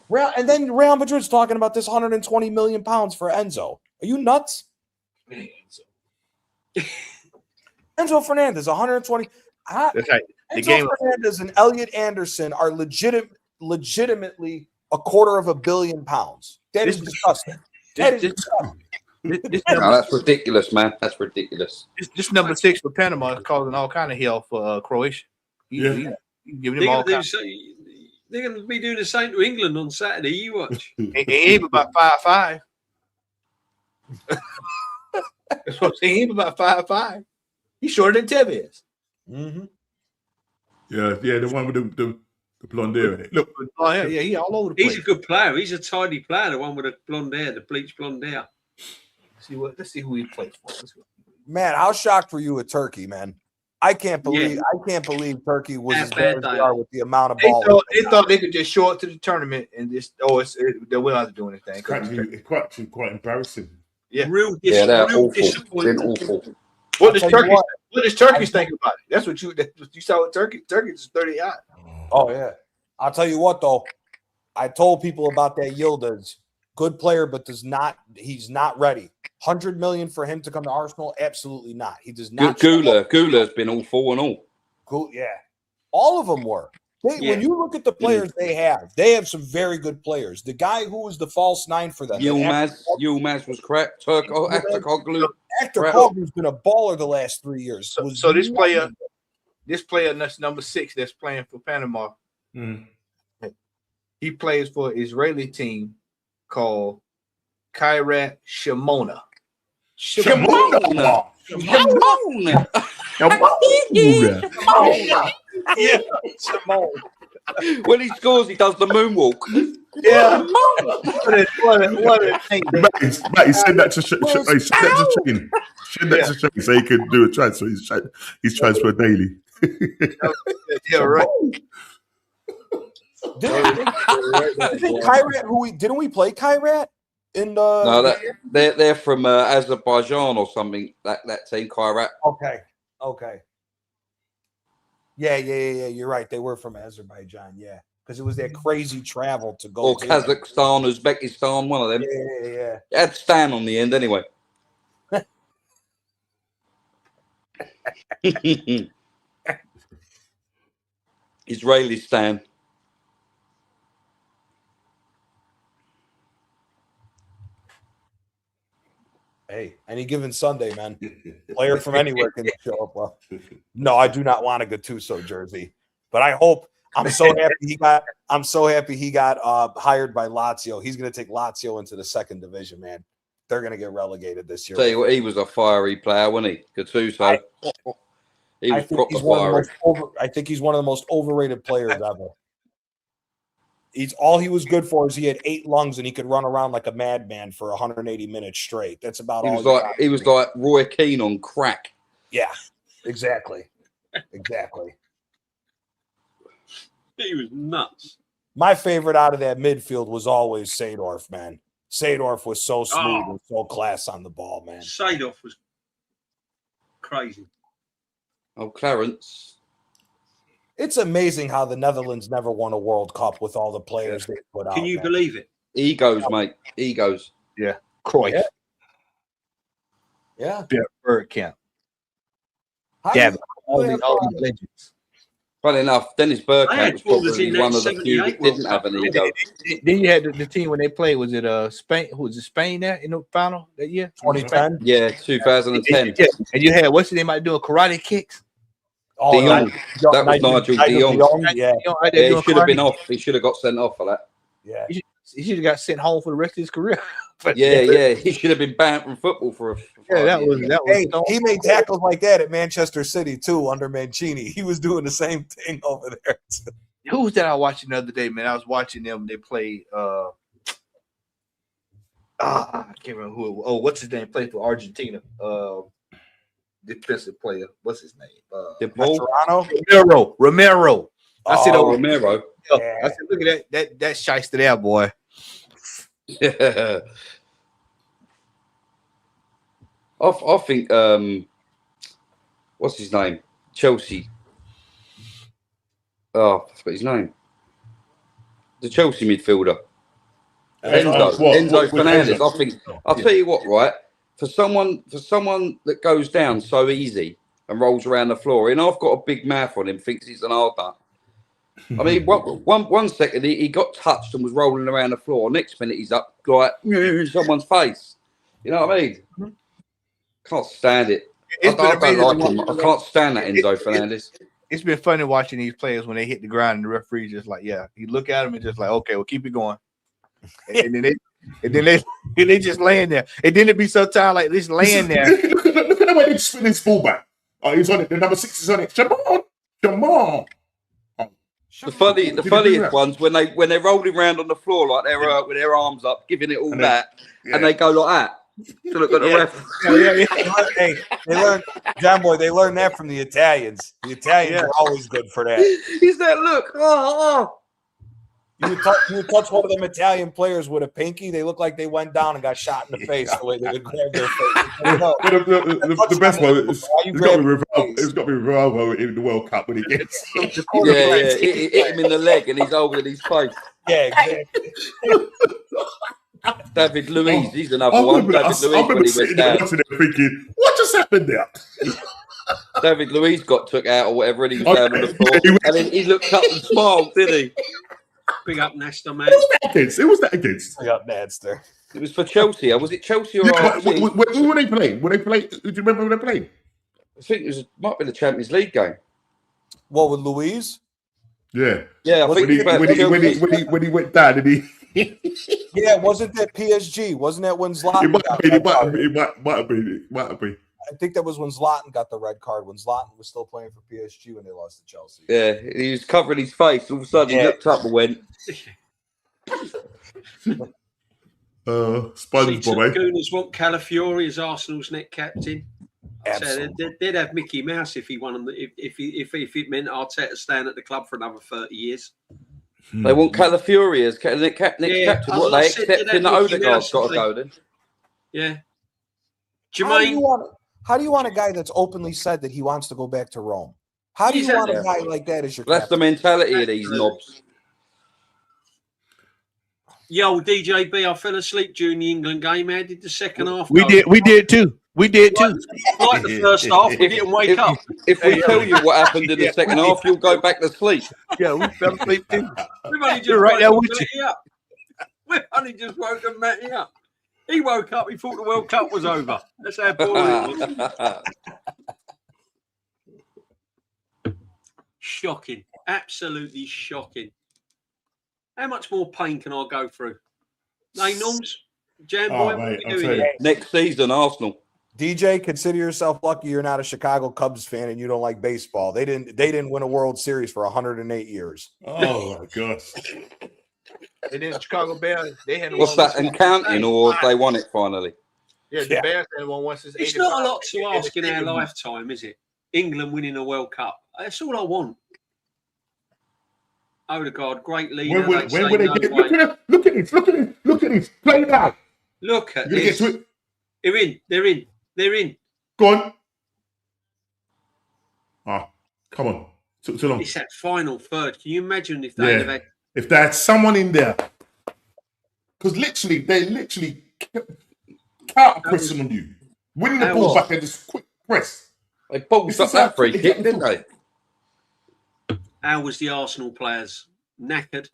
And then Real Madrid's talking about this 120 million pounds for Enzo. Are you nuts? Enzo Fernandez, 120. That's right. Enzo Fernandez and Elliot Anderson are legitimately $250 million. That is disgusting. That's ridiculous, man. That's ridiculous. This number 6 for Panama is causing all kind of hell for Croatia. Giving them all they're going to be doing the same to England on Saturday. You watch. He ain't about 5'5". That's what I'm saying. He ain't about 5'5". He's shorter than Tevez. Mm-hmm. Yeah, the one with the blonde hair in it. Look, he all over the place. He's a good player. He's a tidy player. The one with the blonde hair, the bleached blonde hair. Let's see who he plays for. Man, how shocked were you with Turkey, man? I can't believe Turkey was as bad as they are with the amount of ball. They thought they could just show up to the tournament and just they wouldn't have to do anything. It's quite embarrassing. Yeah, they're awful. Disappointing. Been awful. What does Turkey think about it? That's what you saw with Turkey. Turkey is 30 high. Oh yeah, I'll tell you what though. I told people about that Yildiz. Good player, but he's not ready. 100 million for him to come to Arsenal? Absolutely not. He does not. Gula's been all 4 and all. Cool, yeah. All of them were. When you look at the players they have some very good players. The guy who was the false 9 for them. Yilmaz was crap. Aktoglu. Aktoglu's been a baller the last 3 years. So this player that's number 6 that's playing for Panama. He plays for an Israeli team called Kiryat Shimona. Shimona. Yeah, Shimona. When he scores, he does the moonwalk. Yeah. What a thing. Matty, send that to Shane. Send that to Shane so he can do a transfer. He's transferred daily. Yeah, right. Didn't we play Kiryat in the? No, they're from Azerbaijan or something. That team, Kiryat. Okay. Yeah. You're right. They were from Azerbaijan. Yeah, because it was that crazy travel to go. Or Kazakhstan, Uzbekistan, one of them. Yeah. It had Stan on the end anyway. Israeli Stan. Hey, any given Sunday, man. Player from anywhere can show up. Well, no, I do not want a Gattuso jersey, but I hope. I'm so happy he got hired by Lazio. He's going to take Lazio into the 2nd division, man. They're going to get relegated this year. Tell you what, he was a fiery player, wasn't he? Gattuso. He was proper fiery. I think he's one of the most overrated players ever. All he was good for is he had 8 lungs and he could run around like a madman for 180 minutes straight. That's about all. He was like Roy Keane on crack. Yeah, exactly. He was nuts. My favorite out of that midfield was always Seedorf, man. Seedorf was so smooth and so class on the ball, man. Seedorf was crazy. Oh, Clarence. It's amazing how the Netherlands never won a World Cup with all the players they put out. Can you believe it? Egos, mate. Egos. Yeah. Cruyff. Yeah. Bergkamp. All these legends. Funny enough, Dennis Bergkamp was probably one of the few that didn't have an ego. Then you had the team when they played. Was it Spain? Who was it? Spain there in the final that year? 2010. Yeah, 2010. And you had what's his name? Might doing karate kicks. De Jong. That was Nigel De Jong. Yeah, he should have been off. He should have got sent off for that. Yeah, he should have got sent home for the rest of his career. But yeah, he should have been banned from football for. That was. Hey, he made tackles like that at Manchester City too under Mancini. He was doing the same thing over there. Who was that I watched the other day, man? I was watching them. They played. I can't remember who it was. Oh, what's his name? Played for Argentina. Defensive player. What's his name? Romero. I said, Romero. Yeah. I said, look at that shyster there, boy. Yeah. I think what's his name? Chelsea. Oh, I forgot his name. The Chelsea midfielder. Enzo Fernandez. I think I'll tell you what, right? For someone that goes down so easy and rolls around the floor, and I've got a big mouth on him, thinks he's an hard nut. I mean, one second he got touched and was rolling around the floor. Next minute he's up like in someone's face. You know what I mean? Can't stand it. I don't like him. I can't stand that Enzo Fernandez. It's been funny watching these players when they hit the ground and the referee just like, yeah, you look at them and just like, okay, well, keep it going. And then they just laying there. And then it be so tired like this laying there. Look at the way they spin his fullback. Oh, he's on it. The number 6 is on it. Come on. The funniest ones when they're rolling around on the floor like they're with their arms up, giving it all that, and they go like that. To look at the ref. Hey, they learn, Jamboy. They learned that from the Italians. The Italians are always good for that. He's that look. You touch one of them Italian players with a pinky, they look like they went down and got shot in the face the way they would grab their face. The best one it's got to be Rivaldo in the World Cup when he gets. Hit him in the leg and he's over in his face. Yeah, exactly. David Luiz, Oh, he's another I one. remember, David I Luiz when remember he sitting went there down. watching it thinking, what just happened there? David Luiz got took out or whatever, and he was Oh, down on the yeah, floor. he went- And then he looked up and smiled, did he? Big up Nesta, man. Who was that against? Who was that against? Bring up Nadster. It was for Chelsea. Was it Chelsea or Yeah, but RT? who were they playing? Were they playing? Do you remember when they played? I think might have been the Champions League game. What with Louise? Yeah. Yeah, I Was think it it was about Chelsea. When he went down and he Yeah, wasn't that PSG? Wasn't that when Zlatan? it might got have been, red card? it might have been. I think that was when Zlatan got the red card. When Zlatan was still playing for PSG when they lost to Chelsea. Yeah, he was covering his face. All of a sudden, he looked up and went, SpongeBob, eh? Gooners want Calafiori as Arsenal's net captain. So Absolutely. they'd have Mickey Mouse if he won them. If it meant Arteta staying at the club for another 30 years. they want Calafiori as next captain. What, they accepting that Odegaard's got to go then? Yeah. How do you want a guy that's openly said that he wants to go back to Rome? How do you want a guy like that as your That's the captain? mentality of these knobs. Yo, DJB, I fell asleep during the England game. How did the second half We go? did too. We did too. Like the first half, we didn't wake up. If we tell you what happened in the second half, you'll go back to sleep. Yeah, we fell asleep too. We've only just You're right there woken with you. Matty up. We've only just woken Matty up. He woke up, he thought the World Cup was over. That's how boring it was. Shocking. Absolutely shocking. How much more pain can I go through? Hey, Norms, Jamboy, Oh, what mate, are I'll we tell doing? you. Next season, Arsenal. DJ, consider yourself lucky you're not a Chicago Cubs fan and you don't like baseball. They didn't win a World Series for 108 years. Oh my gosh. And then Chicago Bears, they hadn't What's won that, and counting, or they won it finally? Yeah, the Bears hadn't won one since It's 85. not a lot to ask in our lifetime, is it? England winning a World Cup. That's all I want. Odegaard, great leader. When will they get? Look at this. Play now. Look at You're gonna get this. to it. They're in. Go on. Oh, come on. Took too long. It's that final third. Can you imagine if they had had If they had someone in there, because they counter pressing on you, winning the ball back and just quick press. They bolted up that free kick, didn't they? how was the Arsenal players? Knackered.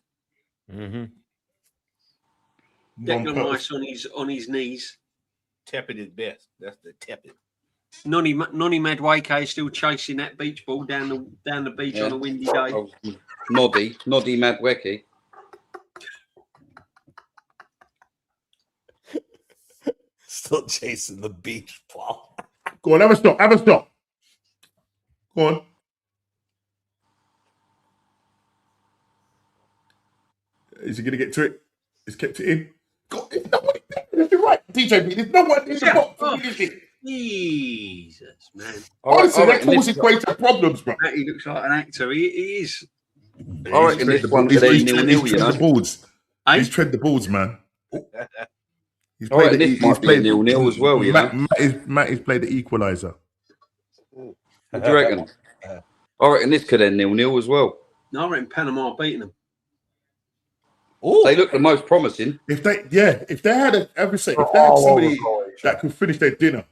Mm-hmm. Declan Rice on his knees. Tepid is best. That's the tepid. Nonny Madueke is still chasing that beach ball down the beach on a windy day. Oh, Noddy Madwecki. Still chasing the beach ball. Go on, have a stop. Go on. Is he going to get to it? He's kept it in. God, there's no one there. You're right, DJ. There's no one in the box. Oh, Is it? Jesus, man. Honestly, that causes greater problems, bro. He looks like an actor. He is. I reckon this one could end 0-0, you know. He's tread the boards, man. He's I reckon this might be 0-0 as well, you know. Matt has played the equaliser. What do you reckon? I reckon this could end 0-0 as well. No, I reckon Panama beating them. Ooh. They look the most promising. If they had somebody that could finish their dinner,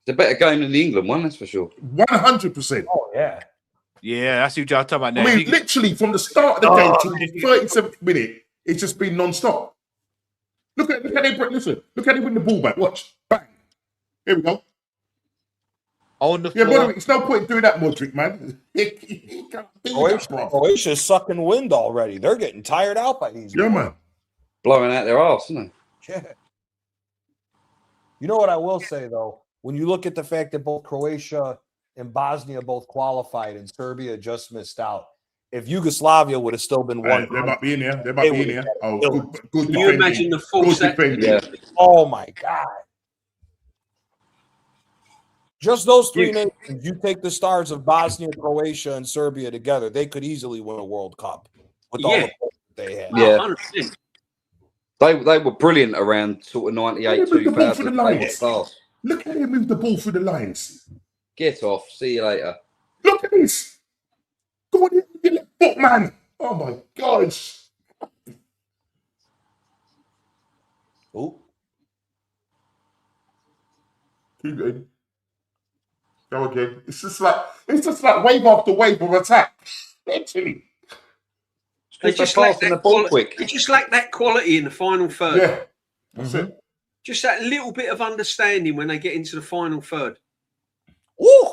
It's a better game than the England one, that's for sure. 100%. Oh, yeah. Yeah, I see what y'all talking about now. I mean, literally from the start of the game to the 37th minute, it's just been non-stop. Look how they win the ball back. Watch, bang. Here we go. On the Yeah, floor. but it's no point doing that, Modric, man. He can't do that, bro. Croatia's sucking wind already. They're getting tired out by these. Yeah, guys. man. Blowing out their arse, isn't they? Yeah. You know what I will say though, when you look at the fact that both Croatia and Bosnia both qualified and Serbia just missed out, if Yugoslavia would have still been one, They might be in there. They might be in there. Oh, good Can you imagine the force that? Yeah. oh my God. Just those three nations, you take the stars of Bosnia, Croatia, and Serbia together, they could easily win a World Cup with all the players they had. Yeah. 100%. They were brilliant around sort of 98, 2000. They were stars. Look how they move the ball through the lines. Get off. See you later. Look at this. Go on, you left foot, man. Oh my gosh. Ooh. Keep going. Go again. It's just like wave after wave of attack. Literally. They They're just lack passing the that ball quality. quick. They just lack that quality in the final third. Yeah. That's it. Just that little bit of understanding when they get into the final third. Ooh.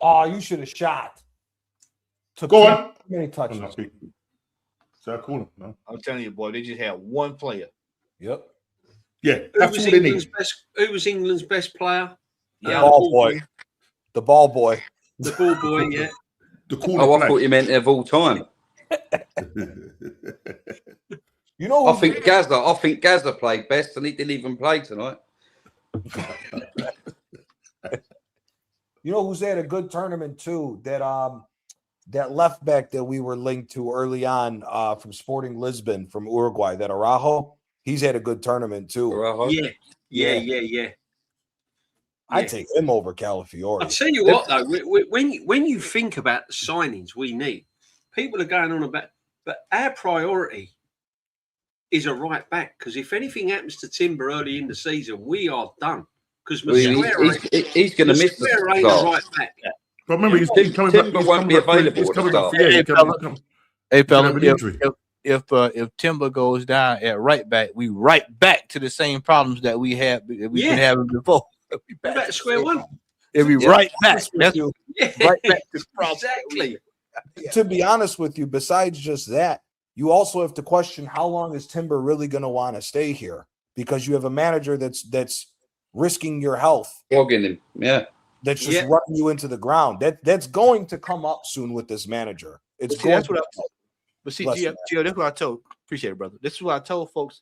Oh, you should have shot. Took Go too on. many touches. Unlucky. So I call him, no? I'm telling you, boy, they just had one player. Yep. Yeah, Who that's was all they England's need. best? Who was England's best player? Yeah, Ball boy. The ball boy. The ball boy. Yeah. The corner Oh, I flag. thought you meant of all time. You know, I think Gaza played best, and he didn't even play tonight. you know who's had a good tournament too? That left back that we were linked to early on from Sporting Lisbon from Uruguay, that Araujo. He's had a good tournament too. Yeah. I'd take him over Calafiore. I'll tell you what, though, when you think about the signings we need, people are going on about, but our priority is a right back, because if anything happens to Timber early in the season, we are done. Because He's going to miss the ain't a start. right back. But remember, he's coming back. Timber won't be available He's at the coming back. start. Yeah, Hey, fella, have an injury. if Timber goes down at right back, we right back to the same problems that we've been having before. We're back to square one. It'll be right back. That's Yeah, right back to the problem. exactly. To be honest with you, besides just that, you also have to question how long is Timber really going to want to stay here, because you have a manager that's risking your health, Flogging him. Yeah. that's just running you into the ground. That's going to come up soon with this manager. It's going. That's what But see, Gio, that's what I told. Appreciate it, brother. This is what I told folks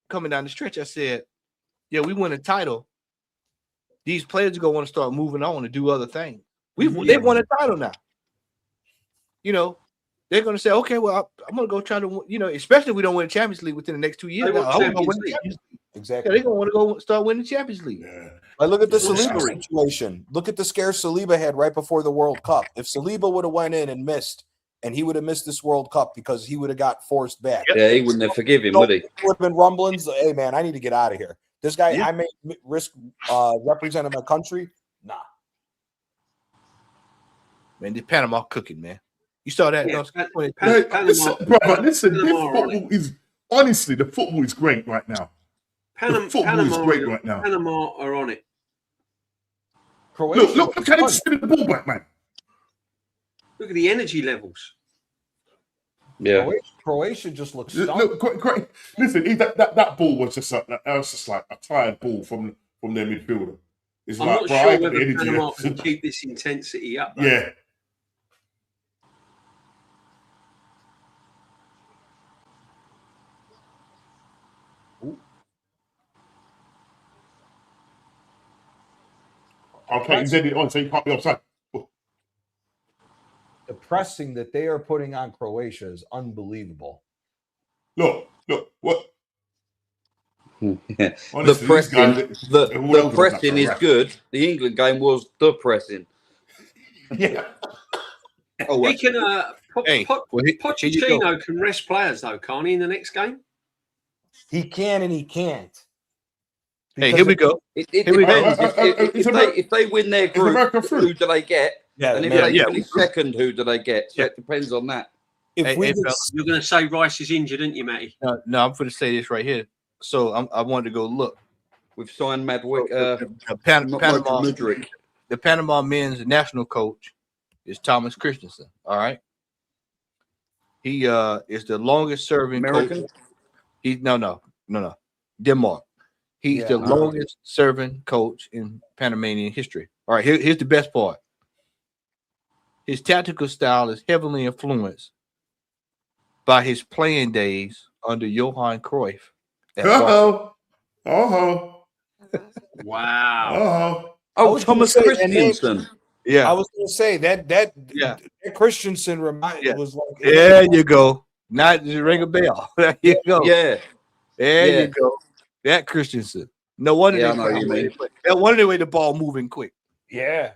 coming down the stretch. I said, "Yeah, we win a title. These players are gonna want to start moving on and do other things. They won a title now. You know, they're gonna say, okay, well, I'm gonna go try to, especially if we don't win the Champions League within the next 2 years. Exactly. They're gonna want to go start winning the Champions League. Yeah. Like, look at the Saliba situation. Look at the scare Saliba had right before the World Cup. If Saliba would have went in and missed, and he would have missed this World Cup because he would have got forced back. Yeah, he wouldn't have forgiven him, would he? Would have been rumblings. Hey, man, I need to get out of here. This guy, I may risk representing my country. Nah. Man, the Panama cooking, man. You saw that? Listen, this football is honestly, the football is great right now. Football is great right now. Panama are on it. Look how they spin the ball back, man. Look at the energy levels. Yeah. Croatia just looks stunned. Look, great. Listen, that ball was just like a tired ball from their midfielder. It's I'm like, not bro, I sure ain't got the whether energy Panama left. can keep this intensity up. Though. Yeah. Okay, he's ended it on, so you can't be offside. The pressing that they are putting on Croatia is unbelievable. Look, what? The Honestly, pressing, the guys, pressing is good. The England game was the pressing. Yeah. He can. Pochettino go. can rest players though, can't he? In the next game, He can and he can't. Hey, here we go. It depends. If they win their group, who do they get? Yeah, and if they finish second, who do they get? So it depends on that. you're going to say Rice is injured, aren't you, Matty? No, I'm going to say this right here. So I wanted to go look. We've signed Madwick. The Panama men's national coach is Thomas Christensen. All right. He is the longest serving American. coach. No. Denmark. He's the longest serving coach in Panamanian history. All right, here's the best part. His tactical style is heavily influenced by his playing days under Johan Cruyff. Wow. Oh, Thomas Christensen. Yeah, I was going to say that Christensen was like. There you go. Not just ring a bell. There you go. Yeah. There you go. That Christensen. No wonder I know what you mean. No wonder they way the ball moving quick. Yeah.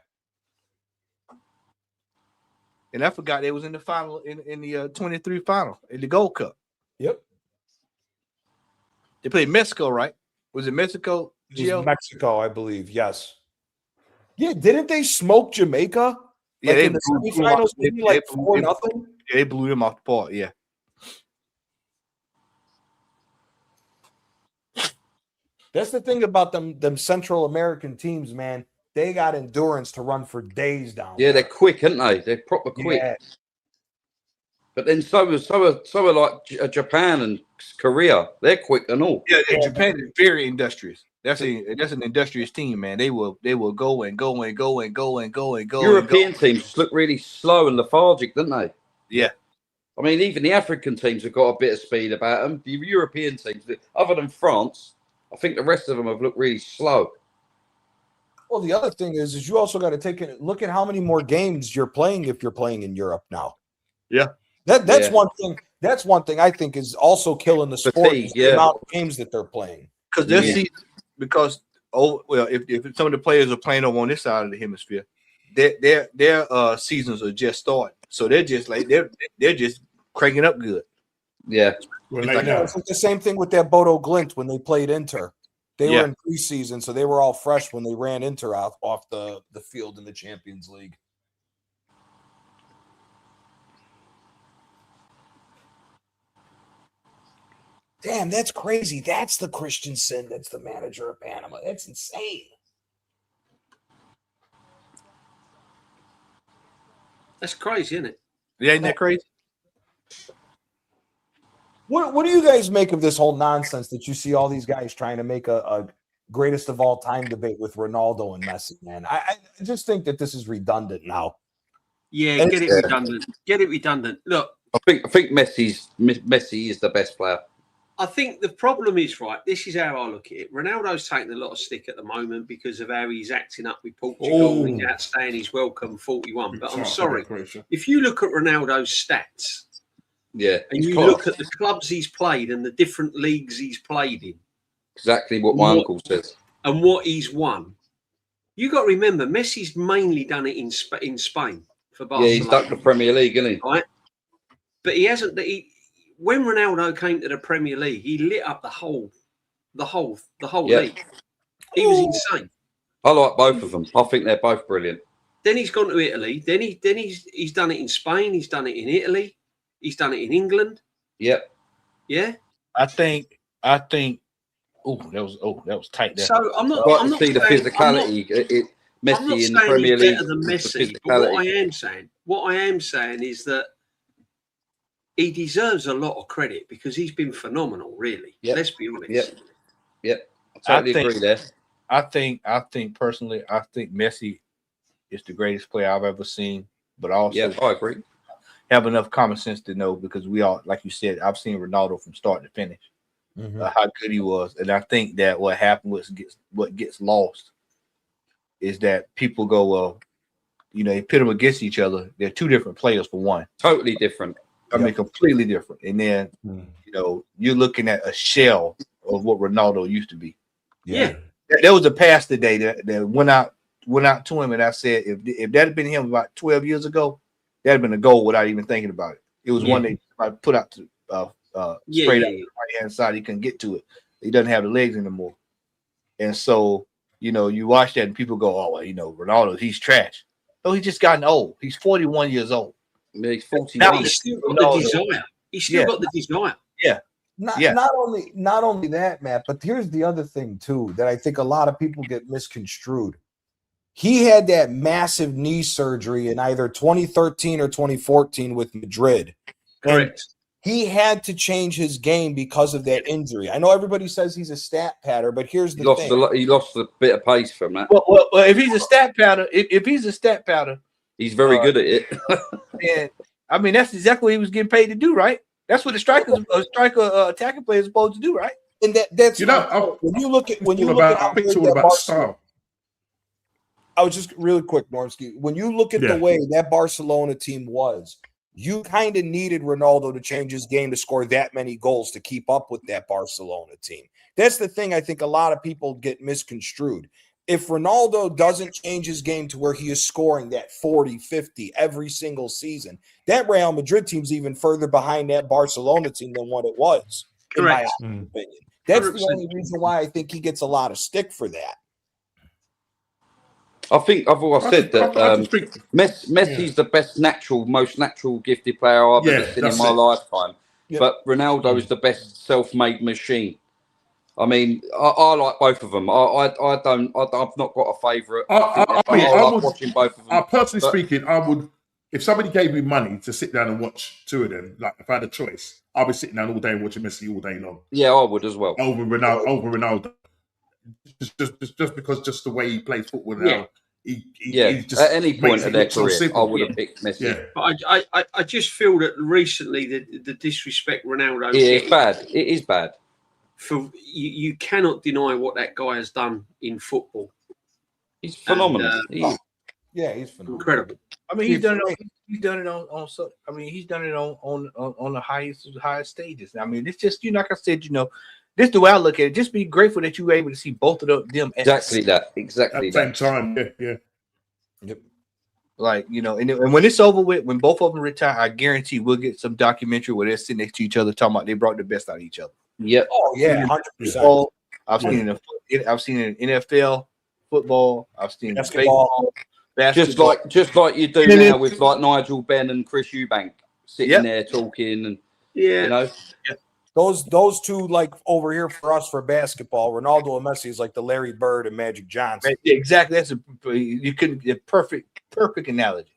And I forgot they was in the final in the 23 final in the Gold Cup. Yep. They played Mexico, right? Was it Mexico? It was Mexico, I believe. Yes. Yeah, didn't they smoke Jamaica? Yeah, in the semifinals, maybe like 4-0. They blew them off the park. Yeah. That's the thing about them Central American teams, man. They got endurance to run for days down there. they're quick, aren't they? They're proper quick. Yeah. But then so are like Japan and Korea. They're quick and all. Yeah, Japan is very industrious. That's an industrious team, man. They will go and go and go and go and go and go. European teams just look really slow and lethargic, don't they? Yeah. I mean, even the African teams have got a bit of speed about them. The European teams, other than France, I think the rest of them have looked really slow. Well, the other thing is you also got to take a look at how many more games you're playing if you're playing in Europe now. Yeah. That's one thing. That's one thing I think is also killing the sport. Fatigue, the amount of games that they're playing. If some of the players are playing over on this side of the hemisphere, their seasons are just starting. So they're just like they're just cranking up good. Yeah. It's like the same thing with that Bodo Glint when they played Inter. They were in preseason, so they were all fresh when they ran Inter off the field in the Champions League. Damn, that's crazy. That's the Christensen that's the manager of Panama. That's insane. That's crazy, isn't it? Yeah, ain't that crazy? What do you guys make of this whole nonsense that you see all these guys trying to make a greatest of all time debate with Ronaldo and Messi, man? I just think that this is redundant now. Yeah, get it redundant. Get it redundant. Look, I think Messi is the best player. I think the problem is, right, this is how I look at it. Ronaldo's taking a lot of stick at the moment because of how he's acting up with Portugal. He's outstaying his welcome 41. But I'm sorry, if you look at Ronaldo's stats, and you look at the clubs he's played and the different leagues he's played in, exactly what my uncle says, and what he's won, you got to remember Messi's mainly done it in Spain for Barcelona. Yeah, he's done the Premier League, isn't he? Right, but he hasn't. When Ronaldo came to the Premier League, he lit up the whole league. He was insane. I like both of them. I think they're both brilliant. Then he's gone to Italy. Then he's done it in Spain. He's done it in Italy. He's done it in England. Yep. Yeah. I think. That was tight there. So I'm not. I'm not see the physicality. Messi in the Premier League better than Messi. But what I am saying is that he deserves a lot of credit because he's been phenomenal, really. Yep. Let's be honest. Yep. I totally agree there. I think personally, I think Messi is the greatest player I've ever seen. But also, I agree. Have enough common sense to know because we all, like you said, I've seen Ronaldo from start to finish, how good he was, and I think that what happened was what gets lost is that people go, well, they pit them against each other. They're two different players for one, totally different. I mean, completely different. And then, you're looking at a shell of what Ronaldo used to be. Yeah. There was a pass today that went out to him, and I said, if that had been him about 12 years ago, that'd have been a goal without even thinking about it. It was one that I put out to straight out the right hand side. He couldn't get to it. He doesn't have the legs anymore. And so, you watch that and people go, oh, well, Ronaldo, he's trash. No, he's just gotten old. He's 41 years old. Yeah, he's 41. Now he's still got the desire. He's still got the desire. Yeah. Not only that, Matt, but here's the other thing too that I think a lot of people get misconstrued. He had that massive knee surgery in either 2013 or 2014 with Madrid. Correct. And he had to change his game because of that injury. I know everybody says he's a stat patter, but here's the thing. He lost a bit of pace from that. Well, if he's a stat patter, he's very good at it. And I mean, that's exactly what he was getting paid to do, right? That's what a striker attacking player is supposed to do, right? And that's when you look at I think it's all about style. I was just really quick, Normski. When you look at the way that Barcelona team was, you kind of needed Ronaldo to change his game to score that many goals to keep up with that Barcelona team. That's the thing I think a lot of people get misconstrued. If Ronaldo doesn't change his game to where he is scoring that 40, 50 every single season, that Real Madrid team's even further behind that Barcelona team than what it was, in my opinion. That's 100%. the only reason why I think he gets a lot of stick for that. I think I've always said that Messi's Yeah. the best most natural gifted player I've ever seen in my lifetime. Yep. But Ronaldo is the best self-made machine. I mean, I like both of them. I've not got a favourite. I love watching both of them. Personally speaking, I would, if somebody gave me money to sit down and watch two of them, like if I had a choice, I'd be sitting down all day watching Messi all day long. Yeah, I would as well. Over Ronaldo. Just because just the way he plays football now. He just at any point of their career, simple. I would have picked Messi. Yeah. But I just feel that recently the disrespect Ronaldo. Yeah, it's bad. It is bad. For you cannot deny what that guy has done in football. He's phenomenal. He's phenomenal. Incredible. I mean, he's done it. He's done it on. I mean, he's done it on the highest stages. I mean, it's just like I said, this is the way I look at it. Just be grateful that you were able to see both of them Exactly that. At the same time. Yeah. Yep. Like, and when it's over with, when both of them retire, I guarantee we'll get some documentary where they're sitting next to each other talking about they brought the best out of each other. Yep. Oh yeah, 100%. I've seen it in NFL, football. I've seen basketball. Basketball. Just like you do now with like Nigel Benn and Chris Eubank sitting there talking and Those two, like over here for us for basketball, Ronaldo and Messi is like the Larry Bird and Magic Johnson. Exactly. That's a perfect analogy.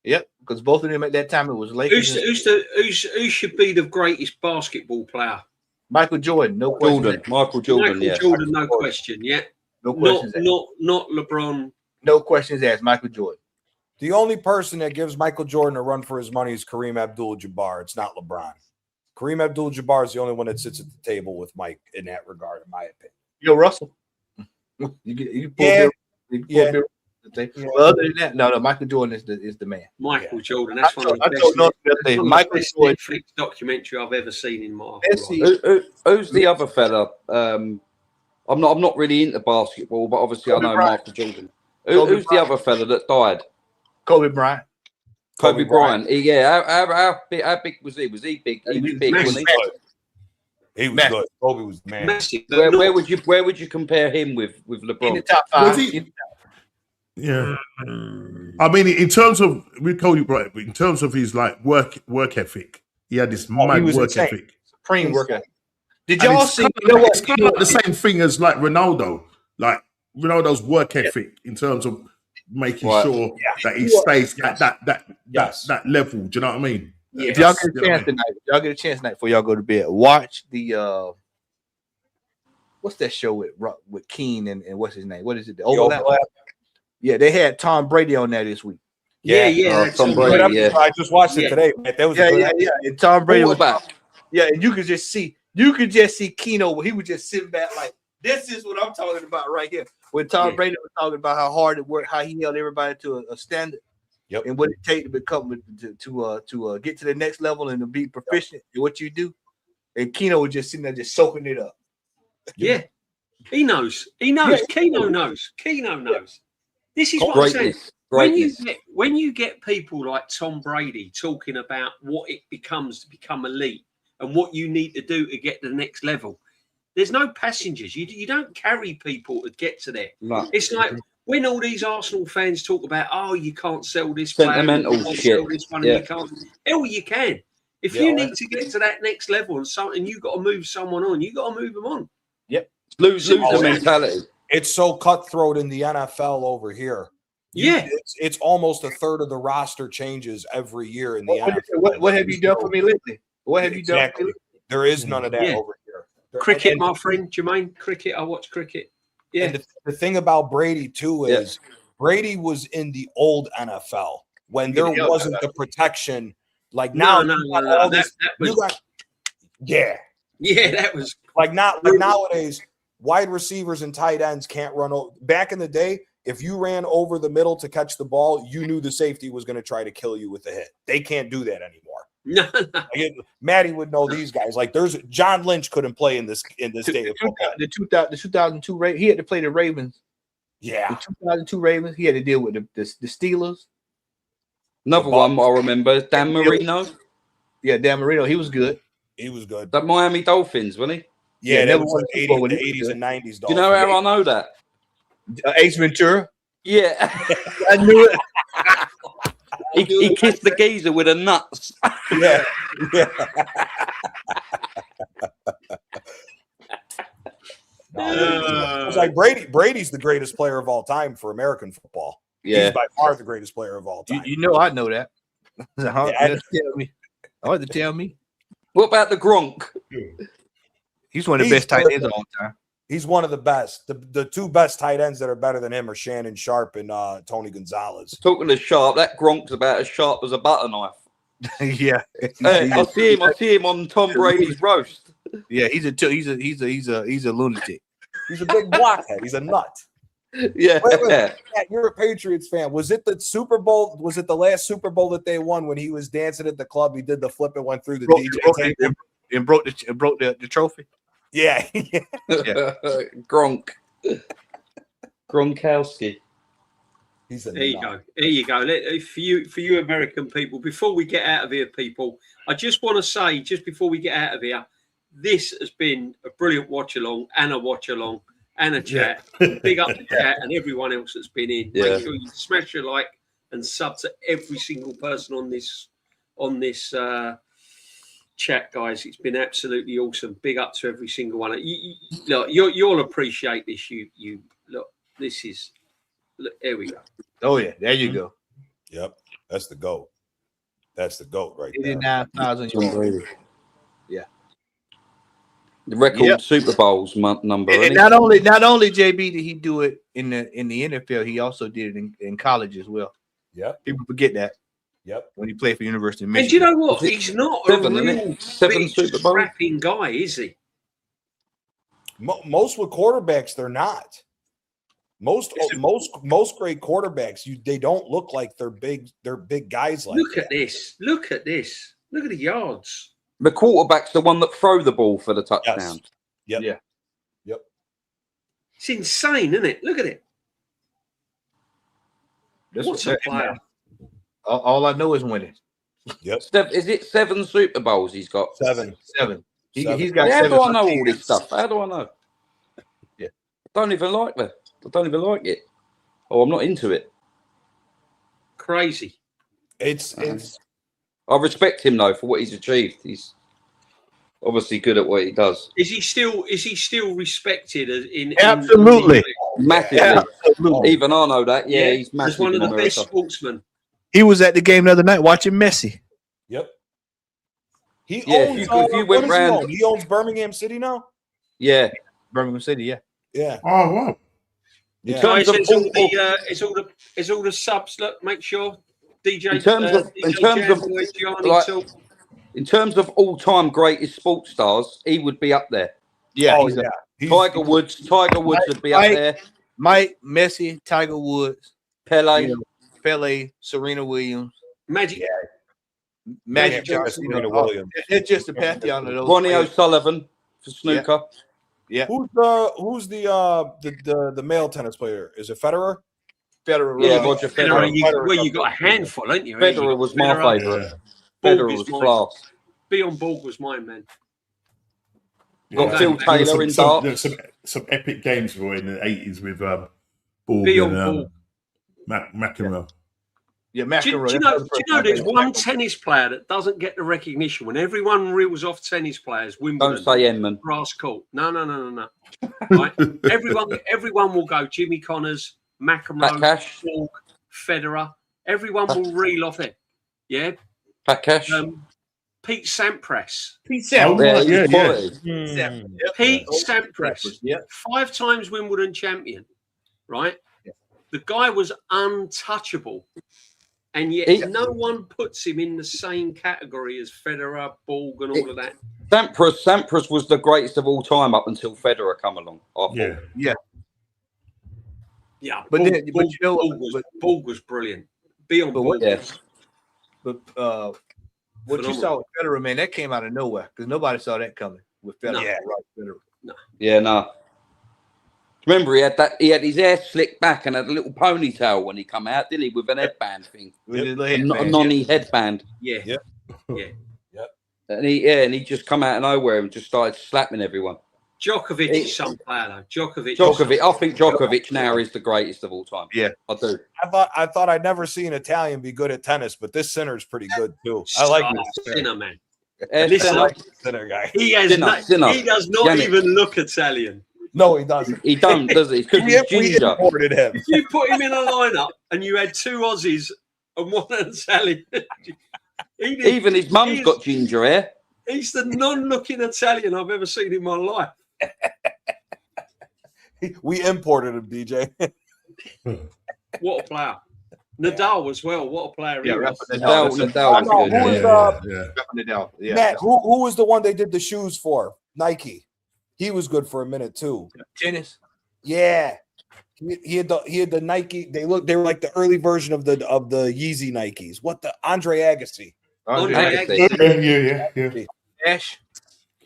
Yep, because both of them at that time it was Lakers. Who should be the greatest basketball player? Michael Jordan, no question. Michael Jordan, no question. Yeah, no questions. Not LeBron. No questions asked. Michael Jordan. The only person that gives Michael Jordan a run for his money is Kareem Abdul-Jabbar. It's not LeBron. Kareem Abdul-Jabbar is the only one that sits at the table with Mike in that regard, in my opinion. Yo, Russell. You pull Bill. Well, other than that, no, Michael Jordan is the man. Michael Jordan. That's one of the best Michael Jordan Netflix documentary I've ever seen in my life. Who's the other fella? I'm not really into basketball, but obviously Kobe I know Bryant. Michael Jordan. Who's the other fella that died? Kobe Bryant. Kobe Bryant. How big was he? Was he big? He was big, wasn't he? He was good. Kobe was the man. Massive. Where would you compare him with LeBron? In the top five. Yeah. I mean, in terms of with Kobe Bryant, in terms of his like work ethic, he had this mad work ethic. Supreme work ethic. Did And y'all it's see? It's kind of like the same thing as like Ronaldo. Like Ronaldo's work ethic in terms of making sure that he stays at that level. Do you know what I mean? Yeah. If y'all get a chance tonight before y'all go to bed, watch the what's that show with Keen and what's his name? What is it? The Overlap. Yeah, they had Tom Brady on there this week. Yeah. Tom Brady. Yeah. I just watched it today. Man. That was yeah. And Tom Brady was back. Yeah, and you could just see Keno. He was just sitting back like, this is what I'm talking about right here. When Tom Brady was talking about how hard it worked, how he held everybody to a standard, and what it takes to become to get to the next level and to be proficient in what you do. And Keno was just sitting there just soaking it up. Yeah, he knows. Keno knows. This is what I'm saying. When you get people like Tom Brady talking about what it becomes to become elite and what you need to do to get to the next level, there's no passengers. You don't carry people to get to there. No. It's like when all these Arsenal fans talk about, oh, you can't sell this sentimental player, shit. sell this one, and you can't. Hell, you can. If you need to get to that next level and you've got to move someone on, you've got to move them on. Yep. Lose the mentality. It's so cutthroat in the NFL over here. It's almost a third of the roster changes every year in the NFL. What have you done for me lately? What have you done for me? There is none of that over here. Cricket, my friend Jermaine. Cricket. I watch cricket. Yeah. And the thing about Brady too is Brady was in the old NFL when there wasn't the protection. Like now, that was like nowadays. Wide receivers and tight ends can't run over. Back in the day, if you ran over the middle to catch the ball, you knew the safety was going to try to kill you with a hit. They can't do that anymore. No. Matty would know these guys. Like there's John Lynch couldn't play in this day of football. The 2002 Ravens, he had to play the Ravens. Yeah. The 2002 Ravens, he had to deal with the Steelers. Another one I remember, Dan Marino. Yeah, Dan Marino, he was good. He was good. That Miami Dolphins, wasn't he? Yeah, never that was won the a Super Bowl 80s, when the he was 80s there. and 90s. Do you know how I know that? Ace Ventura. Yeah. I knew it. he kissed the geezer with a nuts. Yeah, yeah. It's like Brady's the greatest player of all time for American football. Yeah. He's by far the greatest player of all time. You know, I know that. Hard to tell me. What about the Gronk? He's one of the best tight ends of all time. He's one of the best. The two best tight ends that are better than him are Shannon Sharp and Tony Gonzalez. Talking to Sharp, that Gronk's about as sharp as a butter knife. Yeah. Hey, I see him on Tom Brady's roast. Yeah, he's a lunatic. He's a big blockhead. He's a nut. Yeah. Wait, Matt, you're a Patriots fan. Was it the Super Bowl? Was it the last Super Bowl that they won when he was dancing at the club? He did the flip and went through the DJ table and broke the trophy. Yeah. Gronk. Gronkowski. There you go. There you go. For you American people, before we get out of here, people, I just want to say, just before we get out of here, this has been a brilliant watch along and a chat. Big up the chat and everyone else that's been in. Yeah. Make sure you smash your like and sub to every single person on this chat, guys. It's been absolutely awesome. Big up to every single one. You'll appreciate this. You look. This is. Look, there we go. Oh yeah, there you go. Yep, that's the GOAT. That's the GOAT right there. 89,000 yards. Yeah. The record Super Bowls number. And not only JB did he do it in the NFL, he also did it in college as well. Yep. People forget that. Yep. When he played for University of And Michigan. do you know what? He's not seven, a real seven big, Super Bowls. scrapping guy, is he? Most with quarterbacks, they're not. Most great quarterbacks, they don't look like they're big guys like Look that. at this. Look at this. Look at the yards. The quarterback's the one that throw the ball for the touchdown. Yes. Yep. Yeah. Yep. It's insane, isn't it? Look at it. What a player. All I know is winning. Yep. Is it 7 Super Bowls he's got? Seven. He's got How 7. do I know all this stuff? How do I know? Yeah. I don't even like it. Oh, I'm not into it. Crazy. It's I respect him though for what he's achieved. He's obviously good at what he does. Is he still respected in Absolutely. Massively. Absolutely. Even I know that. Yeah, he's massive. He's one of in the America. best sportsmen. He was at the game the other night watching Messi. Yep. He if you went round, he owns Birmingham City now. Yeah, Birmingham City, yeah. Yeah. Oh wow. Yeah. Guys, it's all the subs. Look, make sure DJ. In terms of all-time greatest sports stars, he would be up there. Yeah. Oh, Tiger Woods would be up there. Mike, Messi, Tiger Woods, Pele, Serena Williams, Magic. Magic Johnson. Serena Williams. It's just a pantheon of those. Ronnie O'Sullivan for snooker. Yeah. Who's the male tennis player? Is it Federer? Federer. Yeah, Roger Federer. You got a handful, ain't you? Federer was my favourite. Federer was class. Beyond Borg was mine, man. Got Phil Taylor in darts. Some epic games were in the 80s with Borg Beyond and McEnroe. Yeah, Do you know there's one tennis player that doesn't get the recognition when everyone reels off tennis players? Wimbledon. Don't say Enman. Grass court. No. Right? everyone will go Jimmy Connors, McEnroe, Borg, Federer. Everyone will reel off it. Yeah. Pat Cash. Pete Sampras. Pete Sampras. Pete Sampras. 5 times Wimbledon champion. Right? Yeah. The guy was untouchable. And yet no one puts him in the same category as Federer, Borg, and all of that. Sampras was the greatest of all time up until Federer come along. Yeah. But Borg was brilliant. Beyond Borg. Yes. But what you saw with Federer, man, that came out of nowhere because nobody saw that coming with Federer. No. Yeah, right, Federer. No. Yeah, no. Remember, he had his hair slicked back and had a little ponytail when he come out, didn't he? With an headband thing, a nonny headband. Yeah. And he just come out of nowhere and just started slapping everyone. Djokovic is some player, though. Djokovic. I think Djokovic now is the greatest of all time. Yeah, I do. I thought I'd never see an Italian be good at tennis, but this Sinner's pretty good too. I like this Sinner, man. Listen, Sinner guy. He has Sinner. He does not Yannick. even look Italian. No, he doesn't. He don't, does he? Because he's We ginger. imported him. If you put him in a lineup and you had 2 Aussies and 1 Italian, Even his mum's got ginger hair. He's the non-looking Italian I've ever seen in my life. We imported him, DJ. What a player. Nadal as well. What a player he was. Nadal was good. Nadal. Yeah. Matt, who was the one they did the shoes for? Nike. He was good for a minute too. Tennis. Yeah. He had the Nike. They were like the early version of the Yeezy Nikes. What the Andre Agassi. Yeah. Cash.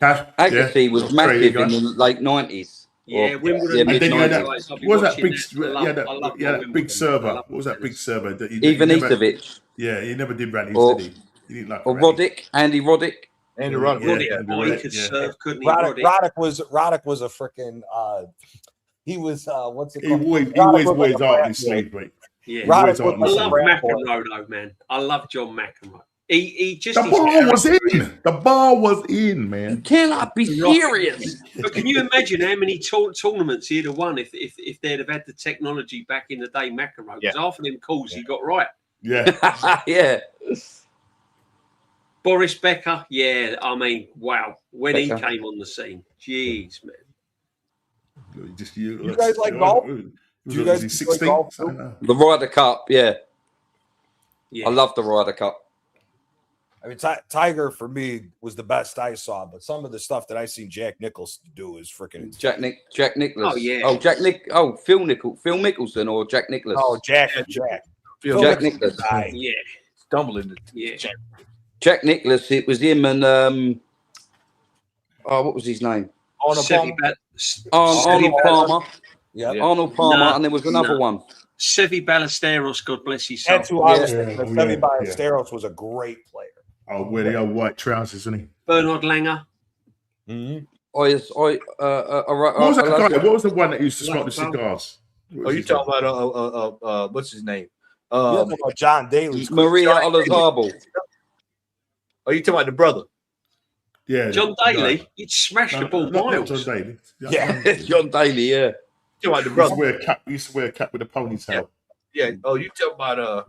Agassi was massive in the late 90s. Yeah, Wimbledon. And then you had that, Guys, what was that big? That big server. What was that big server? That Ivanisevic. Yeah, he never did rallies, did he? He didn't like. Or Roddick, Andy Roddick. Andy Roddick. He could serve, couldn't he? Roddick was a freaking. He was what's it called? He always wears art in his sleeve, mate. Yeah, I love McEnroe though, man. I love John McEnroe. He just the bar was in. The bar was in, man. You cannot be serious. But can you imagine how many tournaments he'd have won if they'd have had the technology back in the day, McEnroe? Because half of them calls he got right. Yeah. Yeah. Boris Becker, yeah. I mean, wow. When he came on the scene, jeez, man. You guys like golf? Do you guys 16? Golf? The Ryder Cup, yeah. I love the Ryder Cup. I mean, Tiger for me was the best I saw, but some of the stuff that I seen Jack Nicklaus do is freaking Jack Nicklaus. Oh yeah. Oh Phil Mickelson or Jack Nicklaus. Oh, Jack. Jack Nicklaus. Yeah. Stumbling. Yeah. Jack Nicklaus. It was him and what was his name? Arnold Palmer. Yeah. Arnold Palmer, and there was another one. Seve Ballesteros, God bless his soul. That's who I was thinking. Seve Ballesteros was a great player. Oh, where the old white trousers, isn't he? Bernard Langer. Mm-hmm. What was the one that used to smoke the cigars? Oh, you talking about what's his name? John Daly. Maria Olazabal. Oh, you talking about the brother? Yeah, John Daly. He'd smash the ball miles. John Daly. Yeah, John Daly. Yeah. You talking about the brother? He used to wear a cap with a ponytail. Yeah. Oh, you talking about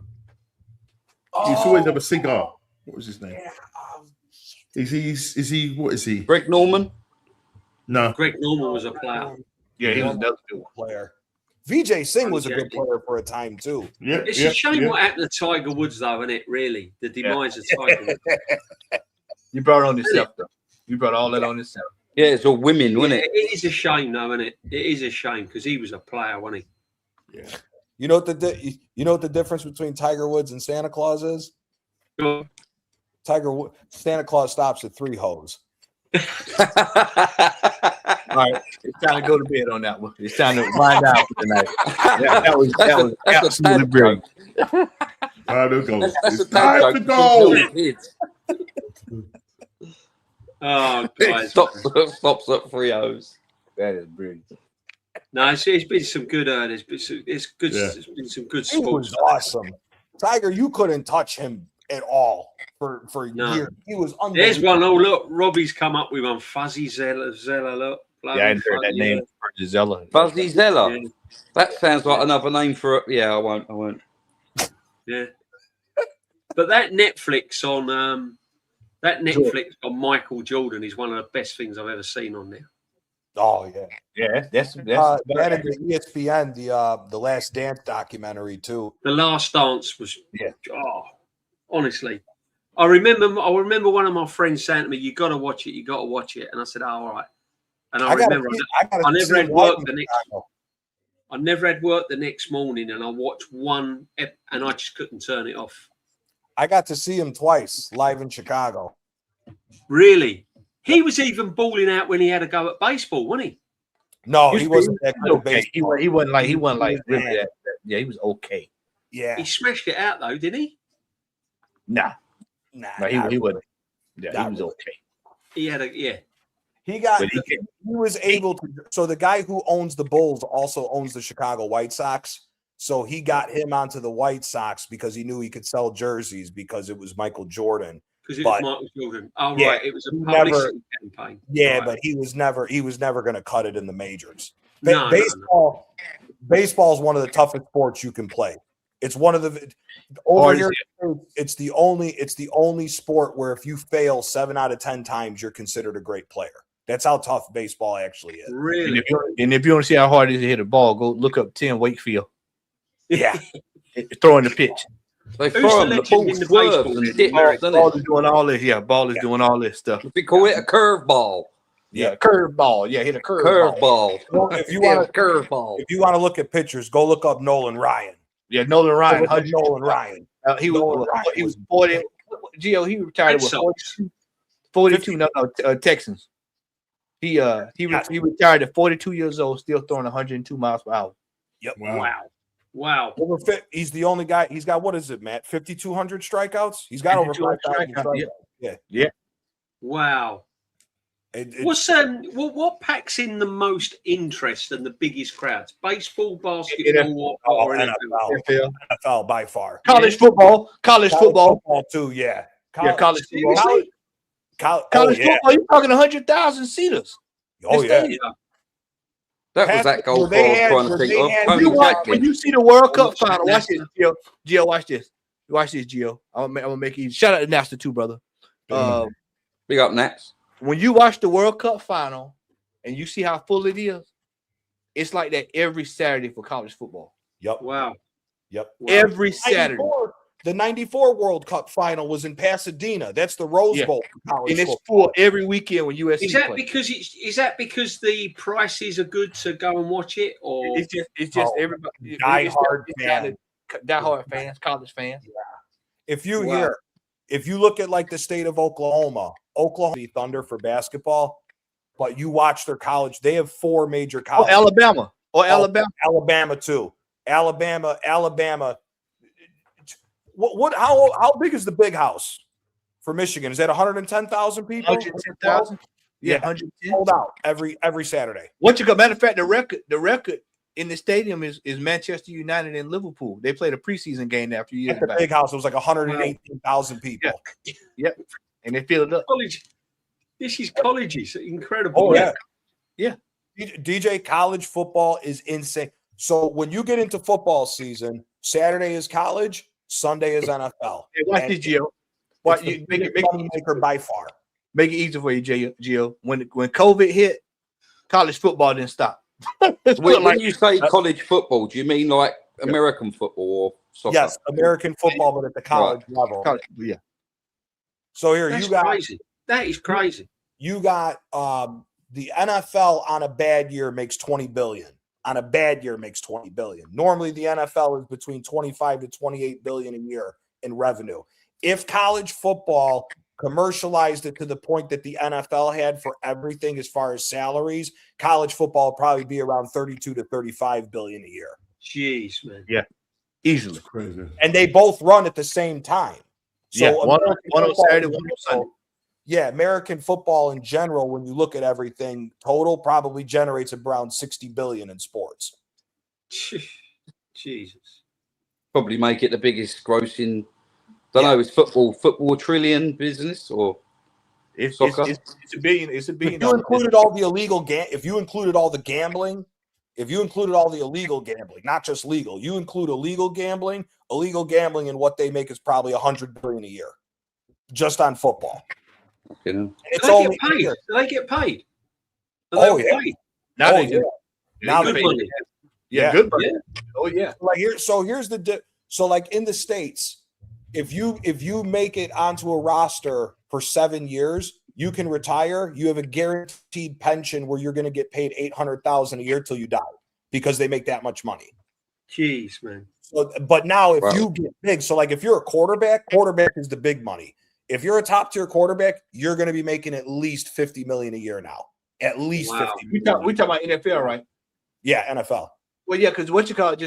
He used to always have a cigar. What was his name? Is he? What is he? Greg Norman? No. Greg Norman was a player. Yeah, he was another good player. Vijay Singh was a good player for a time too. Yeah, it's a shame what happened to Tiger Woods, though, isn't it? Really, the demise of Tiger Woods. You brought it on yourself, though. You brought all that on yourself. Yeah, it's all women, wasn't it? It is a shame, though, isn't it? It is a shame because he was a player, wasn't he? Yeah. You know what the difference between Tiger Woods and Santa Claus is? Sure. Santa Claus stops at 3 hoes. All right, it's time to go to bed on that one. It's time to wind down for tonight. That was absolutely brilliant. It's time to go. Oh, guys. Stops at 3 hours. That is brilliant. No, it's been some good. There's been some good sports. It was awesome. Tiger, you couldn't touch him at all for years. He was unbelievable. There's one. Oh, look, Robbie's come up with one. Fuzzy Zella. Look. Yeah, I heard that name. Zella. Fuzzy Zella. Yeah. That sounds like another name for it. Yeah, I won't. Yeah. But that Netflix on Michael Jordan is one of the best things I've ever seen on there. Oh yeah, yeah. That's that and the ESPN, the Last Dance documentary too. The Last Dance was honestly, I remember one of my friends saying to me, "You got to watch it. You got to watch it." And I said, "Oh, all right." And I never had work the next morning, and I watched one, and I just couldn't turn it off. I got to see him twice live in Chicago. Really? He was even balling out when he had to go at baseball, wasn't he? No, he wasn't that good at baseball. He wasn't like really that. Yeah, he was okay. Yeah. He smashed it out though, didn't he? Nah, he wasn't. Yeah, he was okay. He He was able to. So the guy who owns the Bulls also owns the Chicago White Sox. So he got him onto the White Sox because he knew he could sell jerseys because it was Michael Jordan. Because it was Michael Jordan. Oh, yeah, right. It was a publicity campaign. Yeah, right. but he was never going to cut it in the majors. No. Baseball is one of the toughest sports you can play. It's one of the over here. It's the only sport where if you fail 7 out of 10 times, you're considered a great player. That's how tough baseball actually is. Really? And if you want to see how hard it is to hit a ball, go look up Tim Wakefield. Yeah, throwing the pitch. They throw him, the ball swerves and dips, doesn't Ball it? is doing all this. Yeah, ball is doing all this stuff. We call it a curveball. Yeah, curveball. Yeah, hit a curveball. Well, if you want to look at pitchers, go look up Nolan Ryan. Yeah, Nolan Ryan. Nolan Ryan. He was 40. Gio, he retired with 42. No, Texans. He retired at 42 years old, still throwing 102 miles per hour. Yep. Wow. He's the only guy. He's got, what is it, Matt? 5,200 strikeouts. He's got over 5,000 strikeouts. Yeah. Wow. What packs in the most interest and the biggest crowds? Baseball, basketball, or NFL? NFL by far. College football too. Yeah. College football. College football. You're talking 100,000 seaters. Oh yeah. That was that goal I was trying to think of. When you see the World Cup final, watch this, Gio. Gio, watch this. Watch this, Gio. I'm gonna make it easy. Shout out to Nasta too, brother. Big up, Nats. When you watch the World Cup final and you see how full it is, it's like that every Saturday for college football. Yep. Wow. Yep. Every Saturday. The 94 World Cup final was in Pasadena. That's the Rose Bowl. And it's full every weekend when USC Is that because the prices are good to go and watch it, or it's just everybody diehard fans, college fans. Yeah. If you look at like the state of Oklahoma City Thunder for basketball, but you watch their college, they have 4 major colleges. Alabama too. Alabama. How big is the big house for Michigan? Is that 110,000 people? 110,000. Yeah, 110. Sold out every Saturday. Matter of fact, the record in the stadium is Manchester United and Liverpool. They played a preseason game there a few years back. Big house. It was like 118,000 people. Yep. And they filled it up. This is colleges. Incredible. Oh yeah. DJ, college football is insane. So when you get into football season, Saturday is college. Sunday is NFL. Hey, watch this, Gio. You make it maker by far. Make it easy for you, Gio. When COVID hit, college football didn't stop. When you say college football, do you mean like American football or soccer? Yes, American football, but at the college level. Yeah. So here That's you got crazy. That is crazy. You got the NFL on a bad year makes $20 billion. On a bad year makes $20 billion. Normally the NFL is between 25 to 28 billion a year in revenue. If college football commercialized it to the point that the NFL had for everything as far as salaries, college football would probably be around 32 to 35 billion a year. Jeez, man. Yeah. Easily. That's crazy. And they both run at the same time. So one on Saturday, one on Sunday. Yeah, American football in general, when you look at everything, total probably generates around 60 billion in sports. Jesus. Probably make it the biggest grossing. Don't know. Is football a trillion business or soccer? It's a billion. It's a billion. If you included all the illegal if you included all the gambling, not just legal, you include illegal gambling and what they make is probably 100 billion a year just on football. Do they get paid? Oh yeah. Now they do. Now good they money. Yeah, good money. Yeah. Oh yeah. Here's the like in the States, if you make it onto a roster for 7 years, you can retire. You have a guaranteed pension where you're going to get paid $800,000 a year till you die because they make that much money. Jeez, man. So, but now if you get big, so like if you're a quarterback is the big money. If you're a top tier quarterback, you're going to be making at least 50 million a year now. At least 50 million. We talk about NFL, right? Yeah, NFL. Well, yeah, because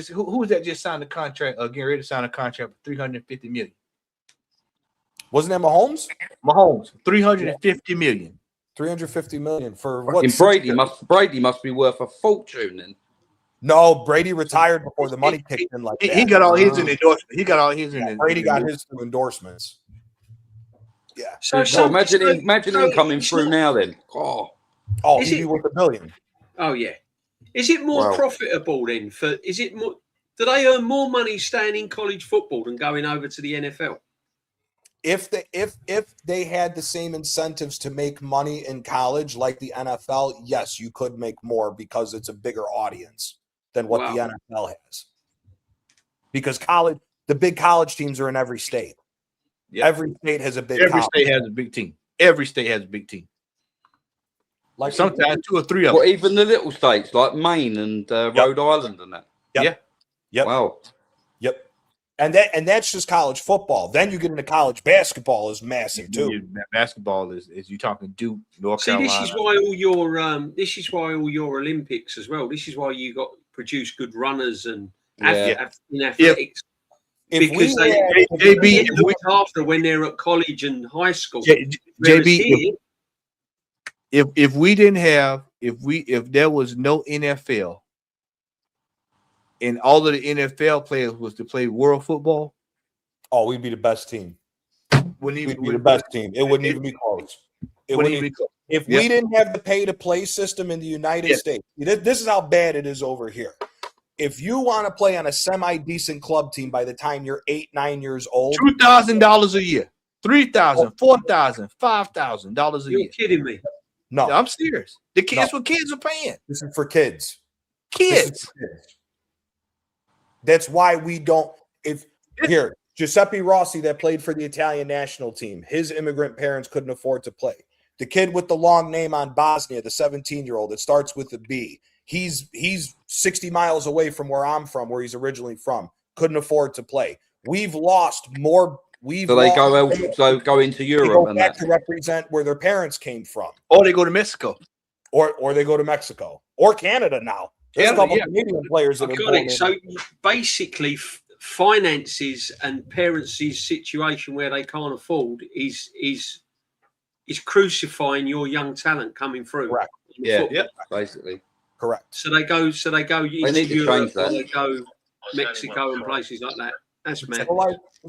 who was that just signed a contract? Getting ready to sign a contract for $350 million. Wasn't that Mahomes? Mahomes, $350 million. $350 million for what? Fucking Brady must be worth a fortune then. No, Brady retired before the money kicked in like that. He got all his in endorsement. He got all his in. Brady got his through endorsements. Yeah. So imagine him coming through now then. Oh, Is he'd it- be worth $1 billion. Oh yeah. Is it more Wow. profitable then? Is it more? Do they earn more money staying in college football than going over to the NFL? If they had the same incentives to make money in college like the NFL, yes, you could make more because it's a bigger audience than what the NFL has. Because the big college teams are in every state. Yep. Every state has a big Every college. state has a big team. Every state has a big team. Like Sometimes 2 or 3 of Well, them. even the little states like Maine and Rhode Island and that. Yep. Wow. Yep. And that's just college football. Then you get into college basketball is massive too. Basketball is you talking Duke, North See, Carolina. this is why all your Olympics as well. This is why you got produce good runners and in athletics. If JB, look after when they're at college and high school. JB, if we didn't have if there was no NFL and all of the NFL players was to play world football, we'd be the best team. We'd be the best team. It wouldn't even be close. If we didn't have the pay-to-play system in the United States, this is how bad it is over here. If you want to play on a semi-decent club team by the time you're 8-9 years old, $2,000 a year, $3,000, $4,000, $5,000 a year. You're kidding me? No, I'm serious. That's what kids are paying. This is for kids. Kids. That's why we don't. Giuseppe Rossi that played for the Italian national team, his immigrant parents couldn't afford to play. The kid with the long name on Bosnia, the 17-year-old, it starts with a B. He's 60 miles away from where I'm from, where he's originally from. Couldn't afford to play. We've lost more. So they go into Europe they go and back that. to represent where their parents came from, Or they go to Mexico. or they go to Mexico or Canada now. There's a couple Canadian players that I are got going it. in. So basically, finances and parents' situation where they can't afford is crucifying your young talent coming through. Correct. Basically. Correct. So they go They into need to Europe, change that. or they go Mexico and places like that. That's mad.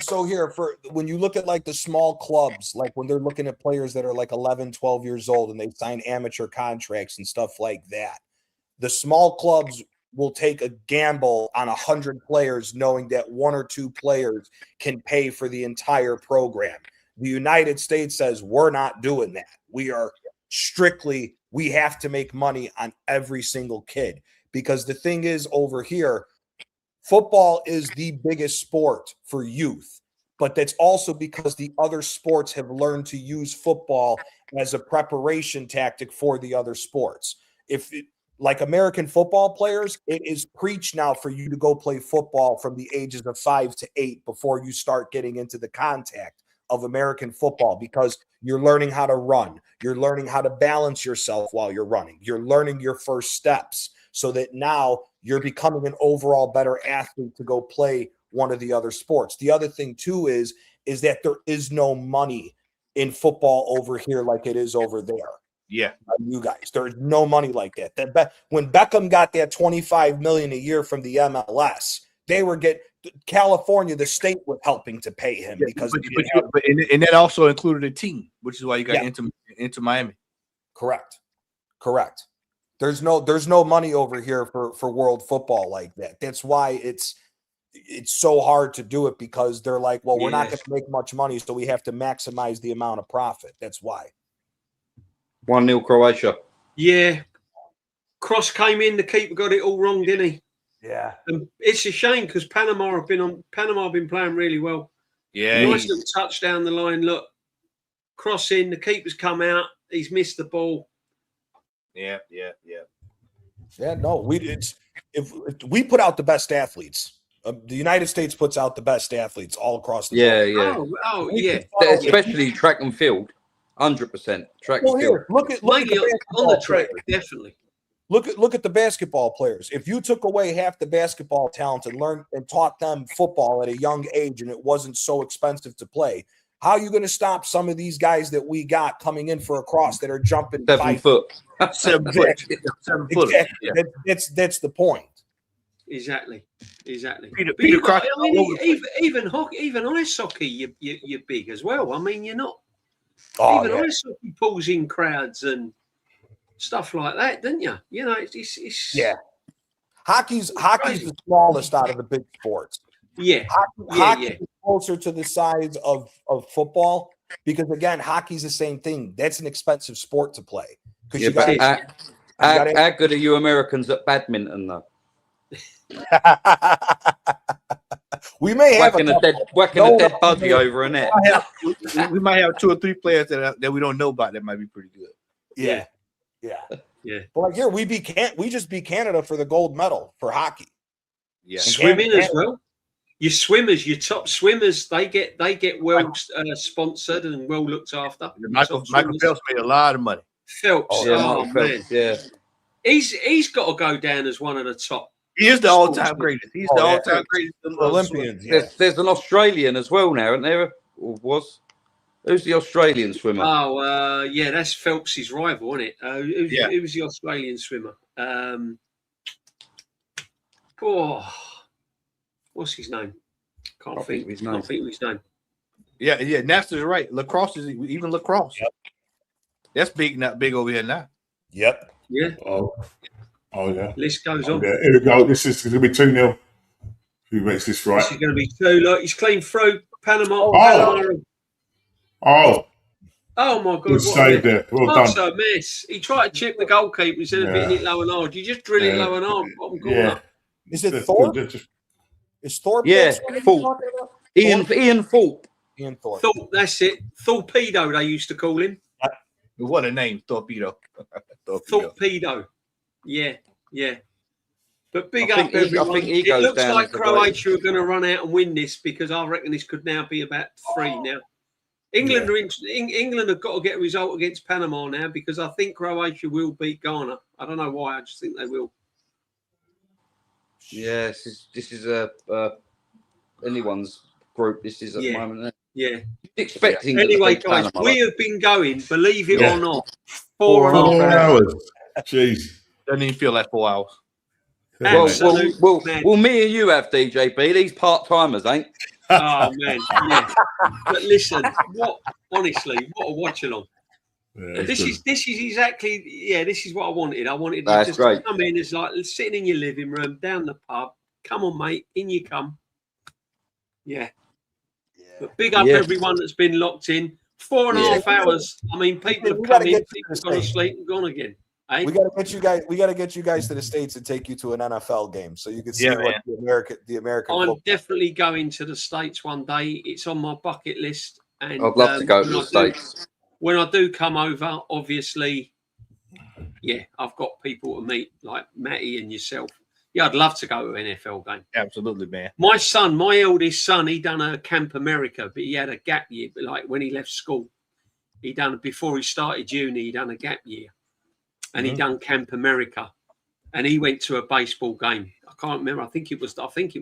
So here, for when you look at like the small clubs, like when they're looking at players that are like 11, 12 years old and they sign amateur contracts and stuff like that, the small clubs will take a gamble on 100 players knowing that 1 or 2 players can pay for the entire program. The United States says we're not doing that. We are strictly, we have to make money on every single kid, because the thing is over here, football is the biggest sport for youth, but that's also because the other sports have learned to use football as a preparation tactic for the other sports. Like American football players, it is preached now for you to go play football from the ages of 5 to 8 before you start getting into the contact of American football, because you're learning how to run. You're learning how to balance yourself while you're running. You're learning your first steps so that now you're becoming an overall better athlete to go play one of the other sports. The other thing too is that there is no money in football over here like it is over there. Yeah, you guys, there's no money like that. When Beckham got that $25 million a year from the MLS, they were California, the state was helping to pay him because and that also included a team, which is why you got into Miami. Correct. There's no money over here for world football like that. That's why it's so hard to do it, because they're like, well, we're not going to make much money, so we have to maximize the amount of profit. That's why. 1-0 Croatia. Yeah. Cross came in, the keeper got it all wrong, didn't he? Yeah. And it's a shame because Panama have been playing really well. Yeah. Nice little touch down the line. Look, cross in, the keeper's come out, he's missed the ball. Yeah. No, if we put out the best athletes. The United States puts out the best athletes all across the board. Oh, yeah. Especially track and field. 100% track and field. Look at on the track, definitely. Look at the basketball players. If you took away half the basketball talent and taught them football at a young age, and it wasn't so expensive to play, How are you going to stop some of these guys that we got coming in for a cross that are jumping 7 foot? 7 foot. Exactly. 7 foot. Exactly. Yeah. That's the point. Exactly. Peter But you Cross got, I mean, even hockey, even ice hockey, you're big as well. I mean, you're not. Oh, Even yeah. ice hockey pulls in crowds and stuff like that, don't you? You know, it's Yeah. Hockey's the smallest out of the big sports. Yeah. Hockey is closer to the size of football because, again, hockey's the same thing. That's an expensive sport to play. Yeah, how good are you Americans at badminton, though? We may have whacking a dead budgie over a net. We might have 2 or 3 players that we don't know about that might be pretty good. Yeah. But like here, we just beat Canada for the gold medal for hockey. Yeah, swimming as well. Your swimmers, your top swimmers, they get well sponsored and well looked after. Michael Phelps made a lot of money. Phelps, man, Phelps, yeah. He's got to go down as one of the top. He is the all-time greatest. He's the all-time greatest Olympians. Yeah. There's an Australian as well now, isn't there? Or was? Who's the Australian swimmer? Oh, yeah, that's Phelps' rival, isn't it? Who was the Australian swimmer? What's his name? Can't think of his name. Yeah, Naster's right. Lacrosse is even lacrosse. Yep. That's big, not big over here now. Yep. Yeah. Oh yeah. List goes on. Yeah, here we go. This is going to be 2-0. Who makes this right? This is going to be 2. Look, he's clean through Panama. Oh, my God! good save there. Well done. That's a miss. He tried to chip the goalkeeper instead of hitting it low and hard. You just drill it low and hard. Bottom corner. Is it Thorpe? Is Thorpe? Yeah, Thorpe. Ian Thorpe. Ian Thorpe. Thorpe, that's it. Torpedo, they used to call him. What a name, Torpedo. Torpedo. Yeah. But big I up think everyone. he It goes looks down like as the Croatia are going to run out and win this because I reckon this could now be about 3 now. England England have got to get a result against Panama now because I think Croatia will beat Ghana. I don't know why. I just think they will. Yeah, this is anyone's group. This is at the moment. Isn't it? Yeah. Expecting. Anyway, guys, we have been going, believe it or not, 4.5 hours. Jeez. Doesn't even feel like 4 hours. Well, me and you have DJB. These part timers ain't. Oh man, yeah. But listen, honestly, what a watch along. Yeah, this is exactly this is what I wanted. I wanted That's just great. to come in. It's like sitting in your living room, down the pub. Come on, mate, in you come. Yeah. But big up everyone that's been locked in. 4.5 hours. I mean, people have come in, people gone to sleep and gone again. Eh? We got to get you guys to the States and take you to an NFL game so you can see what the American. I'm definitely going to the States one day. It's on my bucket list, and I'd love to go to the States. When I do come over, obviously, I've got people to meet like Matty and yourself. Yeah, I'd love to go to an NFL game. Absolutely, man. My eldest son, he done a Camp America, but he had a gap year. But like when he left school, before he started uni, he done a gap year. And he done Camp America, and he went to a baseball game. I can't remember. I think it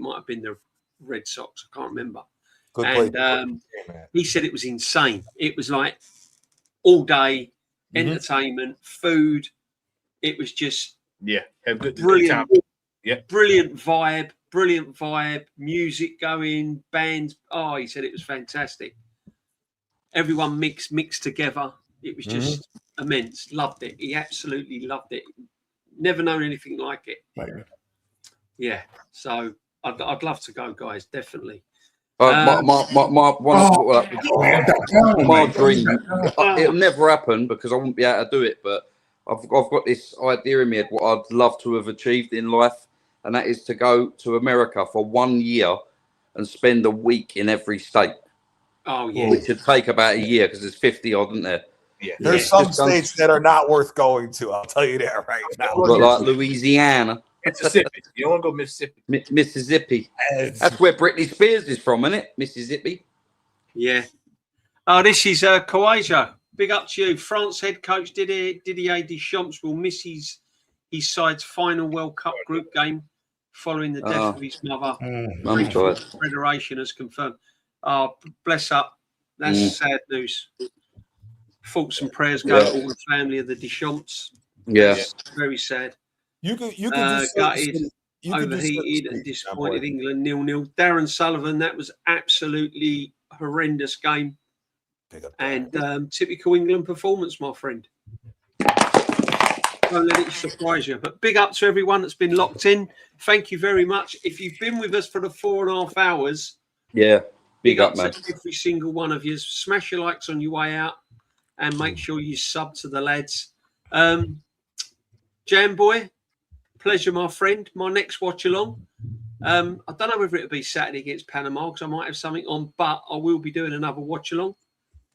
might have been the Red Sox. I can't remember. He said it was insane. It was like all day entertainment, food. It was just brilliant. Brilliant vibe, music going, bands. Oh, he said it was fantastic. Everyone mixed together. It was just immense. Loved it. He absolutely loved it. Never known anything like it. Maybe. Yeah. So I'd love to go, guys. Definitely. My dream. It'll never happen because I won't be able to do it. But I've got this idea in me of what I'd love to have achieved in life, and that is to go to America for 1 year and spend a week in every state. Oh yeah. Which would take about a year because there's 50 odd, isn't there? Yeah. There's some states that are not worth going to. I'll tell you that right now. But like Louisiana. Mississippi. You don't want to go Mississippi. Mississippi. That's where Britney Spears is from, isn't it? Mississippi. Yeah. Oh, this is Kouadio. Big up to you. France head coach Didier Deschamps will miss his side's final World Cup group game following the death of his mother. Mum's died. Federation has confirmed. Oh, bless up. That's sad news. Thoughts and prayers go to all the family of the Deschamps. Yeah. It's very sad. You could do gutted, you could do overheated certain and things, disappointed. Jamboy. England 0-0. Darren Sullivan, that was absolutely horrendous game. Pick up that. And typical England performance, my friend. Don't let it surprise you. But big up to everyone that's been locked in. Thank you very much. If you've been with us for the 4.5 hours, Yeah. big up man. to every single one of you. Smash your likes on your way out and make sure you sub to the lads. Jamboy, pleasure, my friend. My next watch along. I don't know whether it'll be Saturday against Panama because I might have something on, but I will be doing another watch along.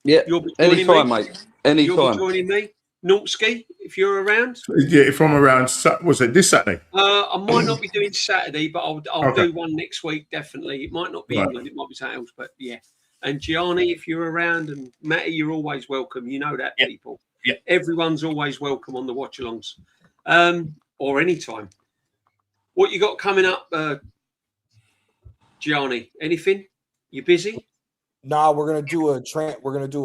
Yeah. You'll be joining Anytime, me. mate. Anytime. You'll be joining me. Normski, if you're around. Yeah, if I'm around, was it this Saturday? I might not be doing Saturday, but I'll Okay. do one next week, definitely. It might not be Right. England, it might be something else, but yeah. And Gianni, if you're around, and Matty, you're always welcome. You know that, people. Yeah. Everyone's always welcome on the watch-alongs, or anytime. What you got coming up, Gianni? Anything? You busy? Nah, we're gonna do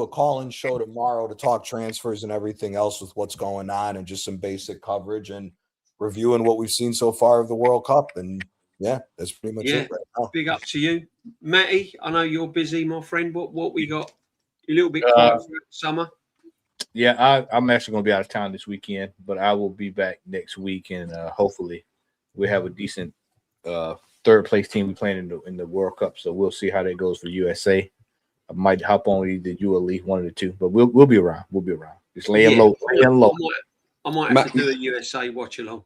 a call-in show tomorrow to talk transfers and everything else with what's going on and just some basic coverage and reviewing what we've seen so far of the World Cup. And yeah, that's pretty much it right now. Big up to you, Matty. I know you're busy, my friend. What we got? A little bit quiet for summer. Yeah, I'm actually going to be out of town this weekend, but I will be back next week, and hopefully we have a decent third place team we playing in the World Cup. So we'll see how that goes for USA. I might hop on either you or Lee, one of the two, but we'll be around. We'll be around. Just laying low. I might have to do a USA watch along.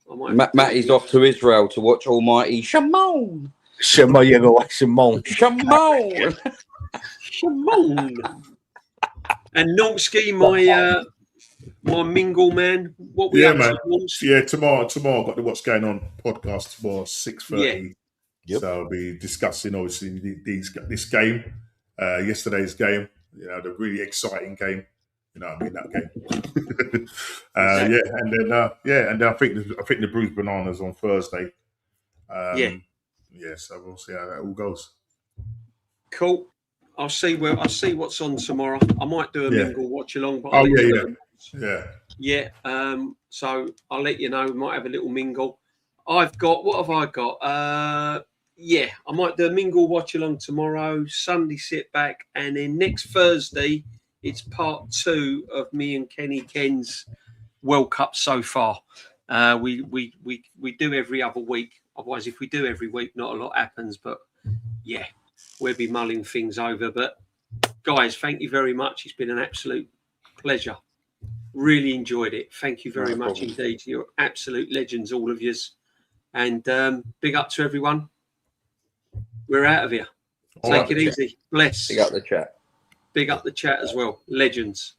Matty's off to Israel to watch Almighty Shimon. Shimon, you go watch Shimon. Shimon. Shimon. And Normski, my mingle man. What we up man. to, Norms? Yeah, tomorrow I've got the What's Going On podcast for 6:30. Yep. So I'll be discussing obviously this game, yesterday's game. You know, the really exciting game. You know what I mean, that game. And then I think the Bruised Bananas on Thursday. So we'll see how that all goes. Cool. I'll see what's on tomorrow. I might do a mingle watch along, but so I'll let you know. We might have a little mingle. What have I got? I might do a mingle watch along tomorrow. Sunday sit back, and then next Thursday it's part 2 of me and Ken's World Cup so far. We do every other week. Otherwise, if we do every week, not a lot happens. But yeah. We'll be mulling things over. But guys, thank you very much. It's been an absolute pleasure. Really enjoyed it. Thank you very much indeed. You're absolute legends, all of yous. And big up to everyone. We're out of here. Take it easy. Bless. Big up the chat. Big up the chat as well. Legends.